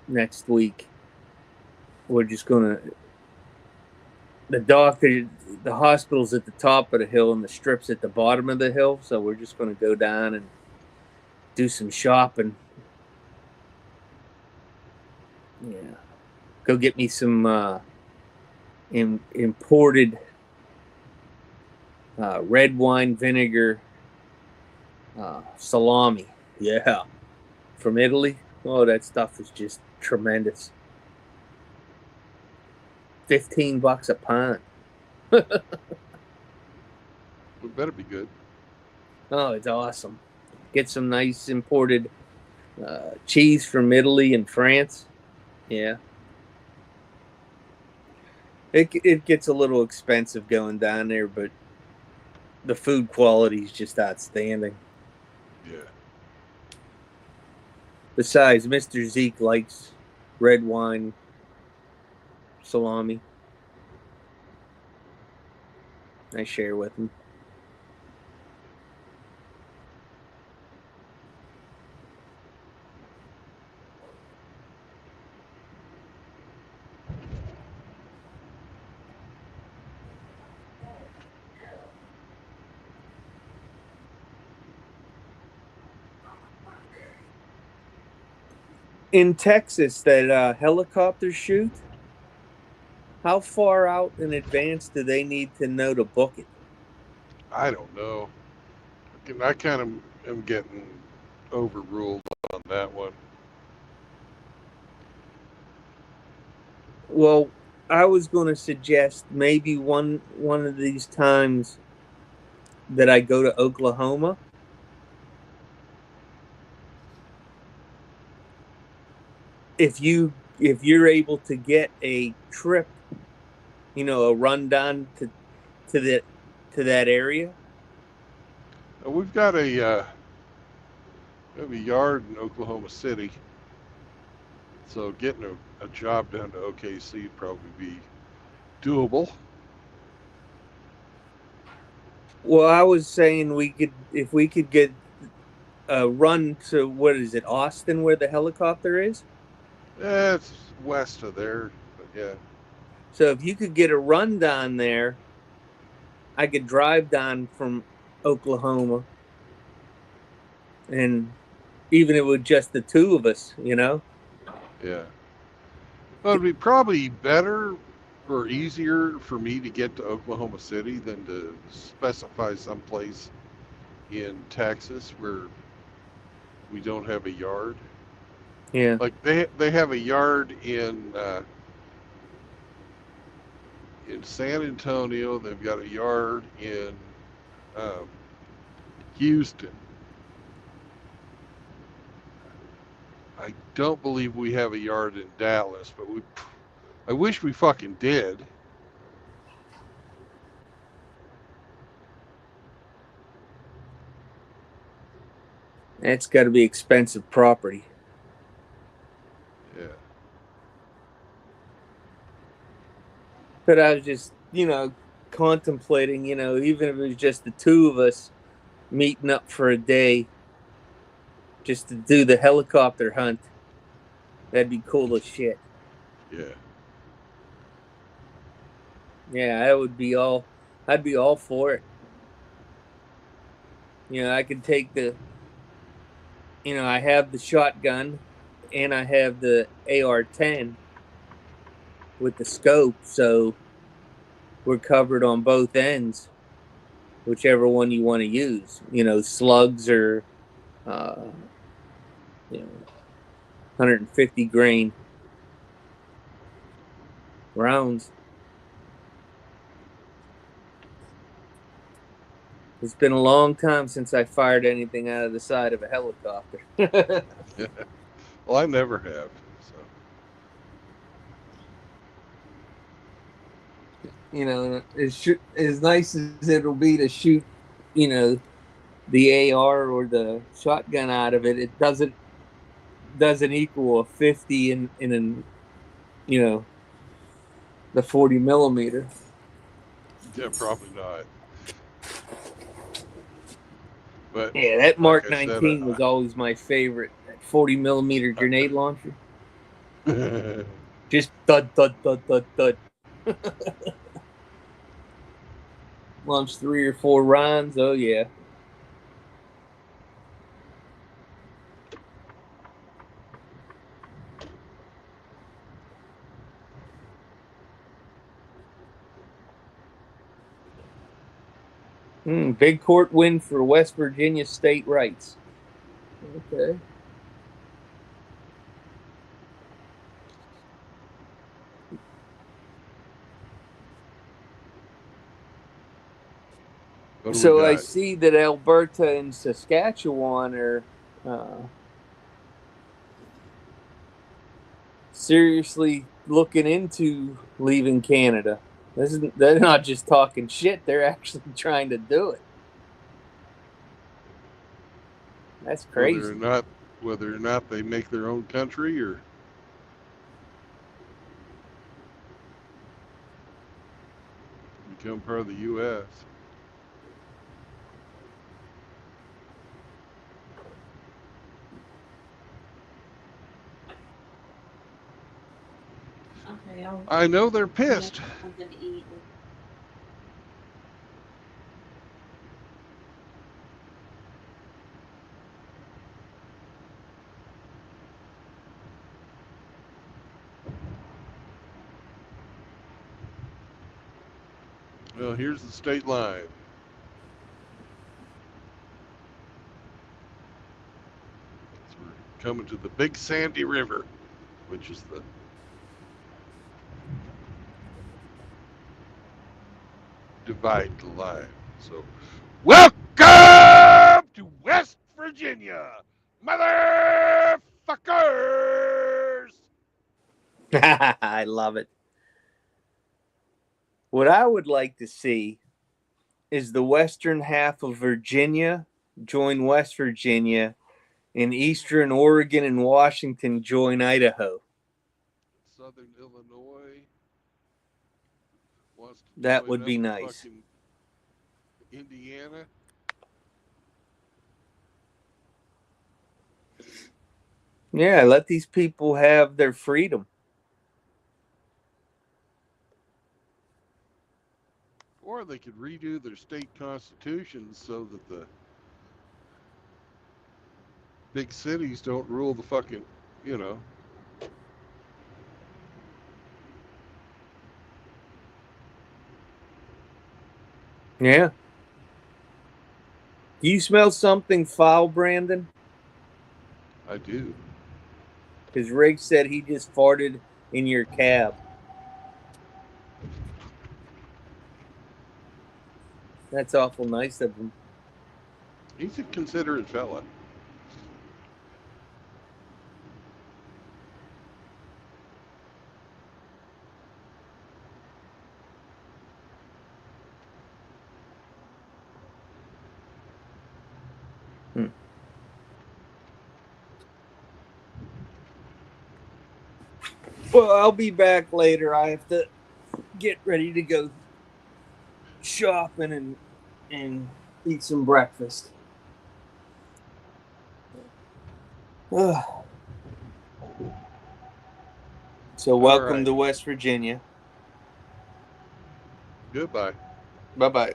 S5: next week, we're just going to... The hospital's at the top of the hill and the strip's at the bottom of the hill. So we're just going to go down and do some shopping. Yeah. Go get me some imported red wine vinegar salami. Yeah. From Italy. Oh, that stuff is just tremendous. $15 a pound.
S1: It better be good.
S5: Oh, it's awesome. Get some nice imported cheese from Italy and France. Yeah. It gets a little expensive going down there, but the food quality is just outstanding.
S1: Yeah.
S5: Besides, Mr. Zeke likes red wine salami. I share with him. In Texas, that helicopter shoot, how far out in advance do they need to know to book it?
S1: I don't know. I kind of am getting overruled on that one.
S5: Well, I was going to suggest maybe one of these times that I go to Oklahoma, if you're able to get a trip, a rundown to that area.
S1: We've got a yard in Oklahoma City, so getting a job down to OKC would probably be doable.
S5: Well, I was saying if we could get a run to, what is it, Austin, where the helicopter is?
S1: It's west of there, but yeah.
S5: So if you could get a run down there, I could drive down from Oklahoma, and even if it was just the two of us, you know.
S1: Yeah. Well, it'd be probably better or easier for me to get to Oklahoma City than to specify someplace in Texas where we don't have a yard.
S5: Yeah.
S1: Like they have a yard in San Antonio. They've got a yard in um, Houston. I don't believe we have a yard in Dallas, but I wish we fucking did.
S5: That's got to be expensive property.
S1: Yeah.
S5: But I was just, contemplating, even if it was just the two of us meeting up for a day just to do the helicopter hunt. That'd be cool as shit.
S1: Yeah.
S5: Yeah, I'd be all for it. I could take I have the shotgun and I have the AR-10 with the scope, so we're covered on both ends, whichever one you want to use. Slugs or 150 grain rounds. It's been a long time since I fired anything out of the side of a helicopter.
S1: Well, I never have. So.
S5: As nice as it'll be to shoot, the AR or the shotgun out of it, it doesn't equal a 50 in the 40 millimeter.
S1: Yeah, probably not. But
S5: yeah, that Mark
S1: like
S5: 19 was always my favorite. That 40 millimeter grenade launcher. Just thud, thud, thud, thud, thud. Launch 3 or 4 rounds. Oh, yeah. Big court win for West Virginia state rights. Okay. So I see that Alberta and Saskatchewan are seriously looking into leaving Canada. They're not just talking shit; they're actually trying to do it. That's crazy.
S1: Whether or not they make their own country or become part of the U.S.
S6: Okay,
S1: I know they're pissed.
S6: Something to eat.
S1: Well, here's the state line. So we're coming to the Big Sandy River, which is the divide the line. So, welcome to West Virginia, motherfuckers!
S5: I love it. What I would like to see is the western half of Virginia join West Virginia, and eastern Oregon and Washington join Idaho.
S1: Southern Illinois wants to
S5: That
S1: join
S5: would
S1: up
S5: be
S1: with
S5: nice.
S1: fucking Indiana.
S5: Yeah, let these people have their freedom.
S1: Or they could redo their state constitutions so that the big cities don't rule the fucking, you know.
S5: Yeah. Do you smell something foul, Brandon?
S1: I do.
S5: Because Rick said he just farted in your cab. That's awful nice of him.
S1: He's a considerate fella.
S5: Well, I'll be back later. I have to get ready to go shopping and eat some breakfast. Ugh. So,
S1: All
S5: welcome
S1: right.
S5: to West Virginia.
S1: Goodbye.
S5: Bye bye.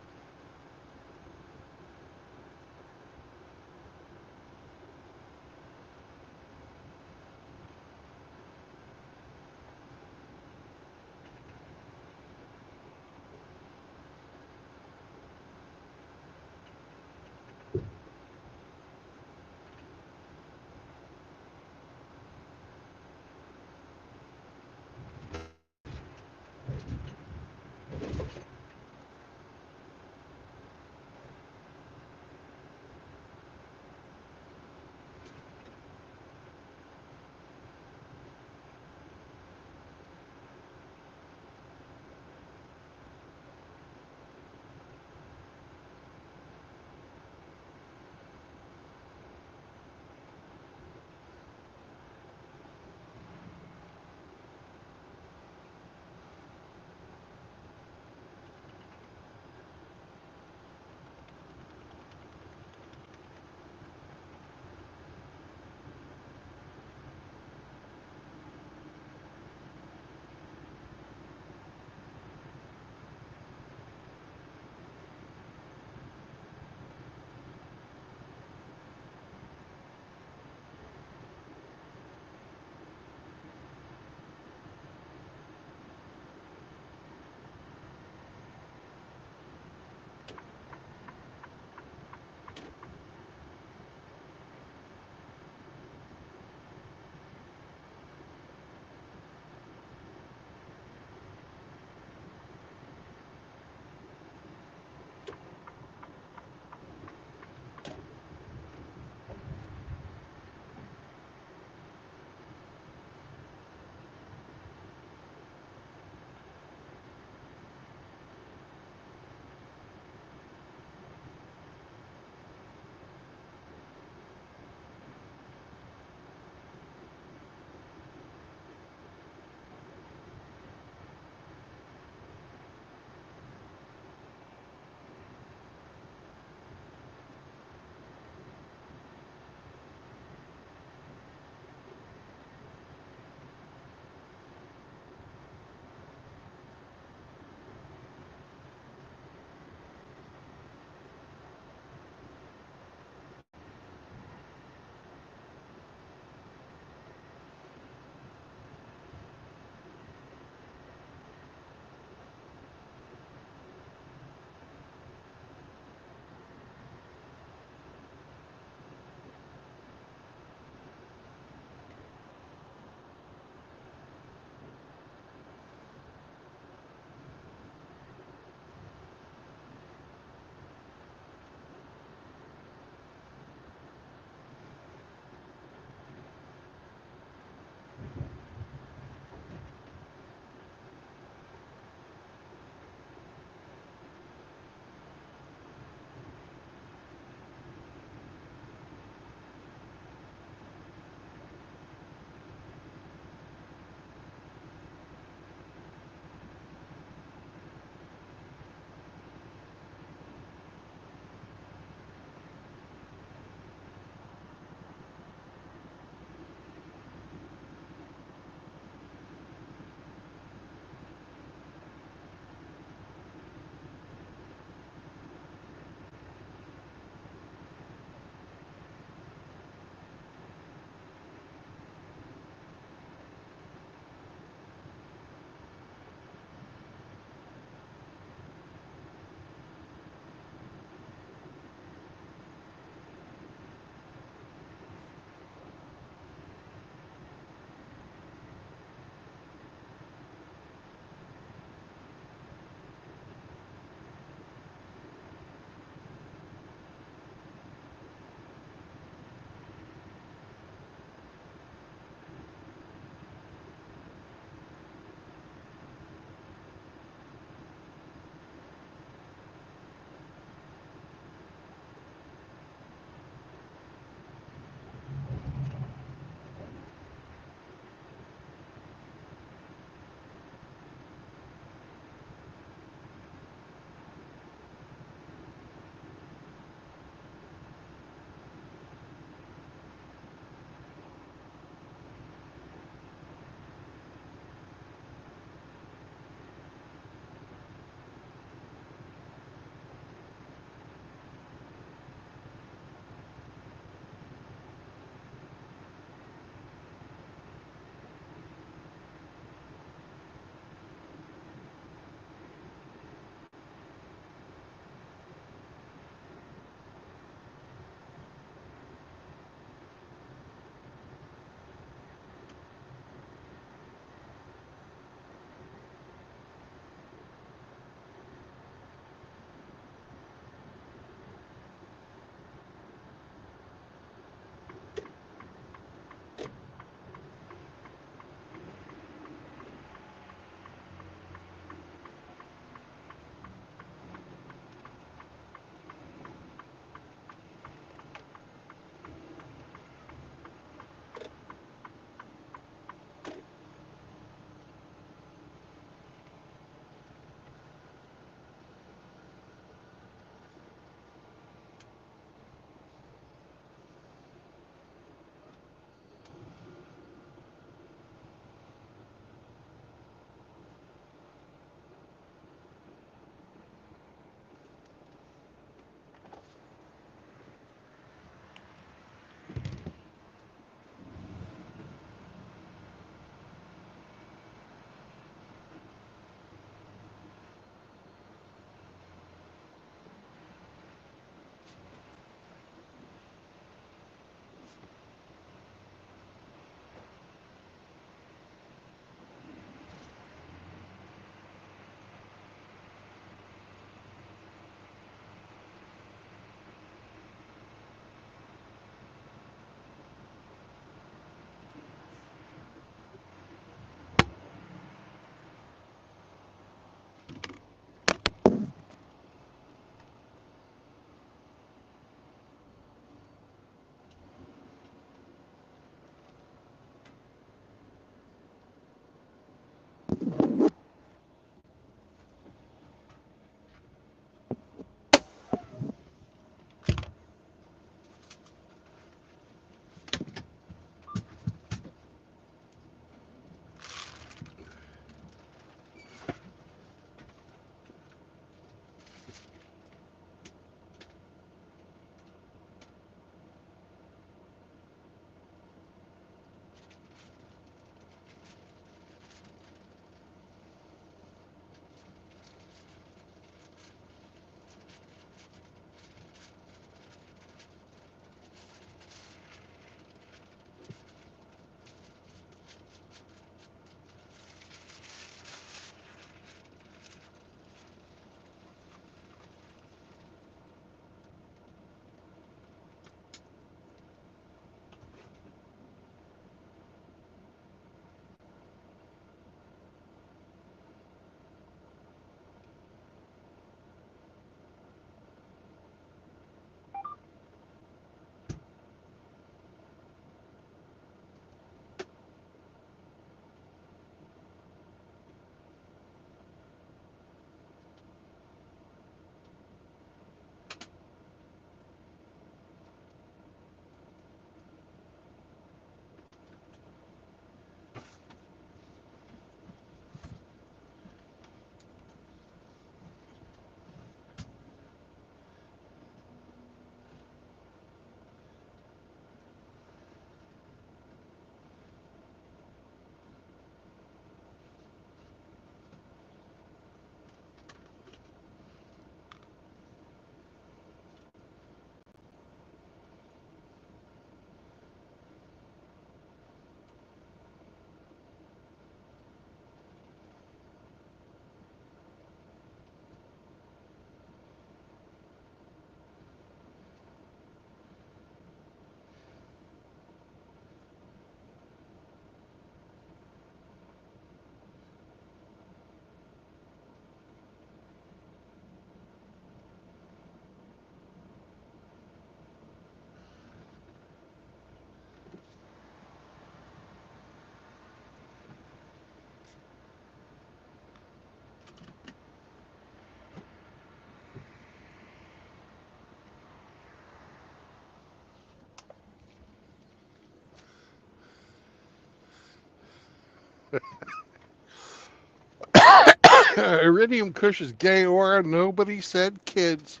S1: Iridium Kush is gay aura. Nobody said kids.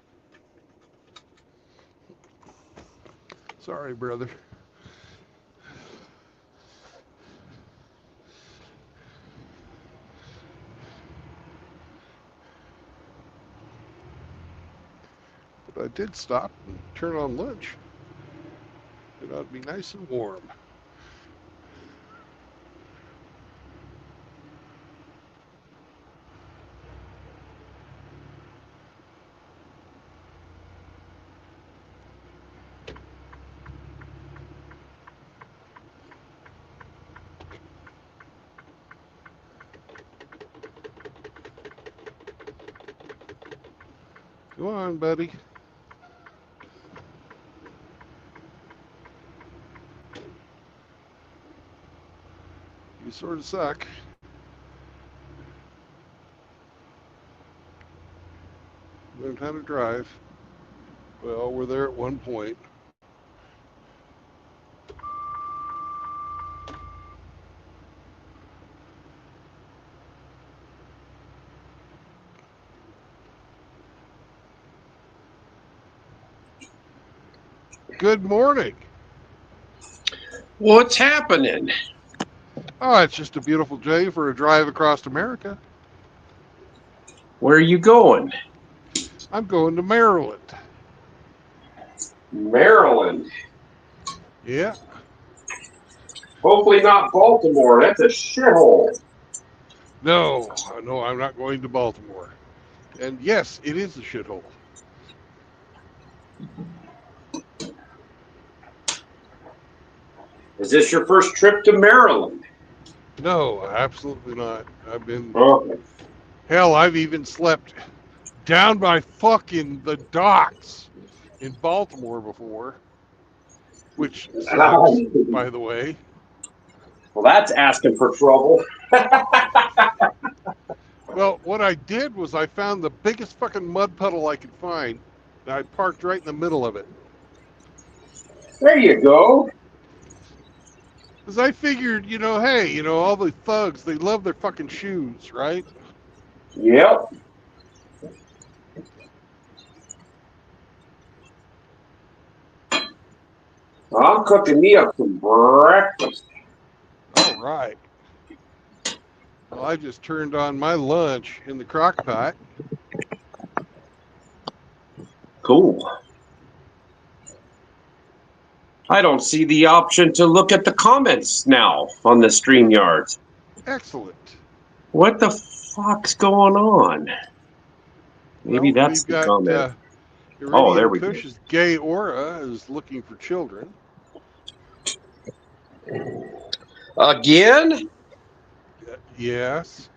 S1: Sorry, brother. But I did stop and turn on lunch. It ought to be nice and warm. Go on, buddy. You sort of suck. Learned how to drive. Well, we're there at one point. Good morning.
S7: What's happening?
S1: Oh, it's just a beautiful day for a drive across America.
S7: Where are you going?
S1: I'm going to Maryland.
S7: Maryland.
S1: Yeah.
S7: Hopefully not Baltimore. That's a shithole.
S1: No, I'm not going to Baltimore. And yes, it is a shithole.
S7: Is this your first trip to Maryland?
S1: No, absolutely not. I've been...
S7: Okay.
S1: Hell, I've even slept down by fucking the docks in Baltimore before. Which sucks, by the way.
S7: Well, that's asking for trouble.
S1: Well, what I did was I found the biggest fucking mud puddle I could find. And I parked right in the middle of it.
S7: There you go.
S1: Because I figured, hey, all the thugs, they love their fucking shoes, right?
S7: Yep. I'm cooking me up some breakfast.
S1: All right. Well, I just turned on my lunch in the crock pot.
S7: Cool. I don't see the option to look at the comments now on the StreamYard.
S1: Excellent.
S7: What the fuck's going on? Maybe
S1: Well,
S7: that's
S1: we've
S7: the
S1: got,
S7: comment.
S1: Iridium
S7: There we go.
S1: Kush's gay aura is looking for children.
S7: Again?
S1: Yes.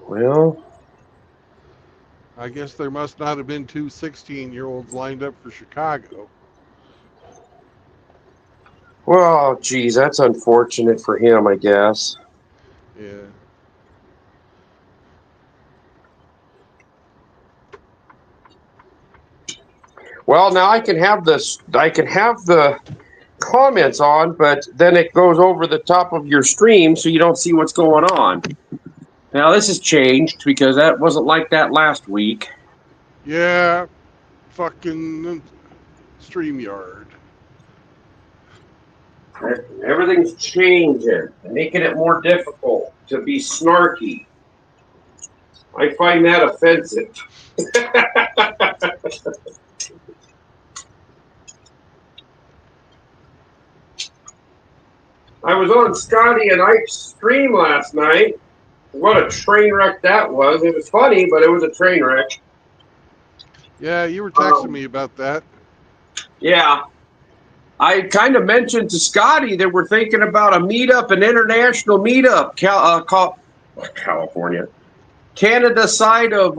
S7: Well,
S1: I guess there must not have been two 16-year-olds lined up for Chicago.
S7: well, geez, that's unfortunate for him, I guess.
S1: Yeah.
S7: Well, now I can have this. I can have the comments on, but then it goes over the top of your stream, so you don't see what's going on. Now this has changed because that wasn't like that last week.
S1: Yeah. Fucking StreamYard.
S7: Everything's changing, making it more difficult to be snarky. I find that offensive. I was on Scotty and Ike's stream last night. What a train wreck that was. It was funny, but it was a train wreck.
S1: Yeah, you were texting me about that.
S7: Yeah. I kind of mentioned to Scotty that we're thinking about a meetup, an international meetup, California, Canada side of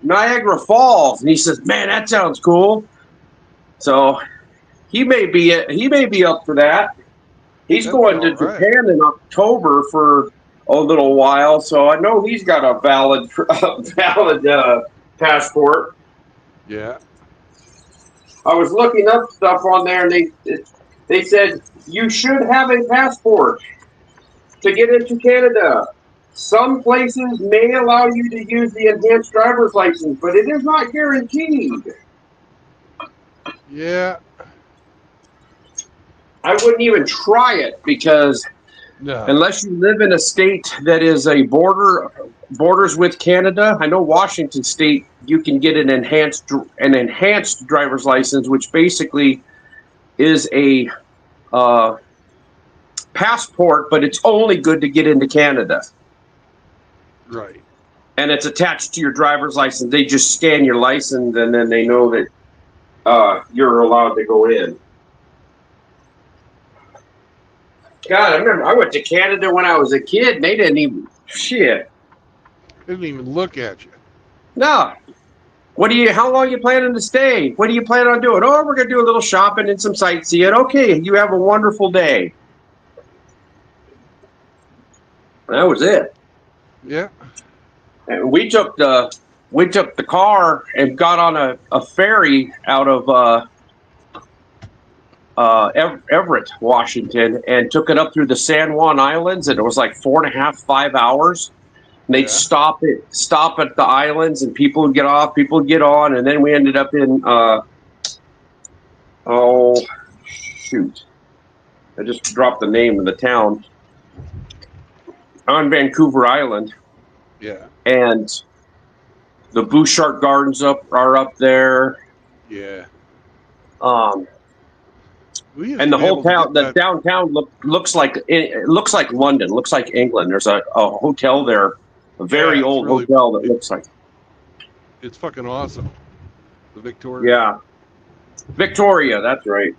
S7: Niagara Falls. And he says, man, that sounds cool. So he may be up for that. He's going to Japan in October for a little while, so I know he's got a valid passport.
S1: Yeah.
S7: I was looking up stuff on there, and they said you should have a passport. to get into Canada. Some places may allow you to use the enhanced driver's license, but it is not guaranteed.
S1: Yeah.
S7: I wouldn't even try it because
S1: No.
S7: unless you live in a state that is a borders with Canada, I know Washington State, you can get an enhanced driver's license, which basically is a passport, but it's only good to get into Canada.
S1: Right.
S7: And it's attached to your driver's license. They just scan your license, and then they know that you're allowed to go in. God, I remember I went to Canada when I was a kid, and they didn't even shit.
S1: Didn't even look at you.
S7: No. How long are you planning to stay? What do you plan on doing? Oh, we're gonna do a little shopping and some sightseeing. Okay, you have a wonderful day. That was it.
S1: Yeah.
S7: And we took the car and got on a ferry out of Everett, Washington, and took it up through the San Juan Islands, and it was like 4.5, 5 hours. And they'd stop at the islands, and people would get off, people would get on, and then we ended up in oh shoot, I just dropped the name of the town on Vancouver Island.
S1: Yeah.
S7: And the Bouchard Gardens are up there.
S1: Yeah.
S7: And the whole town, the downtown looks like London, looks like England. There's a hotel there, a very old hotel that looks like.
S1: It's fucking awesome. The Victoria.
S7: Yeah, Victoria, that's right.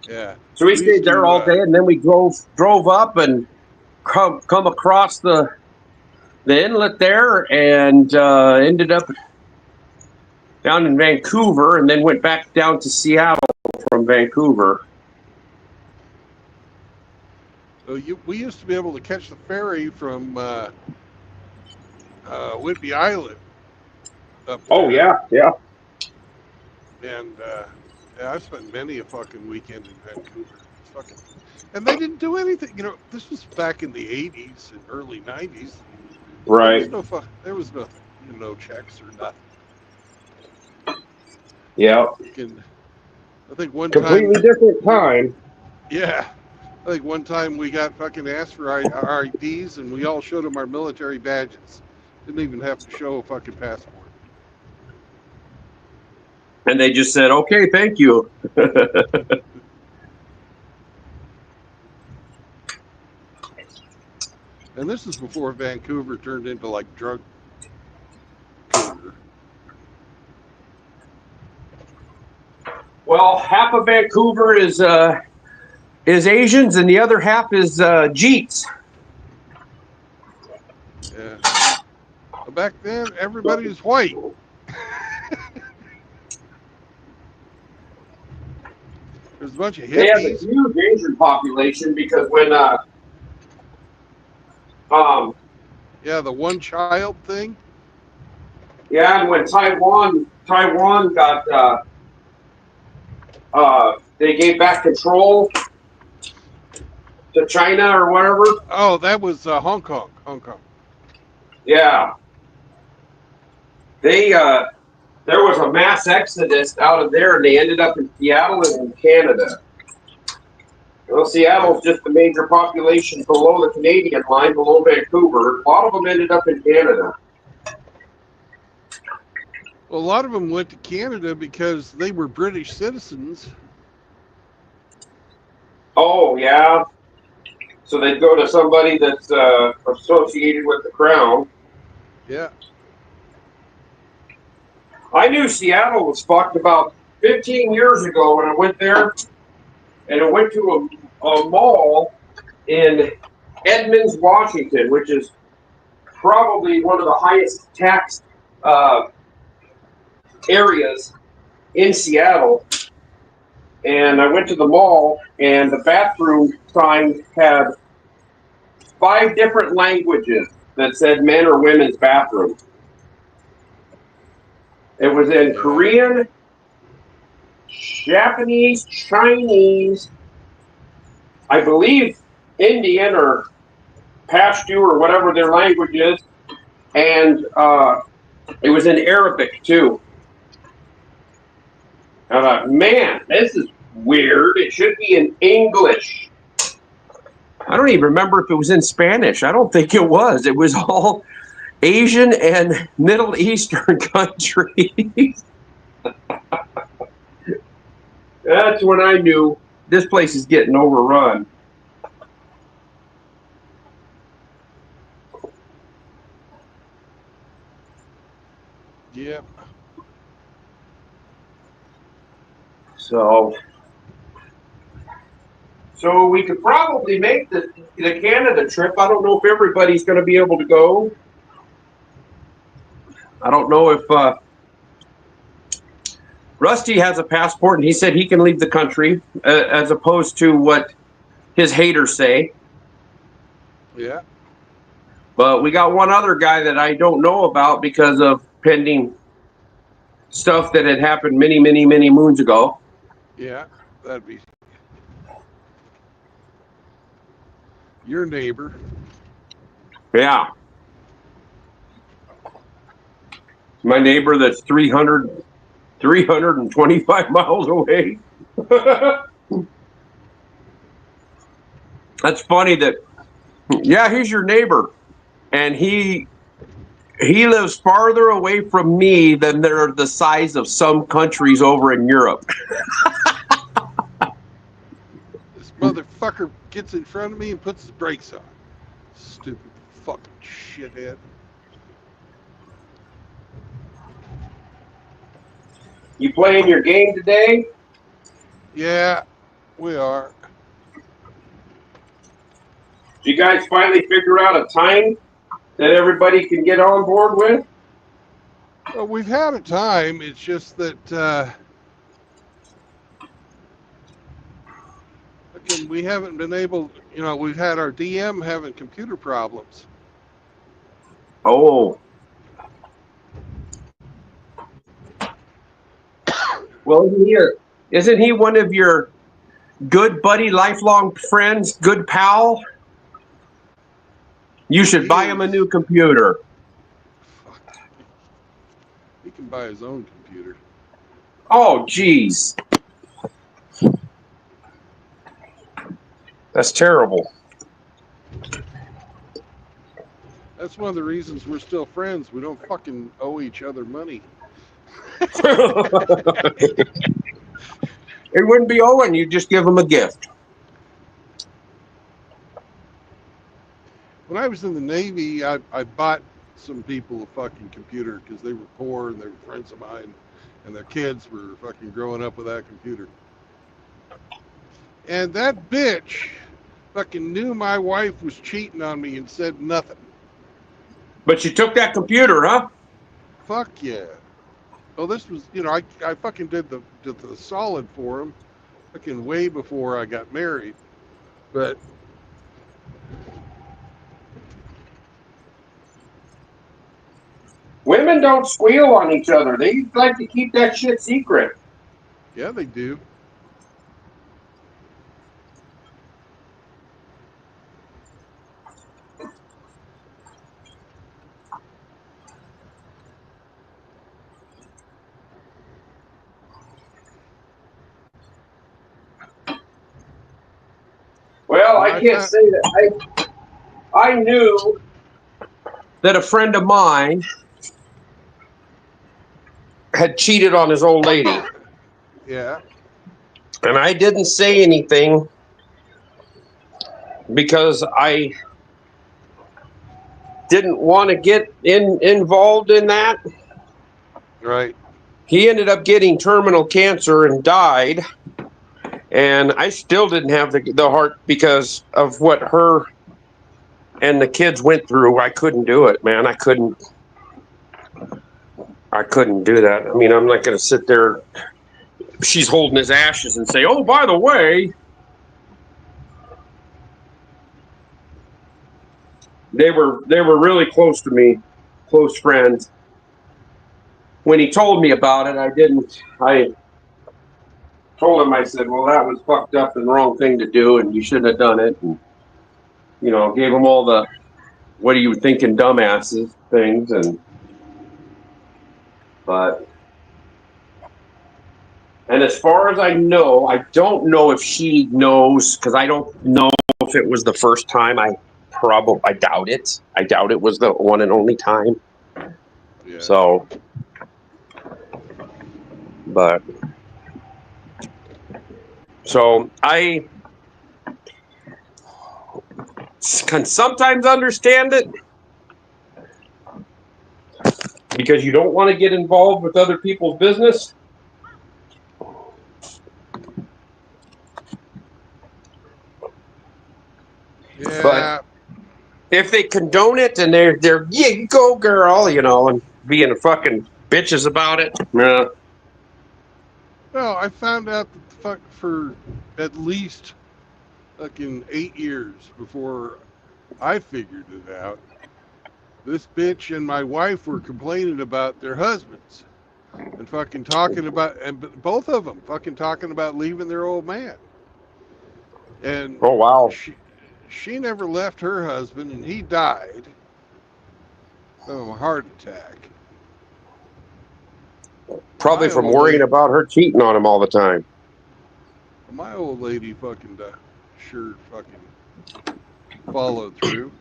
S1: Yeah.
S7: So we stayed there all day, and then we drove up and come across the inlet there, and ended up down in Vancouver, and then went back down to Seattle from Vancouver.
S1: So we used to be able to catch the ferry from Whidbey Island. Up there.
S7: Oh yeah.
S1: And yeah, I've spent many a fucking weekend in Vancouver. And they didn't do anything. You know, this was back in the 80s and early 90s.
S7: Right.
S1: There was nothing. No checks or nothing.
S7: Yeah.
S1: I think one
S7: completely different time.
S1: Yeah. I think one time we got fucking asked for our IDs, and we all showed them our military badges. Didn't even have to show a fucking passport.
S7: And they just said, okay, thank you.
S1: And this is before Vancouver turned into like drug Vancouver.
S7: Well, half of Vancouver is Asians, and the other half is Jeets.
S1: Yeah. Back then, everybody was white. There's a bunch of hippies.
S7: They have a huge Asian population because when
S1: yeah, the one child thing.
S7: Yeah, and when Taiwan got they gave back control to China or whatever.
S1: Oh, that was Hong Kong.
S7: Yeah. They there was a mass exodus out of there, and they ended up in Seattle and in Canada. Well, Seattle's just a major population below the Canadian line, below Vancouver. A lot of them ended up in Canada.
S1: Well, a lot of them went to Canada because they were British citizens.
S7: Oh, yeah. So they'd go to somebody that's associated with the crown.
S1: Yeah.
S7: I knew Seattle was fucked about 15 years ago when I went there, and I went to a mall in Edmonds, Washington, which is probably one of the highest taxed areas in Seattle. And I went to the mall, and the bathroom sign had 5 different languages that said men or women's bathroom. It was in Korean, Japanese, Chinese, I believe Indian or Pashto or whatever their language is, and it was in Arabic too. I thought, man, this is weird. It should be in English. I don't even remember if it was in Spanish. I don't think it was. It was all Asian and Middle Eastern countries. That's when I knew this place is getting overrun.
S1: Yeah.
S7: So we could probably make the Canada trip. I don't know if everybody's going to be able to go. I don't know if Rusty has a passport and he said he can leave the country, as opposed to what his haters say.
S1: Yeah.
S7: But we got one other guy that I don't know about because of pending stuff that had happened many, many, many moons ago.
S1: Yeah. That'd be your neighbor.
S7: Yeah. My neighbor that's 325 miles away. That's funny that, yeah, he's your neighbor. And he lives farther away from me than they're the size of some countries over in Europe.
S1: This motherfucker gets in front of me and puts his brakes on. Stupid fucking shithead.
S7: You playing your game today?
S1: Yeah, we are.
S7: Did you guys finally figure out a time that everybody can get on board with?
S1: Well, we've had a time. It's just that again, we haven't been able. We've had our DM having computer problems.
S7: Oh. Well, isn't he one of your good buddy, lifelong friends, good pal? You should buy him a new computer.
S1: Fuck. He can buy his own computer.
S7: Oh, geez. That's terrible.
S1: That's one of the reasons we're still friends. We don't fucking owe each other money.
S7: It wouldn't be owing. You just give him a gift.
S1: When I was in the Navy, I bought some people a fucking computer because they were poor and they were friends of mine, and their kids were fucking growing up with that computer. And that bitch fucking knew my wife was cheating on me and said nothing.
S7: But you took that computer, huh?
S1: Fuck yeah. Well, this was, I fucking did the solid for him, fucking way before I got married. But
S7: Women don't squeal on each other. They like to keep that shit secret.
S1: yeah, they do.
S7: Well, I can't say that. I knew that a friend of mine had cheated on his old lady.
S1: Yeah.
S7: And I didn't say anything because I didn't want to get involved in that.
S1: Right.
S7: He ended up getting terminal cancer and died. And I still didn't have the heart because of what her and the kids went through. I couldn't do it, man. I couldn't do that. I mean, I'm not going to sit there. She's holding his ashes and say, "Oh, by the way, they were really close to me, close friends." When he told me about it, I told him, I said, "Well, that was fucked up and the wrong thing to do, and you shouldn't have done it." And gave them all the "what are you thinking, dumbasses" things, and as far as I know, I don't know if she knows, because I don't know if it was the first time. I doubt it. I doubt it was the one and only time.
S1: Yeah.
S7: So, I can sometimes understand it, because you don't want to get involved with other people's business.
S1: Yeah.
S7: But if they condone it and they're yeah, go girl, and being fucking bitches about it, yeah.
S1: Well, I found out that for at least fucking 8 years before I figured it out, this bitch and my wife were complaining about their husbands and fucking talking about, and both of them fucking talking about leaving their old man. And
S7: Oh wow.
S1: she never left her husband, and he died of a heart attack.
S7: Probably
S1: My
S7: from
S1: old
S7: worrying
S1: lady-
S7: about her cheating on him all the time.
S1: My old lady fucking sure fucking followed through.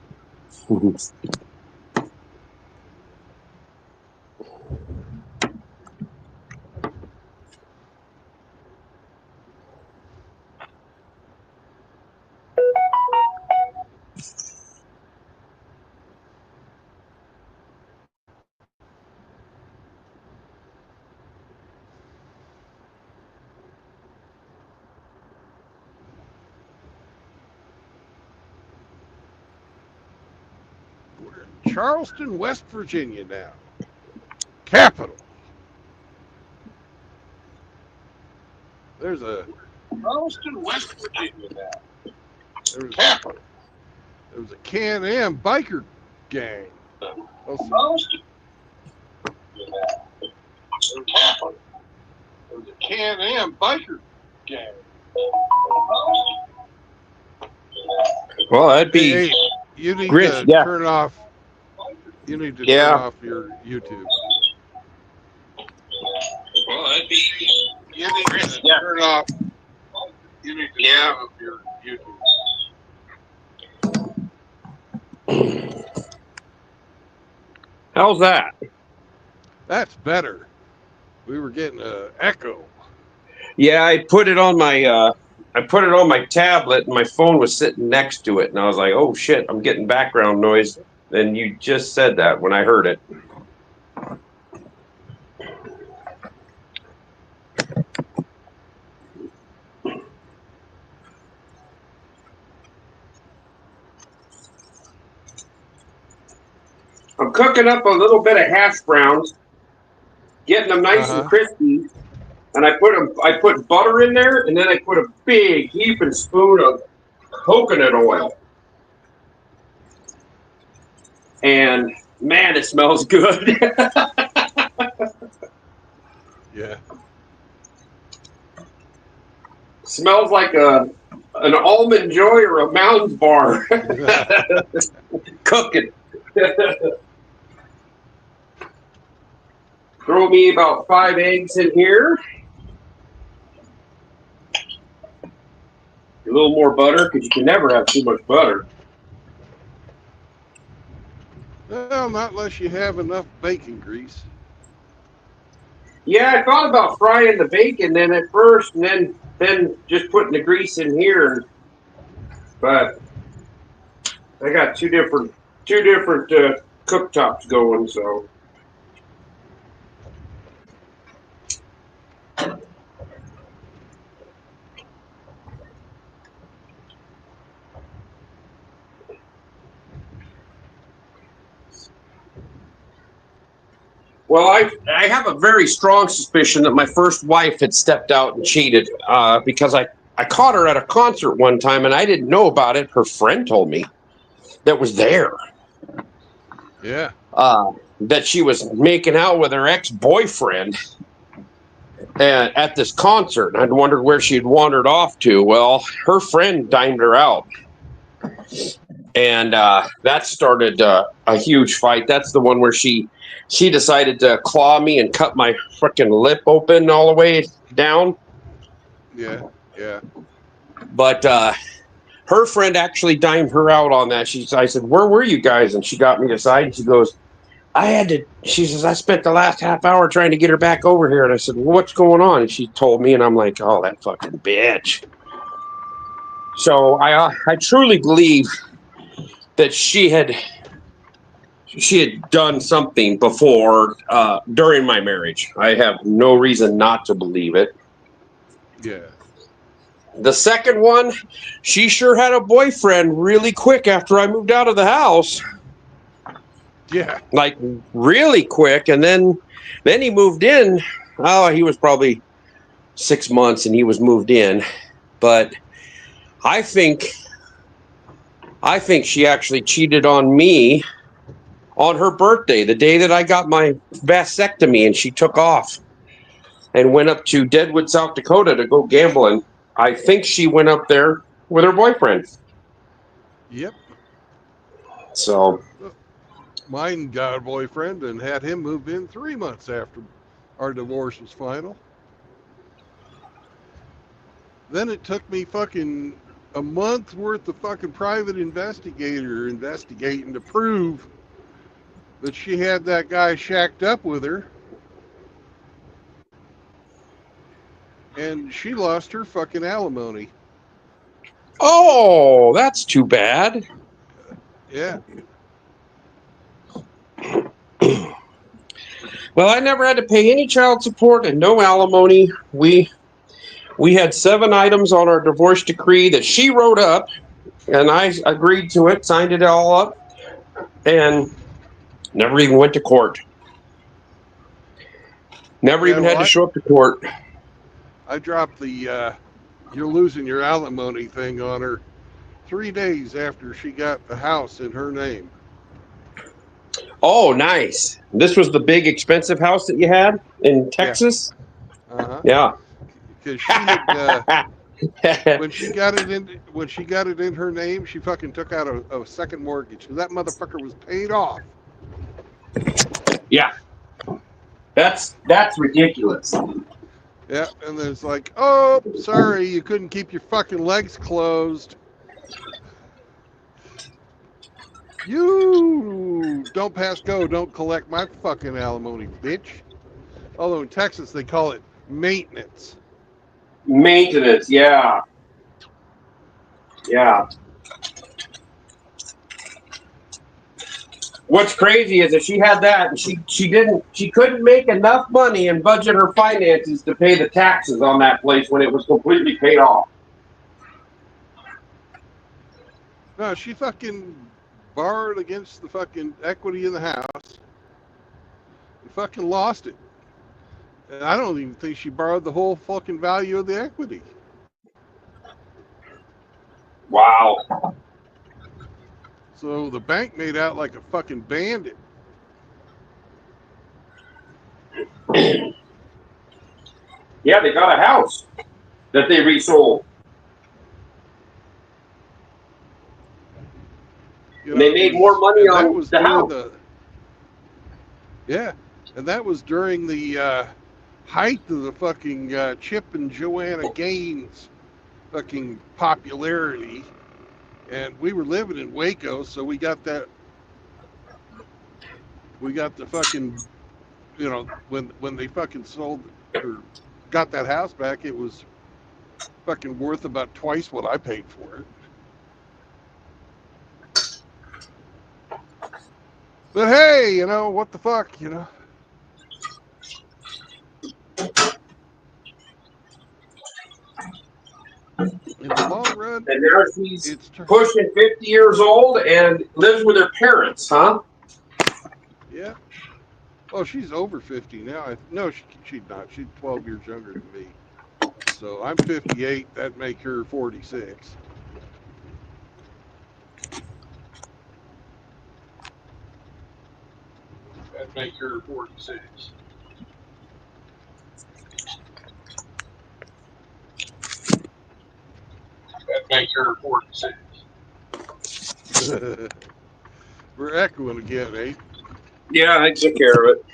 S1: We're in Charleston, West Virginia now. Capital. There's a
S7: Charleston, West Virginia now.
S1: there's Capital. There was a Can-Am biker gang.
S7: Charleston.
S1: Capital. There was a Can-Am biker gang.
S7: Well, that'd be
S1: Hey, you need
S7: Rich,
S1: to
S7: yeah.
S1: turn off. You need to
S7: Yeah.
S1: turn off your YouTube.
S7: well, that'd be
S1: You need to
S7: Yeah.
S1: turn off. You need to turn off your YouTube.
S7: How's that?
S1: That's better. We were getting an echo.
S7: Yeah, I put it on my tablet, and my phone was sitting next to it, and I was like, "Oh shit, I'm getting background noise." And you just said that when I heard it. I'm cooking up a little bit of hash browns, getting them nice and crispy, and I put butter in there, and then I put a big heaping spoon of coconut oil. And man, it smells good.
S1: Yeah.
S7: Smells like an Almond Joy or a Mounds bar. Cooking. Throw me about 5 eggs in here. A little more butter, because you can never have too much butter.
S1: Well, not unless you have enough bacon grease.
S7: Yeah, I thought about frying the bacon then at first, and then just putting the grease in here. But I got two different cooktops going, so. Well, I have a very strong suspicion that my first wife had stepped out and cheated, because I caught her at a concert one time, and I didn't know about it. Her friend told me that was there.
S1: Yeah.
S7: That she was making out with her ex-boyfriend at this concert. And I'd wondered where she had wandered off to. Well, her friend dined her out. and that started a huge fight. That's the one where she decided to claw me and cut my freaking lip open all the way down.
S1: Yeah. Yeah.
S7: But her friend actually dimed her out on that. I said, "Where were you guys?" And she got me aside and she goes, she says, "I spent the last half hour trying to get her back over here." And I said, "Well, what's going on?" And she told me, and I'm like, "Oh, that fucking bitch." So I truly believe that she had done something before during my marriage. I have no reason not to believe it.
S1: Yeah.
S7: The second one, she sure had a boyfriend really quick after I moved out of the house.
S1: Yeah.
S7: Like really quick, and then he moved in. Oh, he was probably 6 months and he was moved in. But I think she actually cheated on me on her birthday, the day that I got my vasectomy, and she took off and went up to Deadwood, South Dakota to go gambling. I think she went up there with her boyfriend.
S1: Yep.
S7: So
S1: Mine got a boyfriend and had him move in 3 months after our divorce was final. Then it took me fucking a month worth of fucking private investigator investigating to prove that she had that guy shacked up with her. And she lost her fucking alimony.
S7: oh, that's too bad.
S1: Yeah.
S7: Well, I never had to pay any child support and no alimony. We had 7 items on our divorce decree that she wrote up, and I agreed to it, signed it all up, and never even went to court. Never
S1: Yeah,
S7: even
S1: well,
S7: had to show up to court.
S1: I dropped the you're losing your alimony thing on her 3 days after she got the house in her name.
S7: Oh, nice. This was the big expensive house that you had in Texas?
S1: Uh-huh.
S7: Yeah.
S1: Because she had when she got it in her name, she fucking took out a second mortgage. That motherfucker was paid off.
S7: Yeah. That's ridiculous.
S1: Yeah, and then it's like, oh, sorry, you couldn't keep your fucking legs closed. You don't pass go, don't collect my fucking alimony, bitch. Although in Texas they call it maintenance.
S7: Maintenance, yeah. Yeah. What's crazy is that she had that and she couldn't make enough money and budget her finances to pay the taxes on that place when it was completely paid off.
S1: No, she fucking borrowed against the fucking equity in the house and fucking lost it. And I don't even think she borrowed the whole fucking value of the equity.
S7: Wow.
S1: So the bank made out like a fucking bandit.
S7: Yeah, they got a house that they resold.
S1: You know,
S7: They made more money on the house.
S1: Yeah, and that was during the height of the fucking Chip and Joanna Gaines fucking popularity. And we were living in Waco, so we got the fucking, you know, when they fucking sold or got that house back, it was fucking worth about twice what I paid for it. But hey, you know, what the fuck, you know? In the long run,
S7: And now she's
S1: it's
S7: pushing 50 years old and lives with her parents, huh?
S1: yeah. Oh, she's over 50 now. No, she's not. She's 12 years younger than me. So I'm 58. That'd make her 46. That'd make her 46. That'd make her 46. We're echoing again, eh?
S7: Yeah, I took care of it.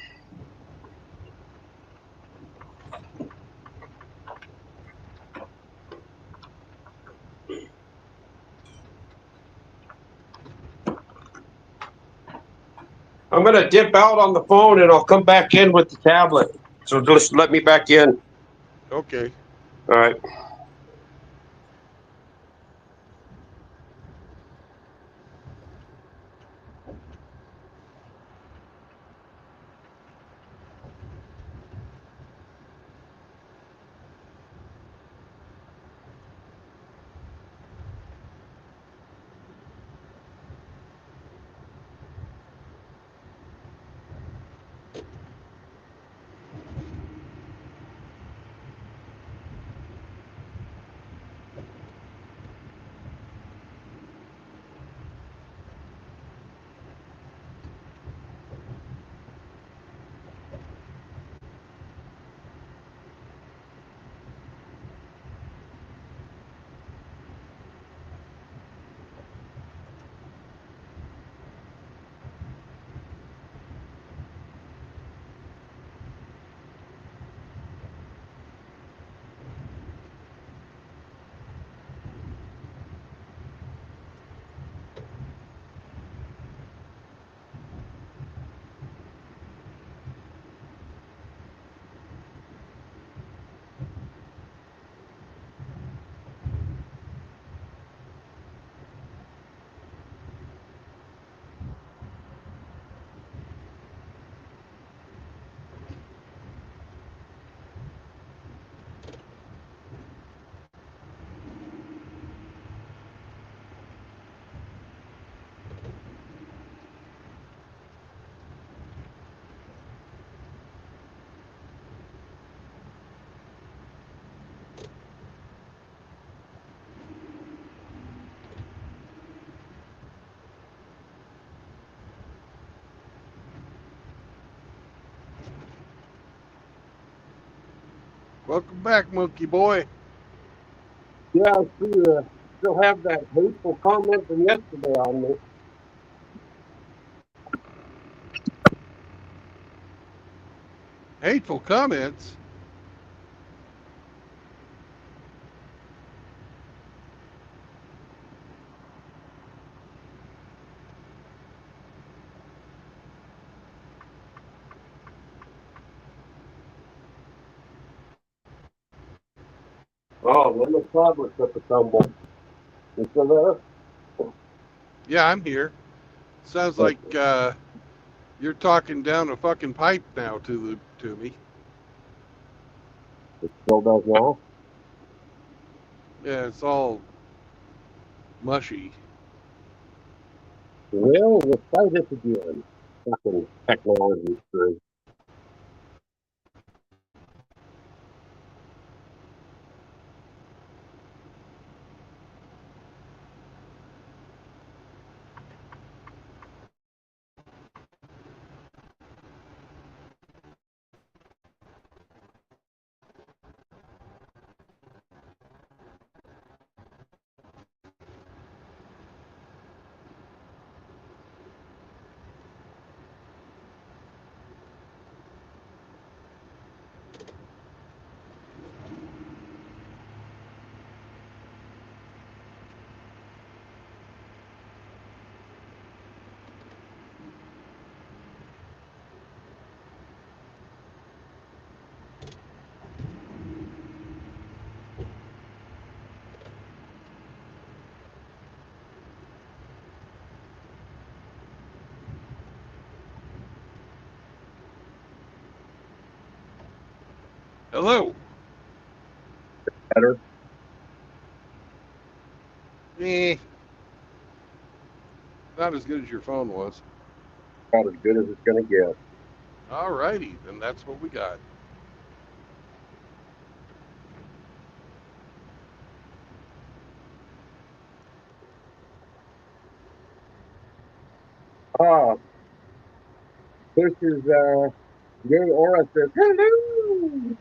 S7: I'm going to dip out on the phone and I'll come back in with the tablet. So just let me back in.
S1: Okay.
S7: All right.
S1: Welcome back, monkey boy.
S7: Yeah, I see, still have that hateful comment from yesterday on me.
S1: Hateful comments.
S7: Oh, then the tablet took a tumble. You still there?
S1: Yeah, I'm here. Sounds like you're talking down a fucking pipe now to me.
S7: It still does now?
S1: Yeah, it's all mushy.
S7: Well, we'll try this again. Fucking technology screw.
S1: Hello.
S7: Better?
S1: Eh, not as good as your phone was.
S7: About as good as it's gonna get.
S1: All righty, then that's what we got.
S7: Ah, this is, your aura says, hello!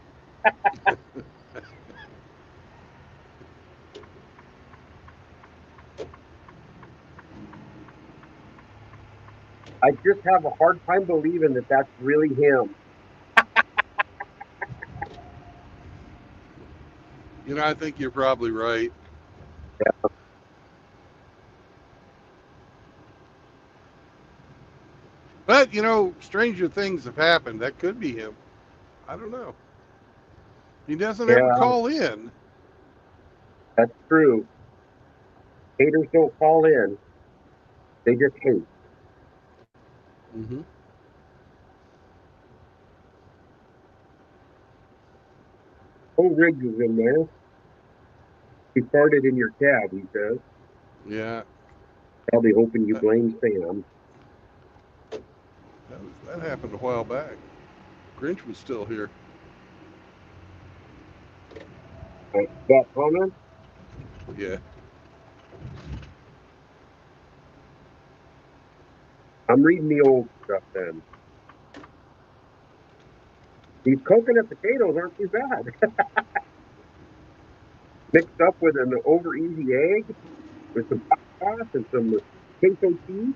S8: I just have a hard time believing that that's really him.
S1: You know, I think you're probably right. But, you know, stranger things have happened. That could be him. I don't know. He doesn't ever
S8: Yeah,
S1: call in.
S8: that's true. Haters don't call in. They just hate.
S1: Mm-hmm.
S8: Oh, Riggs is in there. He farted in your cab, he says.
S1: Yeah,
S8: Probably hoping you
S1: that,
S8: blame Sam.
S1: that happened a while back. Grinch was still here.
S8: That comment?
S1: Yeah.
S8: I'm reading the old stuff then. These coconut potatoes aren't too bad. Mixed up with an over easy egg, with some hot sauce and some queso cheese.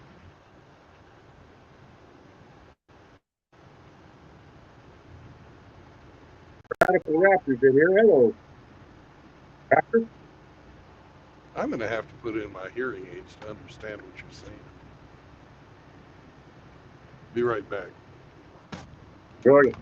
S8: Radical Raptors in here. Hello, Raptors.
S1: I'm going to have to put in my hearing aids to understand what you're saying. Be right back.
S8: Jordan.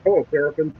S8: Hello, Seraphin.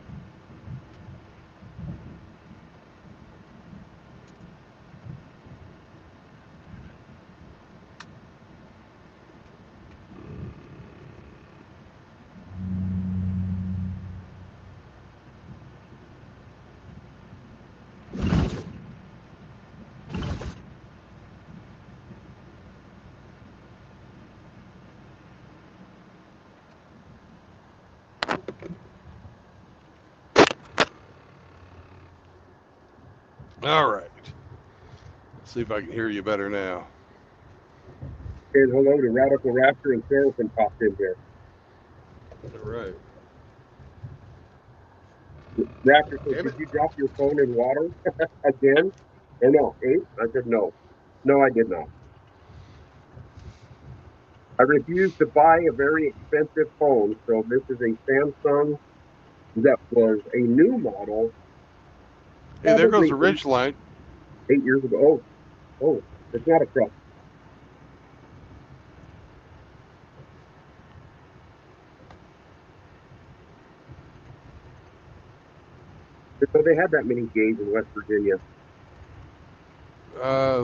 S1: All right. Let's see if I can hear you better now.
S8: Saying hello to Radical Raptor and Seraphin popped in here.
S1: All right.
S8: Raptor says,
S1: Damn
S8: did
S1: it.
S8: you drop your phone in water again? Or no, Abe? I said no. No, I did not. I refused to buy a very expensive phone, so this is a Samsung that was a new model.
S1: Hey, there goes
S8: Probably
S1: a ridge line.
S8: 8 years ago. Oh, it's not a truck. So they had that many gays in West Virginia.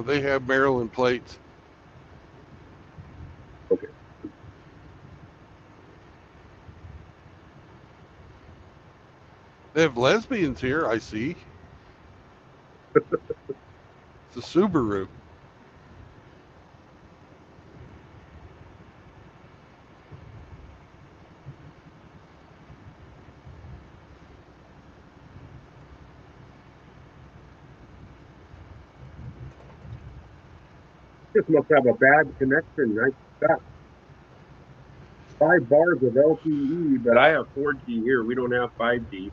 S1: They have Maryland plates.
S8: Okay.
S1: They have lesbians here, I see. It's a Subaru.
S8: This must have a bad connection. I got 5 bars of LTE, but I have 4G here. We don't have 5G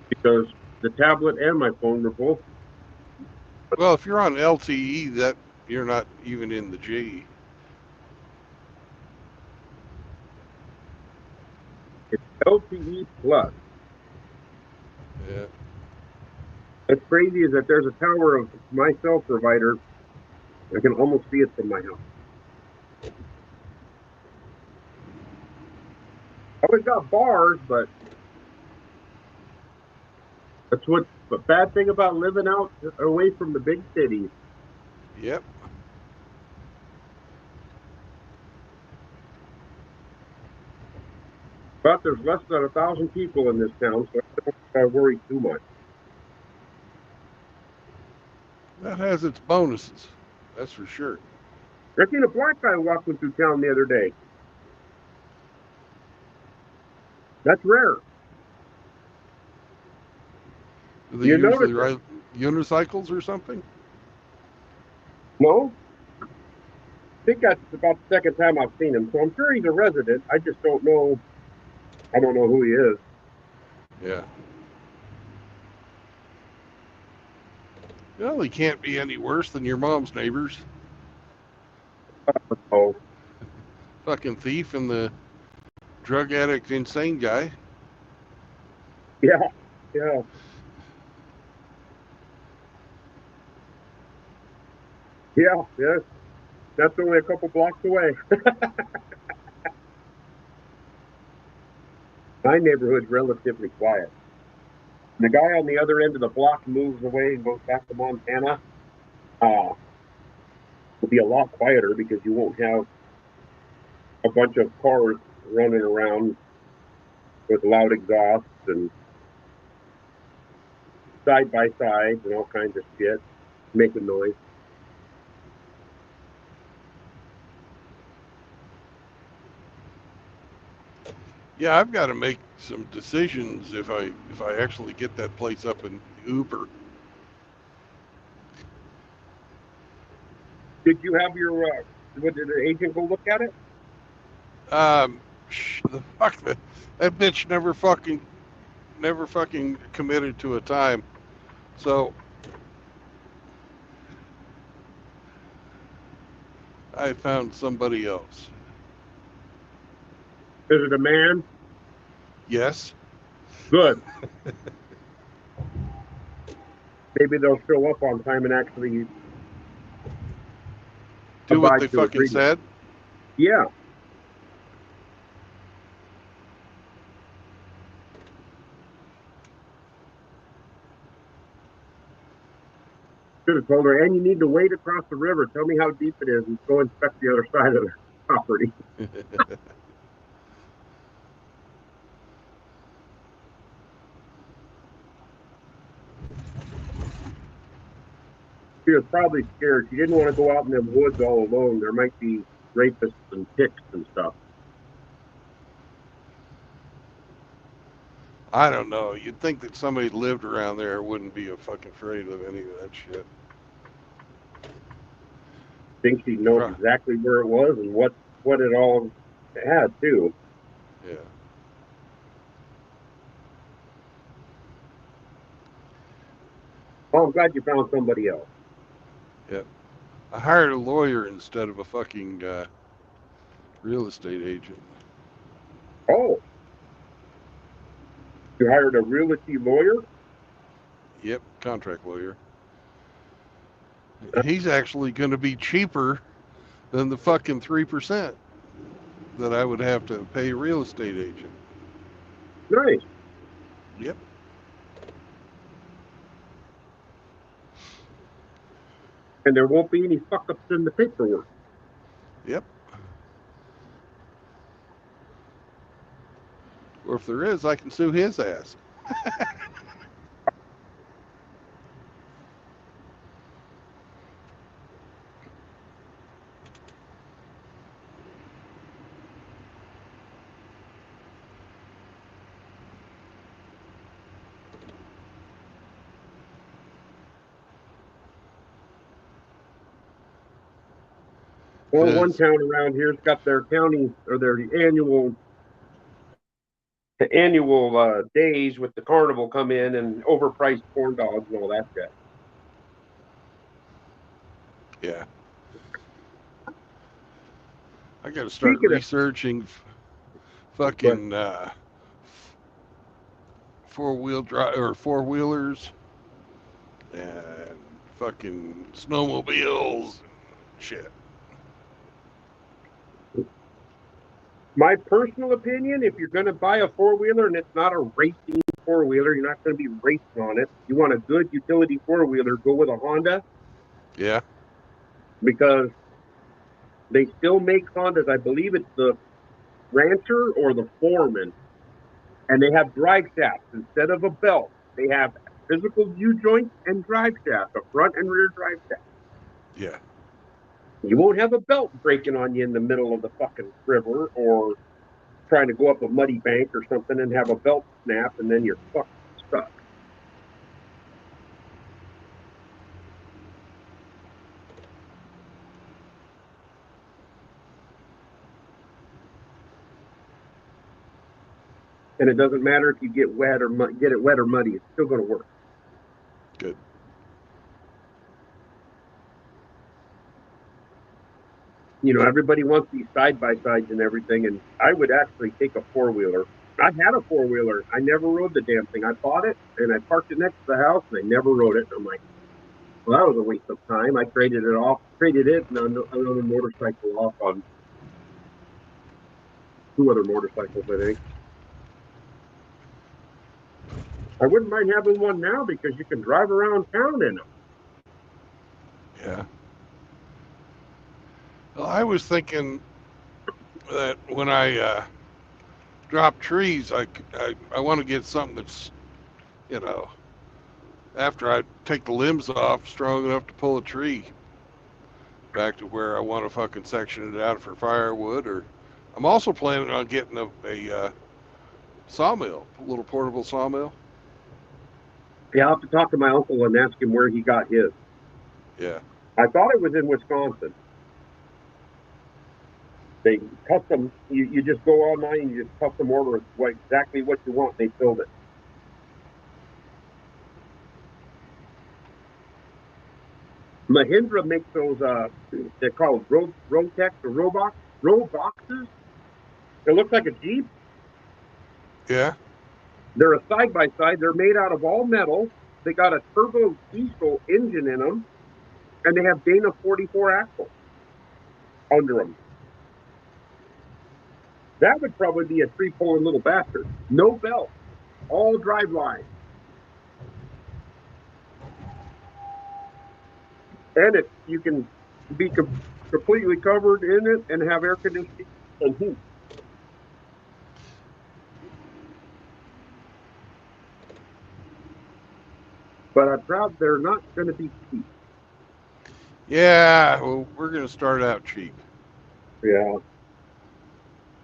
S8: because the tablet and my phone were both.
S1: Well, if you're on LTE, that you're not even in the G.
S8: It's LTE plus.
S1: Yeah.
S8: What's crazy is that there's a tower of my cell provider. I can almost see it from my house. I always got bars, but that's what the bad thing about living out away from the big cities.
S1: Yep.
S8: But there's less than 1,000 people in this town, so I don't worry too much.
S1: That has its bonuses. That's for sure.
S8: I seen a black guy walking through town the other day. That's rare.
S1: Do they
S8: You
S1: usually
S8: notice
S1: unicycles or something?
S8: No? I think that's about the second time I've seen him. So I'm sure he's a resident. I just don't know. I don't know who he is.
S1: Yeah. Well, he can't be any worse than your mom's neighbors.
S8: Oh,
S1: Fucking thief and the drug addict, insane guy.
S8: yeah, yeah. Yeah, yes. That's only a couple blocks away. My neighborhood's relatively quiet. The guy on the other end of the block moves away and goes back to Montana. It'll be a lot quieter because you won't have a bunch of cars running around with loud exhausts and side by sides and all kinds of shit making noise.
S1: Yeah, I've got to make some decisions if I actually get that place up in Uber.
S8: Did you have your did the agent go look at it?
S1: The fuck that bitch never fucking committed to a time. So I found somebody else.
S8: Is it a man?
S1: Yes.
S8: Good. Maybe they'll show up on time and actually
S1: Do what
S8: abide
S1: they
S8: to
S1: fucking
S8: agreement.
S1: said.
S8: Yeah. Should have told her, and you need to wade across the river. Tell me how deep it is and go inspect the other side of the property. She was probably scared. She didn't want to go out in them woods all alone. There might be rapists and ticks and stuff.
S1: I don't know. You'd think that somebody lived around there wouldn't be a fucking afraid of any of that shit.
S8: Think she'd know
S1: Right.
S8: exactly where it was and what it all had too.
S1: Yeah.
S8: Well, I'm glad you found somebody else.
S1: I hired a lawyer instead of a fucking real estate agent.
S8: Oh, you hired a realty lawyer?
S1: Yep, contract lawyer. He's actually going to be cheaper than the fucking 3% that I would have to pay a real estate agent.
S8: Nice.
S1: Yep.
S8: And there won't be any fuck ups in the paperwork.
S1: Yep. Or if there is, I can sue his ass.
S8: Well, one
S1: Yes.
S8: town around here's got their county or their annual days with the carnival come in and overpriced corn dogs and all that shit.
S1: Yeah. I got to start
S8: Speaking of-
S1: researching fucking four-wheel drive or four-wheelers and fucking snowmobiles and shit.
S8: My personal opinion, if you're going to buy a four-wheeler and it's not a racing four-wheeler, you're not going to be racing on it. You want a good utility four-wheeler, go with a Honda
S1: Yeah.
S8: because they still make Hondas. I believe it's the Rancher or the Foreman, and they have drive shafts instead of a belt. They have physical U-joints and drive shaft, a front and rear drive shaft.
S1: Yeah.
S8: You won't have a belt breaking on you in the middle of the fucking river or trying to go up a muddy bank or something and have a belt snap and then you're fucking stuck. And it doesn't matter if you get wet or get it wet or muddy; it's still going to work.
S1: Good.
S8: You know, everybody wants these side-by-sides and everything, and I would actually take a four-wheeler. I had a four-wheeler. I never rode the damn thing. I bought it, and I parked it next to the house, and I never rode it. I'm like, well, that was a waste of time. I traded it and another motorcycle off on 2 other motorcycles, I think. I wouldn't mind having one now because you can drive around town in them.
S1: Yeah. Well, I was thinking that when I drop trees, I want to get something that's, you know, after I take the limbs off, strong enough to pull a tree back to where I want to fucking section it out for firewood. Or I'm also planning on getting a sawmill, a little portable sawmill.
S8: Yeah, I'll have to talk to my uncle and ask him where he got his.
S1: Yeah.
S8: I thought it was in Wisconsin. They custom, you just go online and you just custom order exactly what you want, and they build it. Mahindra makes those, they're called Rotex or Roboxes. It looks like a Jeep.
S1: Yeah.
S8: They're a side-by-side. They're made out of all metal. They got a turbo diesel engine in them, and they have Dana 44 axles under them. That would probably be a three-pulling little bastard. No belt, all driveline. And you can be completely covered in it and have air conditioning and heat. But I'm proud they're not going to be cheap.
S1: Yeah. Well, we're going to start out cheap.
S8: Yeah.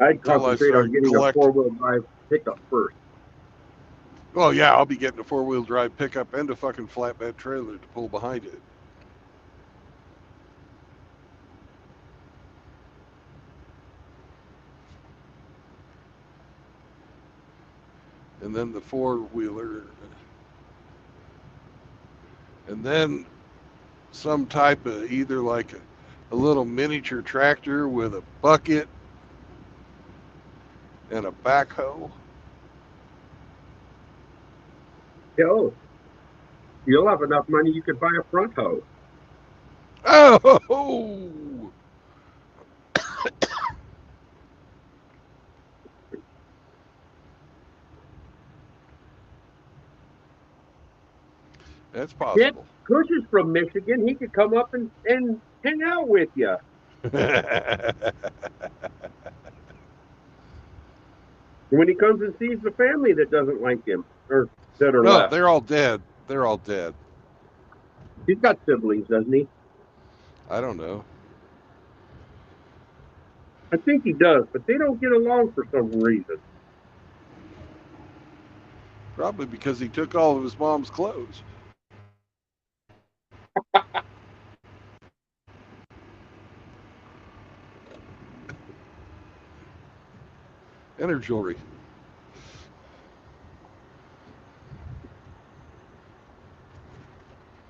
S8: I'd
S1: Until I
S8: concentrate
S1: start
S8: on getting a four-wheel drive pickup first.
S1: Well, yeah, I'll be getting a four-wheel drive pickup and a fucking flatbed trailer to pull behind it. And then the four-wheeler. And then some type of either like a little miniature tractor with a bucket and a backhoe.
S8: Yo, you'll have enough money you could buy a front hoe.
S1: Oh! That's possible.
S8: Kush is from Michigan. He could come up and hang out with you. When he comes and sees the family that doesn't like him or that are
S1: No,
S8: left.
S1: they're all dead. They're all dead.
S8: He's got siblings, doesn't he?
S1: I don't know.
S8: I think he does, but they don't get along for some reason.
S1: Probably because he took all of his mom's clothes. And her jewelry.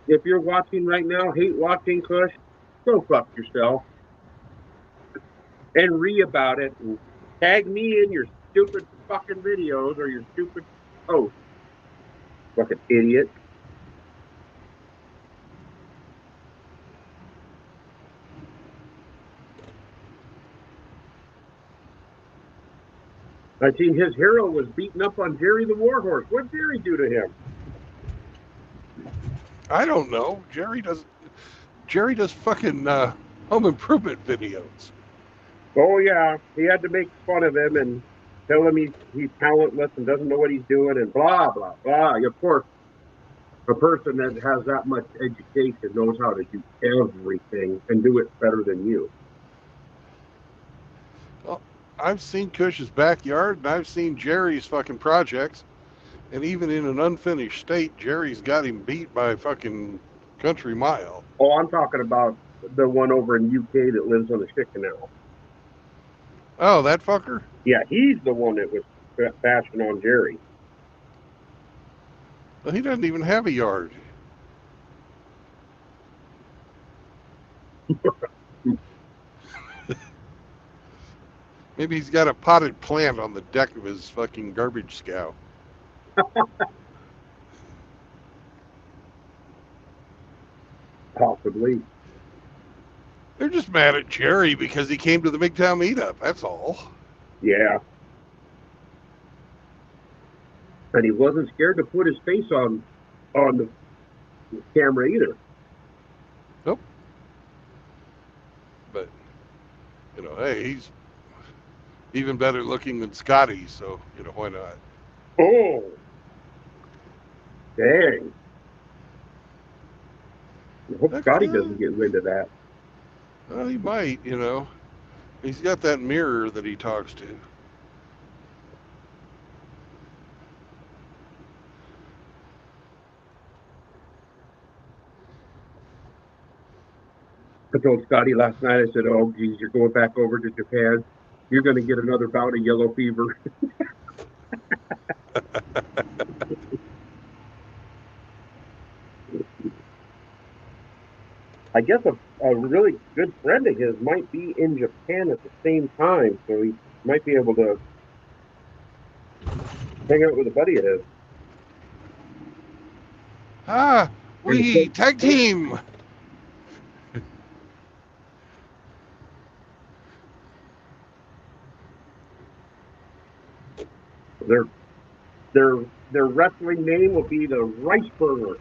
S8: If you're watching right now, hate watching Kush, go fuck yourself. And read about it and tag me in your stupid fucking videos or your stupid posts. Fucking idiot. I seen his hero was beating up on Jerry the Warhorse. What'd Jerry do to him?
S1: I don't know. Jerry does fucking home improvement videos.
S8: Oh yeah, he had to make fun of him and tell him he's talentless and doesn't know what he's doing and blah blah blah. Of course, a person that has that much education knows how to do everything and do it better than you.
S1: Well, I've seen Kush's backyard and I've seen Jerry's fucking projects, and even in an unfinished state, Jerry's got him beat by a fucking country mile.
S8: Oh, I'm talking about the one over in UK that lives on the shit canal.
S1: Oh, that fucker?
S8: Yeah, he's the one that was fashion on Jerry.
S1: Well, he doesn't even have a yard. Maybe he's got a potted plant on the deck of his fucking garbage scow.
S8: Possibly.
S1: They're just mad at Jerry because he came to the Big Town meetup. That's all.
S8: Yeah. And he wasn't scared to put his face on the camera either.
S1: Nope. But, you know, hey, he's even better looking than Scotty, so, you know, why not?
S8: Oh. Dang. I hope
S1: Heck
S8: Scotty
S1: yeah.
S8: doesn't get wind of that.
S1: Well, he might, you know. He's got that mirror that he talks to.
S8: I told Scotty last night, I said, oh, geez, you're going back over to Japan. You're going to get another bout of yellow fever. I guess a really good friend of his might be in Japan at the same time, so he might be able to hang out with a buddy of his.
S1: Ah, we tag team.
S8: Their wrestling name will be the Rice Burner.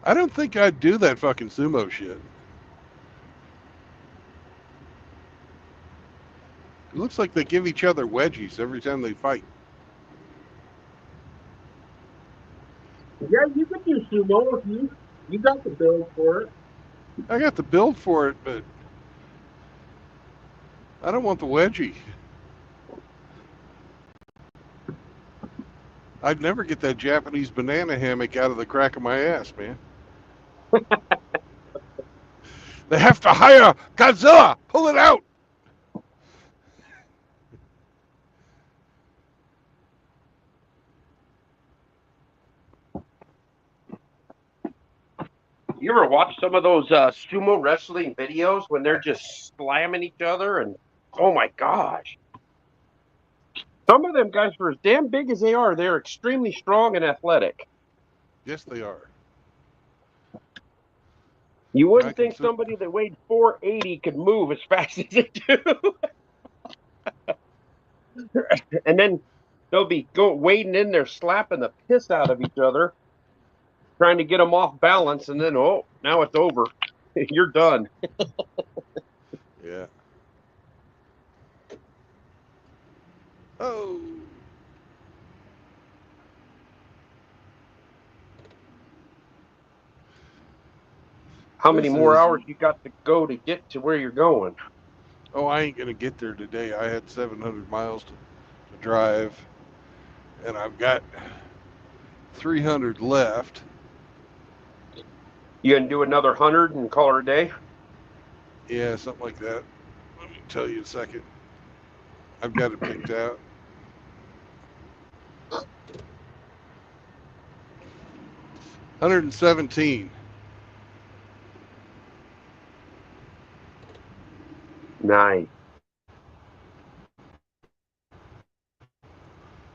S1: I don't think I'd do that fucking sumo shit. It looks like they give each other wedgies every time they fight.
S8: Yeah, you could do sumo if you got the build for it.
S1: I got the build for it, but I don't want the wedgie. I'd never get that Japanese banana hammock out of the crack of my ass, man. They have to hire Godzilla. Pull it out.
S9: You ever watch some of those sumo wrestling videos when they're just slamming each other? And oh my gosh. Some of them guys, for as damn big as they are, they're extremely strong and athletic.
S1: Yes, they are.
S9: You wouldn't
S1: I
S9: think
S1: consider-
S9: somebody that weighed 480 could move as fast as they do. And then they'll be wading in there, slapping the piss out of each other, trying to get them off balance, and then, oh, now it's over. You're done.
S1: Yeah. Oh.
S9: How many
S1: This
S9: more
S1: is-
S9: hours you got to go to get to where you're going?
S1: Oh, I ain't gonna get there today. I had 700 miles to drive, and I've got 300 left.
S9: You gonna do another 100 and call her a day?
S1: Yeah, something like that. Let me tell you a second. I've got it picked out. $117.
S9: Nice.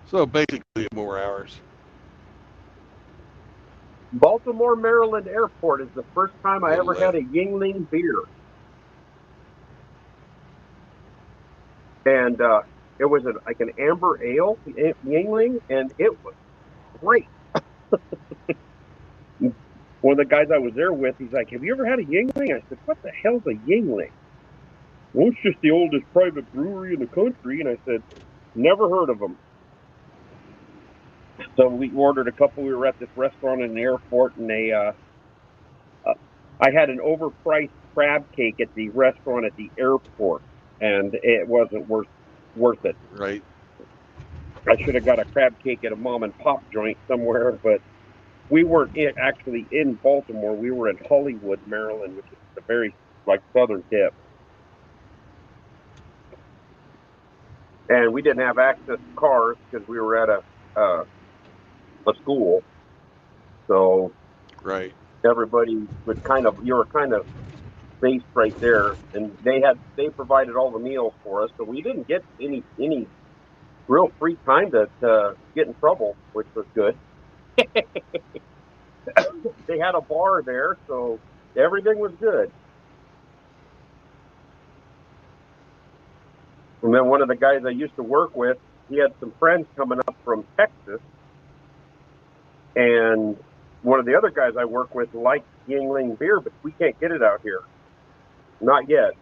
S1: So basically more hours.
S9: Baltimore, Maryland Airport is the first time I ever had a Yingling beer. And it was like an amber ale, Yingling, and it was great. One of the guys I was there with, he's like, have you ever had a Yingling? I said, what the hell's a Yingling? Well, it's just the oldest private brewery in the country. And I said, never heard of them. So we ordered a couple. We were at this restaurant in the airport, and I had an overpriced crab cake at the restaurant at the airport, and it wasn't worth it.
S1: Right.
S9: I should have got a crab cake at a mom and pop joint somewhere, but
S8: we weren't actually in Baltimore. We were in Hollywood, Maryland, which is the very like southern tip. And we didn't have access to cars because we were at a school. So
S1: Right.
S8: everybody would you were kind of based right there, and they provided all the meals for us. So we didn't get any real free time to get in trouble, which was good. They had a bar there, so everything was good. And then one of the guys I used to work with, he had some friends coming up from Texas, and one of the other guys I work with liked Yingling beer, but we can't get it out here, not yet.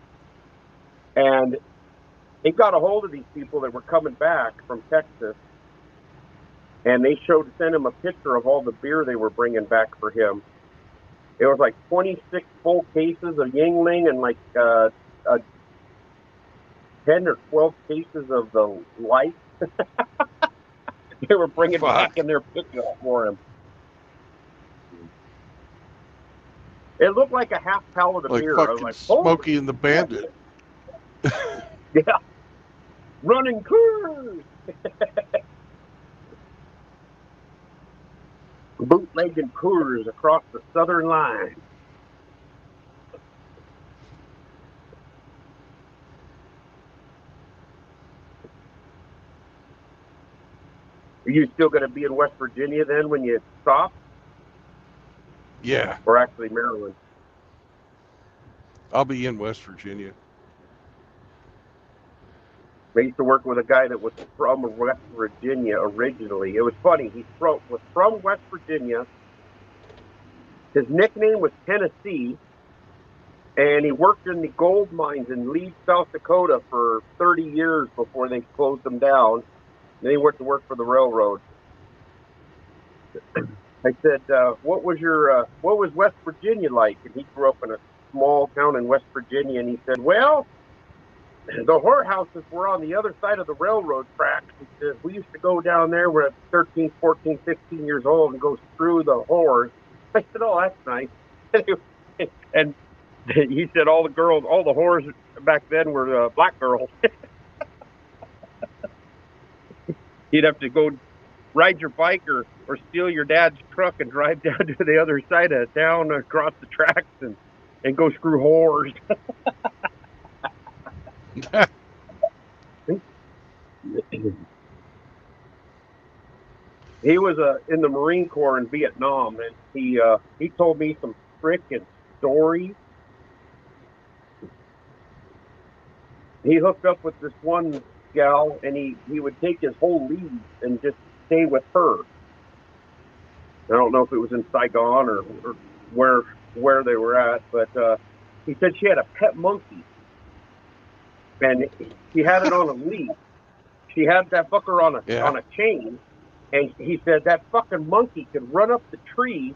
S8: And he got a hold of these people that were coming back from Texas, and they sent him a picture of all the beer they were bringing back for him. It was like 26 full cases of Yingling and like 10 or 12 cases of the Light. They were bringing back in their pickup for him. It looked like a half pallet of
S1: Like
S8: beer. I was
S1: fucking
S8: like,
S1: Smokey and the Bandit.
S8: yeah. Running Coors. Bootlegging Coors across the southern line. Are you still going to be in West Virginia then when you stop?
S1: Yeah.
S8: Or actually Maryland?
S1: I'll be in West Virginia.
S8: I used to work with a guy that was from West Virginia originally. It was funny. He was from West Virginia. His nickname was Tennessee, and he worked in the gold mines in Leeds, South Dakota for 30 years before they closed them down. Then he went to work for the railroad. I said, what was West Virginia like? And he grew up in a small town in West Virginia, and he said, well, the whorehouses were on the other side of the railroad tracks. He said, we used to go down there, we're at 13, 14, 15 years old, and go through the whores. I said, oh, that's nice. And he said all the whores back then were black girls. You'd have to go ride your bike or steal your dad's truck and drive down to the other side of town across the tracks and go screw whores. He was in the Marine Corps in Vietnam, and he told me some frickin' stories. He hooked up with this one gal, and he would take his whole leave and just stay with her. I don't know if it was in Saigon or where they were at, but he said she had a pet monkey, and she had it on a leash. She had that fucker on a chain, and he said that fucking monkey could run up the tree,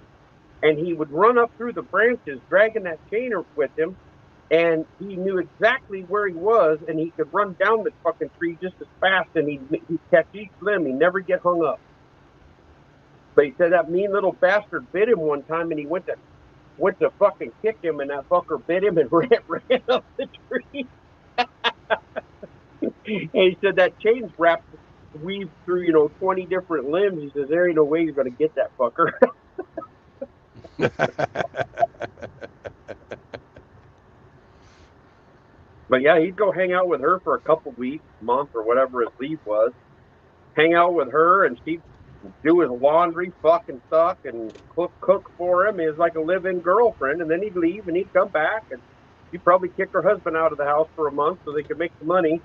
S8: and he would run up through the branches, dragging that chain with him, and he knew exactly where he was, and he could run down the fucking tree just as fast, and he'd catch each limb. He'd never get hung up. But he said that mean little bastard bit him one time, and he went to fucking kick him, and that fucker bit him and ran up the tree. And he said that chain's weaved through 20 different limbs. He says there ain't no way you're going to get that fucker. But yeah, he'd go hang out with her for a couple weeks, month, or whatever his leave was. Hang out with her, and she'd do his laundry, fucking suck, and cook for him. He was like a live-in girlfriend, and then he'd leave, and he'd come back, and she'd probably kick her husband out of the house for a month so they could make some money.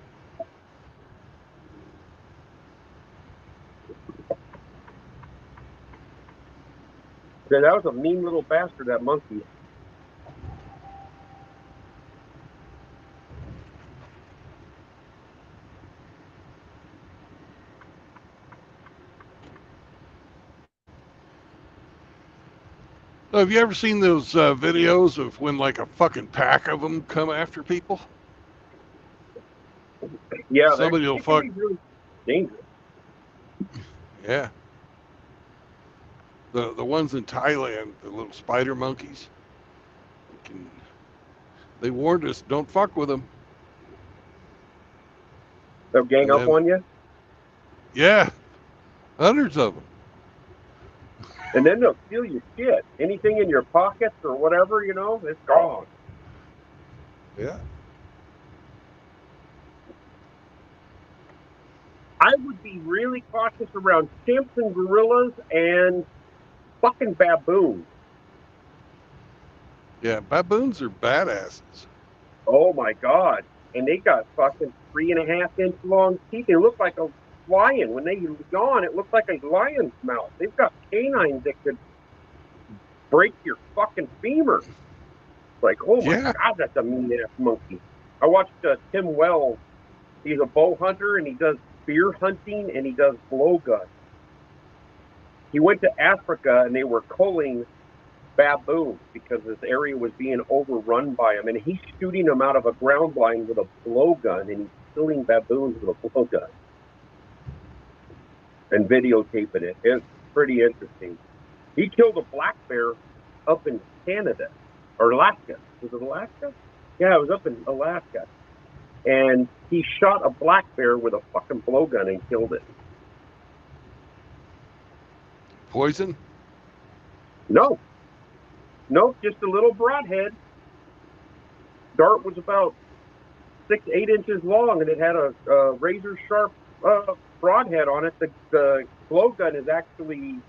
S8: Yeah, that was a mean little bastard, that monkey.
S1: Have you ever seen those videos of when like a fucking pack of them come after people?
S8: Yeah,
S1: somebody will fuck.
S8: Really dangerous.
S1: Yeah. The ones in Thailand, the little spider monkeys. They warned us, don't fuck with them.
S8: They'll gang
S1: And
S8: up
S1: then-
S8: on you,
S1: Yeah, hundreds of them.
S8: and then they'll steal your shit. Anything in your pockets or whatever, you know, it's gone.
S1: Yeah.
S8: I would be really cautious around chimps and gorillas and fucking baboons.
S1: Yeah, baboons are badasses.
S8: Oh my god! And they got fucking 3.5-inch long teeth. They look like a lion. When they yawn, it looks like a lion's mouth. They've got canines that could break your fucking femur. Like, oh my
S1: Yeah.
S8: god, that's a mean ass monkey. I watched Tim Wells. He's a bow hunter and he does spear hunting and he does blowgun. He went to Africa and they were culling baboons because this area was being overrun by them, and he's shooting them out of a ground blind with a blowgun, and he's killing baboons with a blowgun and videotaping it. It's pretty interesting. He killed a black bear up in Canada or Alaska. Was it Alaska? Yeah, it was up in Alaska. And he shot a black bear with a fucking blowgun and killed it.
S1: Poison?
S8: No, just a little broadhead. Dart was about 6-8 inches long, and it had a razor sharp broadhead on it. The blowgun is actually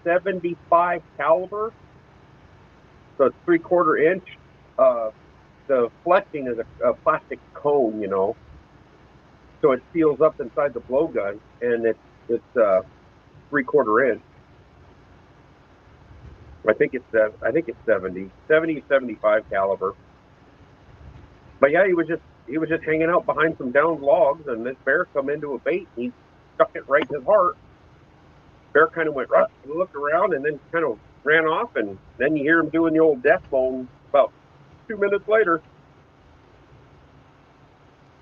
S8: 75 caliber, so it's 3/4 inch. The fleshing is a plastic cone, you know, so it seals up inside the blowgun, and it's 3/4 inch. I think it's 70, 75 caliber. But yeah, he was just hanging out behind some downed logs, and this bear come into a bait, and he stuck it right in his heart. Bear kind of went right, looked around, and then kind of ran off, and then you hear him doing the old death moan about 2 minutes later.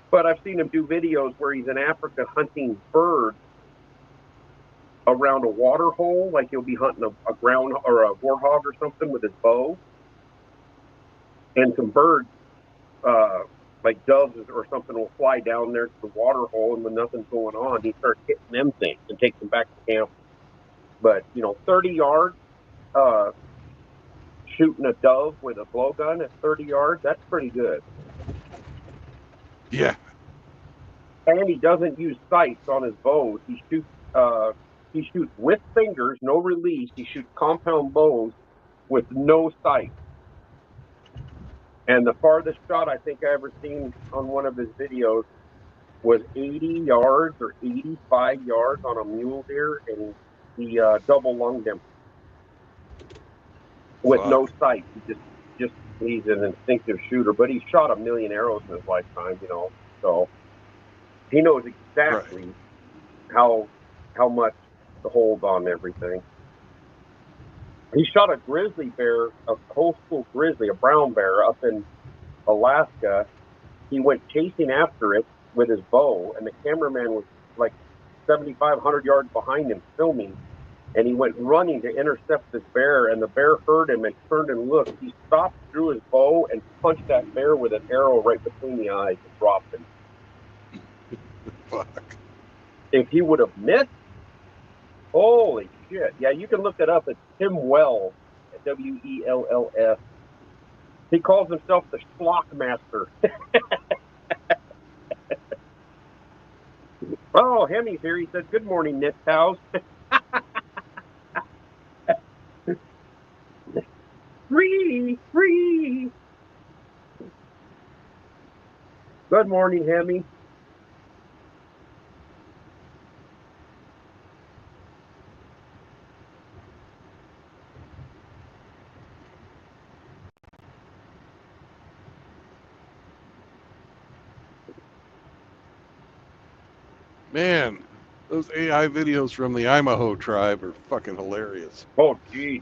S8: But I've seen him do videos where he's in Africa hunting birds around a water hole, like he'll be hunting a ground or a warthog or something with his bow, and some birds, like doves or something, will fly down there to the water hole, and when nothing's going on, he starts hitting them things and takes them back to camp. But 30 yards, shooting a dove with a blowgun at 30 yards, that's pretty good.
S1: Yeah.
S8: And he doesn't use sights on his bows. He shoots with fingers, no release. He shoots compound bows with no sight. And the farthest shot I think I ever seen on one of his videos was 80 yards or 85 yards on a mule deer, and he double lunged him with no sight. He's an instinctive shooter, but he shot 1 million arrows in his lifetime, so he knows exactly how much to hold on everything. He shot a grizzly bear, a coastal grizzly, a brown bear up in Alaska. He went chasing after it with his bow, and the cameraman was like 7,500 yards behind him filming, and he went running to intercept this bear, and the bear heard him and turned and looked. He stopped, drew his bow, and punched that bear with an arrow right between the eyes and dropped him.
S1: Fuck.
S8: If he would have missed, holy shit. Yeah, you can look it up. It's Tim Wells, Wells. He calls himself the Schlock Master. Oh, Hemi's here. He said, "Good morning, Knit Cows." Free. Good morning, Hemi.
S1: Man, those AI videos from the Imaho tribe are fucking hilarious.
S8: Oh, geez.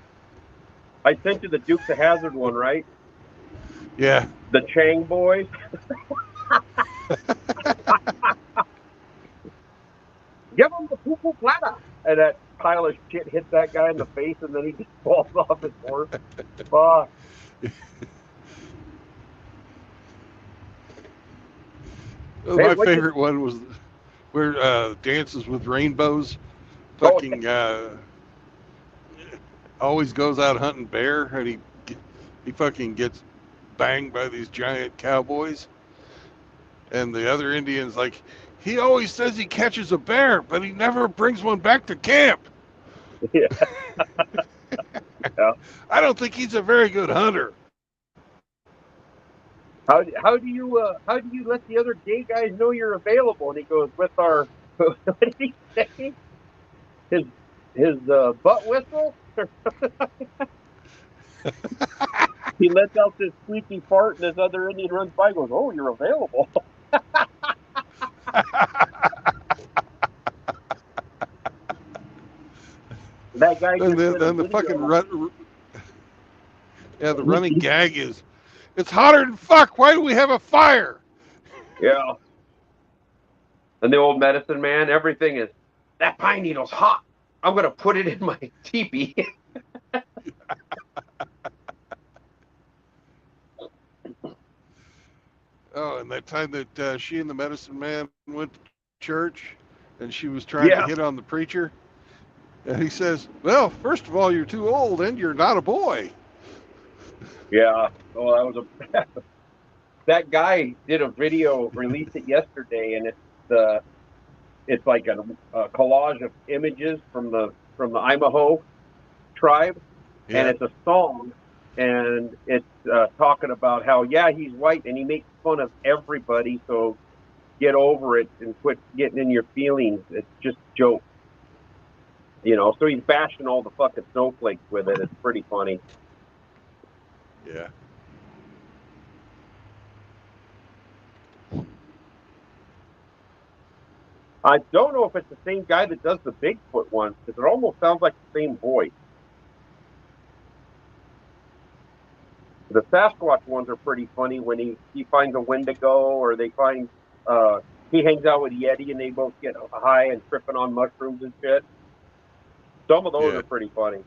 S8: I sent you the Dukes of Hazzard one, right?
S1: Yeah.
S8: The Chang boys. Give them the poo-poo plata. And
S9: pile of shit hits that guy in the face, and then he just falls off his horse. Fuck.
S1: Well,
S9: Hey,
S1: my
S9: what you-
S1: favorite one was where Dances with Rainbows
S9: Oh,
S1: fucking always goes out hunting bear, and he fucking gets banged by these giant cowboys, and the other Indians like, he always says he catches a bear, but he never brings one back to camp.
S9: Yeah. Yeah.
S1: I don't think he's a very good hunter.
S9: How do you let the other gay guys know you're available? And he goes, with our what did he say? His butt whistle. He lets out this squeaky fart, and this other Indian runs by and goes, "Oh, you're available." That guy.
S1: And
S9: just did a
S1: then the
S9: video.
S1: fucking the running gag is, it's hotter than fuck. Why do we have a fire?
S9: Yeah. And the old medicine man, everything is, that pine needle's hot. I'm gonna put it in my teepee.
S1: Oh, and that time that she and the medicine man went to church, and she was trying
S9: Yeah.
S1: to hit on the preacher, and he says, "Well, first of all, you're too old, and you're not a boy."
S9: Yeah. Oh, that was a. That guy did a video, released it yesterday, and it's like a collage of images from the Imaho tribe,
S1: Yeah.
S9: and it's a song, and it's talking about how he's white and he makes fun of everybody, so get over it and quit getting in your feelings. It's just a joke, So he's bashing all the fucking snowflakes with it. It's pretty funny.
S1: Yeah.
S9: I don't know if it's the same guy that does the Bigfoot ones, because it almost sounds like the same voice. The Sasquatch ones are pretty funny when he finds a Wendigo, or they find he hangs out with Yeti and they both get high and tripping on mushrooms and shit. Some of those
S1: Yeah.
S9: are pretty funny.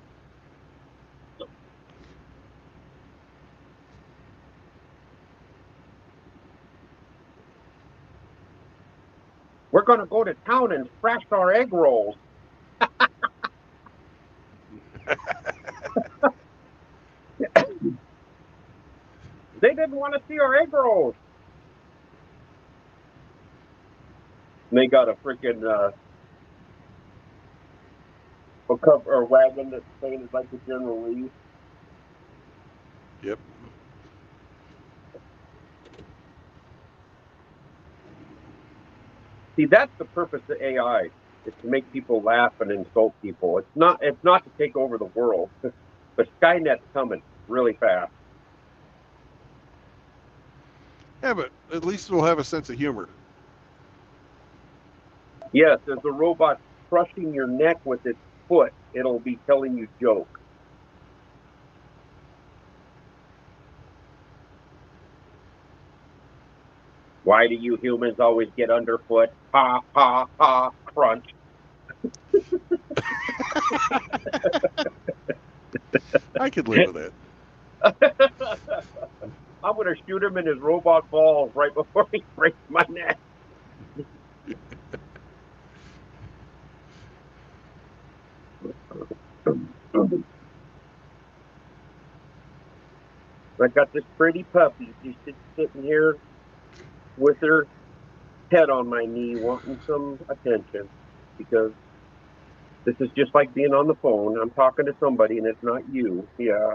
S9: We're gonna go to town and thrash our egg rolls. They didn't want to see our egg rolls. And they got a freaking a cover or wagon that's painted like the General Lee.
S1: Yep.
S9: See, that's the purpose of AI. Is to make people laugh and insult people. It's not to take over the world. But Skynet's coming really fast.
S1: Yeah, but at least it'll have a sense of humor.
S9: Yes, as a robot crushing your neck with its foot, it'll be telling you jokes. Why do you humans always get underfoot? Ha, ha, ha, crunch.
S1: I could live with that.
S9: I'm going to shoot him in his robot balls right before he breaks my neck. I got this pretty puppy. She's just sitting here with her head on my knee wanting some attention, because this is just like being on the phone. I'm talking to somebody and it's not you. Yeah.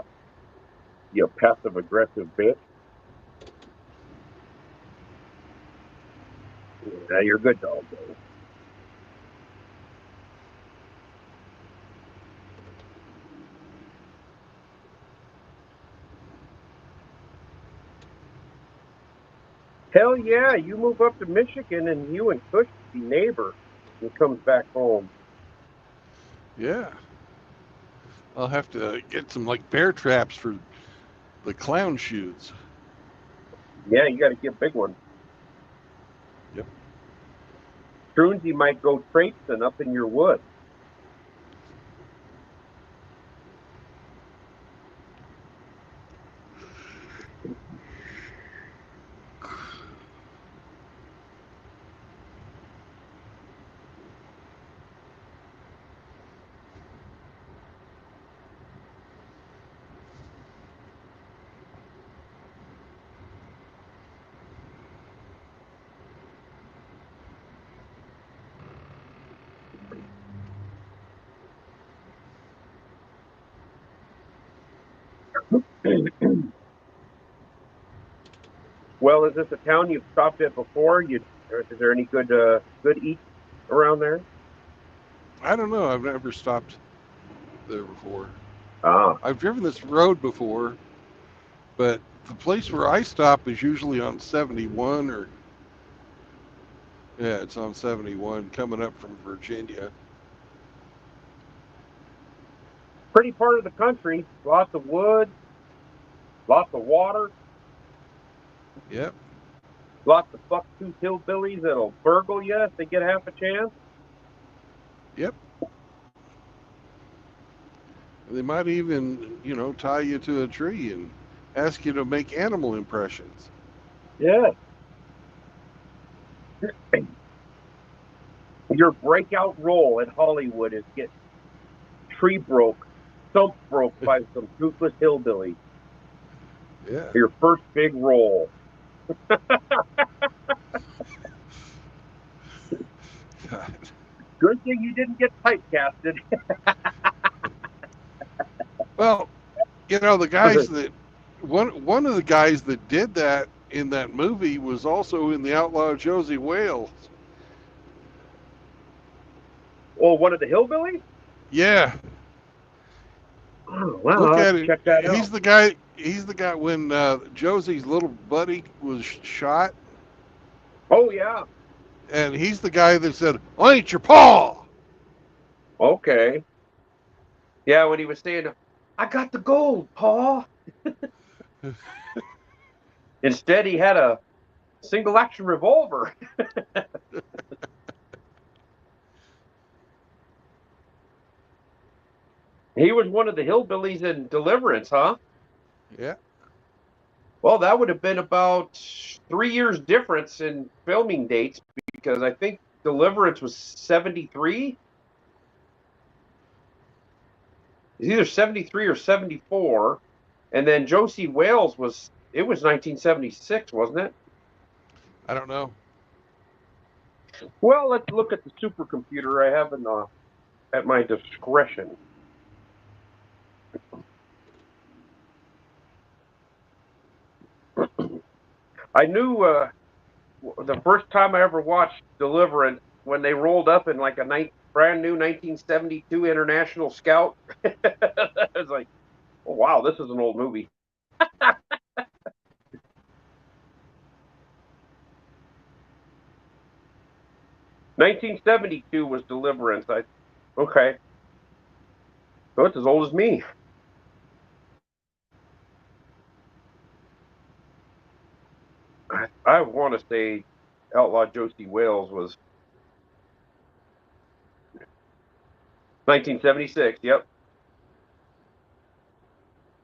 S9: You passive aggressive bitch. Yeah, you're a good dog, though. Hell yeah, you move up to Michigan and you and Kush be neighbors and comes back home.
S1: Yeah. I'll have to get some like bear traps for the clown shoots.
S9: Yeah, you got to get big ones.
S1: Yep.
S9: Trunesy might go traipsing up in your woods. Well, is this a town you've stopped at before? Is there any good eats around there?
S1: I don't know. I've never stopped there before.
S9: Ah,
S1: I've driven this road before, but the place where I stop is usually on 71 or yeah, it's on 71 coming up from Virginia.
S9: pretty part of the country. Lots of wood, lots of water,
S1: Yep.
S9: lots of buck-tooth hillbillies that'll burgle you if they get half a chance.
S1: Yep. They might even, tie you to a tree and ask you to make animal impressions.
S9: Yeah. Your breakout role in Hollywood is get stump broke by some toothless hillbilly.
S1: Yeah.
S9: Your first big role.
S1: God.
S9: Good thing you didn't get typecasted.
S1: Well, the guys that one of the guys that did that in that movie was also in The Outlaw Josie Wales.
S9: Oh, one of the hillbillies?
S1: Yeah.
S9: Oh, well,
S1: Look
S9: I'll
S1: at
S9: have to
S1: it.
S9: check that
S1: He's
S9: out.
S1: the guy. He's the guy when Josie's little buddy was shot,
S9: Oh, yeah.
S1: and he's the guy that said, "I ain't your paw."
S9: Okay. Yeah, when he was saying, I got the gold, Paul. Instead, he had a single-action revolver. He was one of the hillbillies in Deliverance, huh?
S1: Yeah.
S9: Well, that would have been about 3 years difference in filming dates because I think Deliverance was 73. It's either 73 or 74. And then Josie Wales was 1976, wasn't it?
S1: I don't know.
S9: Well, let's look at the supercomputer I have at my discretion. I knew the first time I ever watched Deliverance when they rolled up in like a brand new 1972 International Scout. I was like, oh, wow, this is an old movie. 1972 was Deliverance. Okay, so it's as old as me. I want to say Outlaw Josie Wales was 1976. Yep.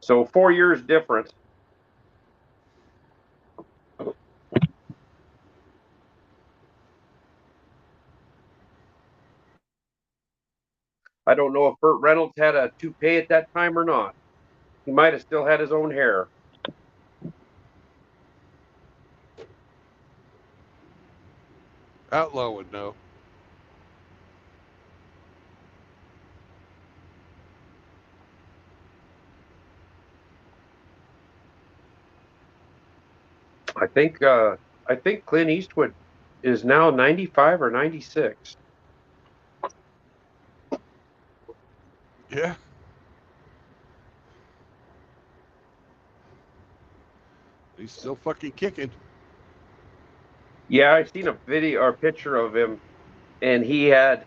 S9: So 4 years difference. I don't know if Burt Reynolds had a toupee at that time or not. He might have still had his own hair.
S1: Outlaw would know.
S9: I think Clint Eastwood is now 95 or 96.
S1: Yeah. He's still fucking kicking.
S9: Yeah, I seen a video or picture of him, and he had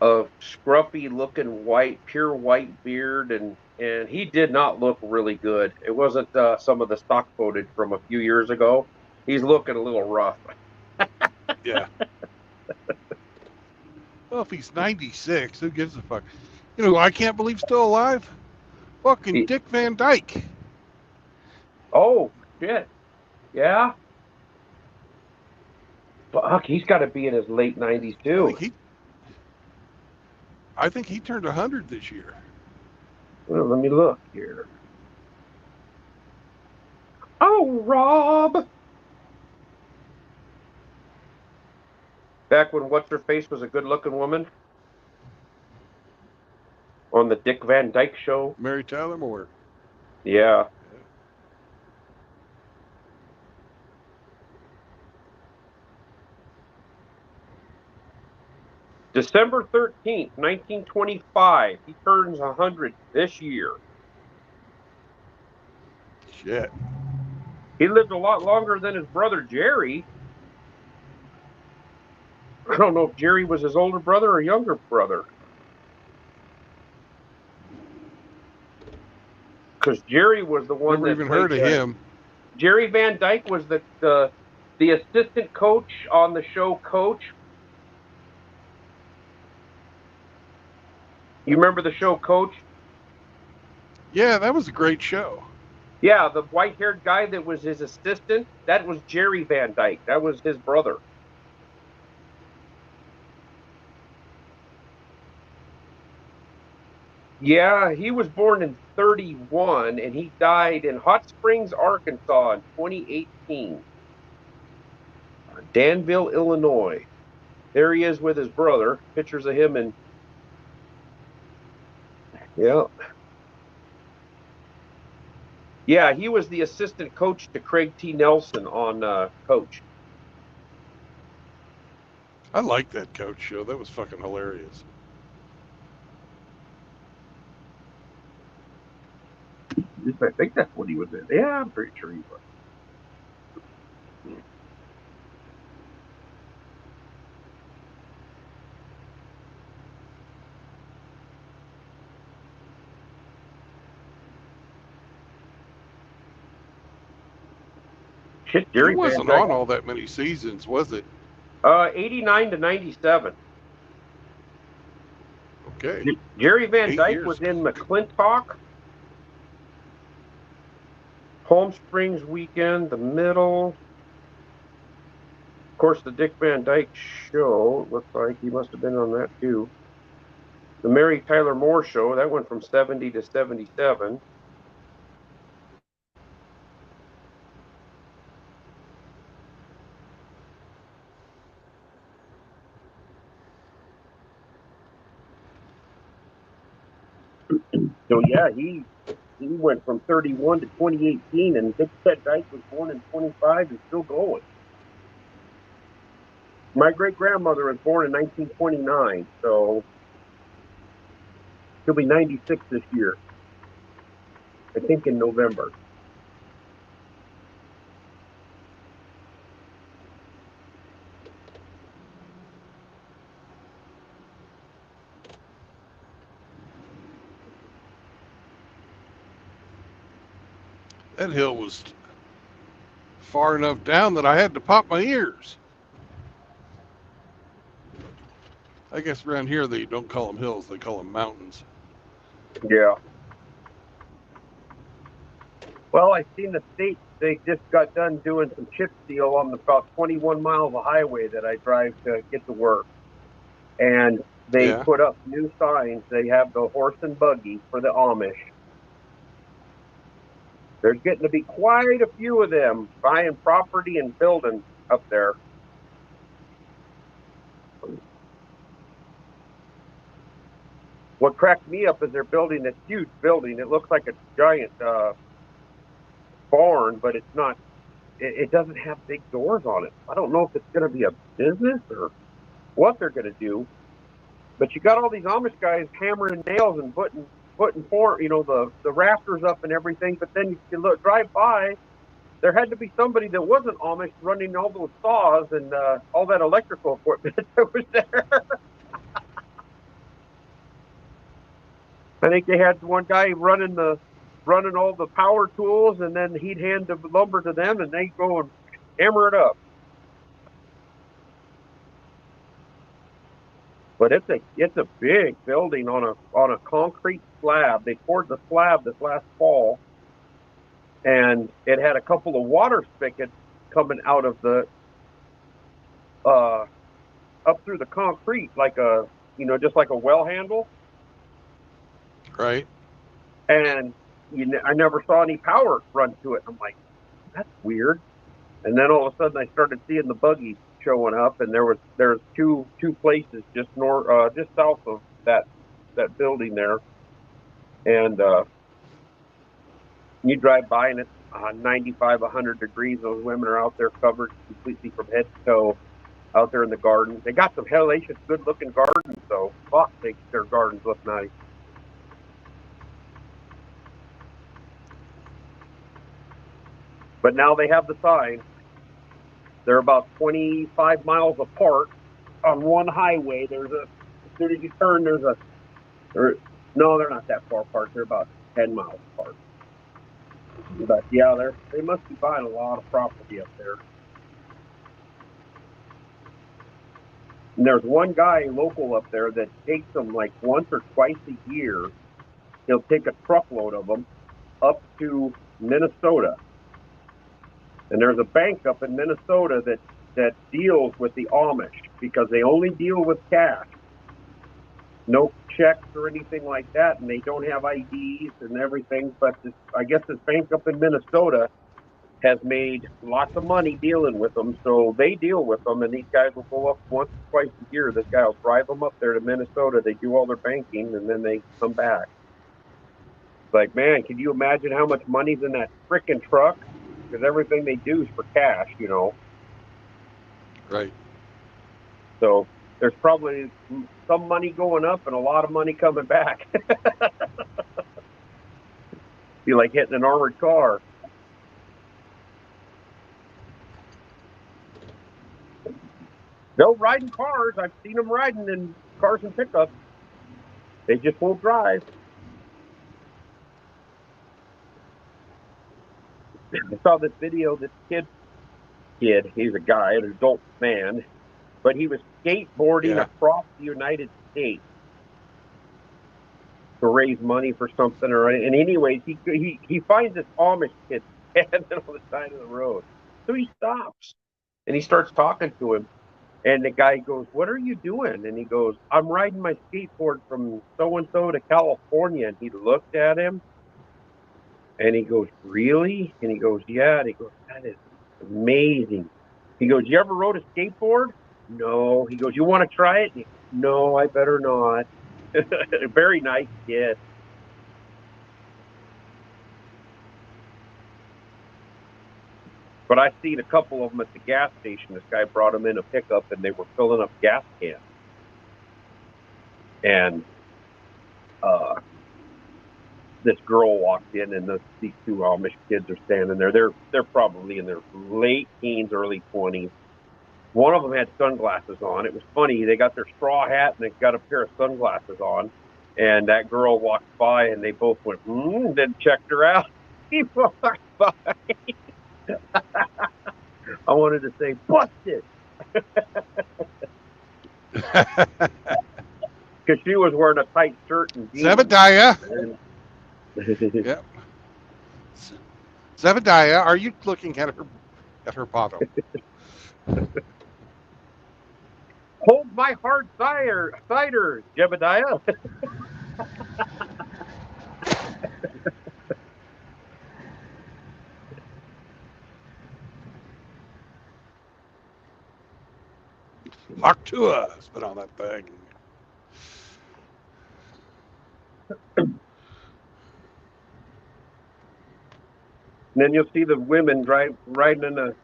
S9: a scruffy looking pure white beard, and he did not look really good. It wasn't some of the stock footage from a few years ago. He's looking a little rough.
S1: Yeah. Well, if he's 96, who gives a fuck? I can't believe still alive? Fucking Dick Van Dyke.
S9: Oh, shit. Yeah? Fuck, he's got to be in his late 90s, too.
S1: I think he turned 100 this year.
S9: Well, let me look here. Oh, Rob! Back when What's-Her-Face was a good-looking woman? On the Dick Van Dyke Show?
S1: Mary Tyler Moore.
S9: Yeah. December 13th, 1925. He turns 100 this year.
S1: Shit.
S9: He lived a lot longer than his brother Jerry. I don't know if Jerry was his older brother or younger brother. Because Jerry was the one
S1: Never
S9: that
S1: even
S9: played,
S1: heard of him.
S9: Jerry Van Dyke was the assistant coach on the show Coach. You remember the show Coach?
S1: Yeah, that was a great show.
S9: Yeah, the white-haired guy that was his assistant, that was Jerry Van Dyke. That was his brother. Yeah, he was born in 31 and he died in Hot Springs, Arkansas in 2018. Danville, Illinois. There he is with his brother. Pictures of him and yeah. Yeah, he was the assistant coach to Craig T. Nelson on Coach.
S1: I liked that Coach show. That was fucking hilarious.
S9: I think that's what he was in. Yeah, I'm pretty sure he was. Shit, Jerry
S1: It wasn't
S9: Van Dyke.
S1: on all that many seasons, was it?
S9: 89 to 97.
S1: Okay.
S9: Jerry Van
S1: 8
S9: Dyke
S1: years.
S9: was in McClintock, Palm Springs Weekend, The Middle. Of course, the Dick Van Dyke Show. Looks like he must have been on that too. The Mary Tyler Moore Show. That went from 70 to 77. So yeah, he went from 31 to 2018, and Dick Van Dyke was born in 25 and still going. My great grandmother was born in 1929, so she'll be 96 this year. I think in November.
S1: That hill was far enough down that I had to pop my ears. I guess around here they don't call them hills, they call them mountains.
S9: Yeah. Well, I seen the state. They just got done doing some chip seal on about 21 miles of highway that I drive to get to work. And they put up new signs. They have the horse and buggy for the Amish. There's getting to be quite a few of them buying property and building up there. What cracked me up is they're building this huge building. It looks like a giant barn, but it's not. It doesn't have big doors on it. I don't know if it's going to be a business or what they're going to do. But you got all these Amish guys hammering nails and putting the rafters up and everything. But then you drive by, there had to be somebody that wasn't Amish running all those saws and all that electrical equipment that was there. I think they had one guy running all the power tools, and then he'd hand the lumber to them, and they'd go and hammer it up. But it's a big building on a concrete slab. They poured the slab this last fall, and it had a couple of water spigots coming out of the up through the concrete, like just like a well handle.
S1: Right.
S9: And I never saw any power run to it. I'm like, that's weird. And then all of a sudden, I started seeing the buggy showing up, and there's two places just south of that building there, and You drive by and it's 95, 100 degrees. Those women are out there covered completely from head to toe, out there in the garden. They got some hellacious good-looking gardens, so fuck, their gardens look nice. But now they have the sign. They're about 25 miles apart on one highway. As soon as you turn, no, they're not that far apart. They're about 10 miles apart. But yeah, they must be buying a lot of property up there. And there's one guy local up there that takes them like once or twice a year. He'll take a truckload of them up to Minnesota. And there's a bank up in Minnesota that deals with the Amish because they only deal with cash. No checks or anything like that, and they don't have IDs and everything. But I guess this bank up in Minnesota has made lots of money dealing with them, so they deal with them, and these guys will go up once or twice a year. This guy will drive them up there to Minnesota. They do all their banking, and then they come back. It's like, man, can you imagine how much money's in that frickin' truck? Because everything they do is for cash, you know.
S1: Right.
S9: So there's probably some money going up and a lot of money coming back. Be like hitting an armored car. They'll ride in cars. I've seen them riding in cars and pickups. They just won't drive. I saw this video, this kid, he's a guy, an adult man, but he was skateboarding across the United States to raise money for something. And anyways, he finds this Amish kid standing on the side of the road. So he stops and he starts talking to him. And the guy goes, "What are you doing?" And he goes, "I'm riding my skateboard from so-and-so to California." And he looked at him and he goes, "Really?" And he goes, "Yeah." And he goes, "That is amazing." He goes, "You ever rode a skateboard?" "No." He goes, "You want to try it?" "No, I better not." Very nice kid. But I seen a couple of them at the gas station. This guy brought them in a pickup, and they were filling up gas cans. And this girl walked in, and these two Amish kids are standing there. They're probably in their late teens, early 20s. One of them had sunglasses on. It was funny. They got their straw hat, and they got a pair of sunglasses on. And that girl walked by, and they both went, and then checked her out. He walked by. I wanted to say, busted. Because she was wearing a tight shirt and jeans.
S1: Zebediah. Yep. Zebediah, are you looking at her bottom?
S9: Hold my hard cider, Jebediah.
S1: Talk to us, but on that thing.
S9: And then you'll see the women riding in a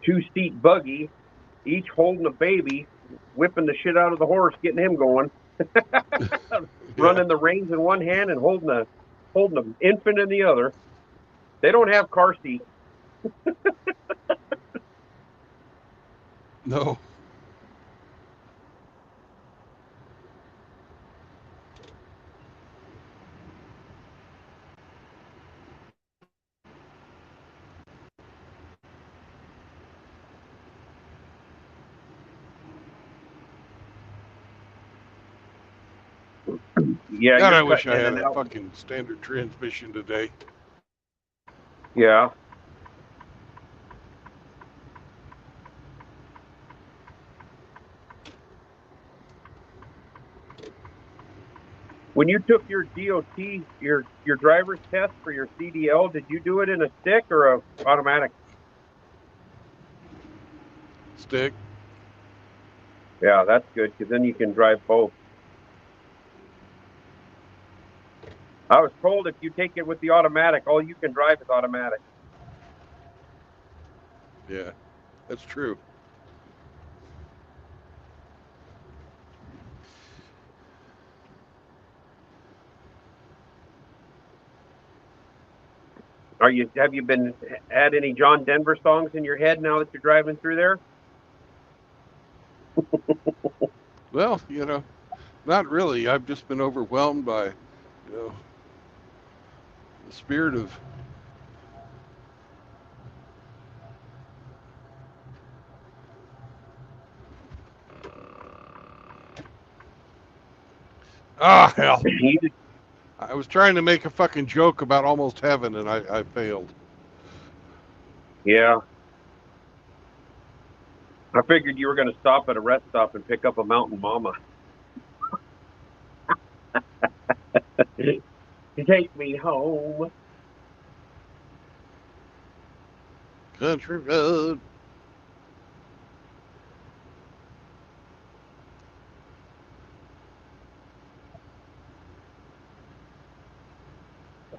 S9: two-seat buggy, each holding a baby, whipping the shit out of the horse, getting him going. Running the reins in one hand and holding an infant in the other. They don't have car seats.
S1: No.
S9: Yeah,
S1: God, I wish I had a fucking standard transmission today.
S9: Yeah. When you took your DOT, your driver's test for your CDL, did you do it in a stick or a automatic?
S1: Stick.
S9: Yeah, that's good because then you can drive both. I was told if you take it with the automatic, all you can drive is automatic.
S1: Yeah, that's true.
S9: Have you been had any John Denver songs in your head now that you're driving through there?
S1: Well, not really. I've just been overwhelmed by, the spirit of. Ah, hell. I was trying to make a fucking joke about almost heaven, and I failed.
S9: Yeah. I figured you were going to stop at a rest stop and pick up a Mountain Mama. Take me home.
S1: Country road.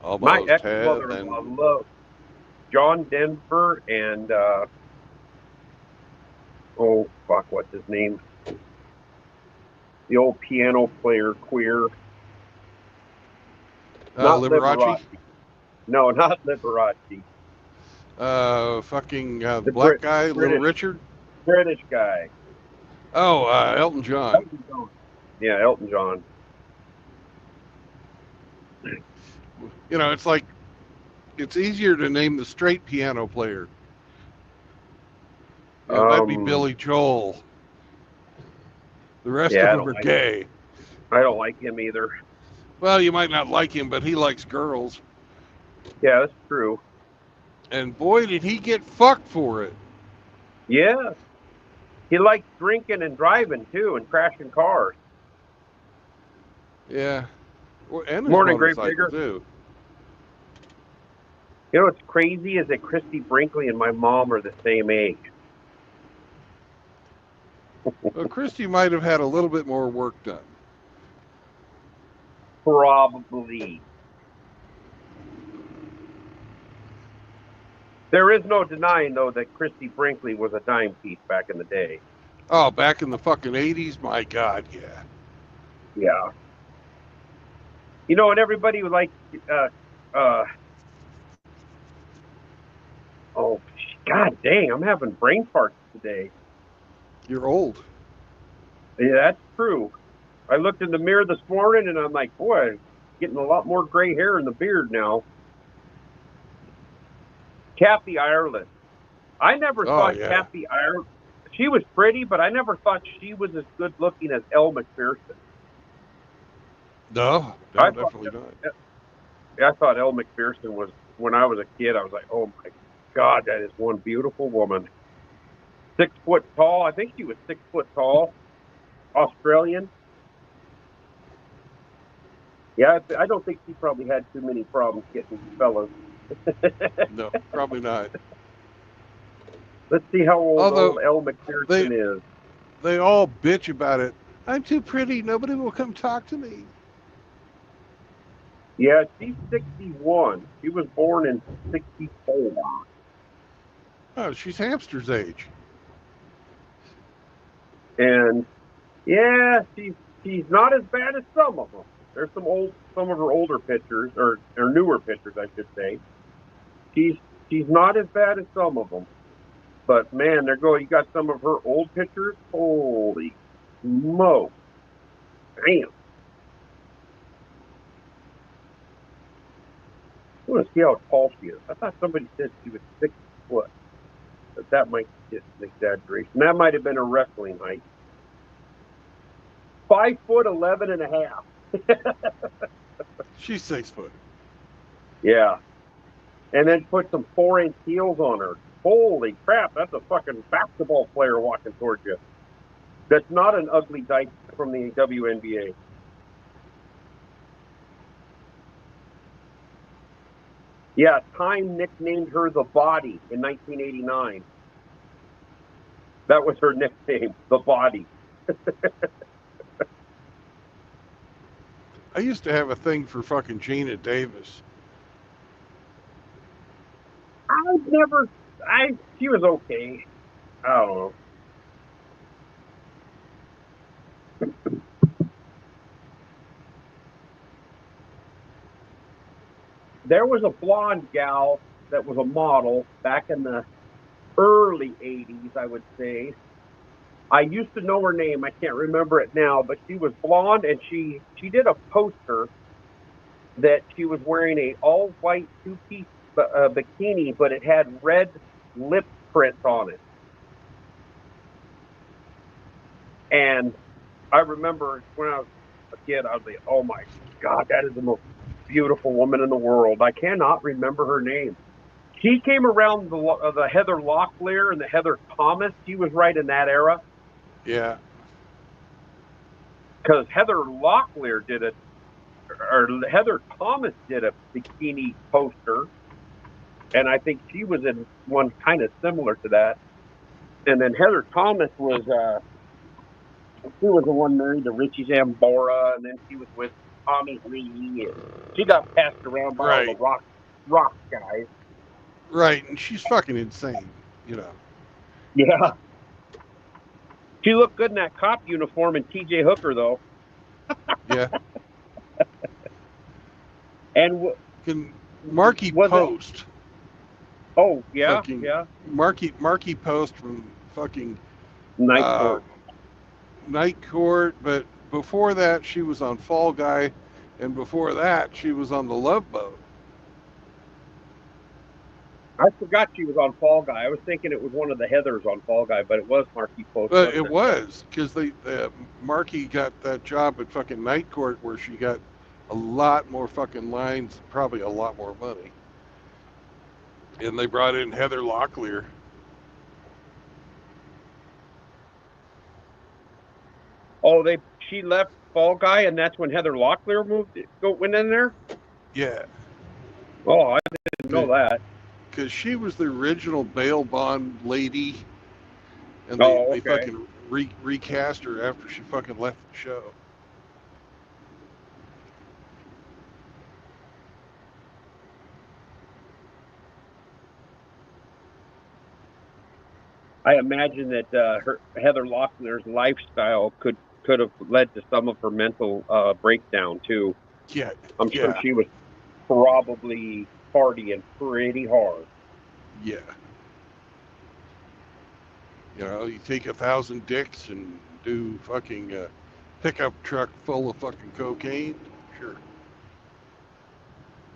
S9: My
S1: Almost
S9: ex-mother-in-law
S1: heaven.
S9: loved John Denver and oh fuck, what's his name? The old piano player, queer. Not
S1: Liberace.
S9: No, not Liberace.
S1: Fucking
S9: The
S1: black guy, Little
S9: British
S1: Richard.
S9: British guy.
S1: Oh, Elton John.
S9: Elton John. Yeah, Elton John.
S1: It's like it's easier to name the straight piano player. That'd be Billy Joel. The rest of them are gay.
S9: I don't like him either.
S1: Well, you might not like him, but he likes girls.
S9: Yeah, that's true.
S1: And boy, did he get fucked for it.
S9: Yeah. He likes drinking and driving, too, and crashing cars.
S1: Yeah. And his
S9: Morning, Great
S1: motorcycle,
S9: Bigger.
S1: too.
S9: You know what's crazy is that Christy Brinkley and my mom are the same age.
S1: Well, Christy might have had a little bit more work done.
S9: Probably. There is no denying, though, that Christy Brinkley was a dime piece back in the day.
S1: Oh, back in the fucking 80s? My God, yeah.
S9: Yeah. And everybody would like, oh, God dang, I'm having brain farts today.
S1: You're old.
S9: Yeah, that's true. I looked in the mirror this morning and I'm like, boy, I'm getting a lot more gray hair in the beard now. Kathy Ireland. I never thought Kathy Ireland, she was pretty, but I never thought she was as good looking as Elle Macpherson.
S1: No, definitely not.
S9: I thought Elle Macpherson was, when I was a kid, I was like, oh my God, that is one beautiful woman. 6 foot tall. I think she was 6 foot tall. Australian. Yeah, I don't think she probably had too many problems getting fellas.
S1: No, probably not.
S9: Let's see how old Elle Macpherson is.
S1: They all bitch about it. I'm too pretty. Nobody will come talk to me.
S9: Yeah, she's 61. She was born in 64.
S1: Oh, she's hamster's age.
S9: And yeah, she's not as bad as some of them. There's some of her older pictures, or newer pictures, I should say. She's not as bad as some of them. But man, you got some of her old pictures. Holy smoke. Damn. I want to see how tall she is. I thought somebody said she was 6 foot. But that might be just an exaggeration. That might have been her wrestling height. 5'11" and a half.
S1: She's 6 foot.
S9: Yeah. And then put some 4-inch heels on her. Holy crap, that's a fucking basketball player walking towards you. That's not an ugly dyke from the WNBA. Yeah, Time nicknamed her The Body in 1989. That was her nickname, The Body.
S1: I used to have a thing for fucking Gina Davis.
S8: She was okay. I don't know. There was a blonde gal that was a model back in the early 80s, I would say. I used to know her name. I can't remember it now, but she was blonde, and she did a poster that she was wearing a all-white two-piece bikini, but it had red lip prints on it. And I remember when I was a kid, I was like, oh my God, that is the most beautiful woman in the world. I cannot remember her name. She came around the Heather Locklear and the Heather Thomas. She was right in that era.
S1: Yeah.
S8: Because Heather Locklear did it, or Heather Thomas did a bikini poster. And I think she was in one kind of similar to that. And then Heather Thomas was, she was the one married to Richie Zambora, and then she was with Tommy Lee. She got passed around by all the rock guys.
S1: Right, and she's fucking insane, you know.
S8: Yeah. She looked good in that cop uniform and TJ Hooker, though.
S1: Yeah.
S8: And
S1: Marky Post.
S8: Oh, yeah,
S1: fucking
S8: yeah.
S1: Marky Post from fucking
S8: Night Court.
S1: Night Court, but before that she was on Fall Guy, and before that she was on The Love Boat.
S8: I forgot she was on Fall Guy. I was thinking it was one of the Heathers on Fall Guy, but it was Marky Post.
S1: But it was, because Marky got that job at fucking Night Court where she got a lot more fucking lines, probably a lot more money. And they brought in Heather Locklear.
S8: Oh, she left Fall Guy, and that's when Heather Locklear went in there?
S1: Yeah.
S8: Oh, I didn't know that.
S1: Because she was the original bail bond lady, and they fucking recast her after she fucking left the show.
S8: I imagine that Heather Locklear's lifestyle could have led to some of her mental breakdown too.
S1: Yeah,
S8: I'm sure she was probably partying pretty hard.
S1: Yeah. You know, you take 1,000 dicks and do fucking pickup truck full of fucking cocaine. Sure.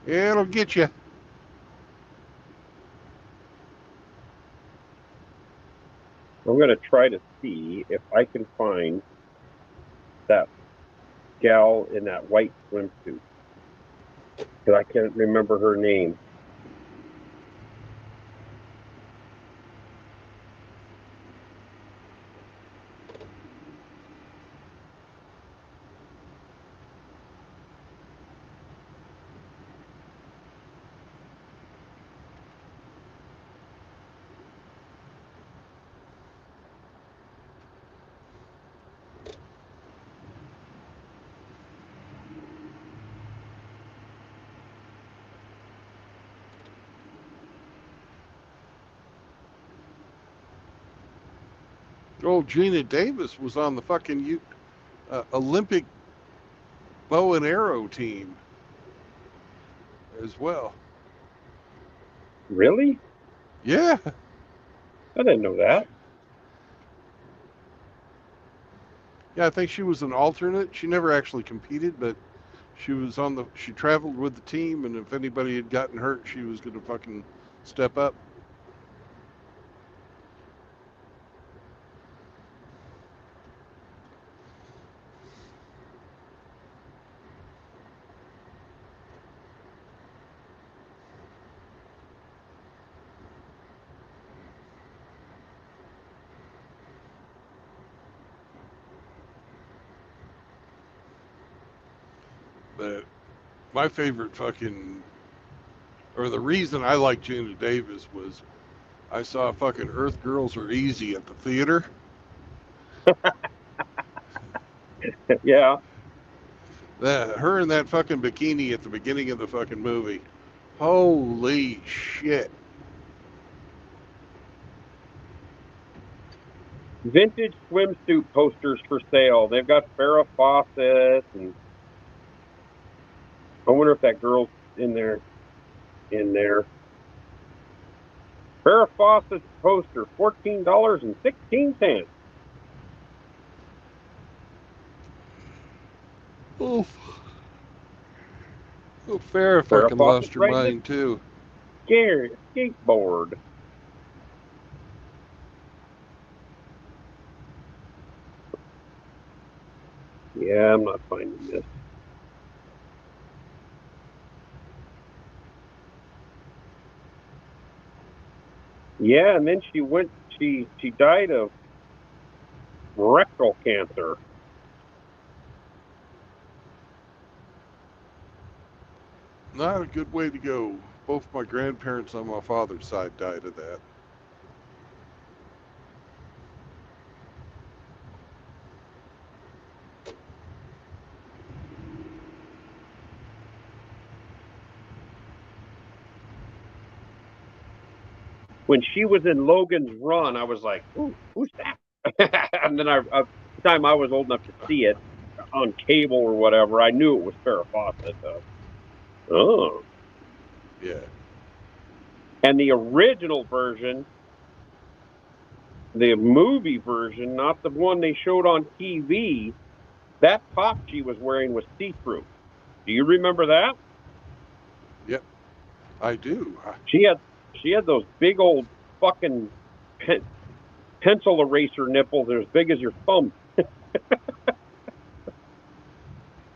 S1: Yeah, it'll get you.
S8: I'm going to try to see if I can find that gal in that white swimsuit. Because I can't remember her name.
S1: Old Gina Davis was on the fucking Olympic bow and arrow team as well.
S8: Really?
S1: Yeah.
S8: I didn't know that.
S1: Yeah, I think she was an alternate. She never actually competed, but she was she traveled with the team, and if anybody had gotten hurt, she was going to fucking step up. But my favorite or the reason I like Gina Davis was I saw fucking Earth Girls Are Easy at the theater.
S8: Yeah.
S1: Her in that fucking bikini at the beginning of the fucking movie. Holy shit.
S9: Vintage swimsuit posters for sale. They've got Farrah Fawcett, and I wonder if that girl's in there. Farrah Fawcett's poster, $14.16.
S1: Oh, Farrah
S9: Farrah
S1: fucking lost
S9: Fawcett's
S1: her
S9: riding
S1: mind too.
S9: a skateboard. Yeah, I'm not finding this. Yeah, and then she died of rectal cancer.
S1: Not a good way to go. Both my grandparents on my father's side died of that.
S9: When she was in Logan's Run, I was like, "Ooh, who's that?" And then the time I was old enough to see it on cable or whatever, I knew it was Farrah Fawcett. Oh.
S1: Yeah.
S9: And the original version, the movie version, not the one they showed on TV, that top she was wearing was see-through. Do you remember that?
S1: Yep. I do.
S9: She had those big old fucking pencil eraser nipples as big as your thumb.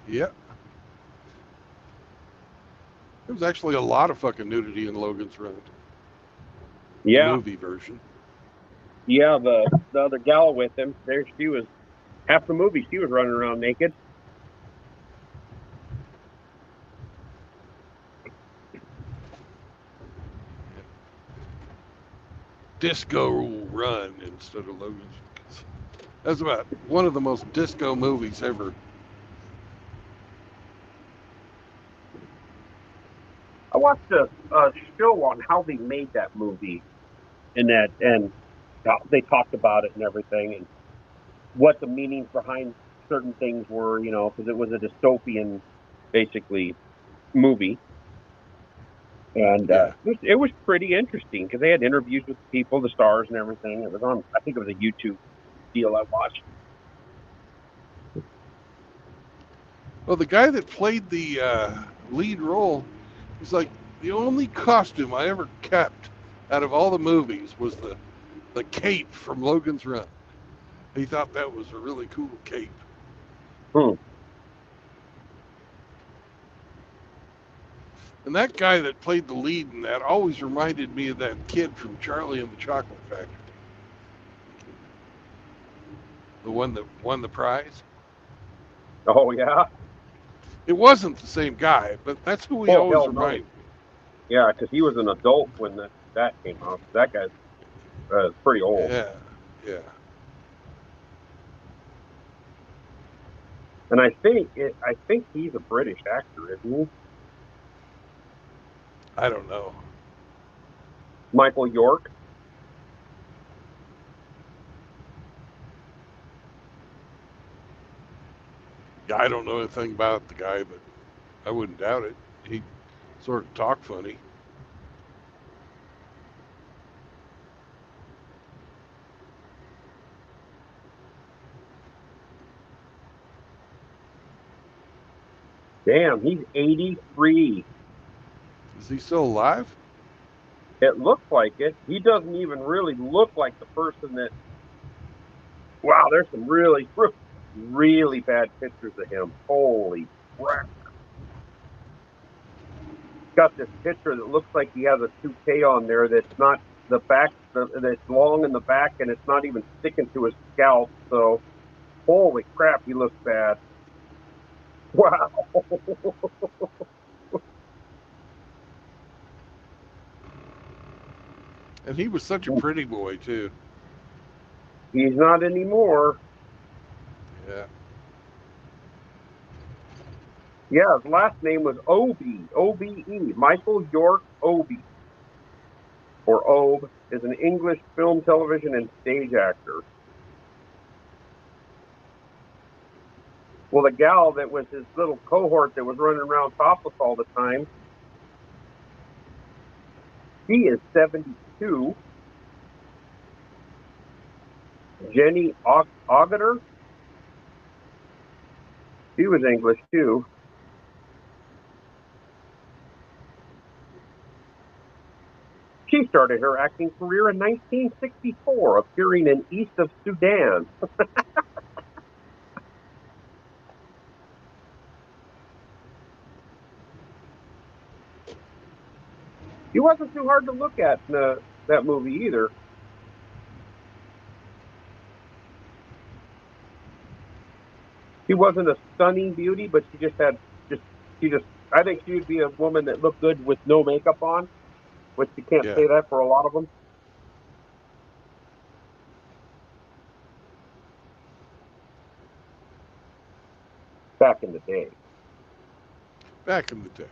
S1: Yep. There was actually a lot of fucking nudity in Logan's Run.
S9: Yeah.
S1: The movie version.
S9: Yeah, the other gal with him, there she was, half the movie she was running around naked.
S1: Disco Run instead of Logan's. That's about one of the most disco movies ever.
S9: I watched a show on how they made that movie, and they talked about it and everything, and what the meanings behind certain things were, because it was a dystopian, basically, movie. And it was pretty interesting because they had interviews with people, the stars and everything. It was on, I think it was a YouTube deal I watched.
S1: Well, the guy that played the lead role, he's like, the only costume I ever kept out of all the movies was the cape from Logan's Run. He thought that was a really cool cape. And that guy that played the lead in that always reminded me of that kid from Charlie and the Chocolate Factory. The one that won the prize.
S9: Oh, yeah?
S1: It wasn't the same guy, but that's who he always reminded me.
S9: Yeah, because he was an adult when that came out. That guy's pretty old.
S1: Yeah, yeah.
S9: And I think he's a British actor, isn't he?
S1: I don't know.
S9: Michael York.
S1: Yeah, I don't know anything about the guy, but I wouldn't doubt it. He sort of talked funny.
S9: Damn, he's 83.
S1: Is he still alive?
S9: It looks like it. He doesn't even really look like the person that. Wow, there's some really, really bad pictures of him. Holy crap. Got this picture that looks like he has a toupee on there that's not the back, that's long in the back, and it's not even sticking to his scalp. So, holy crap, he looks bad. Wow.
S1: And he was such a pretty boy, too.
S9: He's not anymore.
S1: Yeah.
S8: Yeah, his last name was Obie, O-B-E, Michael York Obie, or Obe, is an English film, television, and stage actor. Well, the gal that was his little cohort that was running around topless all the time, she is 72. Jenny Augater, she was English too. She started her acting career in 1964, appearing in East of Sudan. He wasn't too hard to look at in that movie either. She wasn't a stunning beauty, but she just I think she would be a woman that looked good with no makeup on, which you can't
S1: Yeah.
S8: say that for a lot of them. Back in the day.
S1: Back in the day.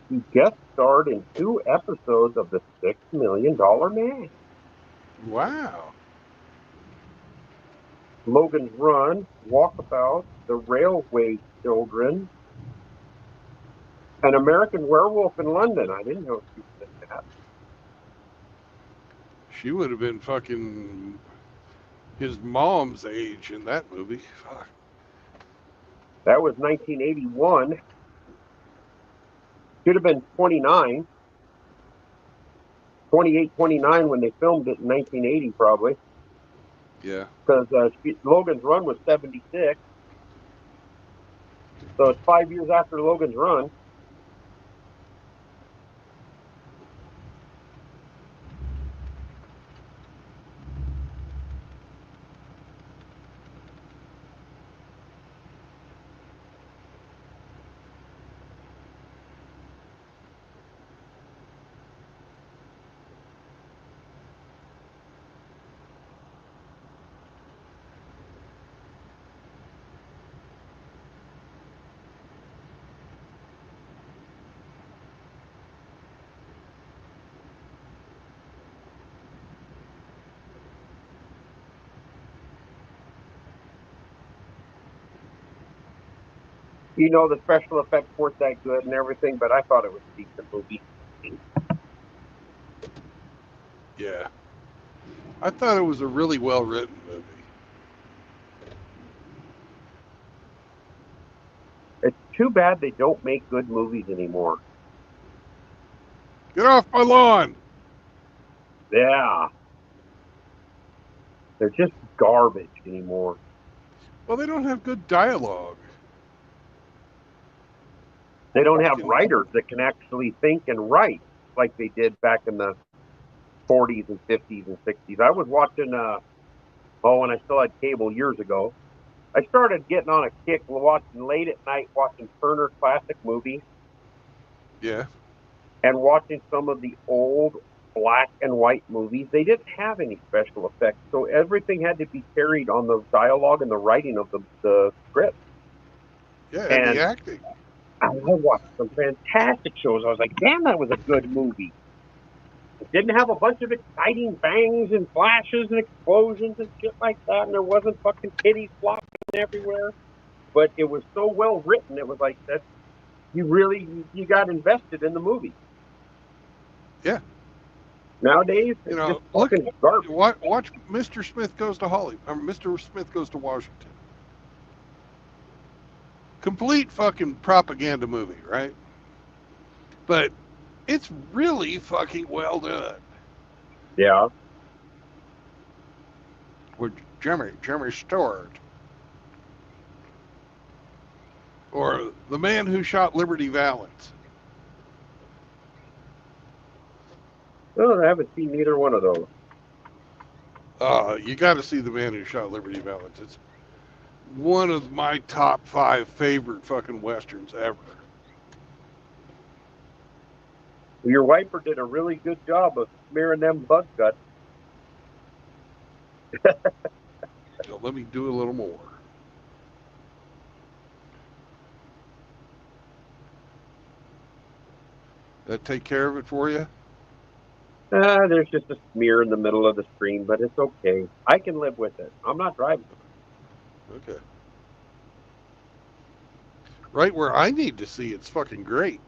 S8: He guest starred in 2 episodes of The $6 Million Man,
S1: Wow.
S8: Logan's Run, Walkabout, The Railway Children, An American Werewolf in London. I didn't know she was in that.
S1: She would have been fucking his mom's age in that movie. Fuck.
S8: That was 1981. Should have been 29. 28, 29 when they filmed it in 1980, probably.
S1: Yeah.
S8: Because Logan's Run was 76. So it's 5 years after Logan's Run. You know, the special effects weren't that good and everything, but I thought it was a decent movie.
S1: Yeah. I thought it was a really well written movie.
S8: It's too bad they don't make good movies anymore.
S1: Get off my lawn!
S8: Yeah. They're just garbage anymore.
S1: Well, they don't have good dialogue.
S8: They don't have
S1: Fucking-
S8: writers that can actually think and write like they did back in the 40s and 50s and 60s. I was watching, when I still had cable years ago, I started getting on a kick watching late at night, watching Turner Classic Movies
S1: Yeah.
S8: and watching some of the old black and white movies. They didn't have any special effects, so everything had to be carried on the dialogue and the writing of the script.
S1: Yeah, and
S8: And
S1: the acting.
S8: I watched some fantastic shows. I was like, damn, that was a good movie. It didn't have a bunch of exciting bangs and flashes and explosions and shit like that, and there wasn't fucking titties flopping everywhere. But it was so well written, it was like that you got invested in the movie.
S1: Yeah.
S8: Nowadays,
S1: You
S8: it's
S1: know,
S8: just
S1: look,
S8: fucking garbage.
S1: watch Mr. Smith Goes to Mr. Smith Goes to Washington. Complete fucking propaganda movie, right? But it's really fucking well done.
S8: Yeah.
S1: With Jimmy Stewart. Or the man who shot Liberty Valance.
S8: Oh, I haven't seen either one of those.
S1: You got to see the man who shot Liberty Valance. It's one of my top 5 favorite fucking westerns ever.
S8: Your wiper did a really good job of smearing them bug guts.
S1: So let me do a little more. That take care of it for you?
S8: There's just a smear in the middle of the screen, but it's okay. I can live with it. I'm not driving.
S1: Okay. Right where I need to see it's fucking great.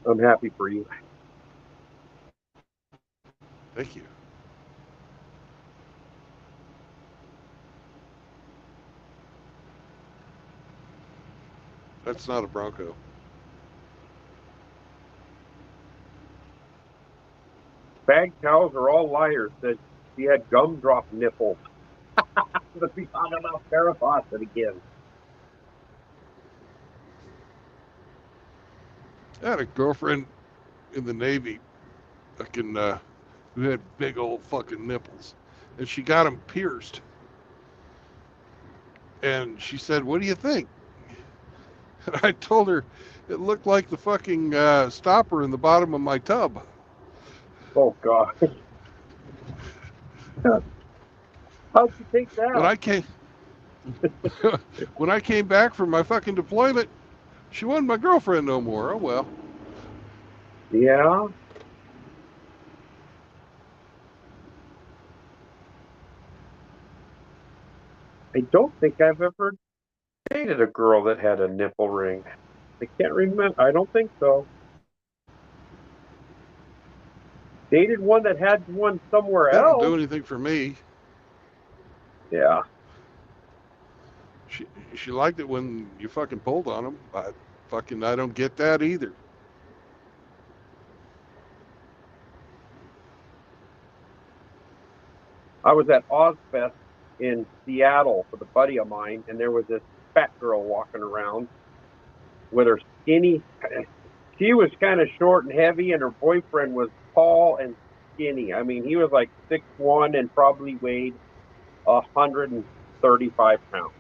S8: I'm happy for you.
S1: Thank you. That's not a Bronco.
S8: Bag cows are all liars. That she had gumdrop nipples. Let's be talking about Farrah Fawcett again.
S1: I had a girlfriend in the Navy fucking, who had big old fucking nipples. And she got them pierced. And she said, "What do you think?" And I told her it looked like the fucking stopper in the bottom of my tub.
S8: Oh, God. How'd you take that?
S1: When I came back from my fucking deployment, she wasn't my girlfriend no more. Oh, well.
S8: Yeah. I don't think I've ever dated a girl that had a nipple ring. I can't remember. I don't think so. Dated one that had one somewhere
S1: Didn't
S8: else.
S1: do anything for me.
S8: Yeah.
S1: She liked it when you fucking pulled on them. I don't get that either.
S8: I was at Ozfest in Seattle with a buddy of mine, and there was this fat girl walking around with her skinny. She was kind of short and heavy, and her boyfriend was tall and skinny. I mean, he was like 6'1" and probably weighed 135 pounds.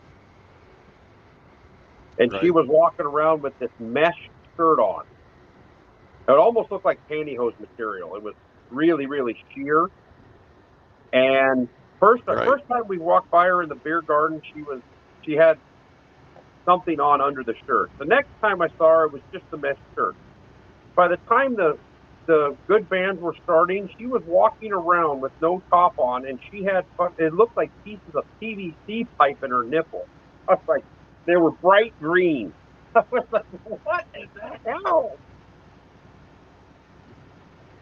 S8: And she
S1: Right.
S8: was walking around with this mesh shirt on. It almost looked like pantyhose material. It was really, really sheer. And the first time we walked by her in the beer garden, she had something on under the shirt. The next time I saw her, it was just the mesh shirt. By the time the good bands were starting, she was walking around with no top on, and she had, it looked like pieces of PVC pipe in her nipple. I was like, they were bright green. I was like, what in the hell?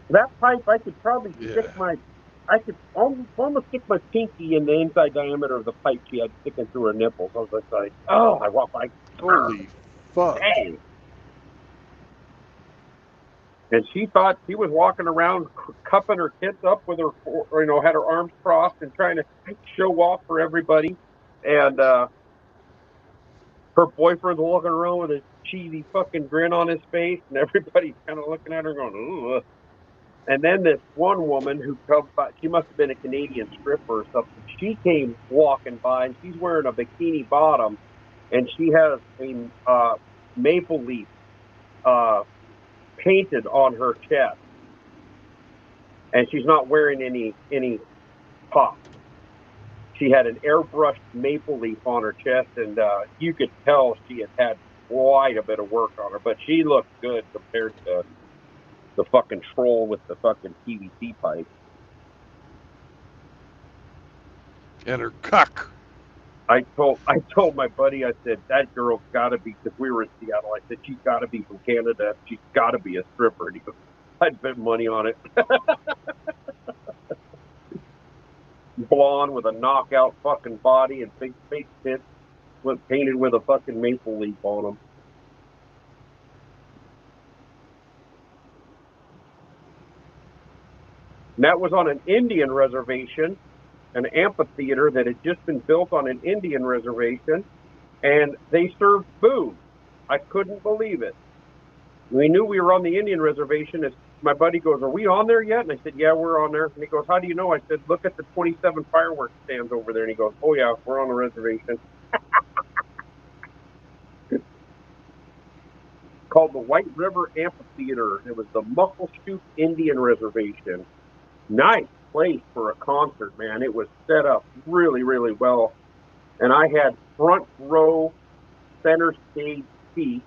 S8: That pipe, I could probably I could almost stick my pinky in the inside diameter of the pipe she had sticking through her nipples. I was like, oh, I want my...
S1: Holy fuck.
S8: Dang. And she thought she was walking around cupping her tits up with her, had her arms crossed and trying to show off for everybody. And her boyfriend's walking around with a cheesy fucking grin on his face, and everybody's kind of looking at her going, ugh. And then this one woman who she must have been a Canadian stripper or something. She came walking by, and she's wearing a bikini bottom, and she has a maple leaf painted on her chest, and she's not wearing any top. She had an airbrushed maple leaf on her chest, and you could tell she had quite a bit of work on her, but she looked good compared to the fucking troll with the fucking PVC pipe.
S1: And her cuck.
S8: I told my buddy, I said, that girl's got to be, because we were in Seattle, I said, she's got to be from Canada. She's got to be a stripper. And he goes, I'd bet money on it. Blonde with a knockout fucking body and big fake tits, painted with a fucking maple leaf on them. And that was on an Indian reservation, an amphitheater that had just been built on an Indian reservation. and they served booze. I couldn't believe it. We knew we were on the Indian reservation. As my buddy goes, "Are we on there yet?" And I said, "Yeah, we're on there." And he goes, "How do you know?" I said, "Look at the 27 fireworks stands over there." And he goes, "Oh yeah, we're on the reservation." Called the White River Amphitheater. It was the Muckleshoot Indian Reservation. Nice place for a concert, man. It was set up really, really well. And I had front row center stage seats.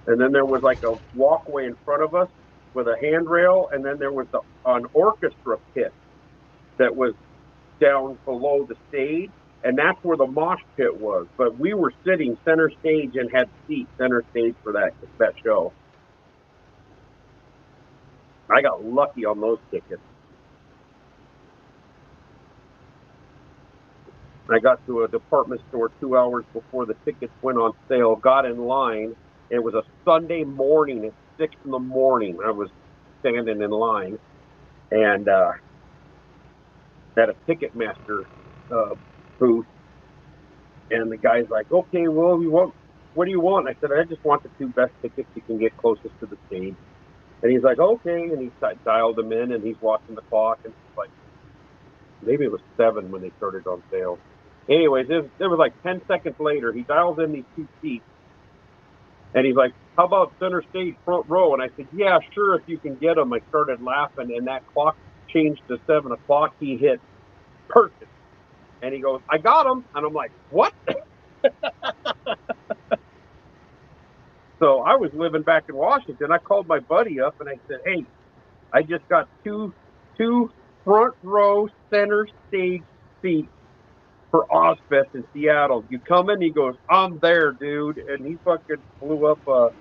S8: And then there was like a walkway in front of us with a handrail. And then there was an orchestra pit that was down below the stage. And that's where the mosh pit was. But we were sitting center stage and had seats center stage for that show. I got lucky on those tickets. I got to a department store 2 hours before the tickets went on sale, got in line. It was a Sunday morning at 6 in the morning. I was standing in line and at a Ticketmaster booth. And the guy's like, "Okay, well, what do you want?" I said, "I just want the 2 best tickets you can get closest to the stage." And he's like, "Okay." And he dialed them in, and he's watching the clock. And it's like, maybe it was 7 when they started on sale. Anyways, it was like 10 seconds later. He dials in these 2 seats. And he's like, "How about center stage, front row?" And I said, "Yeah, sure, if you can get them." I started laughing, and that clock changed to 7 o'clock. He hit perfect. And he goes, "I got them." And I'm like, "What?" So I was living back in Washington. I called my buddy up, and I said, "Hey, I just got two front row center stage seats for Ozfest in Seattle. You coming?" He goes, "I'm there, dude." And he fucking flew up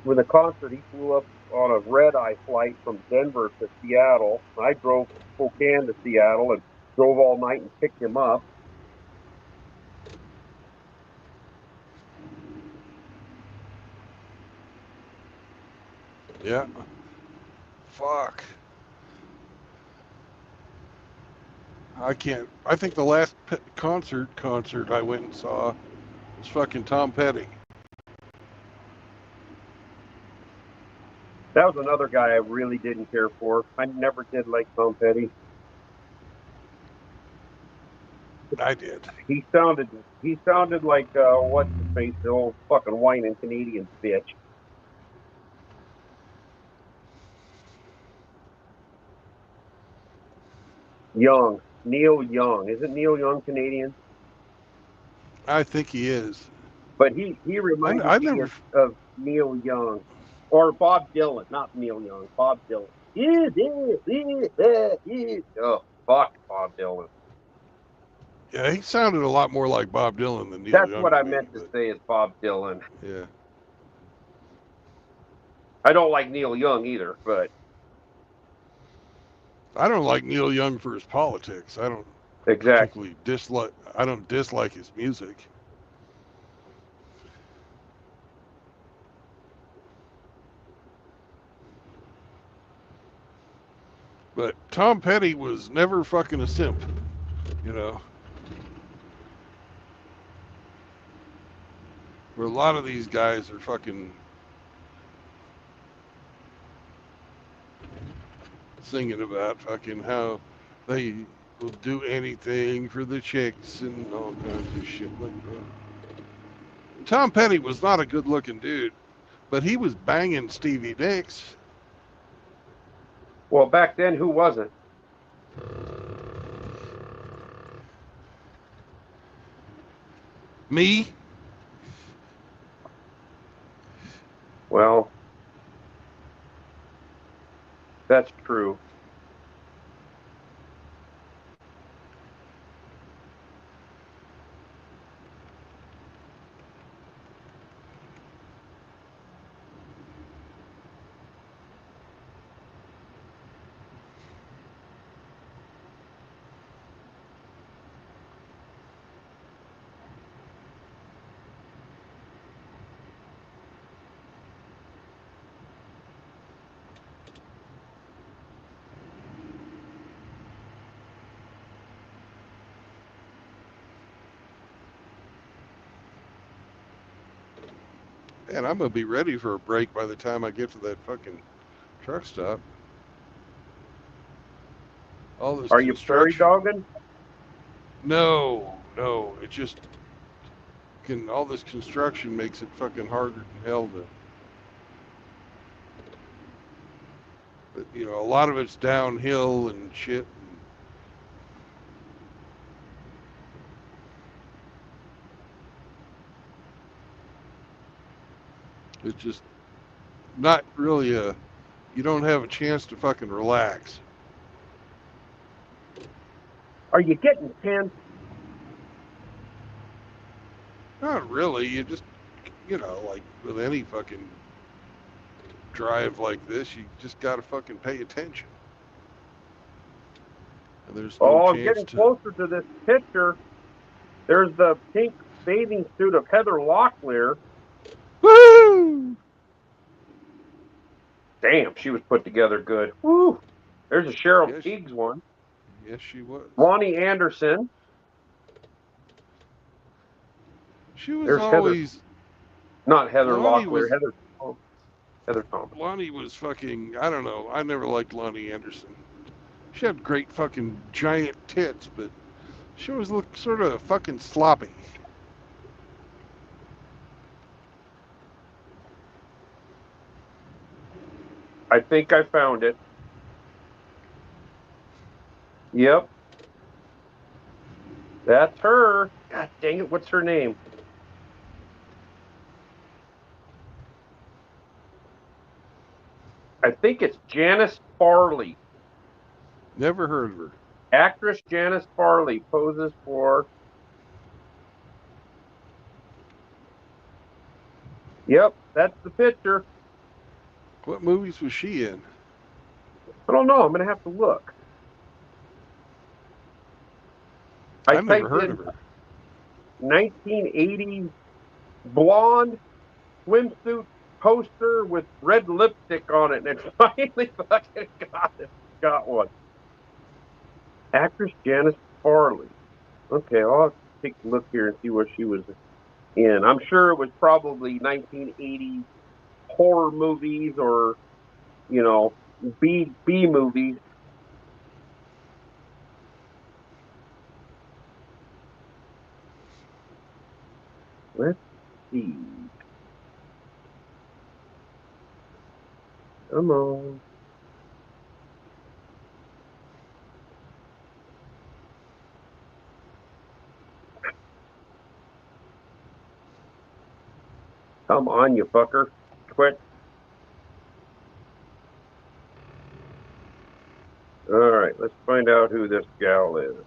S8: with a concert. He flew up on a red-eye flight from Denver to Seattle. I drove from Spokane to Seattle and drove all night and picked him up.
S1: Yeah. Fuck. I can't. I think the last concert I went and saw was fucking Tom Petty.
S8: That was another guy I really didn't care for. I never did like Tom Petty.
S1: I did.
S8: He sounded like what's his face, the old fucking whining Canadian bitch. Young, Neil Young. Isn't Neil Young Canadian?
S1: I think he is.
S8: But he reminded
S1: I
S8: me
S1: never.
S8: of Neil Young. Or Bob Dylan, not Neil Young. Bob Dylan. Oh, fuck Bob Dylan.
S1: Yeah, he sounded a lot more like Bob Dylan than Neil
S8: That's
S1: Young.
S8: what I meant to say is Bob Dylan.
S1: Yeah.
S8: I don't like Neil Young either, but
S1: I don't like Neil Young for his politics. I don't
S8: exactly.
S1: particularly dislike. I don't dislike his music. But Tom Petty was never fucking a simp, you know. Where a lot of these guys are fucking singing about fucking how they will do anything for the chicks and all kinds of shit like that. Tom Petty was not a good looking dude, but he was banging Stevie Nicks.
S8: Well, back then, who wasn't?
S1: Me?
S8: Well, that's true.
S1: Man, I'm gonna be ready for a break by the time I get to that fucking truck stop. All this
S9: Are you prairie
S1: construction.
S9: dogging?
S1: No, no. It just all this construction makes it fucking harder than hell to. But, you know, a lot of it's downhill and shit. It's just not really you don't have a chance to fucking relax.
S9: Are you getting tense?
S1: Not really. You just, you know, like with any fucking drive like this, you just gotta fucking pay attention. And there's no
S9: Oh, I'm
S1: chance
S9: getting
S1: to.
S9: closer to this picture. There's the pink bathing suit of Heather Locklear.
S1: Woo!
S9: Damn, she was put together good. Woo! There's a Cheryl
S1: Yes,
S9: Teagues one.
S1: yes, she was.
S9: Lonnie Anderson.
S1: She was
S9: There's Heather.
S1: always.
S9: Not Heather
S1: Lonnie
S9: Locklear.
S1: was.
S9: Heather Thomas.
S1: Lonnie was fucking. I don't know. I never liked Lonnie Anderson. She had great fucking giant tits, but she always looked sort of fucking sloppy.
S9: I think I found it. Yep. That's her. God dang it. What's her name? I think it's Janice Farley.
S1: Never heard of her.
S9: Actress Janice Farley poses for. Yep, that's the picture.
S1: What movies was she in?
S9: I don't know. I'm going to have to look.
S1: I've never
S9: typed
S1: heard
S9: in
S1: of her.
S9: 1980s blonde swimsuit poster with red lipstick on it, and it finally fucking got one. Actress Janice Farley. Okay, I'll have to take a look here and see what she was in. I'm sure it was probably 1980s horror movies or, you know, B movies. Let's see. Come on. Come on, you fucker. Quit. All right, let's find out who this gal is.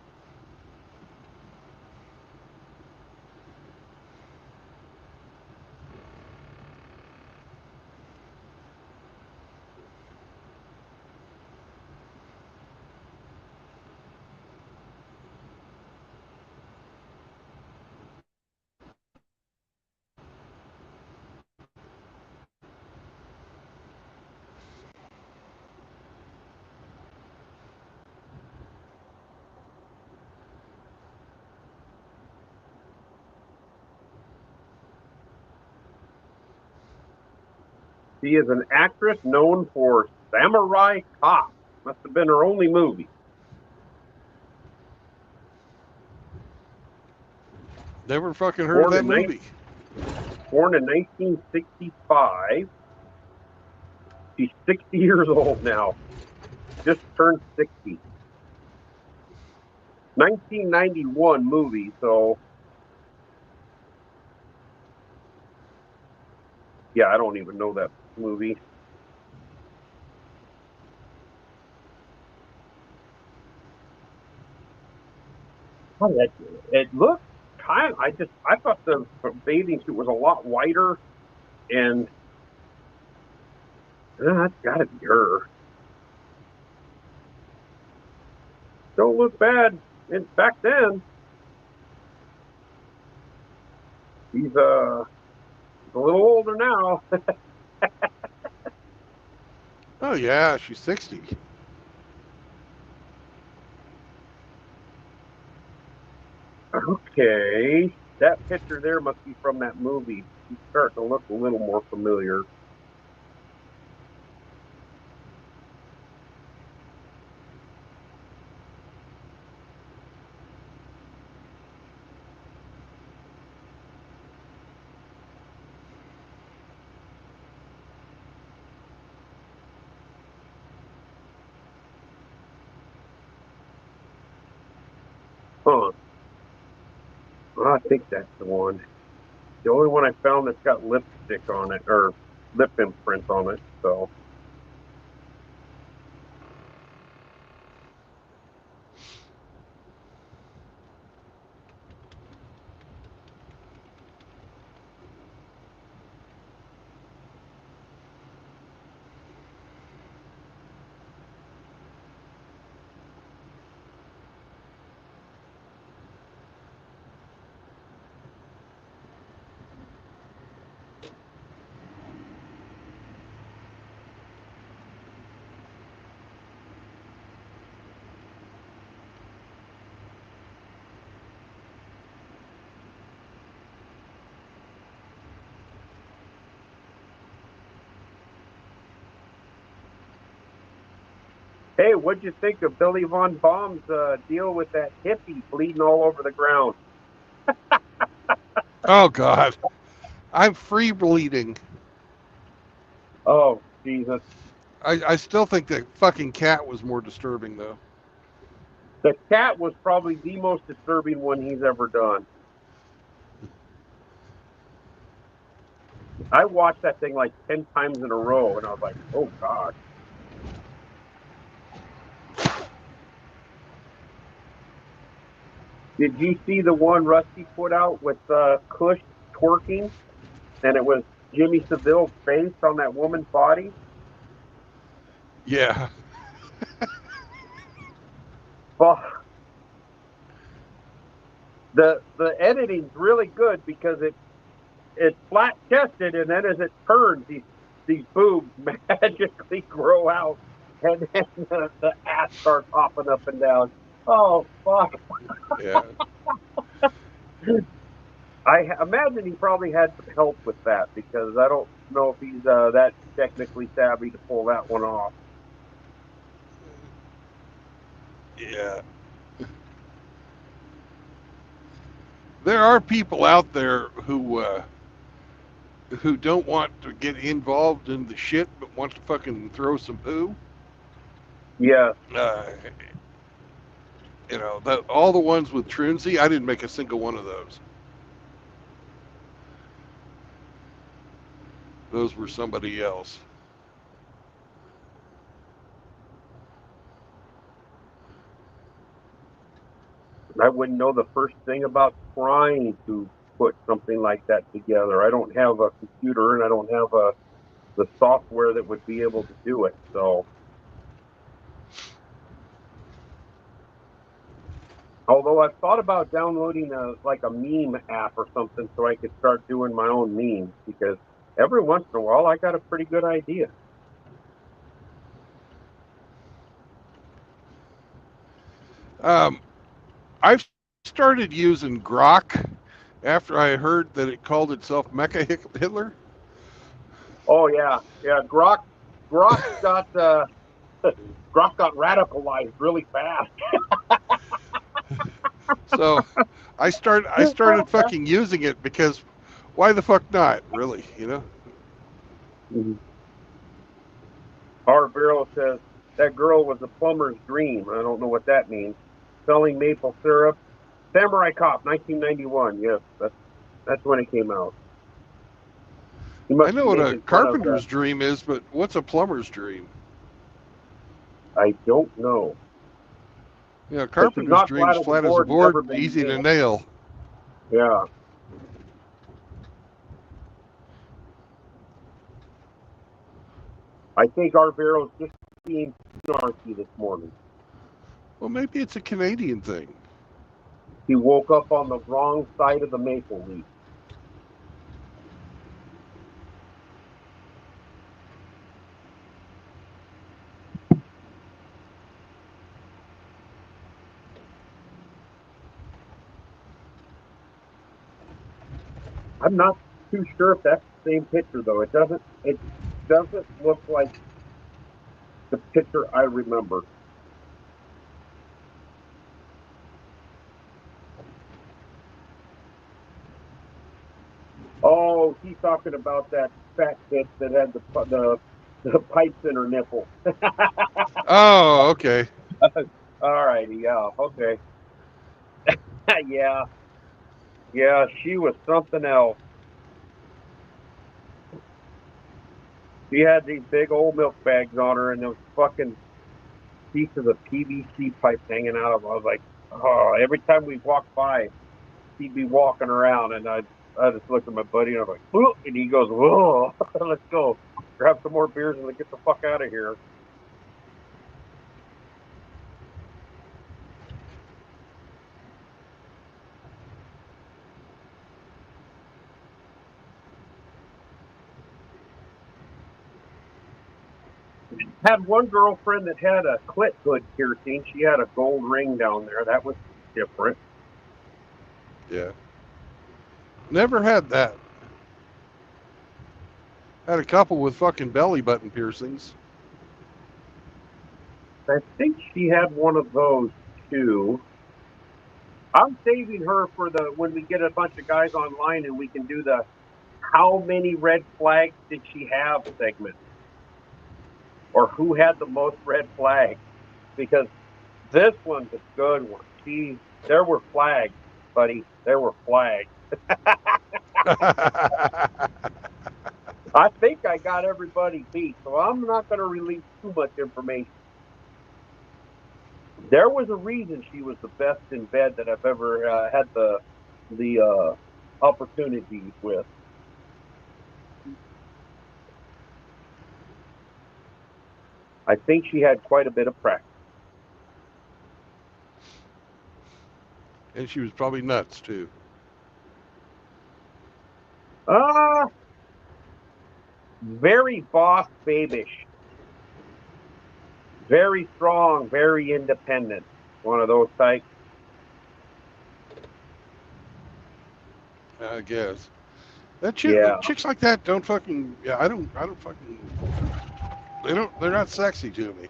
S9: She is an actress known for Samurai Cop. Must have been her only movie.
S1: Never fucking heard of that movie.
S9: Born in 1965. She's 60 years old now. Just turned 60. 1991 movie, so yeah, I don't even know that movie. It looked kind of, I thought the bathing suit was a lot whiter, and that's got to be her. Don't look bad. And back then, he's a little older now.
S1: Oh yeah, she's 60.
S9: Okay.
S8: That picture there must be from that movie. He's starting to look a little more familiar. Huh. Well, I think that's the one. The only one I found that's got lipstick on it, or lip imprint on it, so. Hey, what'd you think of Billy Von Baum's deal with that hippie bleeding all over the ground?
S1: Oh God, I'm free bleeding.
S8: Oh, Jesus.
S1: I still think that fucking cat was more disturbing though.
S8: The cat was probably the most disturbing one he's ever done. I watched that thing like 10 times in a row, and I was like, oh, God. Did you see the one Rusty put out with Kush twerking? And it was Jimmy Seville's face on that woman's body?
S1: Yeah.
S8: Well, the editing's really good because it's flat chested, and then as it turns, these boobs magically grow out, and then the ass starts hopping up and down. Oh, fuck.
S1: Yeah.
S8: I imagine he probably had some help with that because I don't know if he's that technically savvy to pull that one off.
S1: Yeah. There are people out there who don't want to get involved in the shit, but want to fucking throw some poo.
S8: Yeah.
S1: You know, all the ones with truancy, I didn't make a single one of those. Those were somebody else.
S8: I wouldn't know the first thing about trying to put something like that together. I don't have a computer and I don't have the software that would be able to do it. So, although I've thought about downloading a meme app or something so I could start doing my own memes because every once in a while I got a pretty good idea.
S1: I've started using Grok after I heard that it called itself Mecha Hitler.
S8: Oh yeah, yeah. Grok got Grok got radicalized really fast.
S1: So I started fucking using it because why the fuck not? Really, you know?
S8: Our Vero says that girl was a plumber's dream. I don't know what that means. Selling maple syrup. Samurai Cop, 1991. Yes, that's when it came out.
S1: I know what a carpenter's dream is, but what's a plumber's dream?
S8: I don't know.
S1: Yeah, carpenter's dream's flat as a board, easy to nail.
S8: Yeah. I think our Vero's just being snarky this morning.
S1: Well, maybe it's a Canadian thing.
S8: He woke up on the wrong side of the maple leaf. I'm not too sure if that's the same picture though. It doesn't look like the picture I remember. Oh, he's talking about that fat bitch that had the pipes in her nipple.
S1: Oh, okay.
S8: All righty, yeah, okay. Yeah, she was something else. She had these big old milk bags on her and those fucking pieces of PVC pipe hanging out of them. I was like, oh, every time we walked by, he'd be walking around and I just looked at my buddy and I was like, whoa, and he goes, whoa, let's go. Grab some more beers and let's get the fuck out of here. Had one girlfriend that had a clit hood piercing. She had a gold ring down there. That was different.
S1: Yeah. Never had that. Had a couple with fucking belly button piercings.
S8: I think she had one of those too. I'm saving her for the when we get a bunch of guys online and we can do the how many red flags did she have segment, or who had the most red flags, because this one's a good one. There were flags, buddy. There were flags. I think I got everybody beat, so I'm not going to release too much information. There was a reason she was the best in bed that I've ever had the opportunity with. I think she had quite a bit of practice.
S1: And she was probably nuts too.
S8: Very boss babish. Very strong, very independent. One of those types.
S1: I guess. That chick,
S8: Yeah.
S1: chicks like that don't fucking. Yeah, I don't fucking. They're not sexy to me.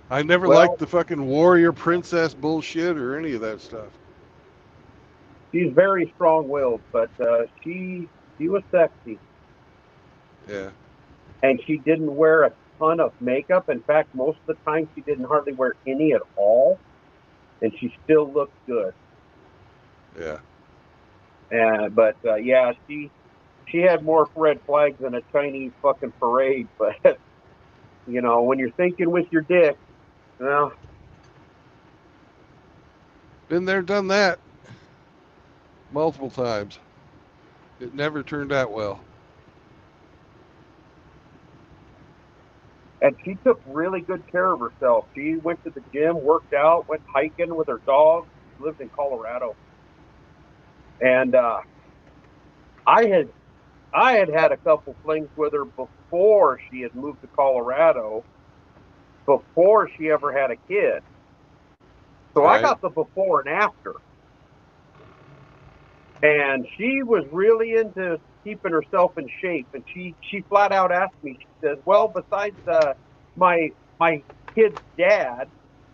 S1: I never
S8: Well,
S1: liked the fucking warrior princess bullshit or any of that stuff.
S8: she's very strong-willed, but she was sexy.
S1: Yeah.
S8: And she didn't wear a ton of makeup. In fact, most of the time she didn't hardly wear any at all, and she still looked good.
S1: Yeah.
S8: But yeah, she had more red flags than a Chinese fucking parade. But you know, when you're thinking with your dick, well,
S1: Been there, done that. Multiple times. It never turned out well.
S8: and she took really good care of herself. She went to the gym, worked out, went hiking with her dog. She lived in Colorado, and I had a couple flings with her before she had moved to Colorado, before she ever had a kid. So
S1: Right.
S8: I got the before and after. And she was really into keeping herself in shape. And she flat out asked me, she says, well, besides my kid's dad,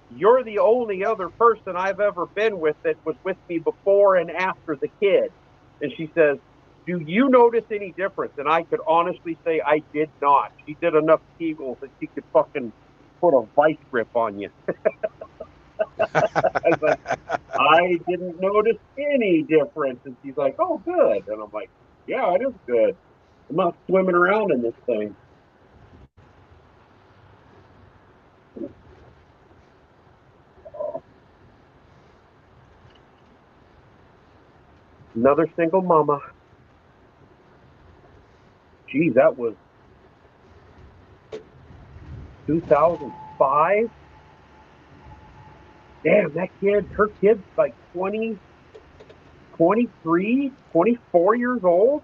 S8: you're the only other person I've ever been with that was with me before and after the kid. And she says, do you notice any difference? And I could honestly say I did not. She did enough Kegels that she could fucking put a vice grip on you. I was like, I didn't notice any difference. And she's like, oh, good. And I'm like, yeah, it is good. I'm not swimming around in this thing. Another single mama. Geez, that was 2005. Damn, her kid's like 20, 23, 24 years old.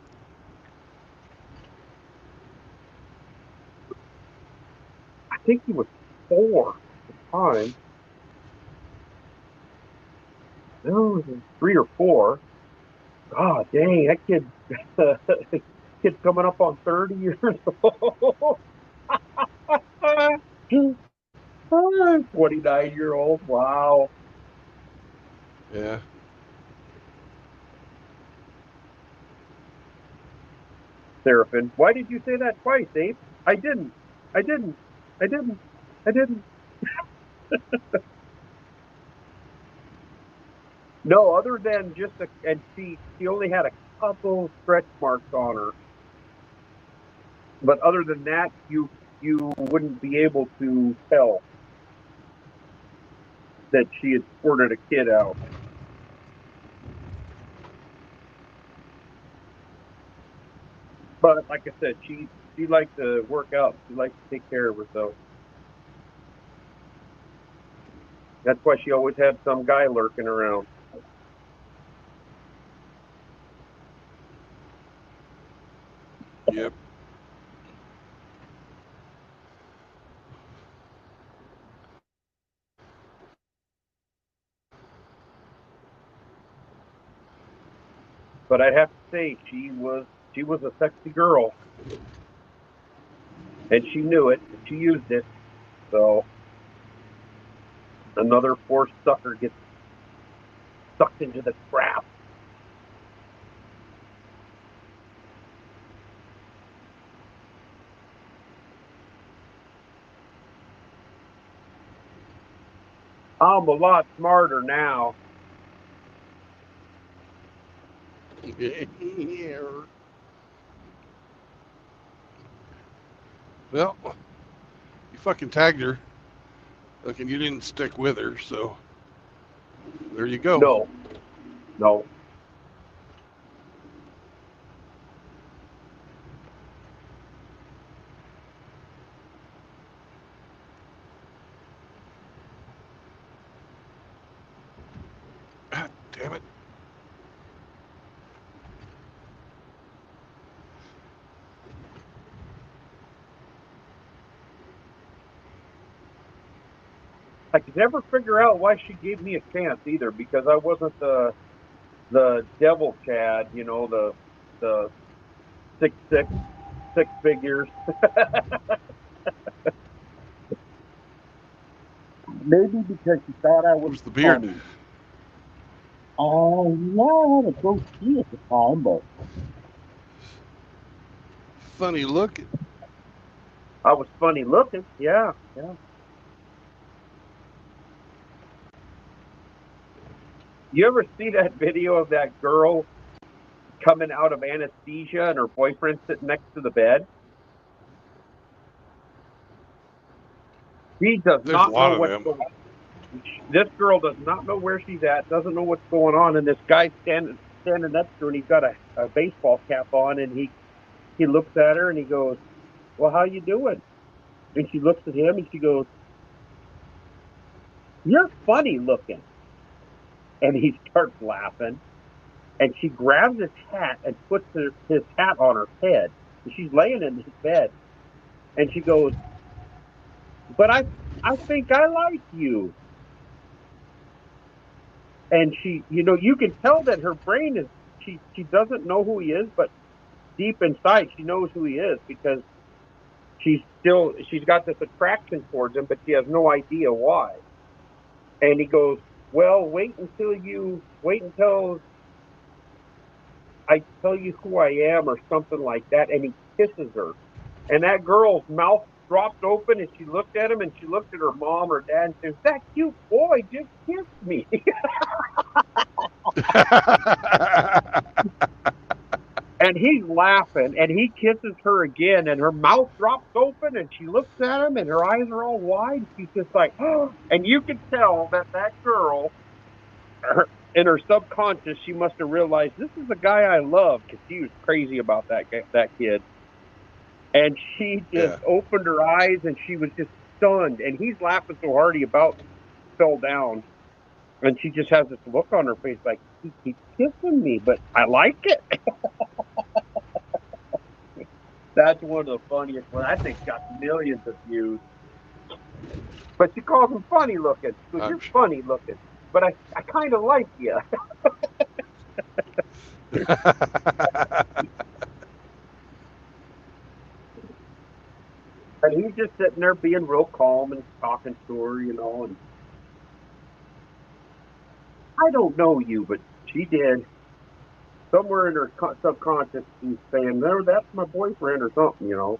S8: I think he was 4 at the time. No, 3 or 4. oh dang, that kid, kid's coming up on 30 years old. 29-year-old. Wow.
S1: Yeah.
S8: Seraphin, why did you say that twice, Abe? I didn't. I didn't. I didn't. I didn't. No, other than just and she only had a couple stretch marks on her. But other than that, you wouldn't be able to tell that she had squirted a kid out. But like I said, she liked to work out. She liked to take care of herself. That's why she always had some guy lurking around.
S1: Yep.
S8: But I'd have to say she was a sexy girl, and she knew it. And she used it. So another poor sucker gets sucked into the trap. I'm a lot smarter now.
S1: Yeah. Well, you fucking tagged her. Look, and you didn't stick with her, so there you go.
S8: No.
S1: God damn it.
S8: I could never figure out why she gave me a chance either, because I wasn't the devil Chad, the 6'6", 6 figures. Maybe because she thought I
S1: It
S8: was
S1: was the beard.
S8: funny. Oh, yeah, I had a goatee at the time, but
S1: Funny look.
S8: I was funny looking. Yeah. You ever see that video of that girl coming out of anesthesia and her boyfriend sitting next to the bed? He does
S1: There's a
S8: not know
S1: lot of
S8: what's
S1: them.
S8: going on. This girl does not know where she's at, doesn't know what's going on, and this guy's standing next to her, and he's got a baseball cap on, and he looks at her and he goes, "Well, how you doing?" And she looks at him and she goes, "You're funny looking." And he starts laughing, and she grabs his hat and puts his hat on her head. And she's laying in his bed, and she goes, "But I think I like you." And she, you can tell that her brain is, she doesn't know who he is, but deep inside she knows who he is, because she's got this attraction towards him, but she has no idea why. And he goes, "Well, wait until I tell you who I am," or something like that. And he kisses her, and that girl's mouth dropped open, and she looked at him, and she looked at her mom or dad and says, "That cute boy just kissed me." And he's laughing, and he kisses her again, and her mouth drops open, and she looks at him, and her eyes are all wide. She's just like, oh. And you can tell that girl, in her subconscious, she must have realized, this is the guy I love, because she was crazy about that kid. And she just opened her eyes, and she was just stunned. And he's laughing so hard he about fell down. And she just has this look on her face like, he keeps kissing me, but I like it. That's one of the funniest ones. I think got millions of views. But she calls him funny looking. She goes, "You're funny looking, but I kind of like you." And he's just sitting there being real calm and talking to her, you know. And I don't know you, but she did. Somewhere in her subconscious, she's saying, "There, that's my boyfriend," or something, you know.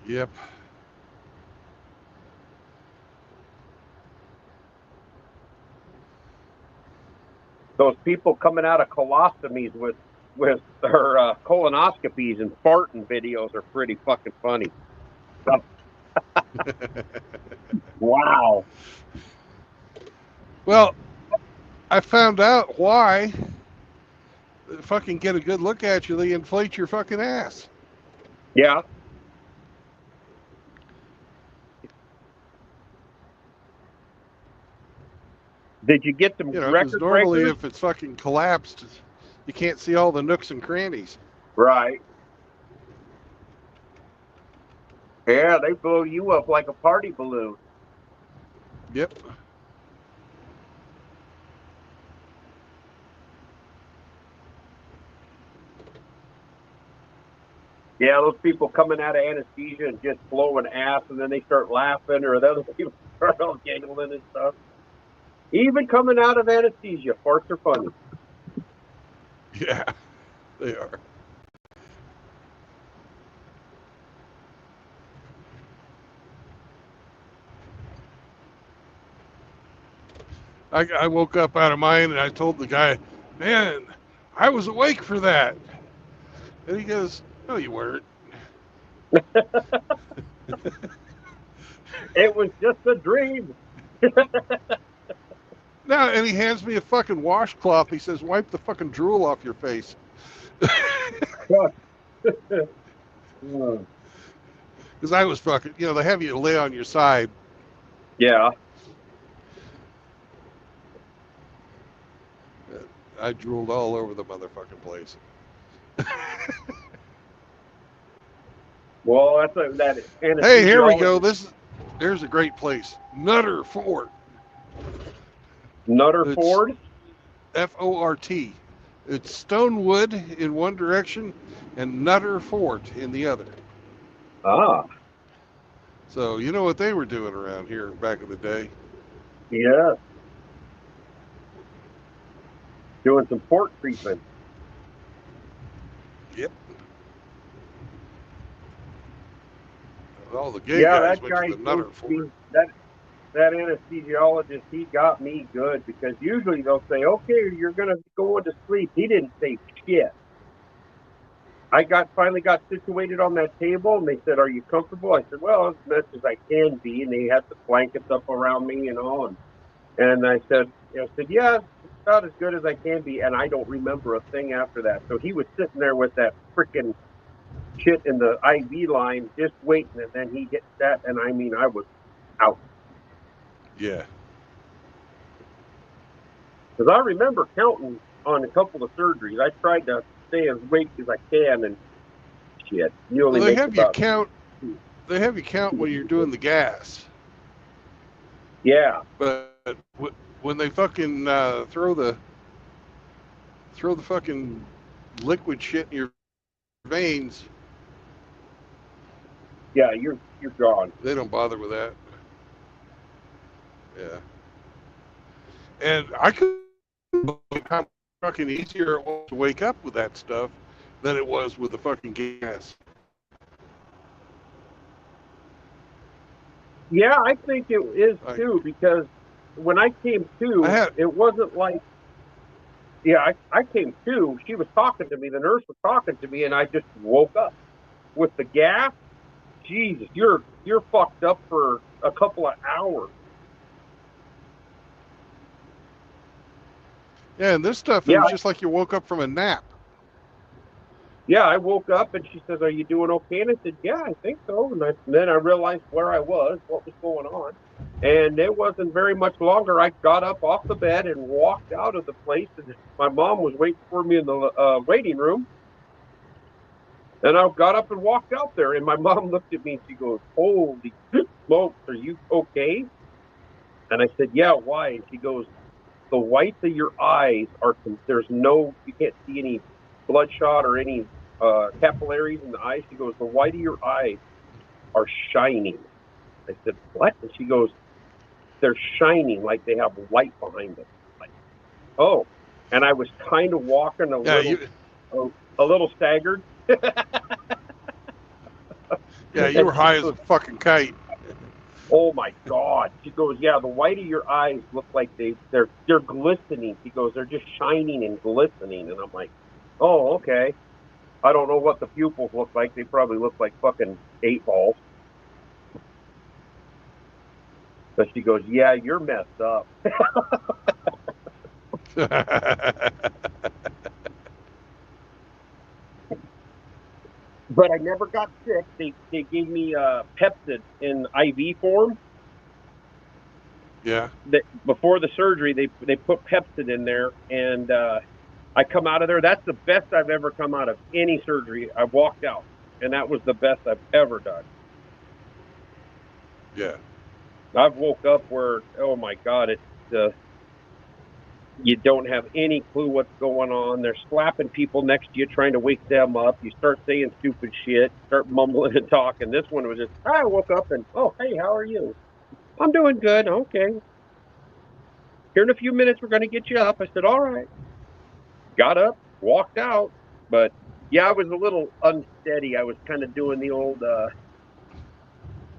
S1: Yep.
S8: Those people coming out of colostomies with their colonoscopies and farting videos are pretty fucking funny. Wow.
S1: Well, I found out why. They fucking get a good look at you, they inflate your fucking ass.
S8: Yeah. Did you get them
S1: You know, because
S8: record
S1: normally
S8: breakers?
S1: if it's fucking collapsed, you can't see all the nooks and crannies.
S8: Right. Yeah, they blow you up like a party balloon.
S1: Yep.
S8: Yeah, those people coming out of anesthesia and just blowing ass, and then they start laughing, or the other people start all giggling and stuff. Even coming out of anesthesia, farts are funny.
S1: Yeah, they are. I woke up out of mine and I told the guy, man, I was awake for that. And he goes, no, you weren't.
S8: It was just a dream.
S1: No, and he hands me a fucking washcloth. He says, wipe the fucking drool off your face. Because I was fucking, you know, they have you lay on your side.
S8: Yeah.
S1: I drooled all over the motherfucking place.
S8: Well, that's that anesthesia.
S1: Hey, here we go. There's a great place. Nutter Fort.
S8: Nutter Ford?
S1: F-O-R-T. It's Stonewood in one direction and Nutter Fort in the other.
S8: Ah.
S1: So you know what they were doing around here back in the day.
S8: Yeah. Doing some port treatment.
S1: Yep. All the gay
S8: Yeah,
S1: guys
S8: that
S1: went
S8: guy,
S1: to the Nutter Fort.
S8: that anesthesiologist, he got me good, because usually they'll say, okay, you're going to go into sleep. He didn't say shit. I finally got situated on that table, and they said, are you comfortable? I said, well, as much as I can be. And they had the blankets up around me, you know, and I said, yeah, it's about as good as I can be. And I don't remember a thing after that. So he was sitting there with that freaking shit in the IV line, just waiting, and then he hit that, and I mean, I was out.
S1: Yeah.
S8: Because I remember counting on a couple of surgeries. I tried to stay as awake as I can, and shit, you only
S1: Well, they
S8: make
S1: have you
S8: about...
S1: count. They have you count when you're doing the gas.
S8: Yeah.
S1: But when they fucking throw the fucking liquid shit in your veins,
S8: Yeah, you're gone.
S1: they don't bother with that. Yeah. And I couldn't believe how fucking easier it was to wake up with that stuff than it was with the fucking gas.
S8: Yeah, I think it is too, because when I came to, it wasn't like... Yeah, I came to, she was talking to me, the nurse was talking to me, and I just woke up. With the gas, Jesus, you're fucked up for a couple of hours.
S1: Yeah, and this stuff, it was just like you woke up from a nap.
S8: Yeah, I woke up and she says, are you doing okay? And I said, yeah, I think so. And then I realized where I was, what was going on. And it wasn't very much longer. I got up off the bed and walked out of the place. And my mom was waiting for me in the waiting room.
S9: And I got up and walked out there, and my mom looked at me and she goes, "Holy smokes, are you okay?" And I said, "Yeah, why?" And she goes, "The whites of your eyes are, there's no, you can't see any bloodshot or any capillaries in the eyes." She goes, "The white of your eyes are shining." I said, "What?" And she goes, "They're shining like they have light behind them." Like, oh. And I was kind of walking a little staggered.
S1: Yeah, you were high as a fucking kite.
S9: Oh my God. She goes, "Yeah, the white of your eyes look like they're glistening." She goes, "They're just shining and glistening." And I'm like, "Oh, okay. I don't know what the pupils look like. They probably look like fucking 8 balls." But she goes, "Yeah, you're messed up." But I never got sick. They gave me Pepcid in IV form.
S1: Yeah.
S9: Before the surgery, they put Pepcid in there, and I come out of there. That's the best I've ever come out of any surgery. I walked out, and that was the best I've ever done.
S1: Yeah.
S9: I've woke up where, oh my God, it's you don't have any clue what's going on. They're slapping people next to you, trying to wake them up. You start saying stupid shit, start mumbling and talking. This one was just, I woke up and, "Oh, hey, how are you?" "I'm doing good." "Okay. Here in a few minutes, we're going to get you up." I said, "All right." Got up, walked out. But yeah, I was a little unsteady. I was kind of doing the old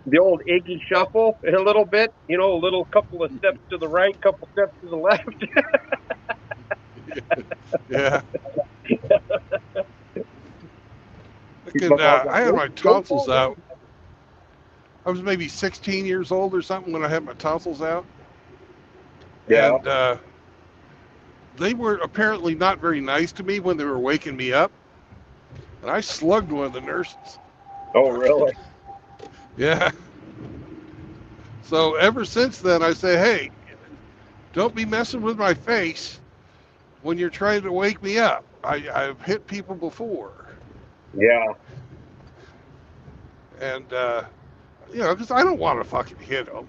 S9: Iggy shuffle a little bit, a little couple of steps to the right, couple steps to the left.
S1: Yeah. I had my tonsils out. I was maybe 16 years old or something when I had my tonsils out.
S9: Yeah.
S1: And they were apparently not very nice to me when they were waking me up. And I slugged one of the nurses.
S9: Oh, really?
S1: Yeah. So ever since then, I say, hey, don't be messing with my face when you're trying to wake me up. I've hit people before.
S9: Yeah.
S1: And, because I don't want to fucking hit them.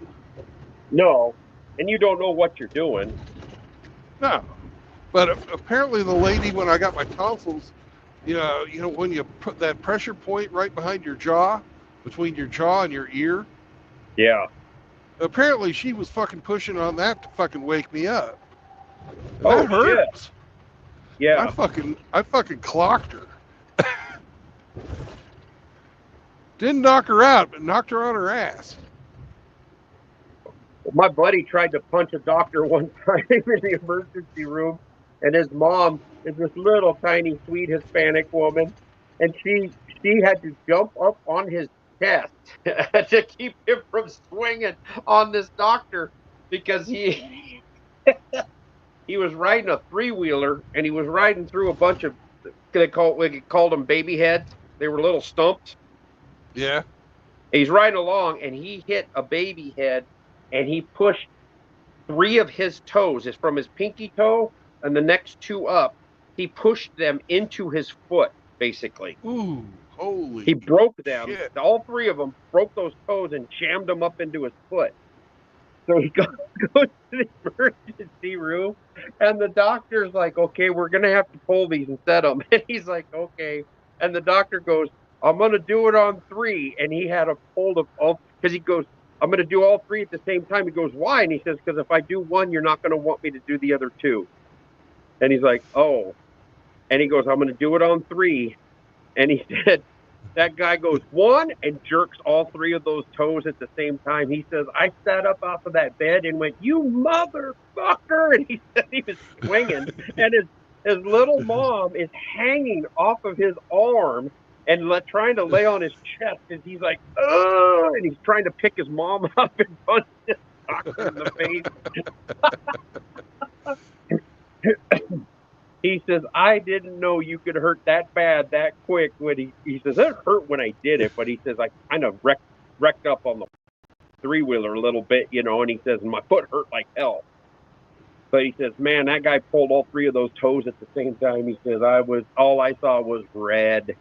S9: No. And you don't know what you're doing.
S1: No. But apparently the lady, when I got my tonsils, when you put that pressure point right behind your jaw, between your jaw and your ear.
S9: Yeah.
S1: Apparently she was fucking pushing on that to fucking wake me up. And
S9: Oh,
S1: that hurts.
S9: shit. Yeah.
S1: I fucking clocked her. Didn't knock her out, but knocked her on her ass.
S9: My buddy tried to punch a doctor one time in the emergency room, and his mom is this little tiny sweet Hispanic woman, and she had to jump up on his chest to keep him from swinging on this doctor because he was riding a 3-wheeler, and he was riding through a bunch of we called them baby heads. They were little stumps.
S1: Yeah.
S9: He's riding along, and he hit a baby head, and he pushed 3 of his toes, is from his pinky toe and the next 2 up. He pushed them into his foot, basically.
S1: Ooh, holy.
S9: He broke them.
S1: Shit.
S9: All 3 of them broke those toes and jammed them up into his foot. So he goes to the emergency room, and the doctor's like, "Okay, we're going to have to pull these and set them." And he's like, "Okay." And the doctor goes, "I'm going to do it on 3." And he had a hold of all, because he goes, "I'm going to do all 3 at the same time." He goes, "Why?" And he says, "Because if I do one, you're not going to want me to do the other 2. And he's like, "Oh." And he goes, "I'm going to do it on 3. And he said, that guy goes 1 and jerks all 3 of those toes at the same time. He says, "I sat up off of that bed and went, 'You motherfucker!'" And he said he was swinging, and his little mom is hanging off of his arm and trying to lay on his chest, and he's like, "Ugh!" And he's trying to pick his mom up and punch this doctor in the face. He says, "I didn't know you could hurt that bad that quick." When he says, "It hurt when I did it," but he says, "I kind of wrecked up on the 3-wheeler a little bit, and he says, my foot hurt like hell." But he says, "Man, that guy pulled all 3 of those toes at the same time." He says, all I saw was red.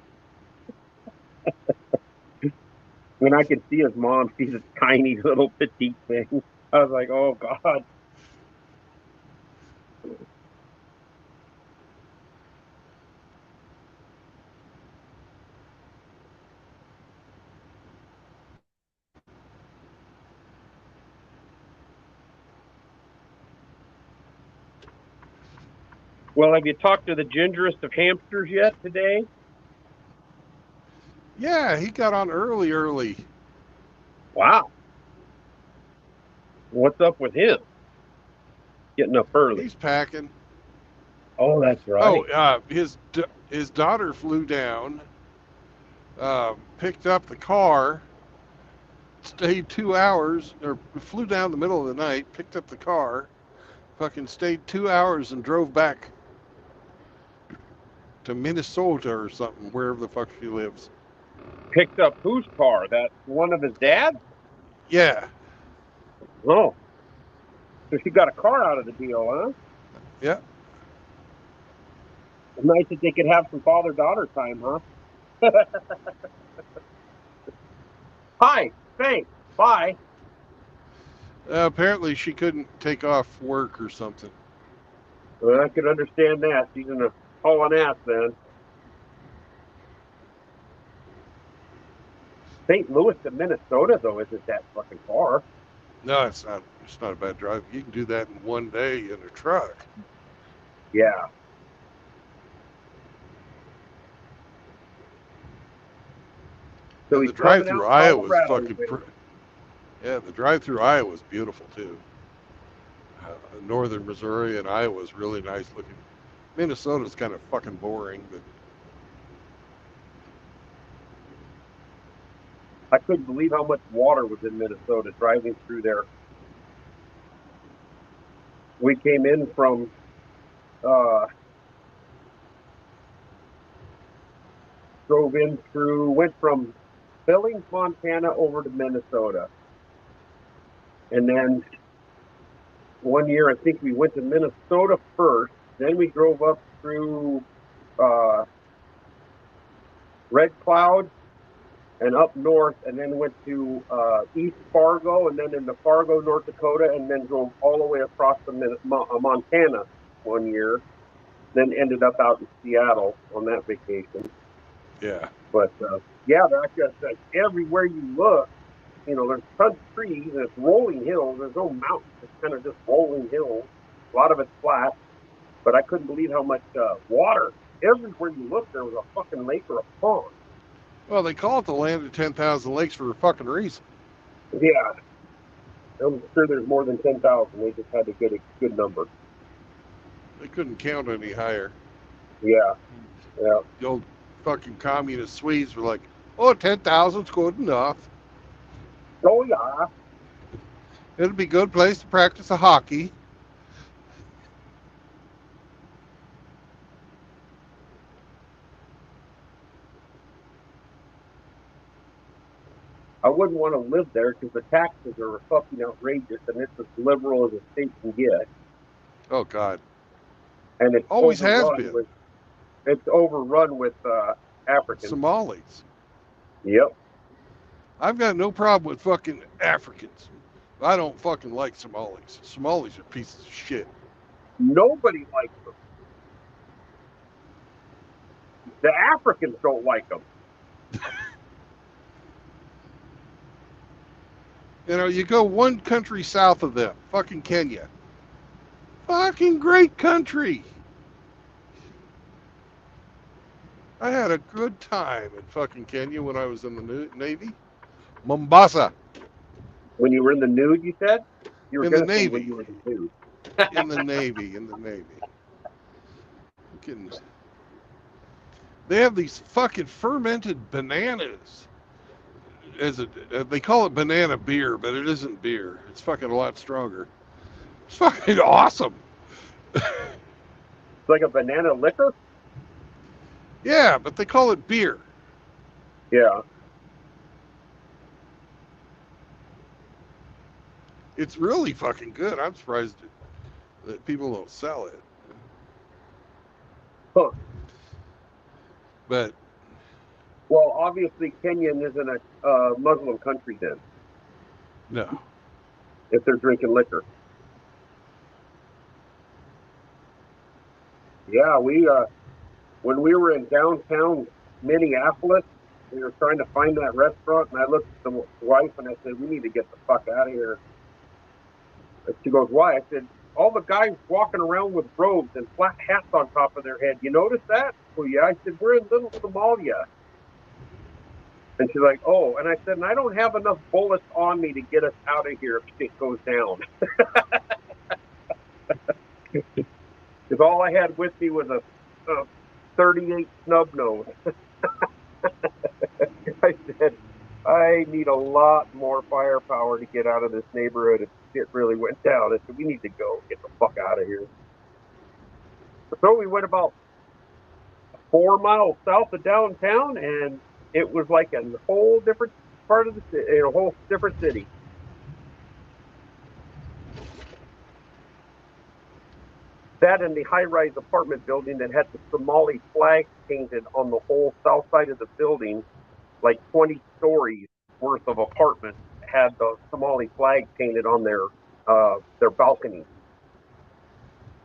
S8: When I could see his mom, she's a tiny little petite thing. I was like, oh God. Well, have you talked to the gingerest of hamsters yet today?
S1: Yeah, he got on early.
S8: Wow. What's up with him? Getting up early.
S1: He's packing.
S8: Oh, that's right.
S1: Oh, his daughter flew down, picked up the car, stayed 2 hours, or flew down the middle of the night, picked up the car, fucking stayed 2 hours and drove back to Minnesota or something, wherever the fuck she lives.
S8: Picked up whose car? That one of his dad's?
S1: Yeah.
S8: Oh. So she got a car out of the deal, huh?
S1: Yeah.
S8: Nice that they could have some father-daughter time, huh? Hi, thanks, bye.
S1: Apparently she couldn't take off work or something.
S8: Well, I could understand that. She's in a hauling ass then. St. Louis to Minnesota, though, isn't that fucking far.
S1: No, it's not. It's not a bad drive. You can do that in one day in a truck.
S8: Yeah. So
S1: And
S8: he's
S1: the drive
S8: coming
S1: through
S8: out
S1: Iowa was
S8: Colorado,
S1: fucking. Yeah, the drive through Iowa was beautiful too. Northern Missouri and Iowa is really nice looking. Minnesota's kind of fucking boring, but
S8: I couldn't believe how much water was in Minnesota driving through there. We came in from went from Billings, Montana over to Minnesota. And then one year, I think we went to Minnesota first. Then we drove up through Red Cloud and up north, and then went to East Fargo, and then into Fargo, North Dakota, and then drove all the way across to Montana one year. Then ended up out in Seattle on that vacation.
S1: yeah.
S8: But yeah, that's just everywhere you look, you know, there's tons of trees and it's rolling hills. There's no mountains. It's kind of just rolling hills. A lot of it's flat. But I couldn't believe how much water. Everywhere you look, there was a fucking lake or a pond.
S1: Well, they call it the land of 10,000 lakes for a fucking reason.
S8: Yeah. I'm sure there's more than 10,000. They just had to get a good number.
S1: They couldn't count any higher.
S8: Yeah. Yeah.
S1: The old fucking communist Swedes were like, oh, 10,000's good enough.
S8: Oh, yeah.
S1: It'll be a good place to practice a hockey.
S8: I wouldn't want to live there because the taxes are fucking outrageous, and it's as liberal as a state can get.
S1: Oh, God.
S8: And it's
S1: Always has been.
S8: It's overrun with Africans.
S1: Somalis.
S8: Yep.
S1: I've got no problem with fucking Africans. I don't fucking like Somalis. Somalis are pieces of shit.
S8: Nobody likes them. The Africans don't like them.
S1: You know, you go one country south of them, fucking Kenya. Fucking great country. I had a good time in fucking Kenya when I was in the Navy. Mombasa.
S8: When you were in the nude, you said? You were
S1: In the
S8: gonna say
S1: Navy.
S8: when you were in the nude.
S1: In the Navy. They have these fucking fermented bananas. They call it banana beer, but it isn't beer. It's fucking a lot stronger. It's fucking awesome.
S8: It's like a banana liquor?
S1: Yeah, but they call it beer.
S8: Yeah.
S1: It's really fucking good. I'm surprised that people don't sell it.
S8: Huh.
S1: But
S8: Well, obviously, Kenyan isn't a Muslim country then,
S1: No.
S8: if they're drinking liquor. Yeah, we when we were in downtown Minneapolis, we were trying to find that restaurant, and I looked at the wife and I said, "We need to get the fuck out of here." And she goes, "Why?" I said, "All the guys walking around with robes and flat hats on top of their head. You notice that?" Well, yeah. I said, "We're in Little Somalia." And she's like, "Oh," and I said, "And I don't have enough bullets on me to get us out of here if shit goes down." Because all I had with me was a 38 snub nose. I said, "I need a lot more firepower to get out of this neighborhood if shit really went down." I said, "We need to go. Get the fuck out of here." So we went about 4 miles south of downtown, and it was like a whole different part of the city, a whole different city. That and the high-rise apartment building that had the Somali flag painted on the whole south side of the building, like 20 stories worth of apartments had the Somali flag painted on their balcony.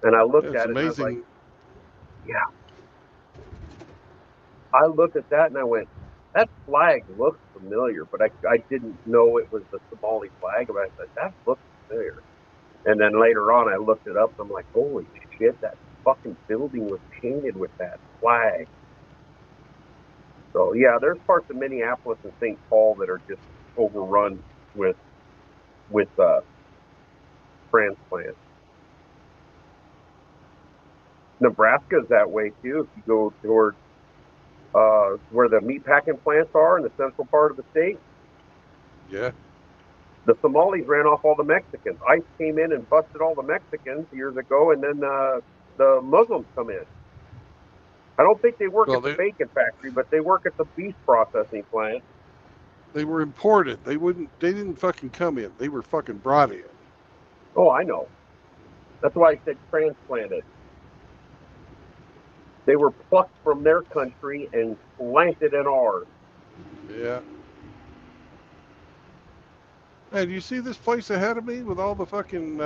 S8: And I looked
S1: It's
S8: at it and I was like,
S1: amazing.
S8: yeah. I looked at that and I went, that flag looks familiar, but I didn't know it was the Somali flag. But I said, that looks familiar. And then later on, I looked it up and I'm like, holy shit, that fucking building was painted with that flag. So yeah, there's parts of Minneapolis and St. Paul that are just overrun with transplants. Nebraska's that way too. If you go toward where the meatpacking plants are in the central part of the state,
S1: Yeah.
S8: the Somalis ran off all the Mexicans. ICE came in and busted all the Mexicans years ago, and then the Muslims come in. I don't think they work
S1: Well,
S8: at the bacon factory, but they work at the beef processing plant.
S1: They were imported. They didn't fucking come in. They were fucking brought in.
S8: Oh, I know. That's why I said transplanted. They were plucked from their country and planted in ours.
S1: Yeah. Hey, do you see this place ahead of me with all the fucking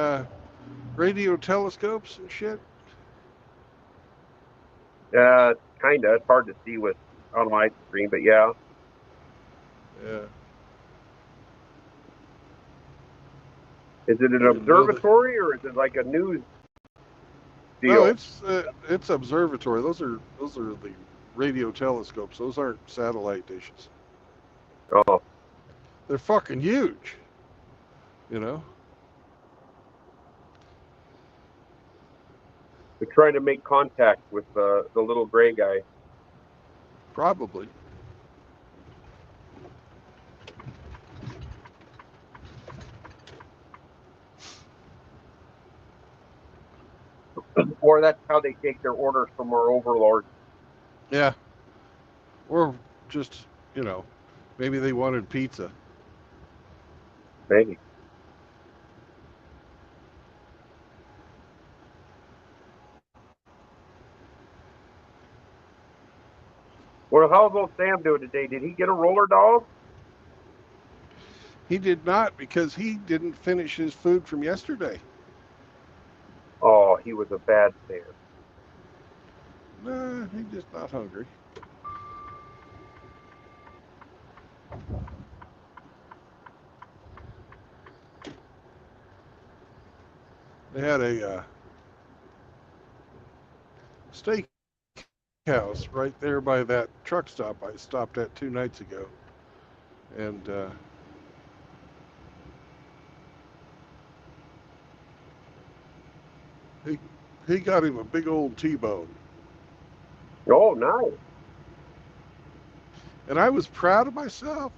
S1: radio telescopes and shit?
S8: Kinda. It's hard to see with on my screen, but yeah.
S1: Yeah.
S8: Is it an observatory or is it like a news deal?
S1: No, it's observatory. Those are the radio telescopes. Those aren't satellite dishes.
S8: Oh,
S1: They're fucking huge. You know?
S8: they're trying to make contact with the little gray guy.
S1: Probably.
S8: Or that's how they take their orders from our overlords.
S1: Yeah. Or just, maybe they wanted pizza.
S8: Maybe. Well, how's old Sam doing today? Did he get a roller dog?
S1: He did not, because he didn't finish his food from yesterday.
S8: Oh, he was a bad Sam.
S1: Nah, he's just not hungry. They had a steak house right there by that truck stop I stopped at 2 nights ago. And he got him a big old T-bone.
S8: Oh, nice.
S1: And I was proud of myself.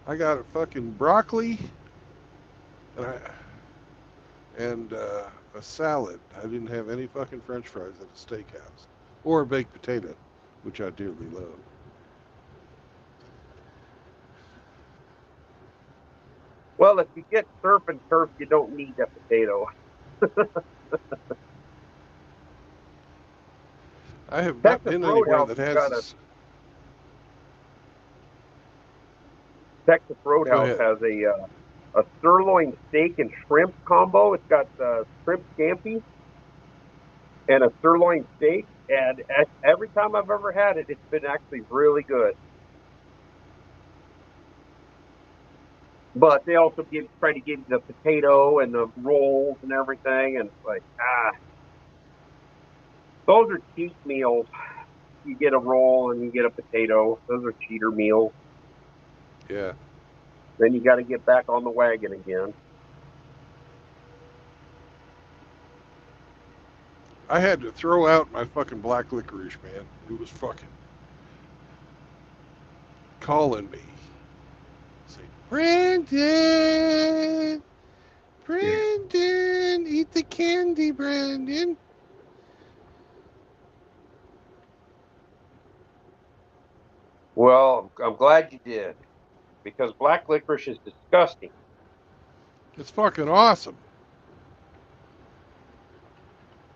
S1: I got a fucking broccoli and a salad. I didn't have any fucking French fries at a steakhouse. Or a baked potato, which I dearly love.
S8: Well, if you get surf and turf, you don't need that potato.
S1: I have not
S8: Texas
S1: been anywhere
S8: Roadhouse
S1: that
S8: has
S1: has
S8: got
S1: this.
S8: Texas
S1: Go
S8: Roadhouse
S1: ahead.
S8: has a sirloin steak and shrimp combo. It's got shrimp scampi and a sirloin steak, and every time I've ever had it, it's been actually really good. But they also try to give you the potato and the rolls and everything, and it's like, those are cheat meals. You get a roll and you get a potato. Those are cheater meals.
S1: Yeah.
S8: Then you got to get back on the wagon again.
S1: I had to throw out my fucking black licorice, man. It was fucking calling me. Saying, Brandon! Brandon! Eat the candy, Brandon!
S9: Well, I'm glad you did, because black licorice is disgusting.
S1: It's fucking awesome.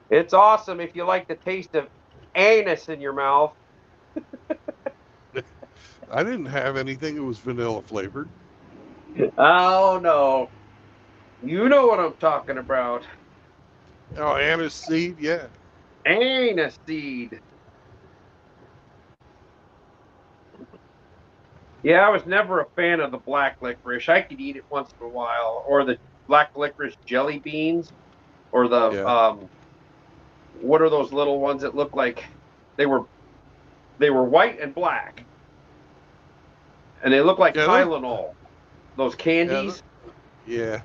S9: It's awesome if you like the taste of anus in your mouth.
S1: I didn't have anything that was vanilla flavored.
S9: Oh no, you know what I'm talking about.
S1: Oh, anise seed, yeah.
S9: Anus seed. Yeah, I was never a fan of the black licorice. I could eat it once in a while, or the black licorice jelly beans, or the
S1: Yeah.
S9: what are those little ones that look like they were white and black, and they look like
S1: Yeah,
S9: Tylenol. Those
S1: yeah,
S9: candies.
S1: yeah.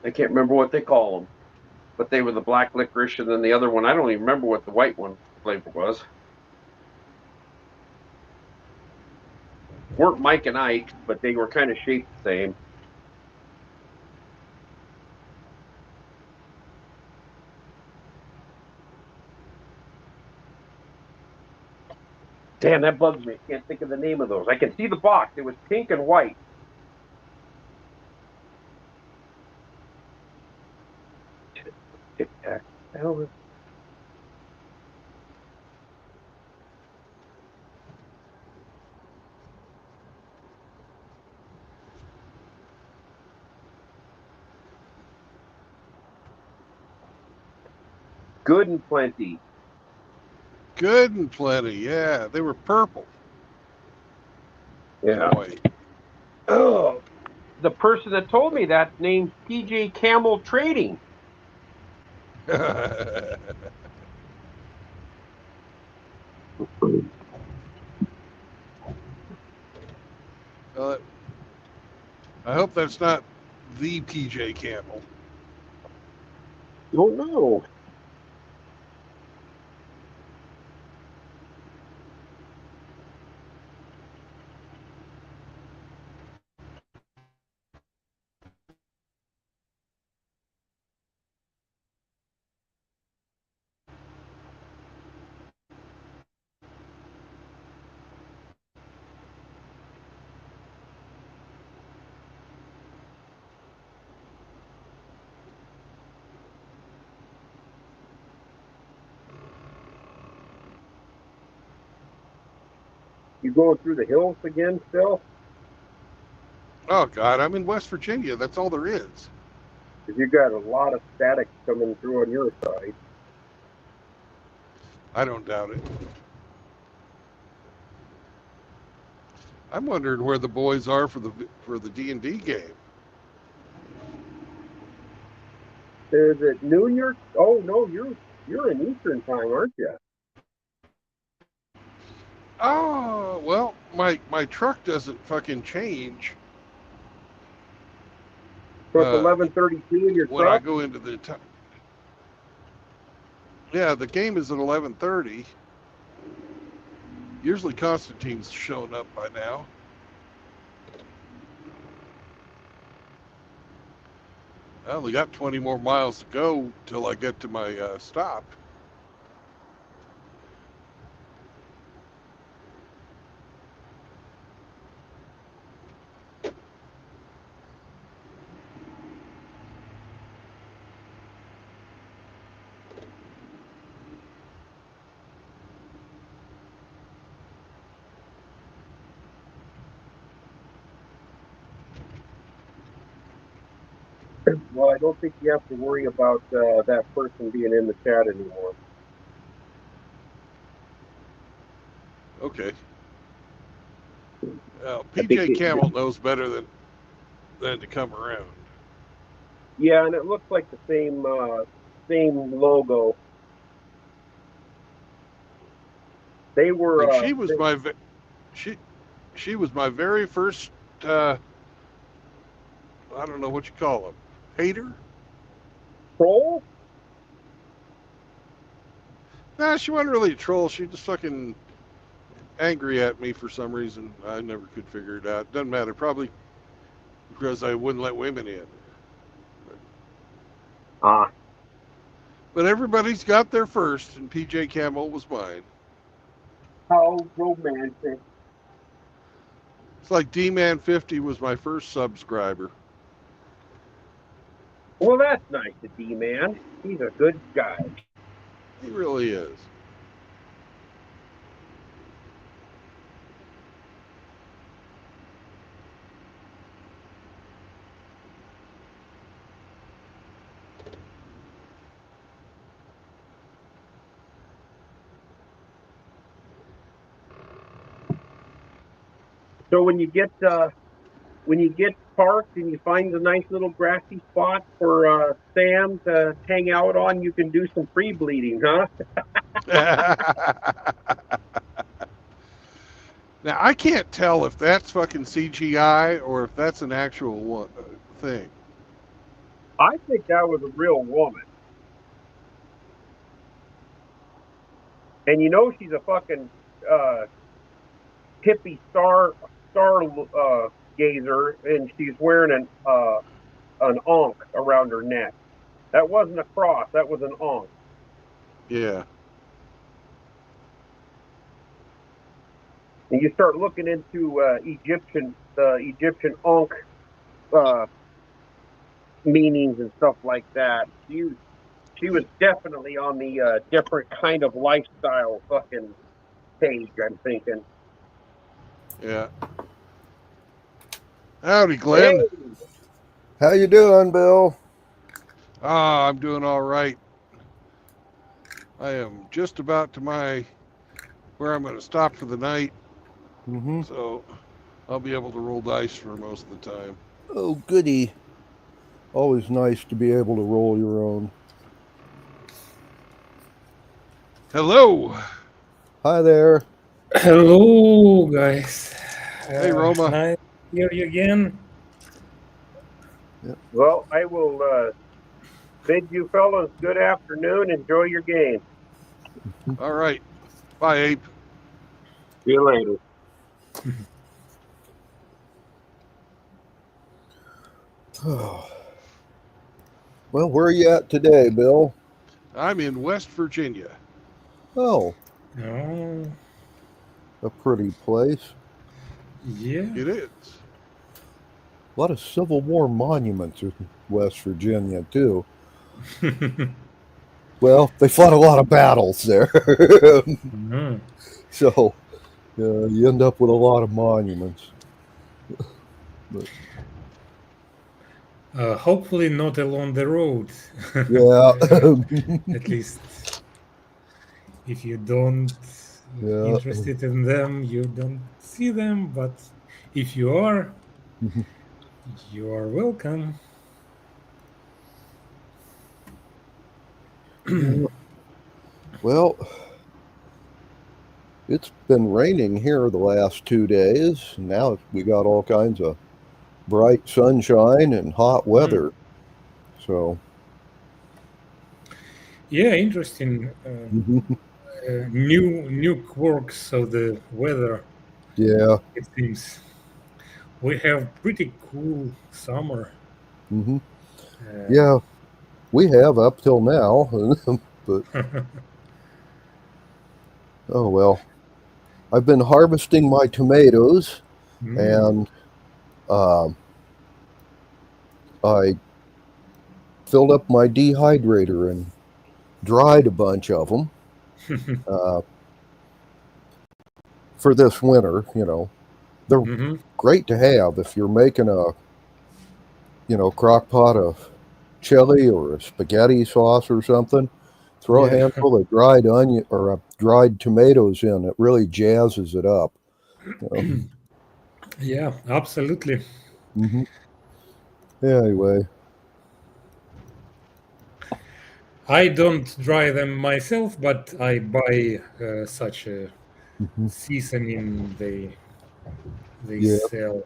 S9: I can't remember what they call them, but they were the black licorice, and then the other one, I don't even remember what the white one flavor was. Weren't Mike and Ike, but they were kind of shaped the same. Damn, that bugs me. I can't think of the name of those. I can see the box. It was pink and white. Tic Tac. The hell is- Good and plenty.
S1: Good and plenty, yeah. They were purple
S9: Yeah.
S1: and white.
S9: Oh, the person that told me that named PJ Camel Trading.
S1: Well, I hope that's not the PJ Campbell.
S9: Don't know.
S8: You going through the hills again still?
S1: Oh, God, I'm in West Virginia. That's all there is.
S8: Because you got a lot of static coming through on your side.
S1: I don't doubt it. I'm wondering where the boys are for the D&D game.
S8: Is it noon? Oh no, you're in Eastern time, aren't you?
S1: Oh, well, my truck doesn't fucking change
S8: So it's 11:32 in your
S1: when I
S8: truck.
S1: go into the yeah, the game is at 11:30. Usually Constantine's shown up by now. I only got 20 more miles to go till I get to my stop.
S8: Well, I don't think you have to worry about that person being in the chat anymore.
S1: Okay. Well,
S8: I think
S1: PJ Camel knows better than to come around.
S8: Yeah, and it looks like the same logo. They were
S1: And she was my she was my very first I don't know what you call them, hater.
S8: troll.
S1: Nah, she wasn't really a troll. She just fucking angry at me for some reason. I never could figure it out. Doesn't matter. Probably because I wouldn't let women in.
S8: Ah,
S1: But everybody's got their first, and PJ Camel was mine.
S8: how romantic.
S1: It's like D-Man50 was my first subscriber.
S8: Well, that's nice to D-Man. He's a good guy.
S1: He really is.
S8: So when you get parked and you find a nice little grassy spot for Sam to hang out on, you can do some free bleeding, huh?
S1: Now, I can't tell if that's fucking CGI or if that's an actual thing.
S8: I think that was a real woman. And you know she's a fucking hippie star gazer, and she's wearing an ankh around her neck. That wasn't a cross. That was an ankh.
S1: Yeah.
S8: And you start looking into the Egyptian ankh meanings and stuff like that. She was definitely on the different kind of lifestyle fucking page, I'm thinking.
S1: Yeah. Howdy, Glenn.
S8: Hey,
S10: How you doing, Bill?
S1: Ah, I'm doing all right. I am just about to where I'm going to stop for the night,
S10: Mm-hmm.
S1: so I'll be able to roll dice for most of the time.
S10: Oh, goody. Always nice to be able to roll your own.
S1: Hello.
S10: Hi there.
S11: Hello, guys.
S1: Hey, Roma.
S11: Nice to hear you again.
S8: well, I will bid you fellas good afternoon. Enjoy your game.
S1: All right. Bye, Ape.
S8: See you later.
S10: Well, where are you at today, Bill?
S1: I'm in West Virginia.
S10: Oh,
S11: Oh,
S10: a pretty place.
S11: yeah.
S1: It is.
S10: A lot of Civil War monuments in West Virginia, too. Well, they fought a lot of battles there.
S11: Mhm.
S10: So you end up with a lot of monuments. But,
S11: Hopefully not along the road.
S10: yeah.
S11: At least if you don't
S10: Yeah.
S11: interested in them, you don't see them. But if you are, you are welcome.
S10: Well, it's been raining here the last 2 days. Now we got all kinds of bright sunshine and hot weather. So,
S11: Yeah, interesting. New quirks of the weather.
S10: yeah.
S11: It seems we have pretty cool summer.
S10: Hmm.
S11: Uh,
S10: Yeah, we have up till now. But, oh well. I've been harvesting my tomatoes, and I filled up my dehydrator and dried a bunch of them for this winter. They're great to have if you're making a crock pot of chili or a spaghetti sauce or something, throw a
S11: Yeah.
S10: handful of dried onion or dried tomatoes in. It really jazzes it up.
S11: Yeah, absolutely.
S10: Hmm. Anyway,
S11: I don't dry them myself, but I buy such a
S10: mhm,
S11: seasoning they
S10: yeah.
S11: sell.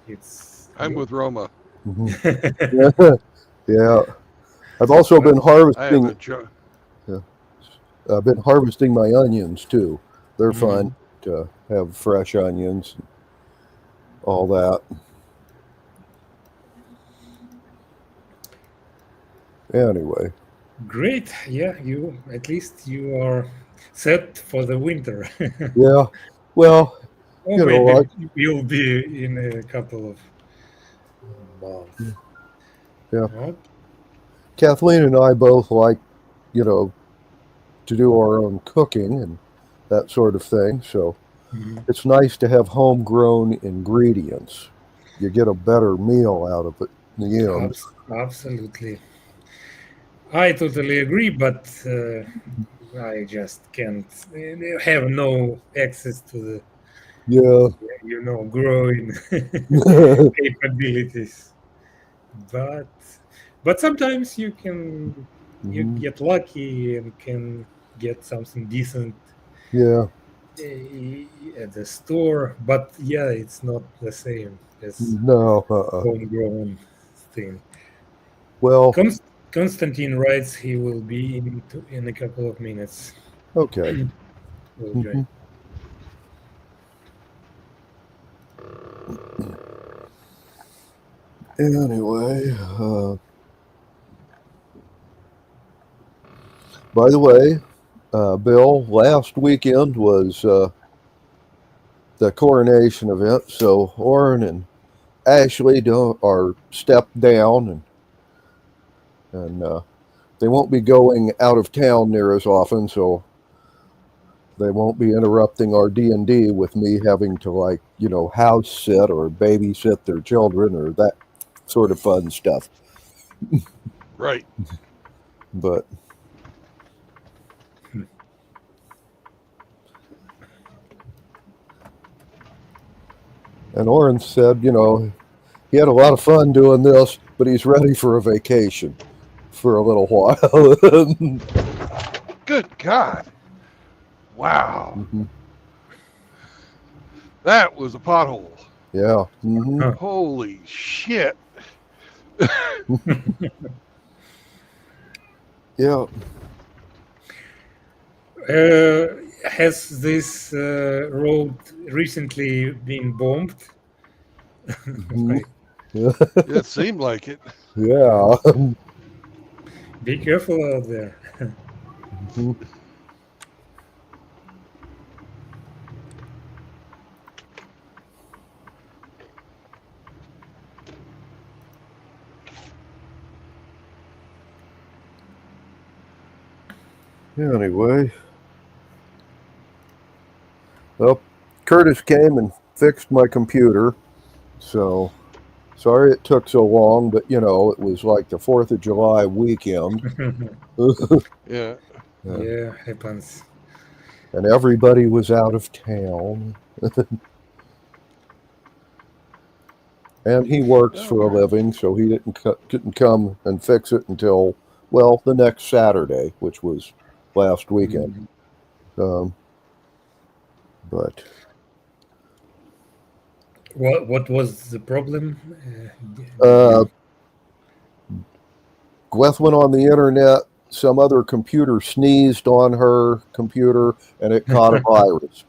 S11: It's
S1: I'm with Roma.
S10: Mhm. Yeah. I've also been
S1: I have a
S10: harvesting.
S1: jo-
S10: Yeah, I've been harvesting my onions too. They're
S11: Mhm.
S10: fun to have fresh onions, and all that. Anyway,
S11: Great. Yeah, you at least you are set for the winter.
S10: yeah. Well,
S11: Or
S10: you know,
S11: maybe you'll be in a couple of months.
S10: yeah.
S11: Oh,
S10: Kathleen and I both like, to do our own cooking and that sort of thing. So
S11: mhm.
S10: it's nice to have homegrown ingredients. You get a better meal out of it in the end.
S11: Absolutely. I totally agree, but I just can't have no access to the
S10: Yeah.
S11: growing capabilities. But sometimes you
S10: Mhm.
S11: get lucky and can get something decent
S10: Yeah.
S11: at the store. But yeah, it's not the same as
S10: No.
S11: homegrown thing.
S10: Well,
S11: Konstantin writes he will be in a couple of minutes.
S10: okay.
S11: Will join.
S10: Mhm. Anyway, by the way, Bill, last weekend was the coronation event, so Orrin and Ashley are stepped down, and they won't be going out of town near as often, so they won't be interrupting our D&D with me having to house sit or babysit their children or that sort of fun stuff.
S1: right.
S10: But and Orrin said, he had a lot of fun doing this, but he's ready for a vacation for a little while.
S1: Good God. Wow.
S10: Mhm.
S1: That was a pothole.
S10: Yeah. Hmm.
S11: Huh.
S1: Holy shit.
S10: Yeah.
S11: Has this road recently been bombed?
S10: Mhm.
S11: Like,
S1: It seemed like it.
S10: Yeah.
S11: be careful out there.
S10: Mhm. Anyway, well, Curtis came and fixed my computer, so sorry it took so long, but it was like the 4th of July weekend.
S1: Yeah.
S11: Yeah, happens.
S10: And everybody was out of town. And he works for a living, so he couldn't come and fix it until, well, the next Saturday, which was last weekend. But
S11: What was the problem?
S10: Gweth went on the internet. Some other computer sneezed on her computer, and it caught a virus.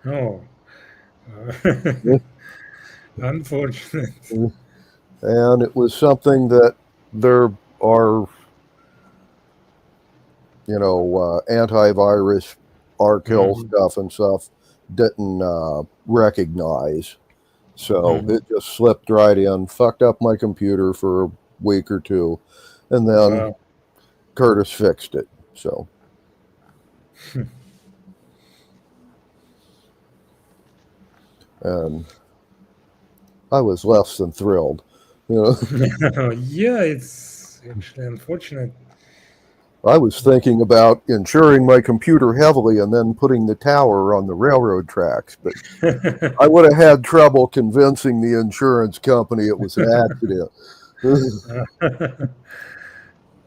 S11: Oh, unfortunate.
S10: And it was something that there are, antivirus RKill stuff and stuff didn't recognize. So it just slipped right in, fucked up my computer for a week or two, and then
S11: Wow.
S10: Curtis fixed it. So. And I was less than thrilled.
S11: Yeah, it's actually unfortunate.
S10: I was thinking about insuring my computer heavily and then putting the tower on the railroad tracks, but I would have had trouble convincing the insurance company it was an accident.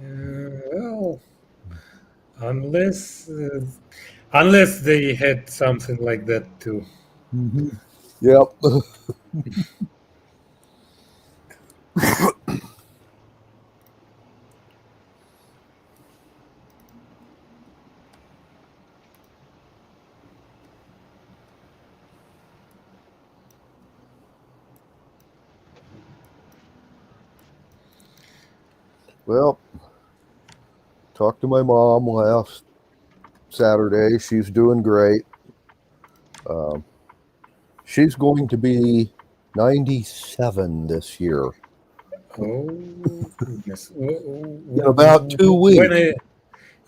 S11: Well, unless they had something like that too.
S10: Yep. Well, talked to my mom last Saturday. She's doing great. She's going to be 97 this year.
S11: Oh goodness!
S10: In about 2 weeks.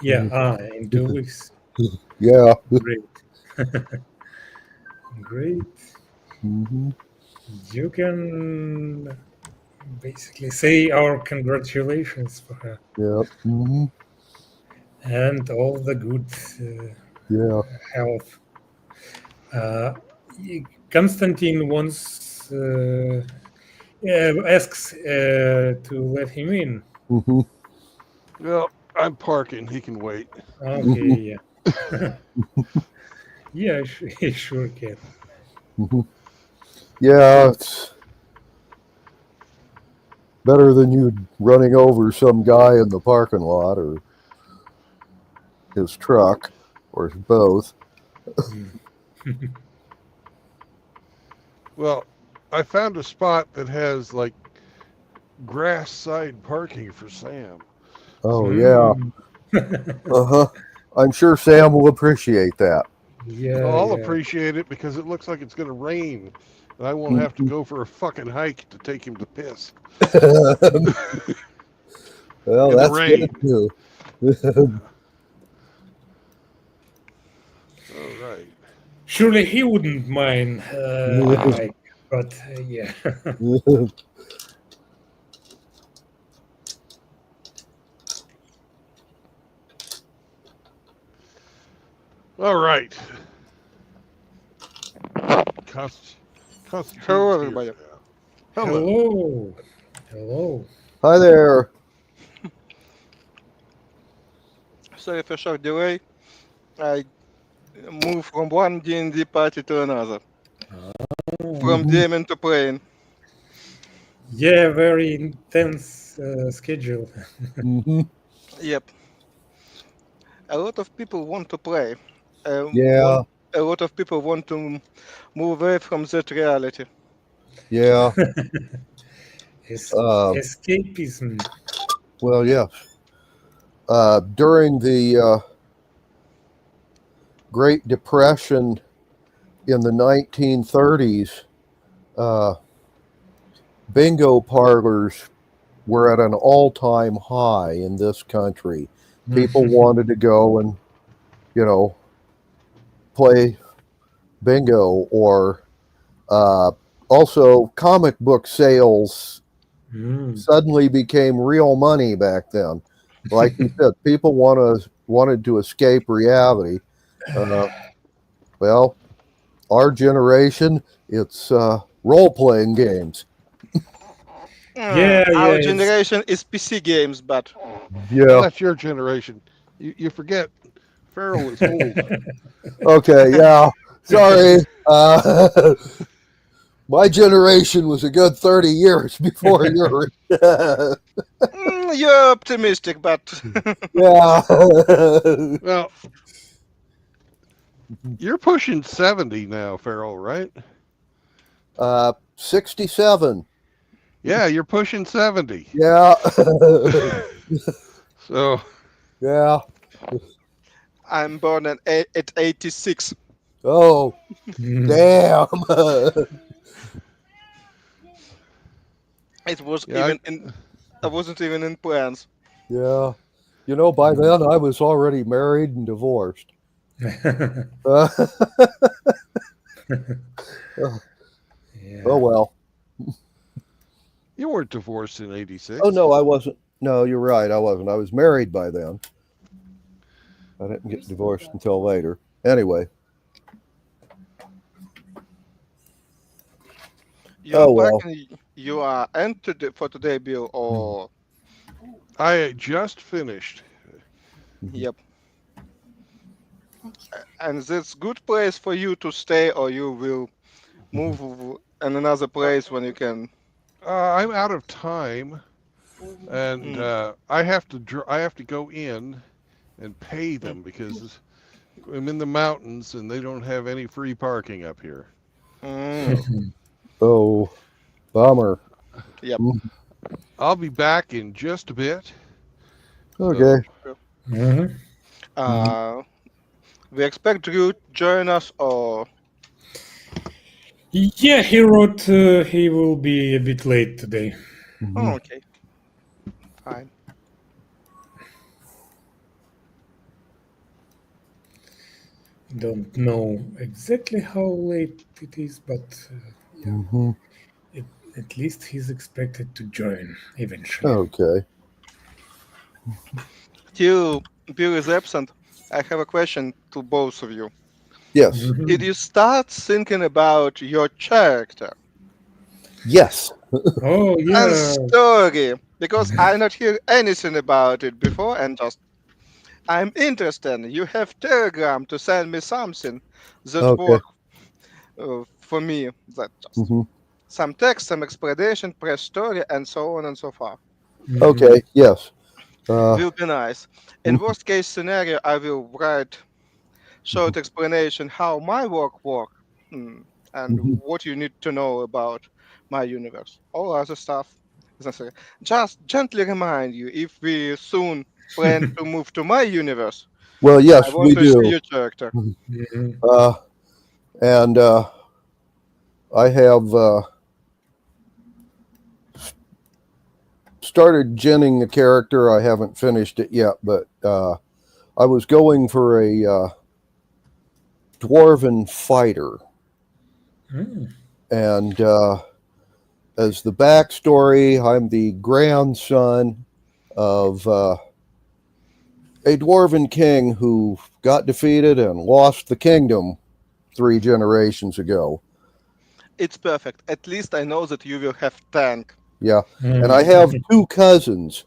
S11: In 2 weeks.
S10: Yeah.
S11: Great. Great.
S10: Mm-hmm.
S11: You can basically say our congratulations for her.
S10: Yep. Mm-hmm.
S11: And all the good health. Konstantin wants asks to let him in.
S10: Mm-hmm.
S1: Well, I'm parking. He can wait.
S11: Okay, yeah. Yeah, he sure can.
S10: Mm-hmm. Yeah, it's better than you running over some guy in the parking lot or his truck or both.
S1: Well, I found a spot that has like grass side parking for Sam.
S10: Oh, yeah. Uh-huh. I'm sure Sam will appreciate that.
S11: Yeah,
S1: I'll appreciate it because it looks like it's going to rain. And I won't have to go for a fucking hike to take him to piss.
S10: Well,
S1: In the
S10: that's
S1: rain.
S10: good too.
S1: All right.
S11: Surely he wouldn't mind, but yeah.
S1: All right.
S12: Hello, everybody.
S11: Hello. Hello.
S10: Hi there.
S12: Sorry for short delay. I moved from one D&D party to another. From DMing to playing.
S11: Yeah, very intense schedule.
S12: Yep. A lot of people want to play.
S10: Yeah.
S12: A lot of people want to move away from that reality.
S10: Yeah.
S11: Escapism.
S10: Well, yes. During the Great Depression in the 1930s, bingo parlors were at an all-time high in this country. People wanted to go and, play bingo, or also comic book sales suddenly became real money back then. Like you said, people wanted to escape reality. Well, our generation, it's role-playing games.
S12: Our generation is PC games, but
S10: Yeah.
S1: That's your generation. You forget Farrell is old.
S10: Okay, yeah. Sorry. My generation was a good 30 years before yours.
S12: you're optimistic, but
S10: Yeah.
S1: Well, you're pushing 70 now, Farrell, right?
S10: 67.
S1: Yeah, you're pushing 70.
S10: Yeah.
S1: So.
S10: Yeah.
S12: I'm born at 86.
S10: Oh, damn.
S12: It was
S10: Yeah,
S12: I wasn't even in plans.
S10: Yeah. By then I was already married and divorced. Oh well.
S1: You weren't divorced in '86.
S10: Oh no, I wasn't. No, you're right. I wasn't. I was married by then. I didn't get divorced until later. Anyway.
S12: You
S10: Oh,
S12: are
S10: well.
S12: packing your end for today, Bill, or
S1: I just finished.
S12: yep. And that's good place for you to stay, or you will move in another place when you can.
S1: I'm out of time, and I have to go in and pay them because I'm in the mountains and they don't have any free parking up here.
S10: Oh, bummer.
S12: Yep.
S1: I'll be back in just a bit.
S10: Okay.
S12: We expect you to join us, or
S11: Yeah, he wrote he will be a bit late today.
S12: oh, okay, fine.
S11: Don't know exactly how late it is, but yeah, at least he's expected to join eventually.
S10: Okay.
S12: Till Bill is absent, I have a question to both of you.
S10: Yes.
S12: Did you start thinking about your character
S10: Yes.
S11: Oh
S12: and
S11: yeah.
S12: story? Because I not hear anything about it before, and just I'm interested. You have Telegram to send me something that
S10: Okay.
S12: work for me. That just
S10: Mhm.
S12: some text, some explanation, press story, and so on and so forth.
S10: Okay. Yes.
S12: Will be nice. In worst case scenario, I will write short explanation how my work and what you need to know about my universe. All other stuff is necessary. Just gently remind you if we soon plan to move to my universe.
S10: Well,
S12: I
S10: yes,
S12: want
S10: we
S12: to see
S10: do.
S12: your character.
S10: And I have started ginning the character. I haven't finished it yet, but I was going for a dwarven fighter. And as the backstory, I'm the grandson of a dwarven king who got defeated and lost the kingdom 3 generations ago.
S12: It's perfect. At least I know that you will have tank.
S10: Yeah. And I have 2 cousins.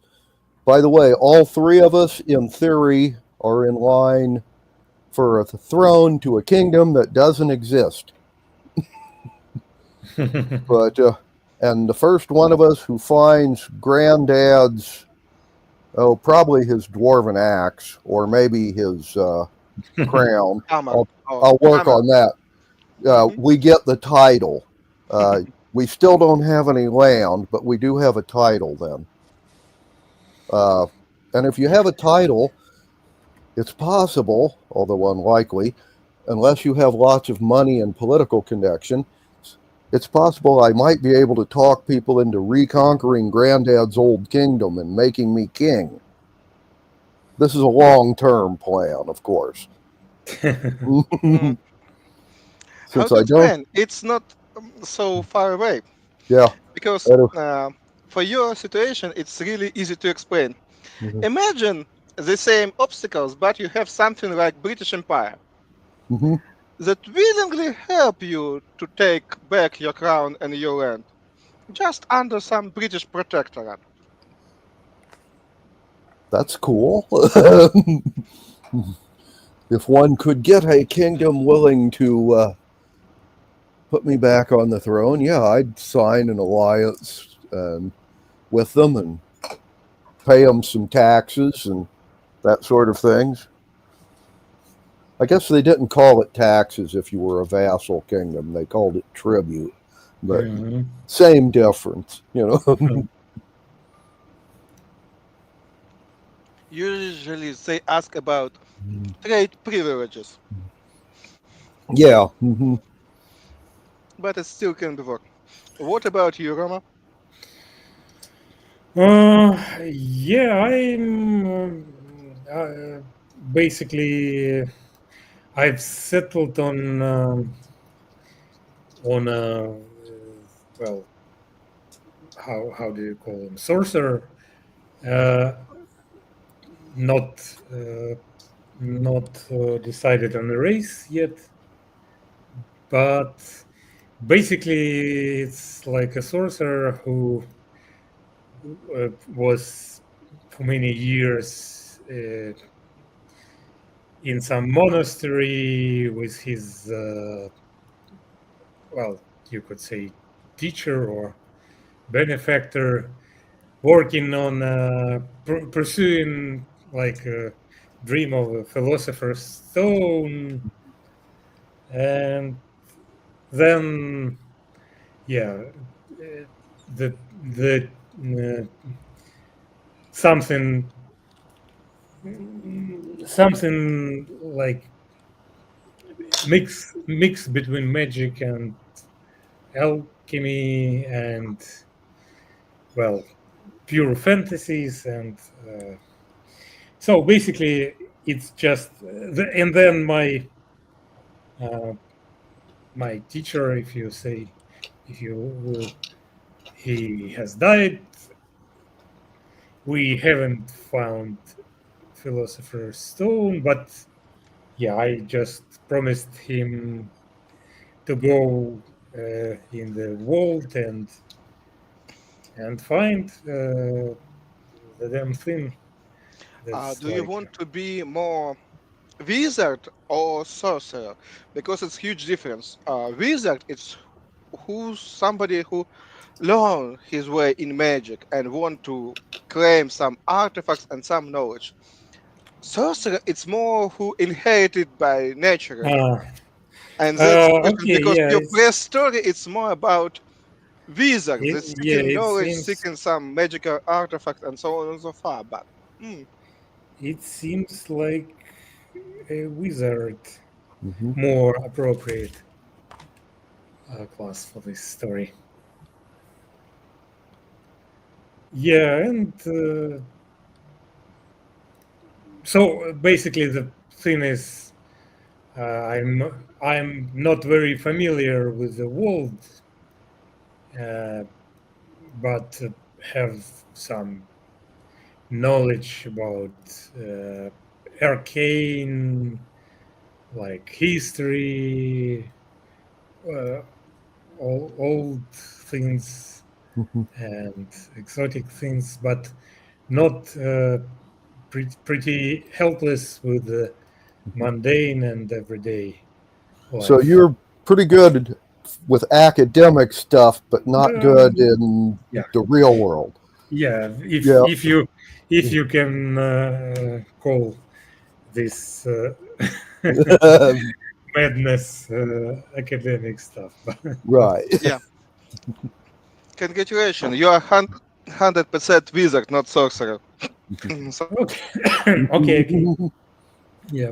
S10: By the way, all 3 of us, in theory, are in line for a throne to a kingdom that doesn't exist. But, and the first one of us who finds Granddad's, probably his dwarven axe, or maybe his crown. I'll work on that. We get the title. We still don't have any land, but we do have a title then. And if you have a title, it's possible, although unlikely, unless you have lots of money and political connection, it's possible I might be able to talk people into reconquering Granddad's old kingdom and making me king. This is a long-term plan, of course.
S12: How
S10: Since
S12: to
S10: I don't...
S12: explain? It's not so far away.
S10: Yeah.
S12: Because for your situation, it's really easy to explain. Imagine the same obstacles, but you have something like British Empire that willingly help you to take back your crown and your land, just under some British protectorate.
S10: That's cool. If one could get a kingdom willing to put me back on the throne, yeah, I'd sign an alliance with them and pay them some taxes and that sort of things. I guess they didn't call it taxes if you were a vassal kingdom. They called it tribute. But same difference, you know.
S12: Usually they ask about trade privileges.
S10: Yeah.
S12: But it still can be worked. What about you, Roma?
S11: Yeah, I'm basically I've settled on well, how do you call him, sorcerer, uh, not decided on a race yet, but basically it's like a sorcerer who was for many years in some monastery with his well, you could say teacher or benefactor, working on pursuing like a dream of a philosopher's stone. And then the something like mix between magic and alchemy and, well, pure fantasies. And so basically it's just and then my teacher, he has died. We haven't found philosopher's stone, but I just promised him to go in the vault and find the damn thing.
S12: Do you want to be more wizard or sorcerer? Because it's huge difference. Wizard, it's somebody who learn his way in magic and want to claim some artifacts and some knowledge. Sorcerer, it's more who inherited by nature. And that's
S11: okay,
S12: because
S11: yeah,
S12: your press story, it's more about wizards, it's seeking
S11: it
S12: knowledge,
S11: seems
S12: seeking some magical artifacts, and so on and so far. But
S11: it seems like a wizard more appropriate class for this story. Yeah, and so basically the thing is, I'm not very familiar with the world, but have some knowledge about arcane, like history, old things and exotic things, but not pretty helpless with the mundane and everyday life.
S10: So you're pretty good with academic stuff, but not good in the real world.
S11: Yeah, if you can call this madness academic stuff.
S10: Right.
S12: Yeah. Congratulations, you are 100% wizard, not sorcerer.
S11: Okay. Yeah.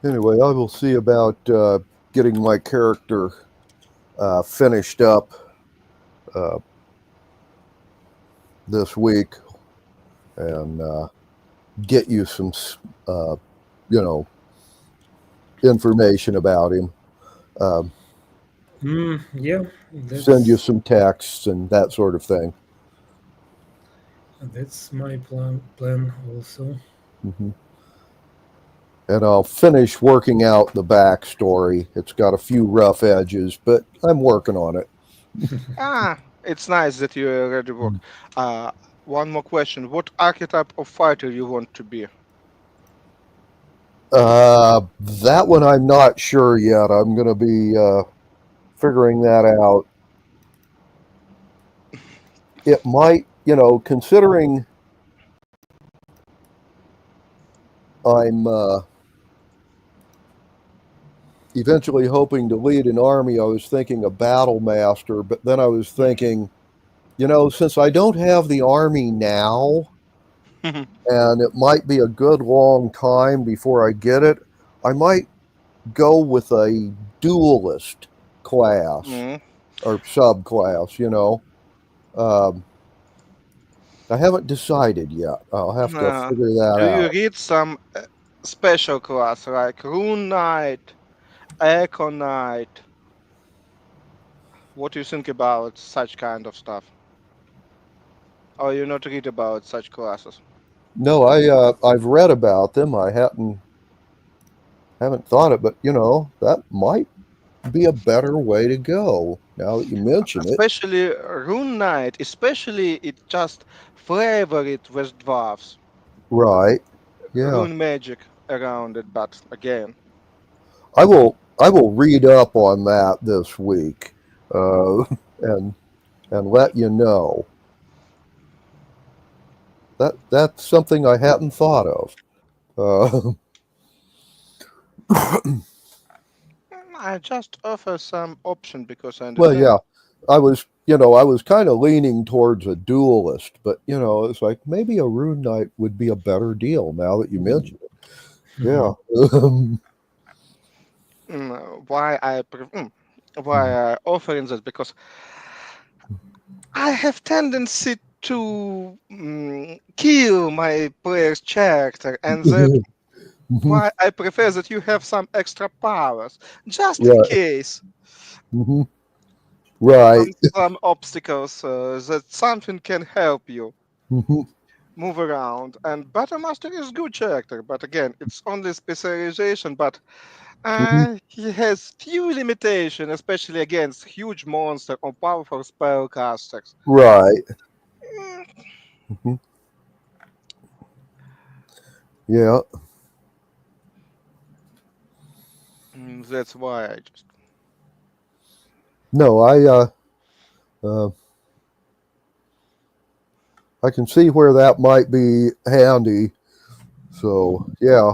S10: Anyway, I will see about getting my character finished up this week and get you some, information about him.
S11: Yeah.
S10: Send you some texts and that sort of thing.
S11: That's my plan also.
S10: Mm-hmm. And I'll finish working out the backstory. It's got a few rough edges, but I'm working on it.
S12: It's nice that you already work. One more question. What archetype of fighter you want to be?
S10: That one I'm not sure yet. I'm going to be figuring that out. it might, considering I'm eventually hoping to lead an army, I was thinking a battle master, but then I was thinking, since I don't have the army now, and it might be a good long time before I get it, I might go with a duelist class or subclass, I haven't decided yet. I'll have to figure that
S12: Do you
S10: out.
S12: read some special class like Rune Knight, Echo Knight? What do you think about such kind of stuff? Or you not read about such classes?
S10: No, I've read about them. I haven't thought it, but that might be a better way to go. Now that you mention it,
S12: Especially Rune Knight, especially it just flavor it with dwarves.
S10: right? Yeah,
S12: Rune magic around it, but again.
S10: I will read up on that this week, and let you know. That's something I hadn't thought of.
S12: I just offer some option because I
S10: Well,
S12: understand.
S10: yeah, I was kind of leaning towards a duelist, but it's like maybe a rune knight would be a better deal now that you mention it. Yeah.
S12: Why I offering that because I have tendency to kill my player's character, and that why I prefer that you have some extra powers, just in
S10: Right.
S12: case
S10: Right.
S12: some obstacles that something can help you move around. And Battlemaster is good character, but again, it's only specialization. But he has few limitations, especially against huge monster or powerful spellcasters.
S10: Right. Yeah.
S12: That's why I just.
S10: No, I can see where that might be handy. So yeah.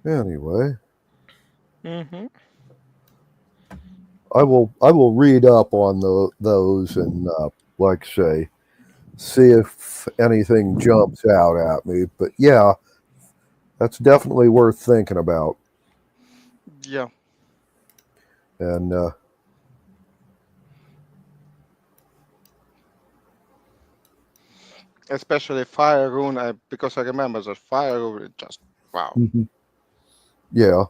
S10: Anyway, I will read up on those and like say, see if anything jumps out at me. But yeah, that's definitely worth thinking about.
S12: Yeah.
S10: And
S12: Especially Fire Rune, because I remember that Fire Rune is just wow.
S10: yeah.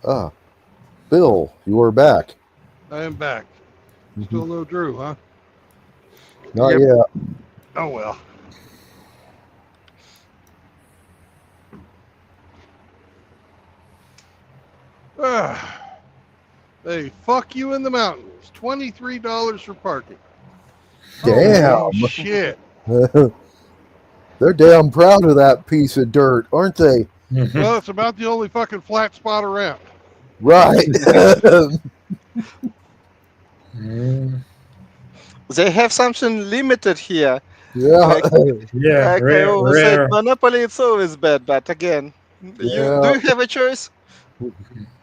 S10: Ah, Bill, you are back.
S1: I am back. Still no Drew, huh?
S10: Not yet.
S1: Oh well. They fuck you in the mountains. $23 for parking.
S10: Damn.
S1: Oh, shit.
S10: They're damn proud of that piece of dirt, aren't they?
S1: Well, it's about the only fucking flat spot around.
S10: Right.
S12: They have something limited here.
S10: Yeah.
S12: Like,
S11: Yeah,
S12: like I always say,
S11: rare.
S12: Monopoly it's always bad, but again, do you have a choice?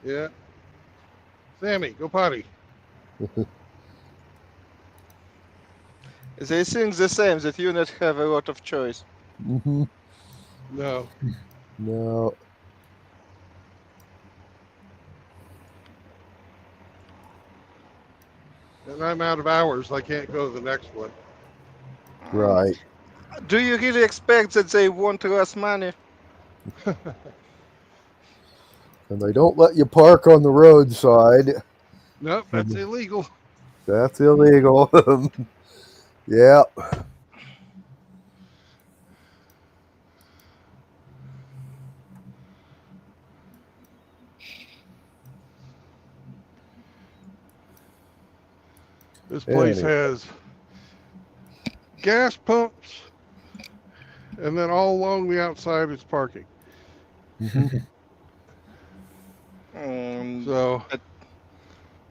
S1: Yeah. Sammy, go potty.
S12: They think the same, that you not have a lot of choice.
S1: No.
S10: No.
S1: And I'm out of hours. I can't go to the next one.
S10: Right.
S12: Do you really expect that they want less money?
S10: And they don't let you park on the roadside.
S1: Nope, that's illegal.
S10: That's illegal. Yep. 'Cause,
S1: This place
S10: Anyway.
S1: has gas pumps, and then all along the outside is parking. So,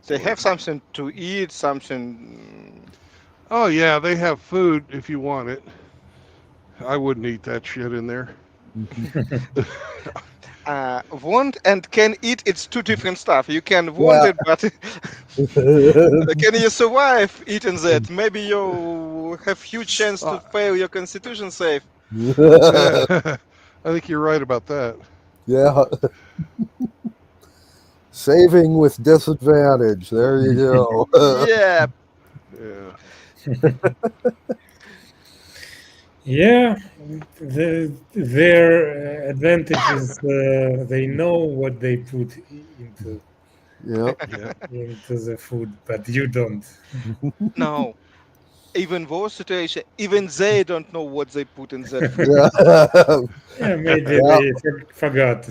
S12: They have something to eat, something.
S1: oh yeah, they have food if you want it. I wouldn't eat that shit in there.
S12: Want and can eat, it's two different stuff. You can want it, but can you survive eating that? Maybe you have huge chance to fail your constitution save.
S1: I think you're right about that.
S10: Yeah. Saving with disadvantage. There you go.
S12: Yeah.
S1: Yeah.
S11: Yeah, their advantage is they know what they put into into the food, but you don't.
S12: No. Even worse situation, even they don't know what they put in that food.
S11: Yeah, maybe they forgot.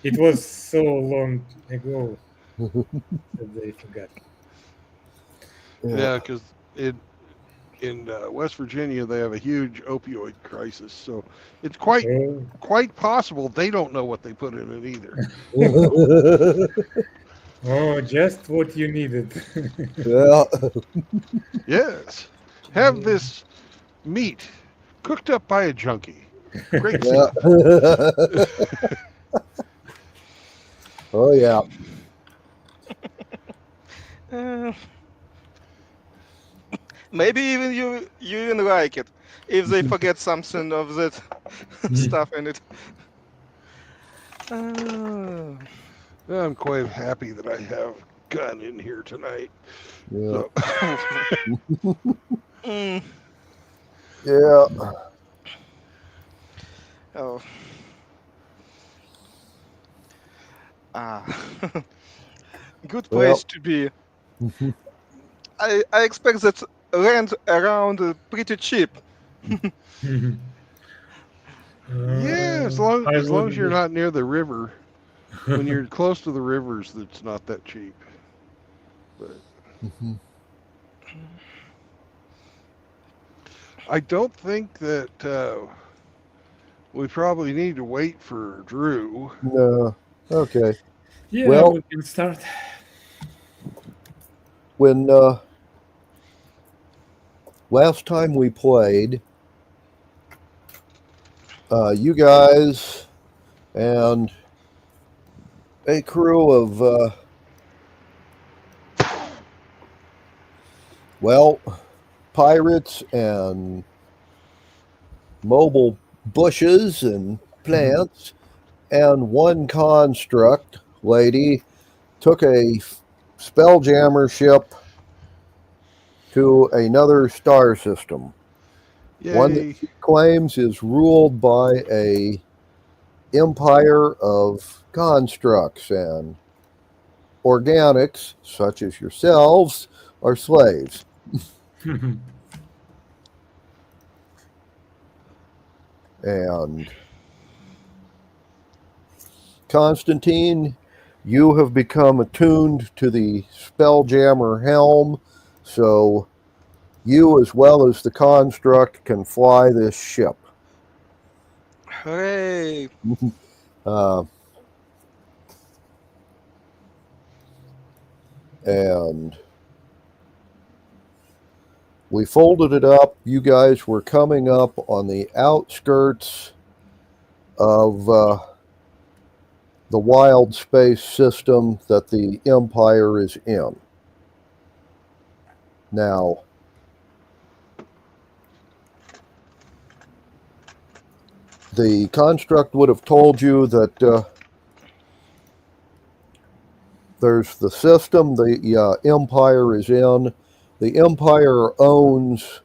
S11: It was so long ago that they forgot.
S1: Yeah, because in West Virginia they have a huge opioid crisis, so it's quite possible they don't know what they put in it either.
S11: Oh, just what you needed.
S10: Yeah.
S1: Yes. Have this meat cooked up by a junkie. Great
S10: Yeah.
S1: stuff.
S10: Oh yeah.
S12: Maybe even you even like it if they forget something of that stuff in it.
S1: I'm quite happy that I have gun in here tonight.
S10: Yeah.
S1: So.
S10: Yeah.
S12: Oh. Good place to be. I expect that land around pretty cheap.
S1: Yeah, as long as you're not near the river. When you're close to the rivers, it's not that cheap. But I don't think that we probably need to wait for Drew.
S10: No. Okay.
S11: Yeah,
S10: well,
S11: we can start.
S10: When last time we played, you guys and a crew of pirates and mobile bushes and plants and one construct lady took a Spelljammer ship to another star system.
S1: Yay.
S10: One that she claims is ruled by a empire of constructs, and organics, such as yourselves, are slaves. And Constantine, you have become attuned to the Spelljammer helm, so you, as well as the construct, can fly this ship.
S12: Hooray!
S10: And we folded it up. You guys were coming up on the outskirts of the wild space system that the Empire is in. Now, the construct would have told you that there's the system the Empire is in. The Empire owns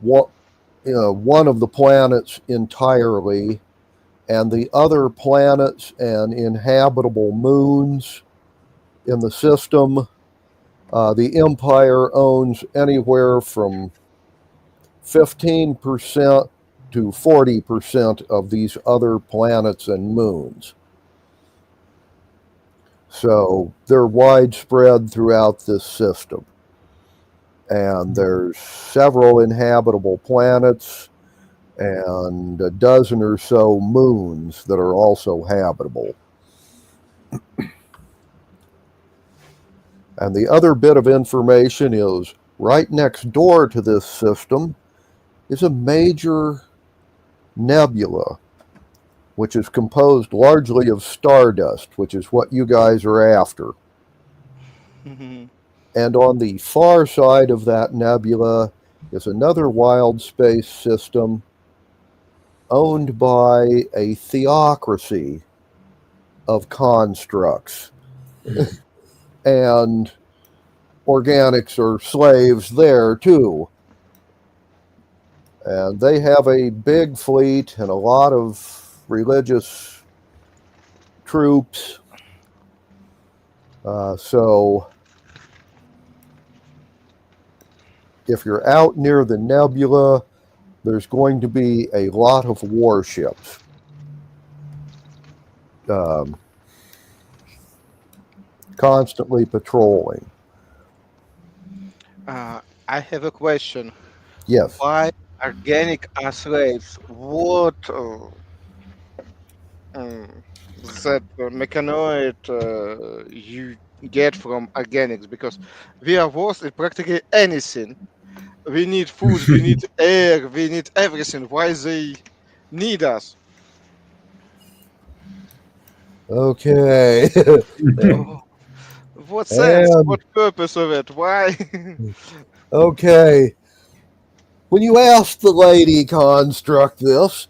S10: one of the planets entirely, and the other planets and inhabitable moons in the system, the Empire owns anywhere from 15% to 40% of these other planets and moons. So they're widespread throughout this system. and there's several inhabitable planets and a dozen or so moons that are also habitable. And the other bit of information is right next door to this system is a major nebula, which is composed largely of stardust, which is what you guys are after. And on the far side of that nebula is another wild space system owned by a theocracy of constructs. And organics are slaves there too. And they have a big fleet and a lot of religious troops. So if you're out near the nebula, there's going to be a lot of warships. Constantly patrolling.
S12: I have a question.
S10: Yes.
S12: Why organic are slaves? What that mechanoid you get from organics? Because we are worth in practically anything. We need food, we need air, we need everything. Why they need us?
S10: Okay.
S12: What sense?
S10: And-
S12: What purpose of it? Why?
S10: Okay. When you ask the lady construct this,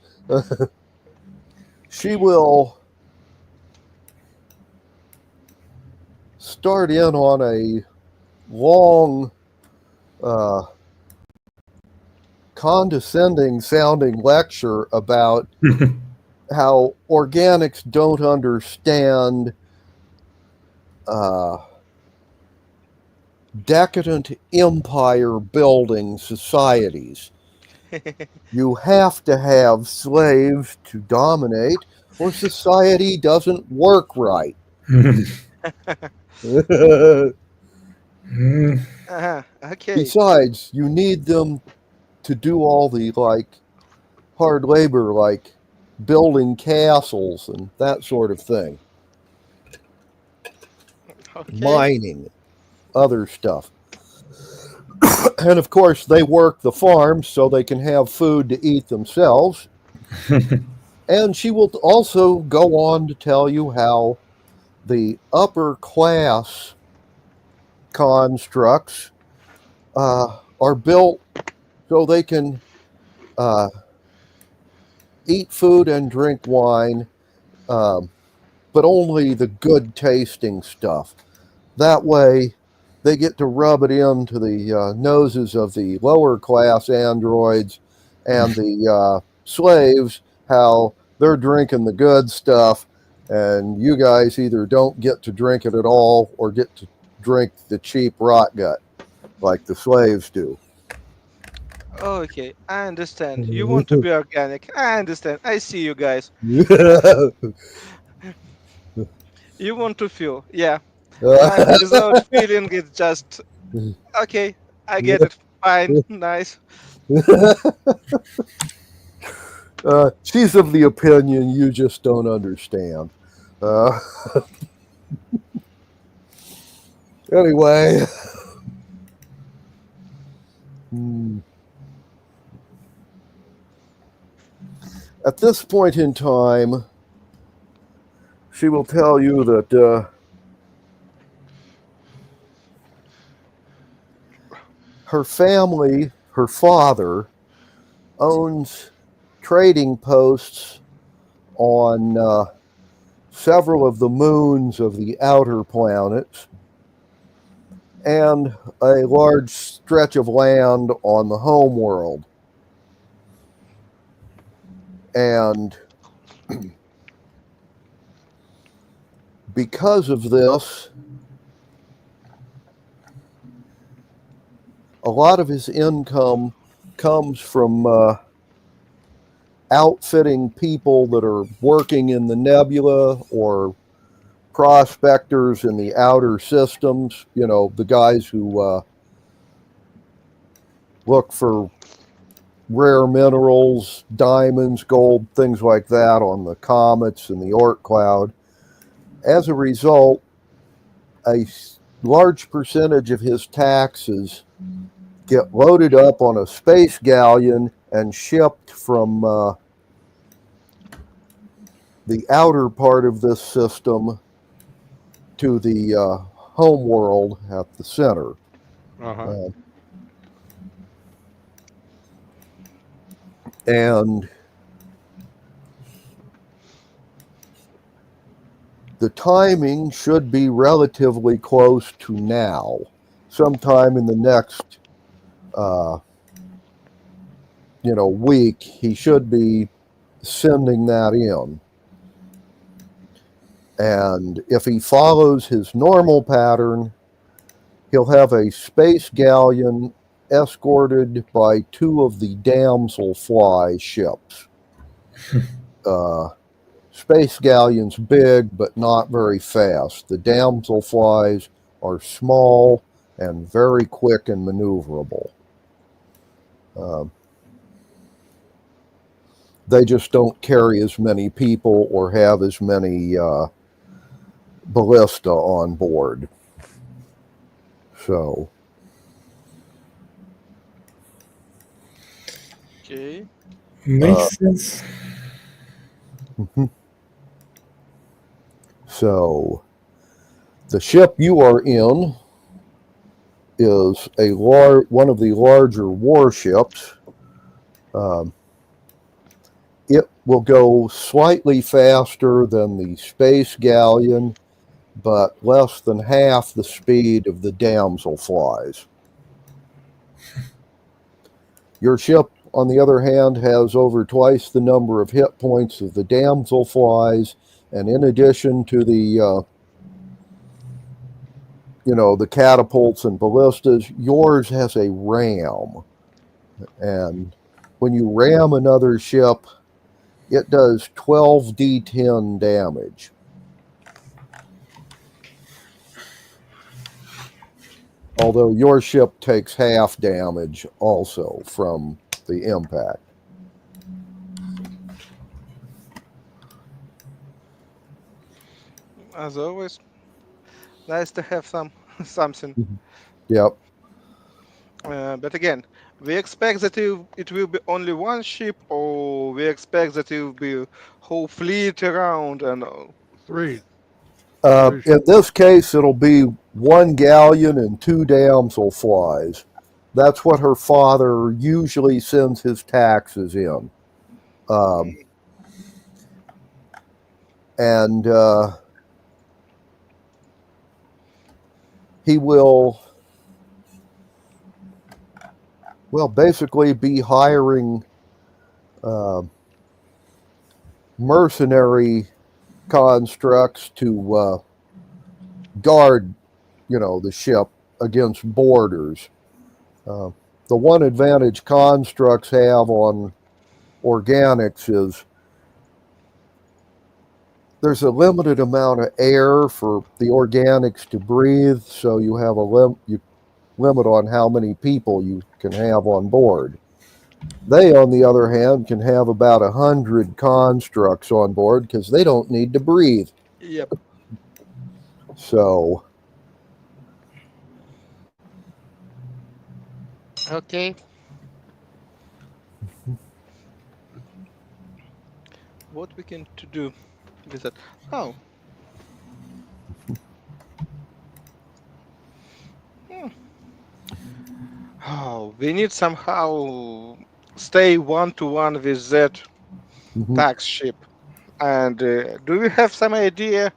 S10: she will start in on a long, condescending sounding lecture about how organics don't understand decadent empire building societies. You have to have slaves to dominate, or society doesn't work right.
S12: Okay.
S10: Besides, you need them to do all the hard labor, like building castles and that sort of thing.
S12: Okay.
S10: Mining, other stuff. And of course, they work the farms so they can have food to eat themselves. And she will also go on to tell you how the upper class constructs are built so they can eat food and drink wine, but only the good tasting stuff. That way, they get to rub it into the noses of the lower class androids and the slaves, how they're drinking the good stuff, and you guys either don't get to drink it at all or get to drink the cheap rot gut like the slaves do.
S12: Okay, I understand. You want to be organic. I understand. I see you guys. You want to feel, yeah. And without feeling, it's just okay. I get it. Fine, nice.
S10: She's of the opinion you just don't understand. Anyway. At this point in time, she will tell you that her family, her father, owns trading posts on several of the moons of the outer planets and a large stretch of land on the home world. And because of this, a lot of his income comes from outfitting people that are working in the nebula or prospectors in the outer systems, you know, the guys who look for rare minerals, diamonds, gold, things like that on the comets and the Oort cloud. As a result, a large percentage of his taxes get loaded up on a space galleon and shipped from the outer part of this system to the home world at the center.
S1: Uh-huh.
S10: And the timing should be relatively close to now. Sometime in the next, week, he should be sending that in. And if he follows his normal pattern, he'll have a space galleon escorted by 2 of the Damselfly ships. Space galleon's big, but not very fast. The Damselflies are small and very quick and maneuverable. They just don't carry as many people or have as many ballista on board. So,
S12: Okay.
S11: Makes sense.
S10: So, the ship you are in is one of the larger warships. It will go slightly faster than the space galleon, but less than half the speed of the Damselflies. Your ship, on the other hand, has over twice the number of hit points of the Damselflies, and in addition to the the catapults and ballistas, yours has a ram. And when you ram another ship, it does 12 D10 damage. Although your ship takes half damage also from the impact.
S12: As always, nice to have something.
S10: Yep.
S12: But again, we expect that it will be only one ship, or we expect that it will be whole fleet around and all.
S1: 3.
S10: In this case, it'll be 1 galleon and 2 Damselflies. That's what her father usually sends his taxes in. And he will, basically be hiring mercenary constructs to guard, the ship against boarders. The one advantage constructs have on organics is there's a limited amount of air for the organics to breathe, so you have a limit on how many people you can have on board. They, on the other hand, can have about 100 constructs on board because they don't need to breathe.
S12: Yep.
S10: So,
S12: Okay. What we can to do with that? Oh. Oh, we need somehow stay 1-to-1 with that tax ship. And do we have some idea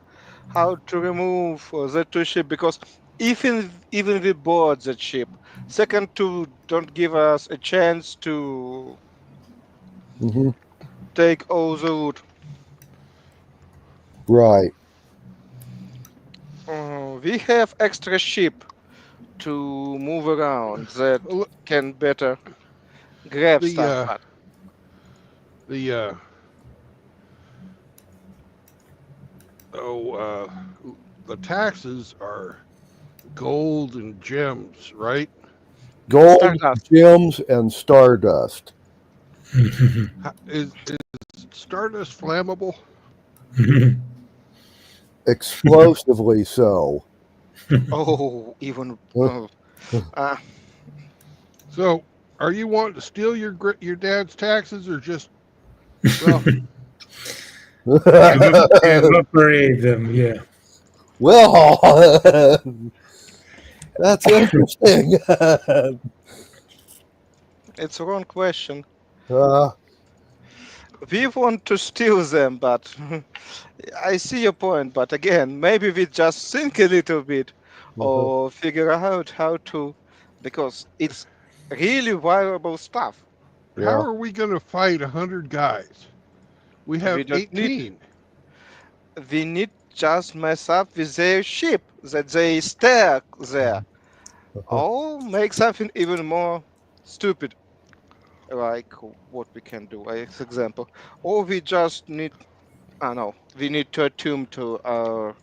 S12: how to remove that 2 ship? Because even we board that ship, second 2 don't give us a chance to take all the loot.
S10: Right.
S12: We have extra ship to move around that can better grab stuff.
S1: The taxes are gold and gems, right?
S10: Gold,
S12: Stardust.
S10: gems, and stardust.
S1: Is Stardust flammable?
S10: Explosively so.
S12: Oh, even.
S1: So, are you wanting to steal your dad's taxes, or just well?
S11: Evaporate them, yeah.
S10: Well, that's interesting.
S12: It's a wrong question.
S10: uh,
S12: We want to steal them, but I see your point. But again, maybe we just think a little bit or figure out how to, because it's really valuable stuff.
S1: How are we going to fight 100 guys? We have
S12: We don't
S1: 18.
S12: We need just mess up with their ship that they stay there, or make something even more stupid, like what we can do. As example, or we just need. I know we need to attune to our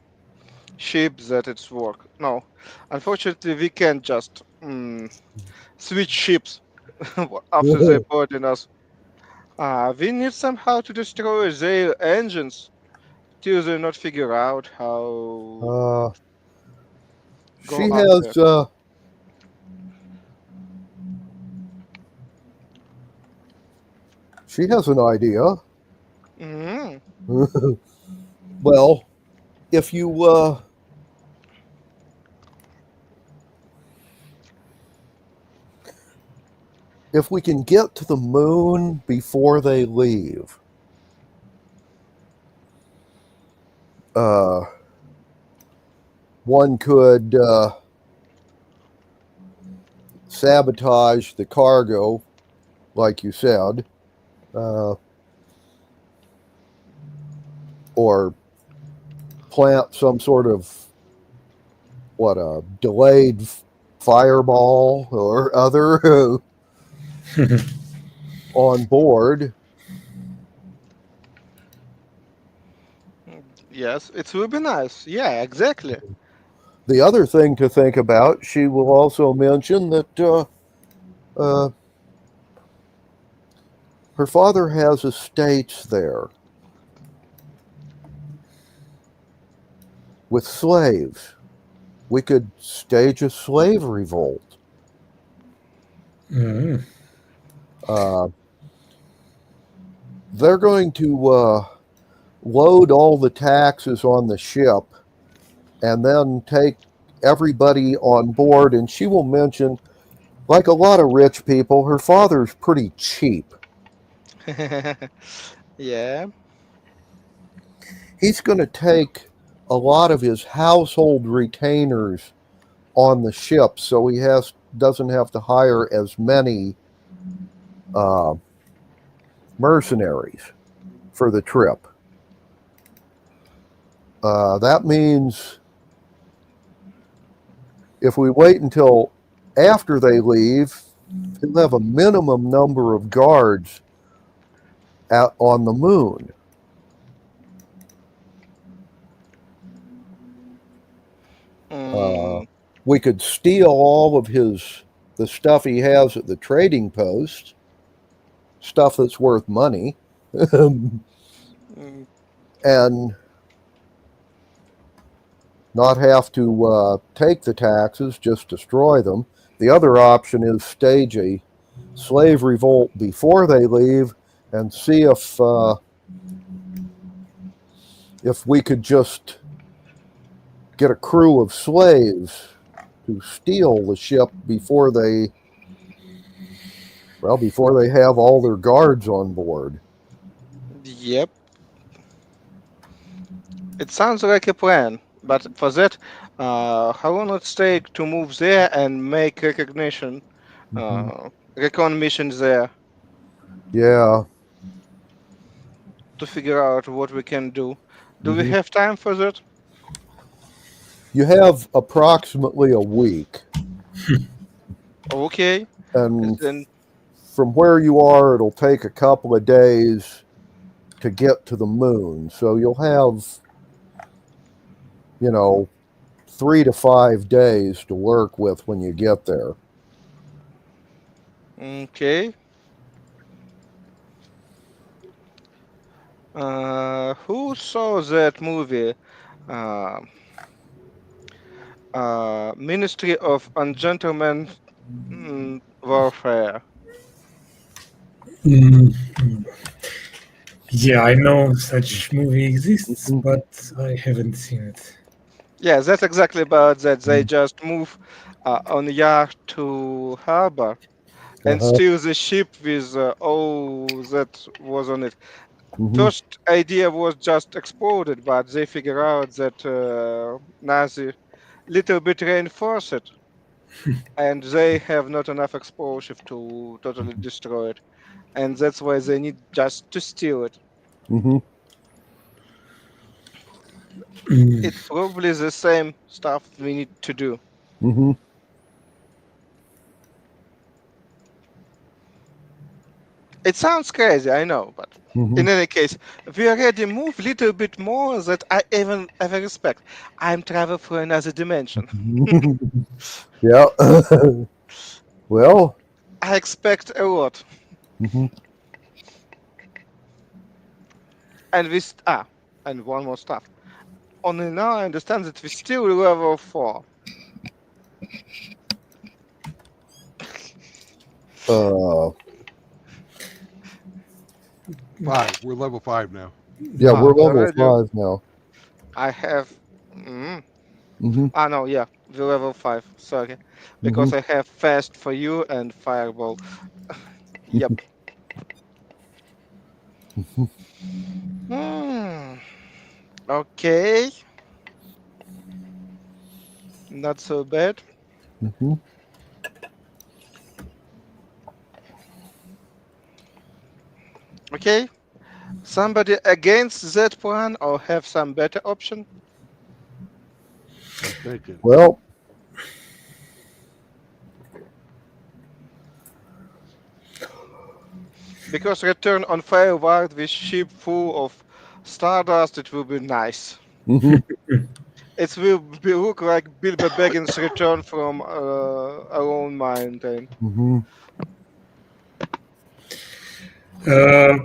S12: ship that it's work. No, unfortunately, we can't just switch ships after they boarding us. We need somehow to destroy their engines till they not figure out how go
S10: she
S12: out
S10: has
S12: there.
S10: she has an idea.
S12: Mhm.
S10: Well, if you if we can get to the moon before they leave, one could sabotage the cargo, like you said, or plant some sort of a delayed fireball or other on board.
S12: Yes, it will be nice. Yeah, exactly.
S10: The other thing to think about, she will also mention that her father has estates there with slaves. We could stage a slave revolt.
S11: Mhm.
S10: They're going to load all the taxes on the ship and then take everybody on board. And she will mention, like a lot of rich people, her father's pretty cheap.
S12: Yeah.
S10: He's going to take a lot of his household retainers on the ship, so he doesn't have to hire as many mercenaries for the trip. That means if we wait until after they leave, he'll have a minimum number of guards on the moon. We could steal all of the stuff he has at the trading post, stuff that's worth money, and not have to take the taxes, just destroy them. The other option is stage a slave revolt before they leave and see if we could just get a crew of slaves to steal the ship before they have all their guards on board.
S12: Yep. It sounds like a plan, but for that, how long it take to move there and make recon missions there
S10: Yeah.
S12: to figure out what we can do? Do we
S10: Mhm.
S12: have time for that?
S10: You have approximately a week.
S12: Okay.
S10: And
S12: Then
S10: from where you are, it'll take a couple of days to get to the moon. So you'll have, 3 to 5 days to work with when you get there.
S12: Okay. Who saw that movie? Uh, Ministry of Ungentleman Warfare.
S11: Mm, yeah, I know such movie exists, but I haven't seen it.
S12: Yeah, that's exactly about that. They just move on yacht to harbor and
S10: Uh-huh.
S12: steal the ship with all that was on it.
S10: Mhm.
S12: First idea was just exploded, but they figure out that Nazi little bit reinforce it, and they have not enough explosive to totally destroy it, and that's why they need just to steal it.
S10: Mhm.
S11: Mm,
S12: It's probably the same stuff we need to do.
S10: Mhm.
S12: It sounds crazy, I know, but in
S10: Mhm.
S12: any case, we already move a little bit more that I even ever expect. I'm travel for another dimension.
S10: Yeah. Well.
S12: I expect a lot.
S10: Mhm.
S12: And and one more stuff. Only now I understand that we still level 4.
S1: Five. We're level 5 now.
S10: Yeah, we're level
S12: Already
S10: 5 now.
S12: I have mm,
S10: Mhm.
S12: no, yeah, the level 5, sorry. Because
S10: Mhm.
S12: I have fast for you and fireball. Yep. Hmm. Okay. Not so bad.
S10: Mhm.
S12: Okay. Somebody against that plan or have some better option?
S1: I'm thinking.
S10: Well,
S12: Because return on Fireward with ship full of stardust, it will be nice.
S10: Mhm.
S12: It will look like Bilbo Baggins' return from a lone mountain.
S10: Mhm.
S11: Uh,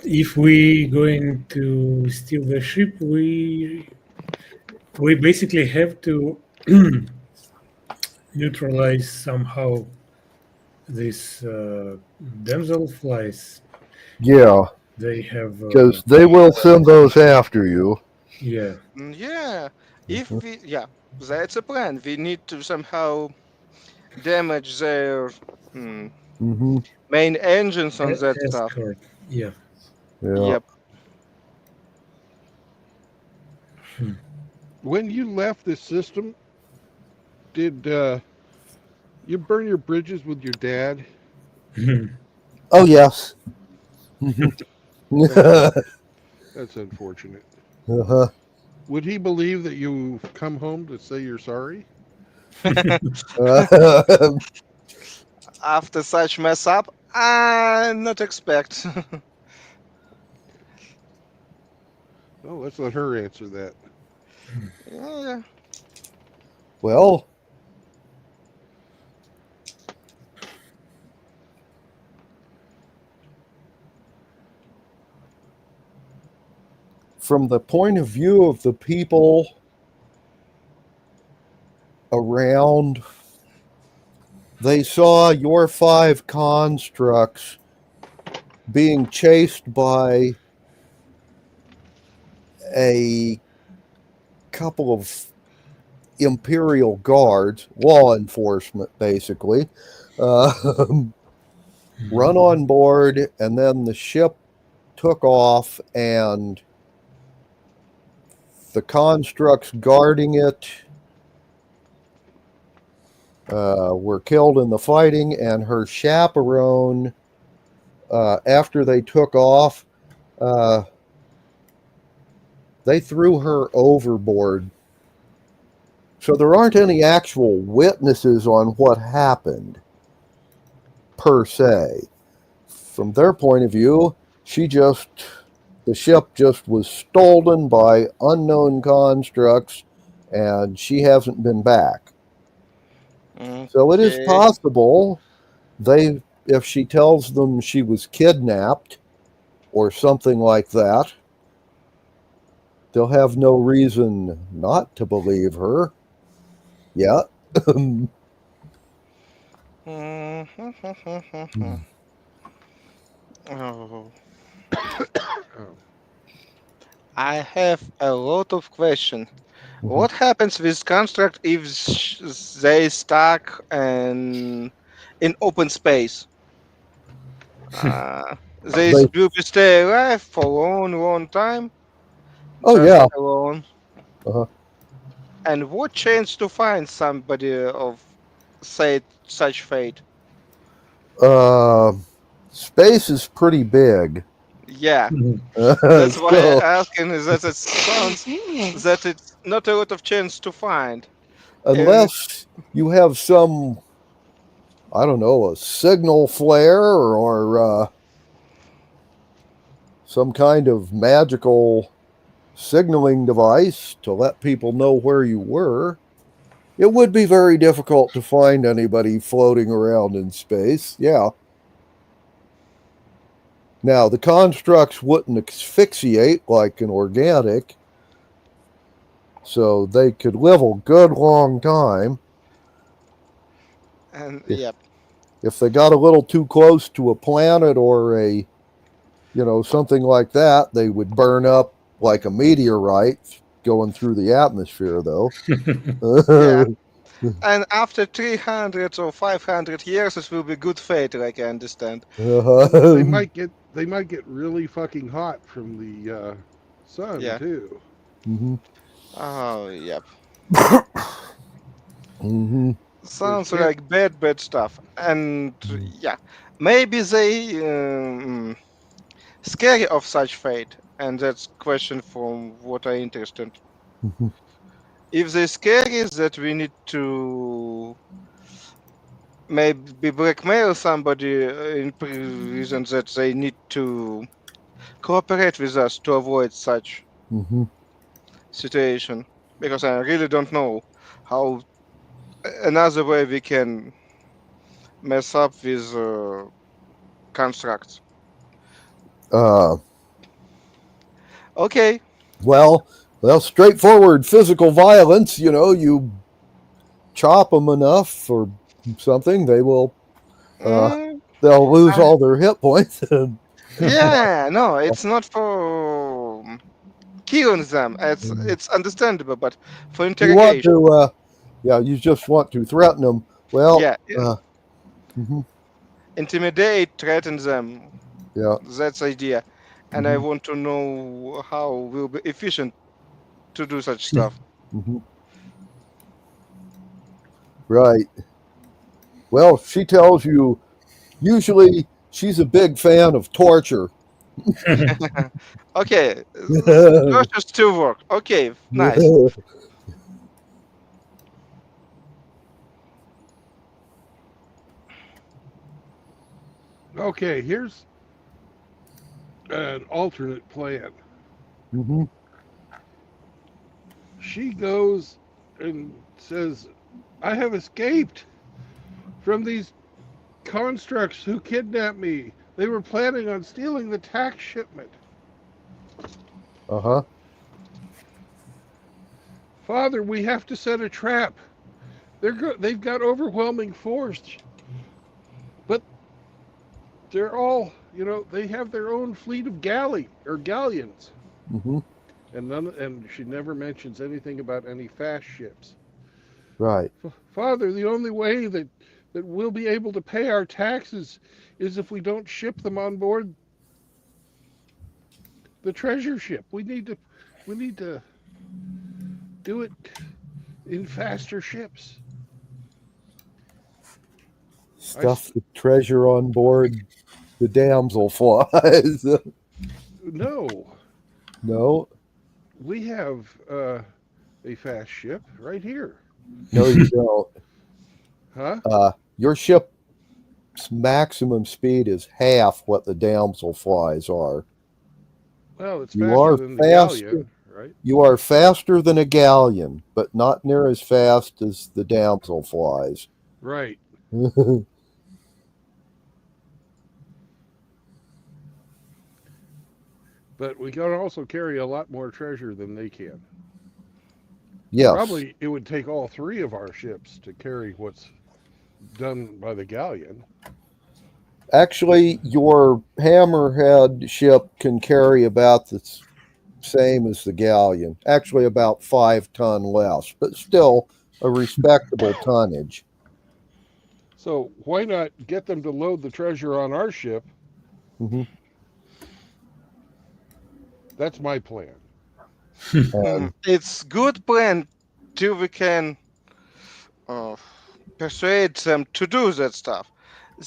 S11: if we going to steal the ship, we basically have to neutralize somehow these damsel flies.
S10: Yeah,
S11: They have
S10: because they will send those after you.
S11: yeah.
S12: Yeah, if we, yeah, that's a plan. We need to somehow damage their
S10: Mhm.
S12: main engines on that stuff.
S11: Escort. Yeah.
S10: Yeah.
S12: Yep.
S1: When you left this system, did you burn your bridges with your dad?
S10: Oh yes. Mhm.
S1: That's unfortunate.
S10: Uh-huh.
S1: Would he believe that you've come home to say you're sorry?
S12: After such mess up, I not expect.
S1: Oh, let's let her answer that.
S12: Yeah.
S10: Well, from the point of view of the people around, they saw your 5 constructs being chased by a couple of Imperial guards, law enforcement basically, run on board, and then the ship took off, and the constructs guarding it were killed in the fighting, and her chaperone, after they took off, they threw her overboard. So there aren't any actual witnesses on what happened, per se. From their point of view, the ship just was stolen by unknown constructs, and she hasn't been back. So it is
S12: Okay.
S10: possible they if she tells them she was kidnapped or something like that, they'll have no reason not to believe her. Yeah.
S12: Oh. I have a lot of questions. What happens with construct if they stuck in open space? They
S10: They-
S12: will stay alive for a long, long time.
S10: Oh,
S12: just
S10: yeah.
S12: alone.
S10: Uh-huh.
S12: And what chance to find somebody of say such fate?
S10: Space is pretty big.
S12: Yeah, that's why
S10: So,
S12: I'm asking. Is that it sounds that it's not a lot of chance to find.
S10: unless you have some, I don't know, a signal flare or some kind of magical signaling device to let people know where you were, it would be very difficult to find anybody floating around in space. Yeah. Now, the constructs wouldn't asphyxiate like an organic, so they could live a good long time.
S12: And
S10: If-
S12: yep.
S10: If they got a little too close to a planet or something like that, they would burn up like a meteorite going through the atmosphere, though.
S12: Yeah. And after 300 or 500 years, it will be good fate, like I understand.
S1: They might get really fucking hot from the sun
S12: Yeah.
S1: too.
S10: Mm-hmm.
S12: Oh, yep.
S10: Mm-hmm.
S12: Sounds
S1: Yeah.
S12: like bad stuff. And yeah, maybe they scary of such fate. And that's question from what I interested.
S10: Mhm.
S12: If they scary, that we need to maybe blackmail somebody in prison that they need to cooperate with us to avoid such
S10: Mm-hmm.
S12: situation. Because I really don't know how another way we can mess up with constructs. Okay.
S10: Well, straightforward physical violence. You chop them enough or something, they will. They'll lose all their hit points.
S12: Yeah, no, it's not for killing them. It's understandable, but for
S10: You want
S12: interrogation.
S10: to, you just want to threaten them. Well,
S12: Yeah.
S10: mhm,
S12: Intimidate, threaten them.
S10: yeah.
S12: That's the idea. And I
S10: Mhm.
S12: want to know how we'll be efficient to do such stuff.
S10: Mhm. Right. Well, she tells you. Usually, she's a big fan of torture.
S12: Okay. Torture still work. Okay, nice.
S1: Okay, here's an alternate plan.
S10: Mm-hmm.
S1: She goes and says, I have escaped from these constructs who kidnapped me. They were planning on stealing the tax shipment.
S10: Uh-huh.
S1: Father, we have to set a trap. They've got overwhelming force. But they're all, they have their own fleet of galleons.
S10: Mm-hmm.
S1: And she never mentions anything about any fast ships.
S10: Right.
S1: Father, the only way that we'll be able to pay our taxes is if we don't ship them on board the treasure ship. We need to do it in faster ships.
S10: Stuff the treasure on board the damselflies.
S1: No.
S10: No.
S1: We have a fast ship right here.
S10: No, you don't.
S1: Huh?
S10: Your ship's maximum speed is half what the damselflies are.
S1: Well, it's
S10: You
S1: faster
S10: are
S1: than the
S10: faster.
S1: galleon, right?
S10: You are faster than a galleon, but not near as fast as the damselflies.
S1: Right. But we can also carry a lot more treasure than they can.
S10: Yes.
S1: Probably it would take all 3 of our ships to carry what's done by the galleon.
S10: Actually, your hammerhead ship can carry about the same as the galleon. Actually, about 5 ton less, but still a respectable tonnage.
S1: So why not get them to load the treasure on our ship?
S10: hmm
S1: That's my plan.
S12: It's good plan till we can persuade them to do that stuff.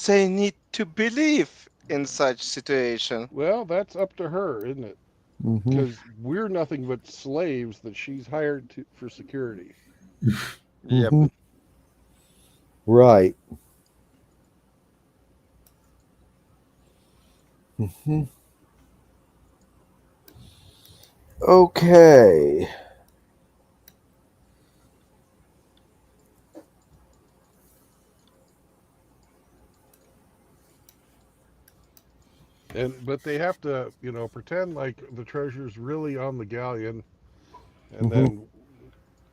S12: They need to believe in such situation.
S1: Well, that's up to her, isn't it? Because we're nothing but slaves that she's hired for security.
S12: Yep.
S10: Right. Okay.
S1: But they have to, pretend like the treasure's really on the galleon, and then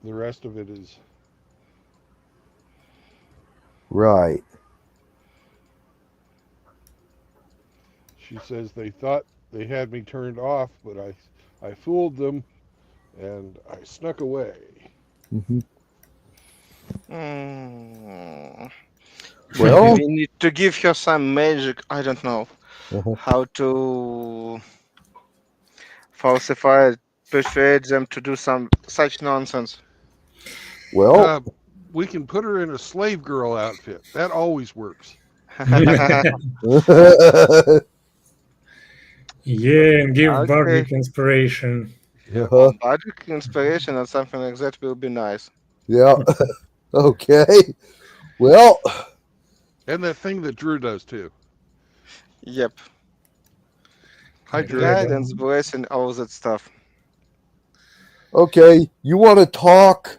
S1: the rest of it is
S10: right.
S1: She says they thought they had me turned off, but I fooled them, and I snuck away.
S10: Well,
S12: we need to give her some magic. I don't know how to falsify it, persuade them to do some such nonsense.
S10: Well,
S1: we can put her in a slave girl outfit. That always works.
S11: Yeah, and give Bardic inspiration.
S12: Bardic inspiration and something like that will be nice.
S10: Yeah. Okay. Well.
S1: And that thing that Drew does too.
S12: Yep.
S1: Hi, Drew.
S12: Guidance, blessing, all that stuff.
S10: Okay, you want to talk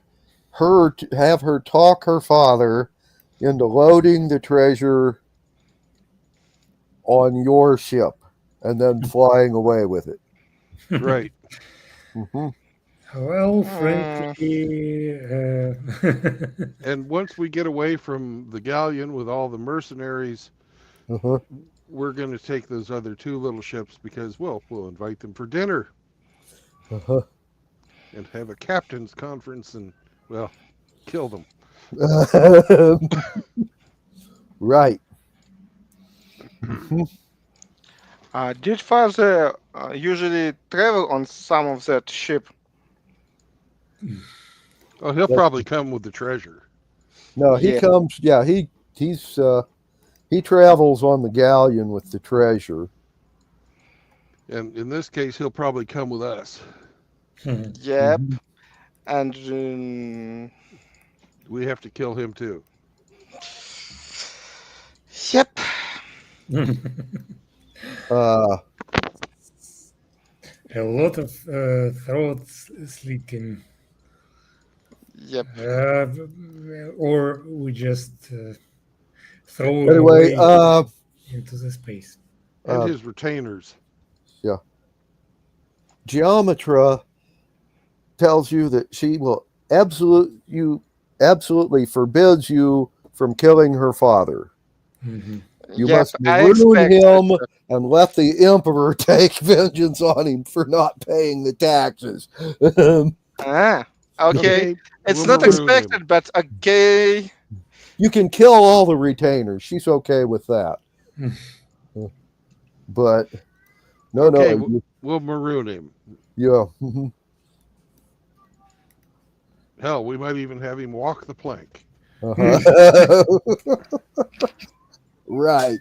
S10: her, have her talk her father into loading the treasure on your ship and then flying away with it.
S1: Right.
S11: Well, frankly,
S1: and once we get away from the galleon with all the mercenaries, we're going to take those other 2 little ships because, well, we'll invite them for dinner and have a captain's conference and, well, kill them.
S10: Right.
S12: Did father usually travel on some of that ship?
S1: Oh, he'll probably come with the treasure.
S10: No, he comes. Yeah, he travels on the galleon with the treasure.
S1: And in this case, he'll probably come with us.
S12: Yep. And
S1: we have to kill him too.
S12: Yep.
S11: A lot of thoughts sleeping.
S12: Yep.
S11: Or we just throw it
S10: Anyway,
S11: away into the space.
S1: And his retainers.
S10: Yeah. Geometra tells you that she will absolutely forbids you from killing her father. You must ruin him and let the emperor take vengeance on him for not paying the taxes.
S12: Okay. It's not expected, but okay.
S10: You can kill all the retainers. She's okay with that. But no.
S1: We'll maroon him.
S10: Yeah.
S1: Hell, we might even have him walk the plank.
S10: Right.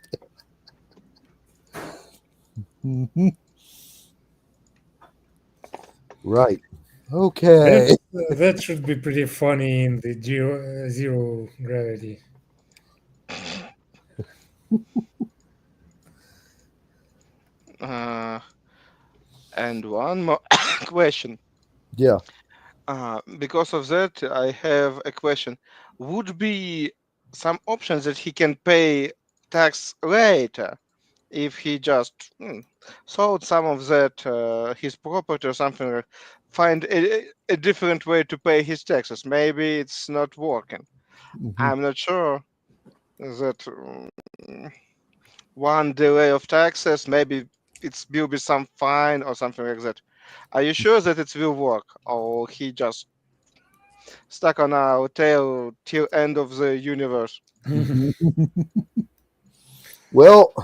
S10: Right. Okay.
S11: That should be pretty funny in the zero gravity.
S12: And one more question.
S10: Yeah.
S12: Because of that, I have a question. Would be some options that he can pay tax later, if he just sold some of that his property or something, find a different way to pay his taxes. Maybe it's not working. I'm not sure that one delay of taxes, maybe it will be some fine or something like that. Are you sure that it will work, or he just stuck on our tail till end of the universe?
S10: Well,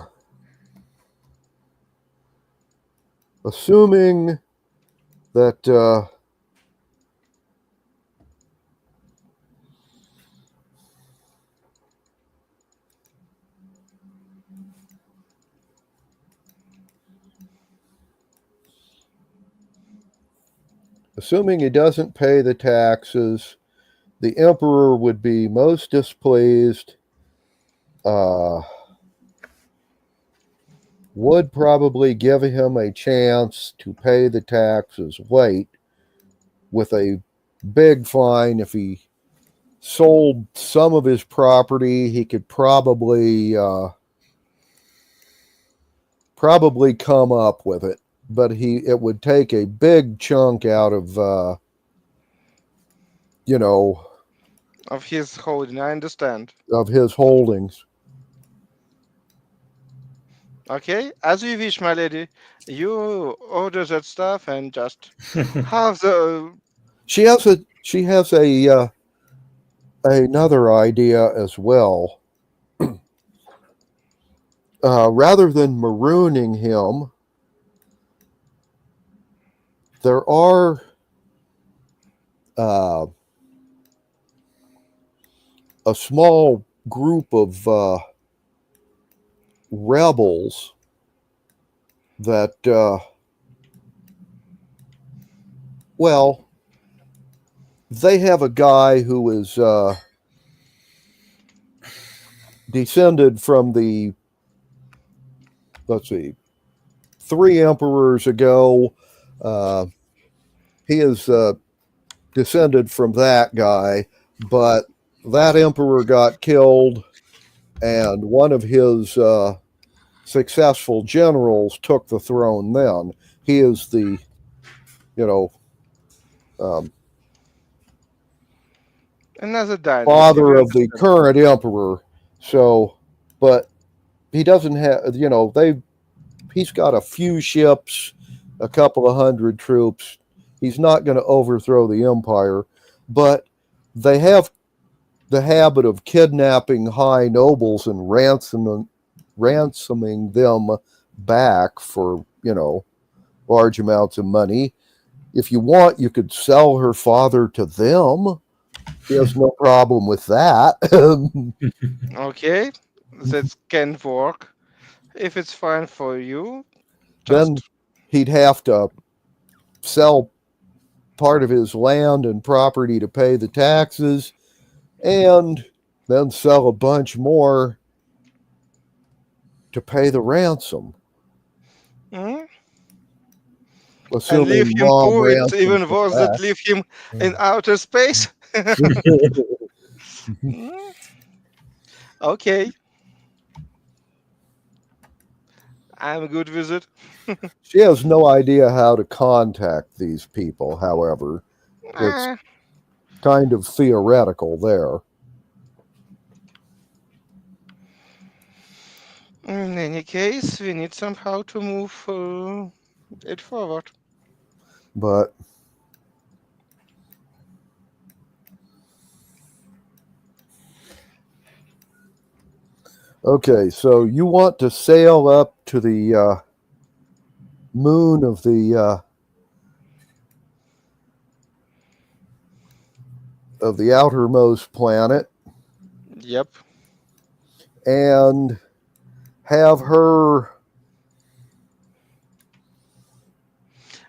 S10: assuming that assuming he doesn't pay the taxes, the emperor would be most displeased. Would probably give him a chance to pay the taxes late with a big fine. If he sold some of his property, he could probably come up with it, but it would take a big chunk out of
S12: Of his holding, I understand.
S10: of his holdings.
S12: Okay, as you wish, my lady. You order that stuff and just have the.
S10: She has another idea as well. Rather than marooning him, there are a small group of rebels that, they have a guy who is descended from the, let's see, 3 emperors ago. He is descended from that guy, but that emperor got killed, and one of his successful generals took the throne then. He is the,
S12: Another dynasty.
S10: father of the current emperor. So, but he doesn't have, he's got a few ships, a couple of hundred troops. He's not going to overthrow the empire, but they have the habit of kidnapping high nobles and ransoming them back for, large amounts of money. If you want, you could sell her father to them. He has no problem with that.
S12: Okay, that can work. If it's fine for you,
S10: Then he'd have to sell part of his land and property to pay the taxes, and then sell a bunch more to pay the ransom.
S12: and
S10: Assuming
S12: leave him
S10: long
S12: poor, it's
S10: ransom
S12: even
S10: for
S12: worse
S10: that.
S12: than leave him in outer space. Okay, I'm good with it.
S10: She has no idea how to contact these people, however. It's
S12: Ah,
S10: kind of theoretical there.
S12: in any case, we need somehow to move it forward.
S10: But okay, so you want to sail up to the moon of the outermost planet.
S12: Yep.
S10: And have her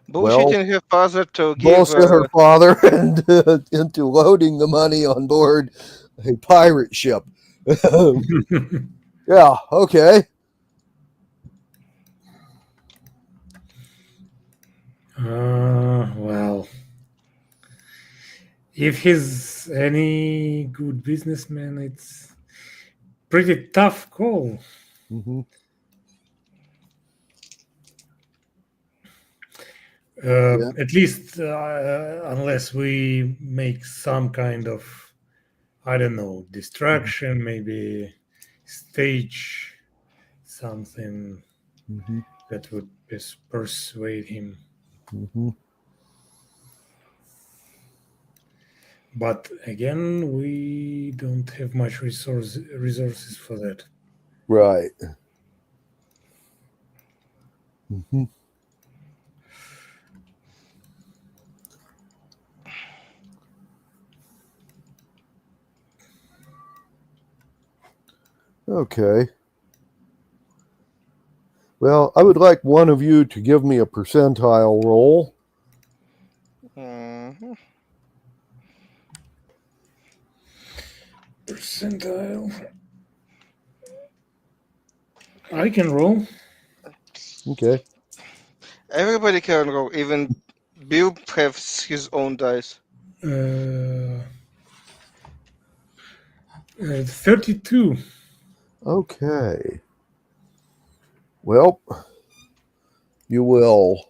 S12: Bullshitting her father to give.
S10: bullshit her father and into loading the money on board a pirate ship. Yeah, okay.
S11: Well, if he's any good businessman, it's pretty tough call.
S10: Mm-hmm. Yeah.
S11: At least unless we make some kind of, I don't know, distraction, maybe stage something
S10: Mm-hmm.
S11: that would persuade him.
S10: Mm-hmm.
S11: But again, we don't have much resources for that.
S10: Right. Mm-hmm. Okay. Well, I would like one of you to give me a percentile roll.
S12: Mhm.
S11: Percentile. I can roll.
S10: Okay.
S12: Everybody can roll. Even Bill has his own dice.
S11: 32.
S10: Okay. Well, you will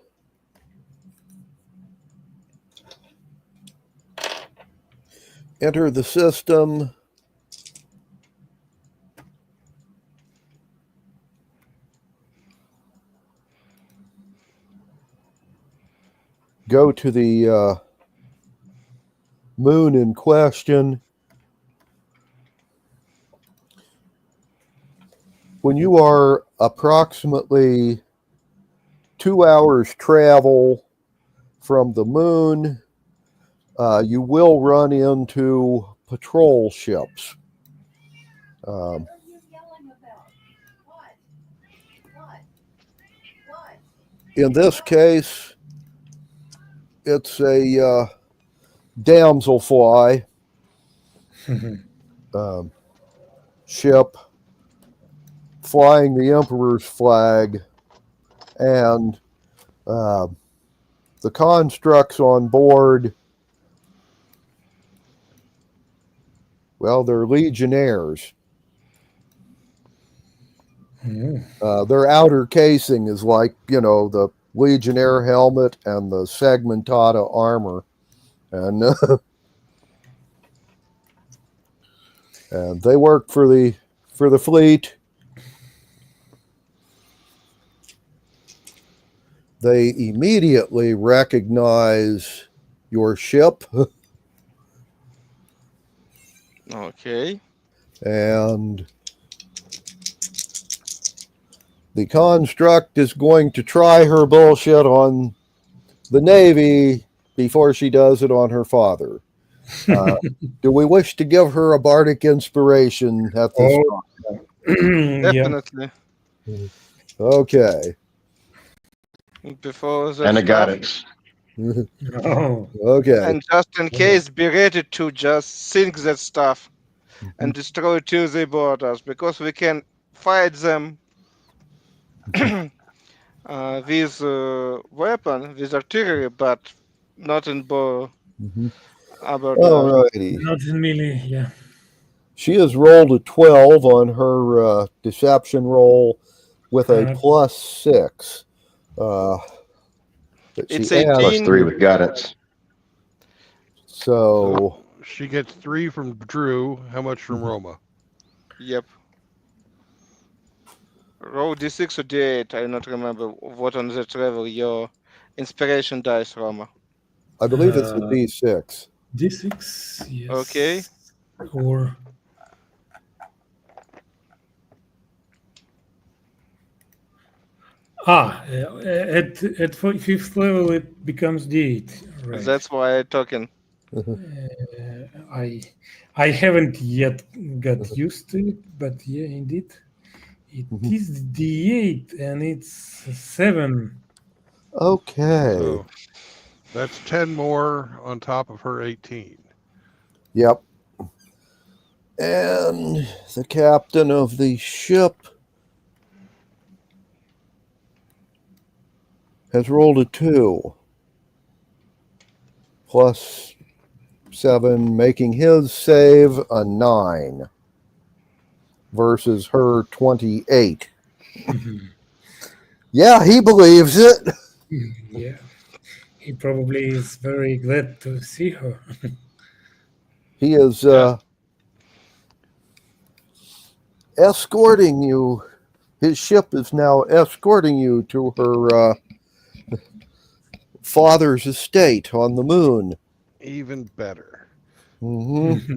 S10: enter the system. Go to the moon in question. When you are approximately 2 hours travel from the moon, you will run into patrol ships. In this case, it's a damselfly ship flying the Emperor's flag, and the constructs on board, well, they're legionnaires. Their outer casing is like, the Legionnaire helmet and the Segmentata armor. And and they work for the fleet. They immediately recognize your ship.
S12: Okay.
S10: And the construct is going to try her bullshit on the Navy before she does it on her father. Do we wish to give her a bardic inspiration at this time?
S12: Definitely.
S10: Okay.
S12: Before the
S9: And a
S12: stuff.
S9: guidance.
S10: Okay.
S12: And just in case, be ready to just sink that stuff and destroy to the borders, because we can fight them with weapon, with artillery, but not in bow.
S10: Alrighty.
S11: Not in melee, yeah.
S10: She has rolled a 12 on her deception roll with a +6. But
S12: It's
S10: she adds-
S12: 18.
S9: +3 with guidance.
S10: So
S1: she gets 3 from Drew. How much from Roma?
S12: Yep. Roll D6 or D8. I don't remember what on that level your inspiration dice, Roma.
S10: I believe it's a D6.
S11: D6, yes.
S12: Okay.
S11: Or at fifth level it becomes D8. Right.
S12: That's why I'm talking.
S11: I haven't yet got used to it, but yeah, indeed, it is D8 and it's 7.
S10: Okay.
S1: So that's 10 more on top of her 18.
S10: Yep. And the captain of the ship has rolled a 2 +7, making his save a 9 versus her 28. Yeah, he believes it.
S11: Yeah. He probably is very glad to see her.
S10: He is escorting you. His ship is now escorting you to her father's estate on the moon.
S1: Even better.
S10: Mm-hmm.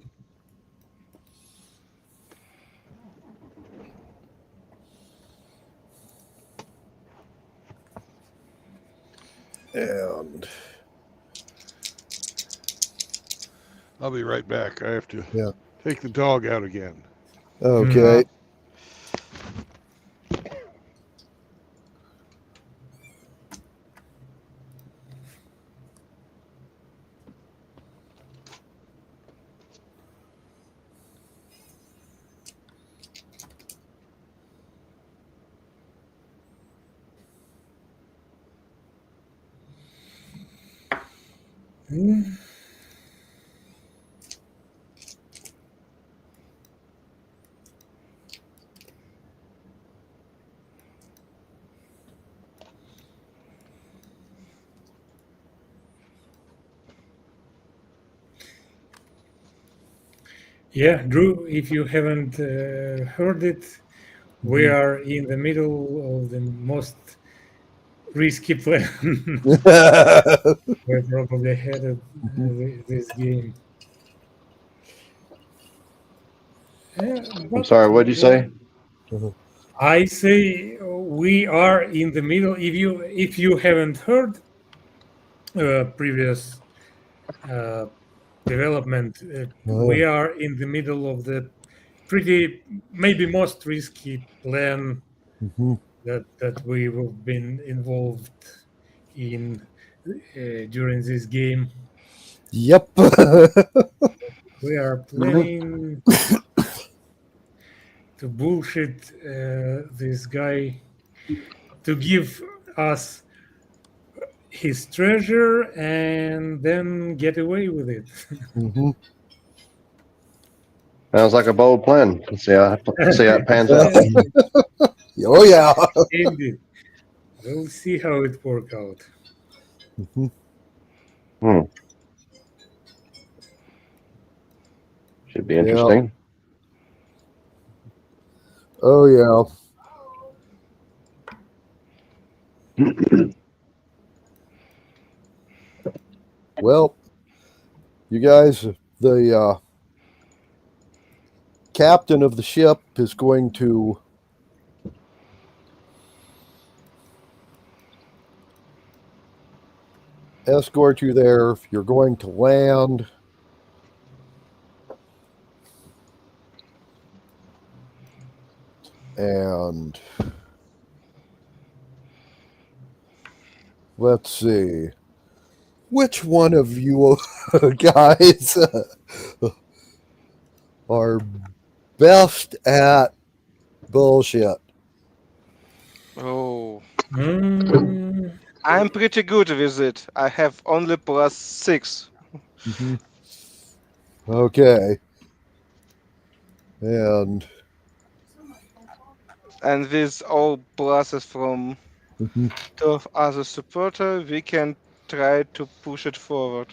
S10: And
S1: I'll be right back. I have to take the dog out again.
S10: Okay.
S11: Mm. Yeah, Drew, if you haven't heard it, we are in the middle of the most risky plan we probably had this game.
S9: I'm sorry, what'd you say?
S11: I say we are in the middle. If you haven't heard previous development, we are in the middle of the pretty maybe most risky plan that we've been involved in during this game.
S10: Yep.
S11: We are planning to bullshit this guy to give us his treasure and then get away with it.
S9: Sounds like a bold plan. Let's see how it pans out.
S10: Oh yeah.
S11: Indeed. We'll see how it works out.
S9: Should be interesting.
S10: Oh yeah. Well, you guys, the captain of the ship is going to escort you there. You're going to land. And let's see. Which one of you guys are best at bullshit?
S12: Oh. I'm pretty good with it. I have only +6.
S10: Okay. And
S12: with all pluses from the other supporter, we can try to push it forward.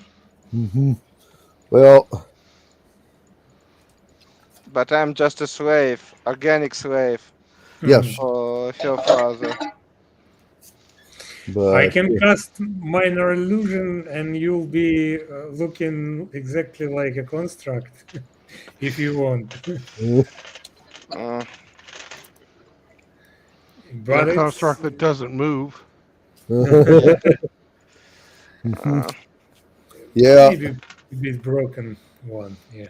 S10: Well,
S12: but I'm just a slave, organic slave.
S10: Yes.
S12: For your father.
S10: But
S11: I can cast minor illusion, and you'll be looking exactly like a construct, if you want. But
S1: a construct that doesn't move.
S10: Yeah.
S11: Maybe a bit broken one. Yeah.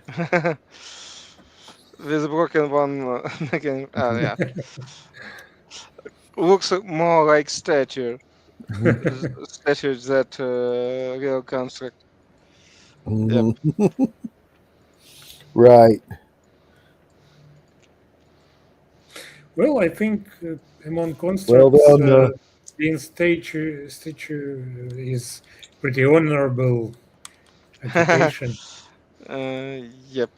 S12: With a broken one again. Yeah. Looks more like statue. Statue that real construct. Yep.
S10: Right.
S11: Well, I think among constructs,
S10: Well,
S11: being statue is pretty honorable occupation.
S12: Yep.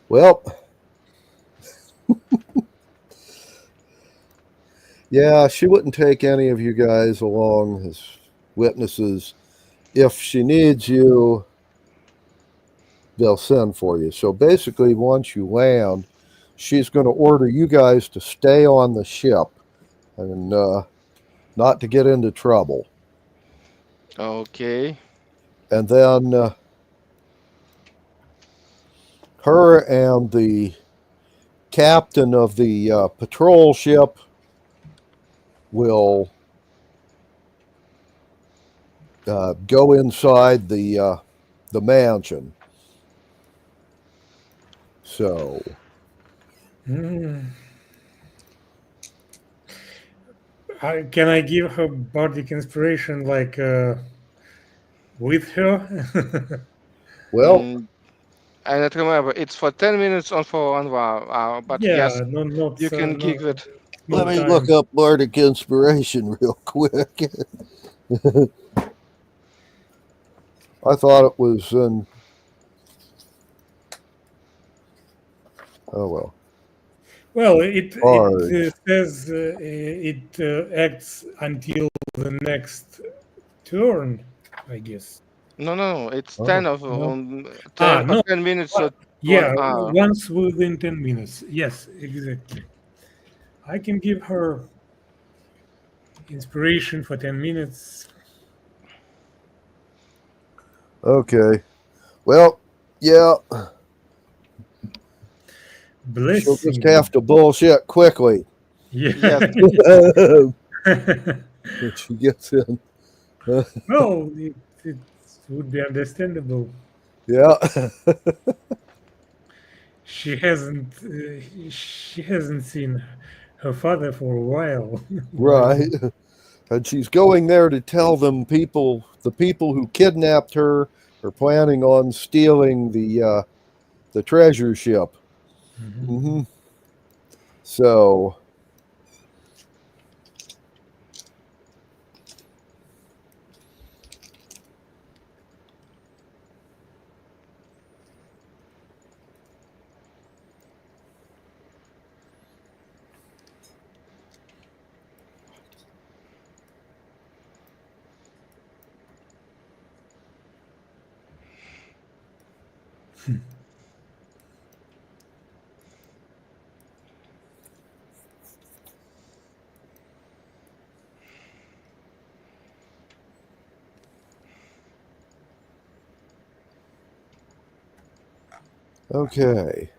S10: Well, Yeah, she wouldn't take any of you guys along as witnesses. If she needs you, they'll send for you. So basically, once you land, she's going to order you guys to stay on the ship and not to get into trouble.
S12: Okay.
S10: And then her and the captain of the patrol ship will go inside the mansion. So,
S11: Can I give her bardic inspiration like with her?
S10: well,
S12: And not remember, it's for 10 minutes or for 1 hour. But
S11: yeah,
S12: yes,
S11: not
S12: you can give it.
S10: let me
S11: time.
S10: look up bardic inspiration real quick. I thought it was in. Oh well.
S11: Well, it
S10: Barge.
S11: says it acts until the next turn, I guess.
S12: No. It's
S10: Oh.
S12: 10 of
S11: No.
S12: 10
S11: no.
S12: 10 minutes or
S11: Yeah,
S12: 1 hour.
S11: once within 10 minutes. Yes, exactly. I can give her inspiration for 10 minutes.
S10: Okay. Well, yeah.
S11: Bless
S10: She'll just
S11: you.
S10: have to bullshit quickly.
S11: Yeah.
S10: When she gets in.
S11: No, it would be understandable.
S10: Yeah.
S11: She hasn't seen her father for a while.
S10: Right. And she's going there to tell them the people who kidnapped her are planning on stealing the treasure ship. Mm-hmm. So, okay.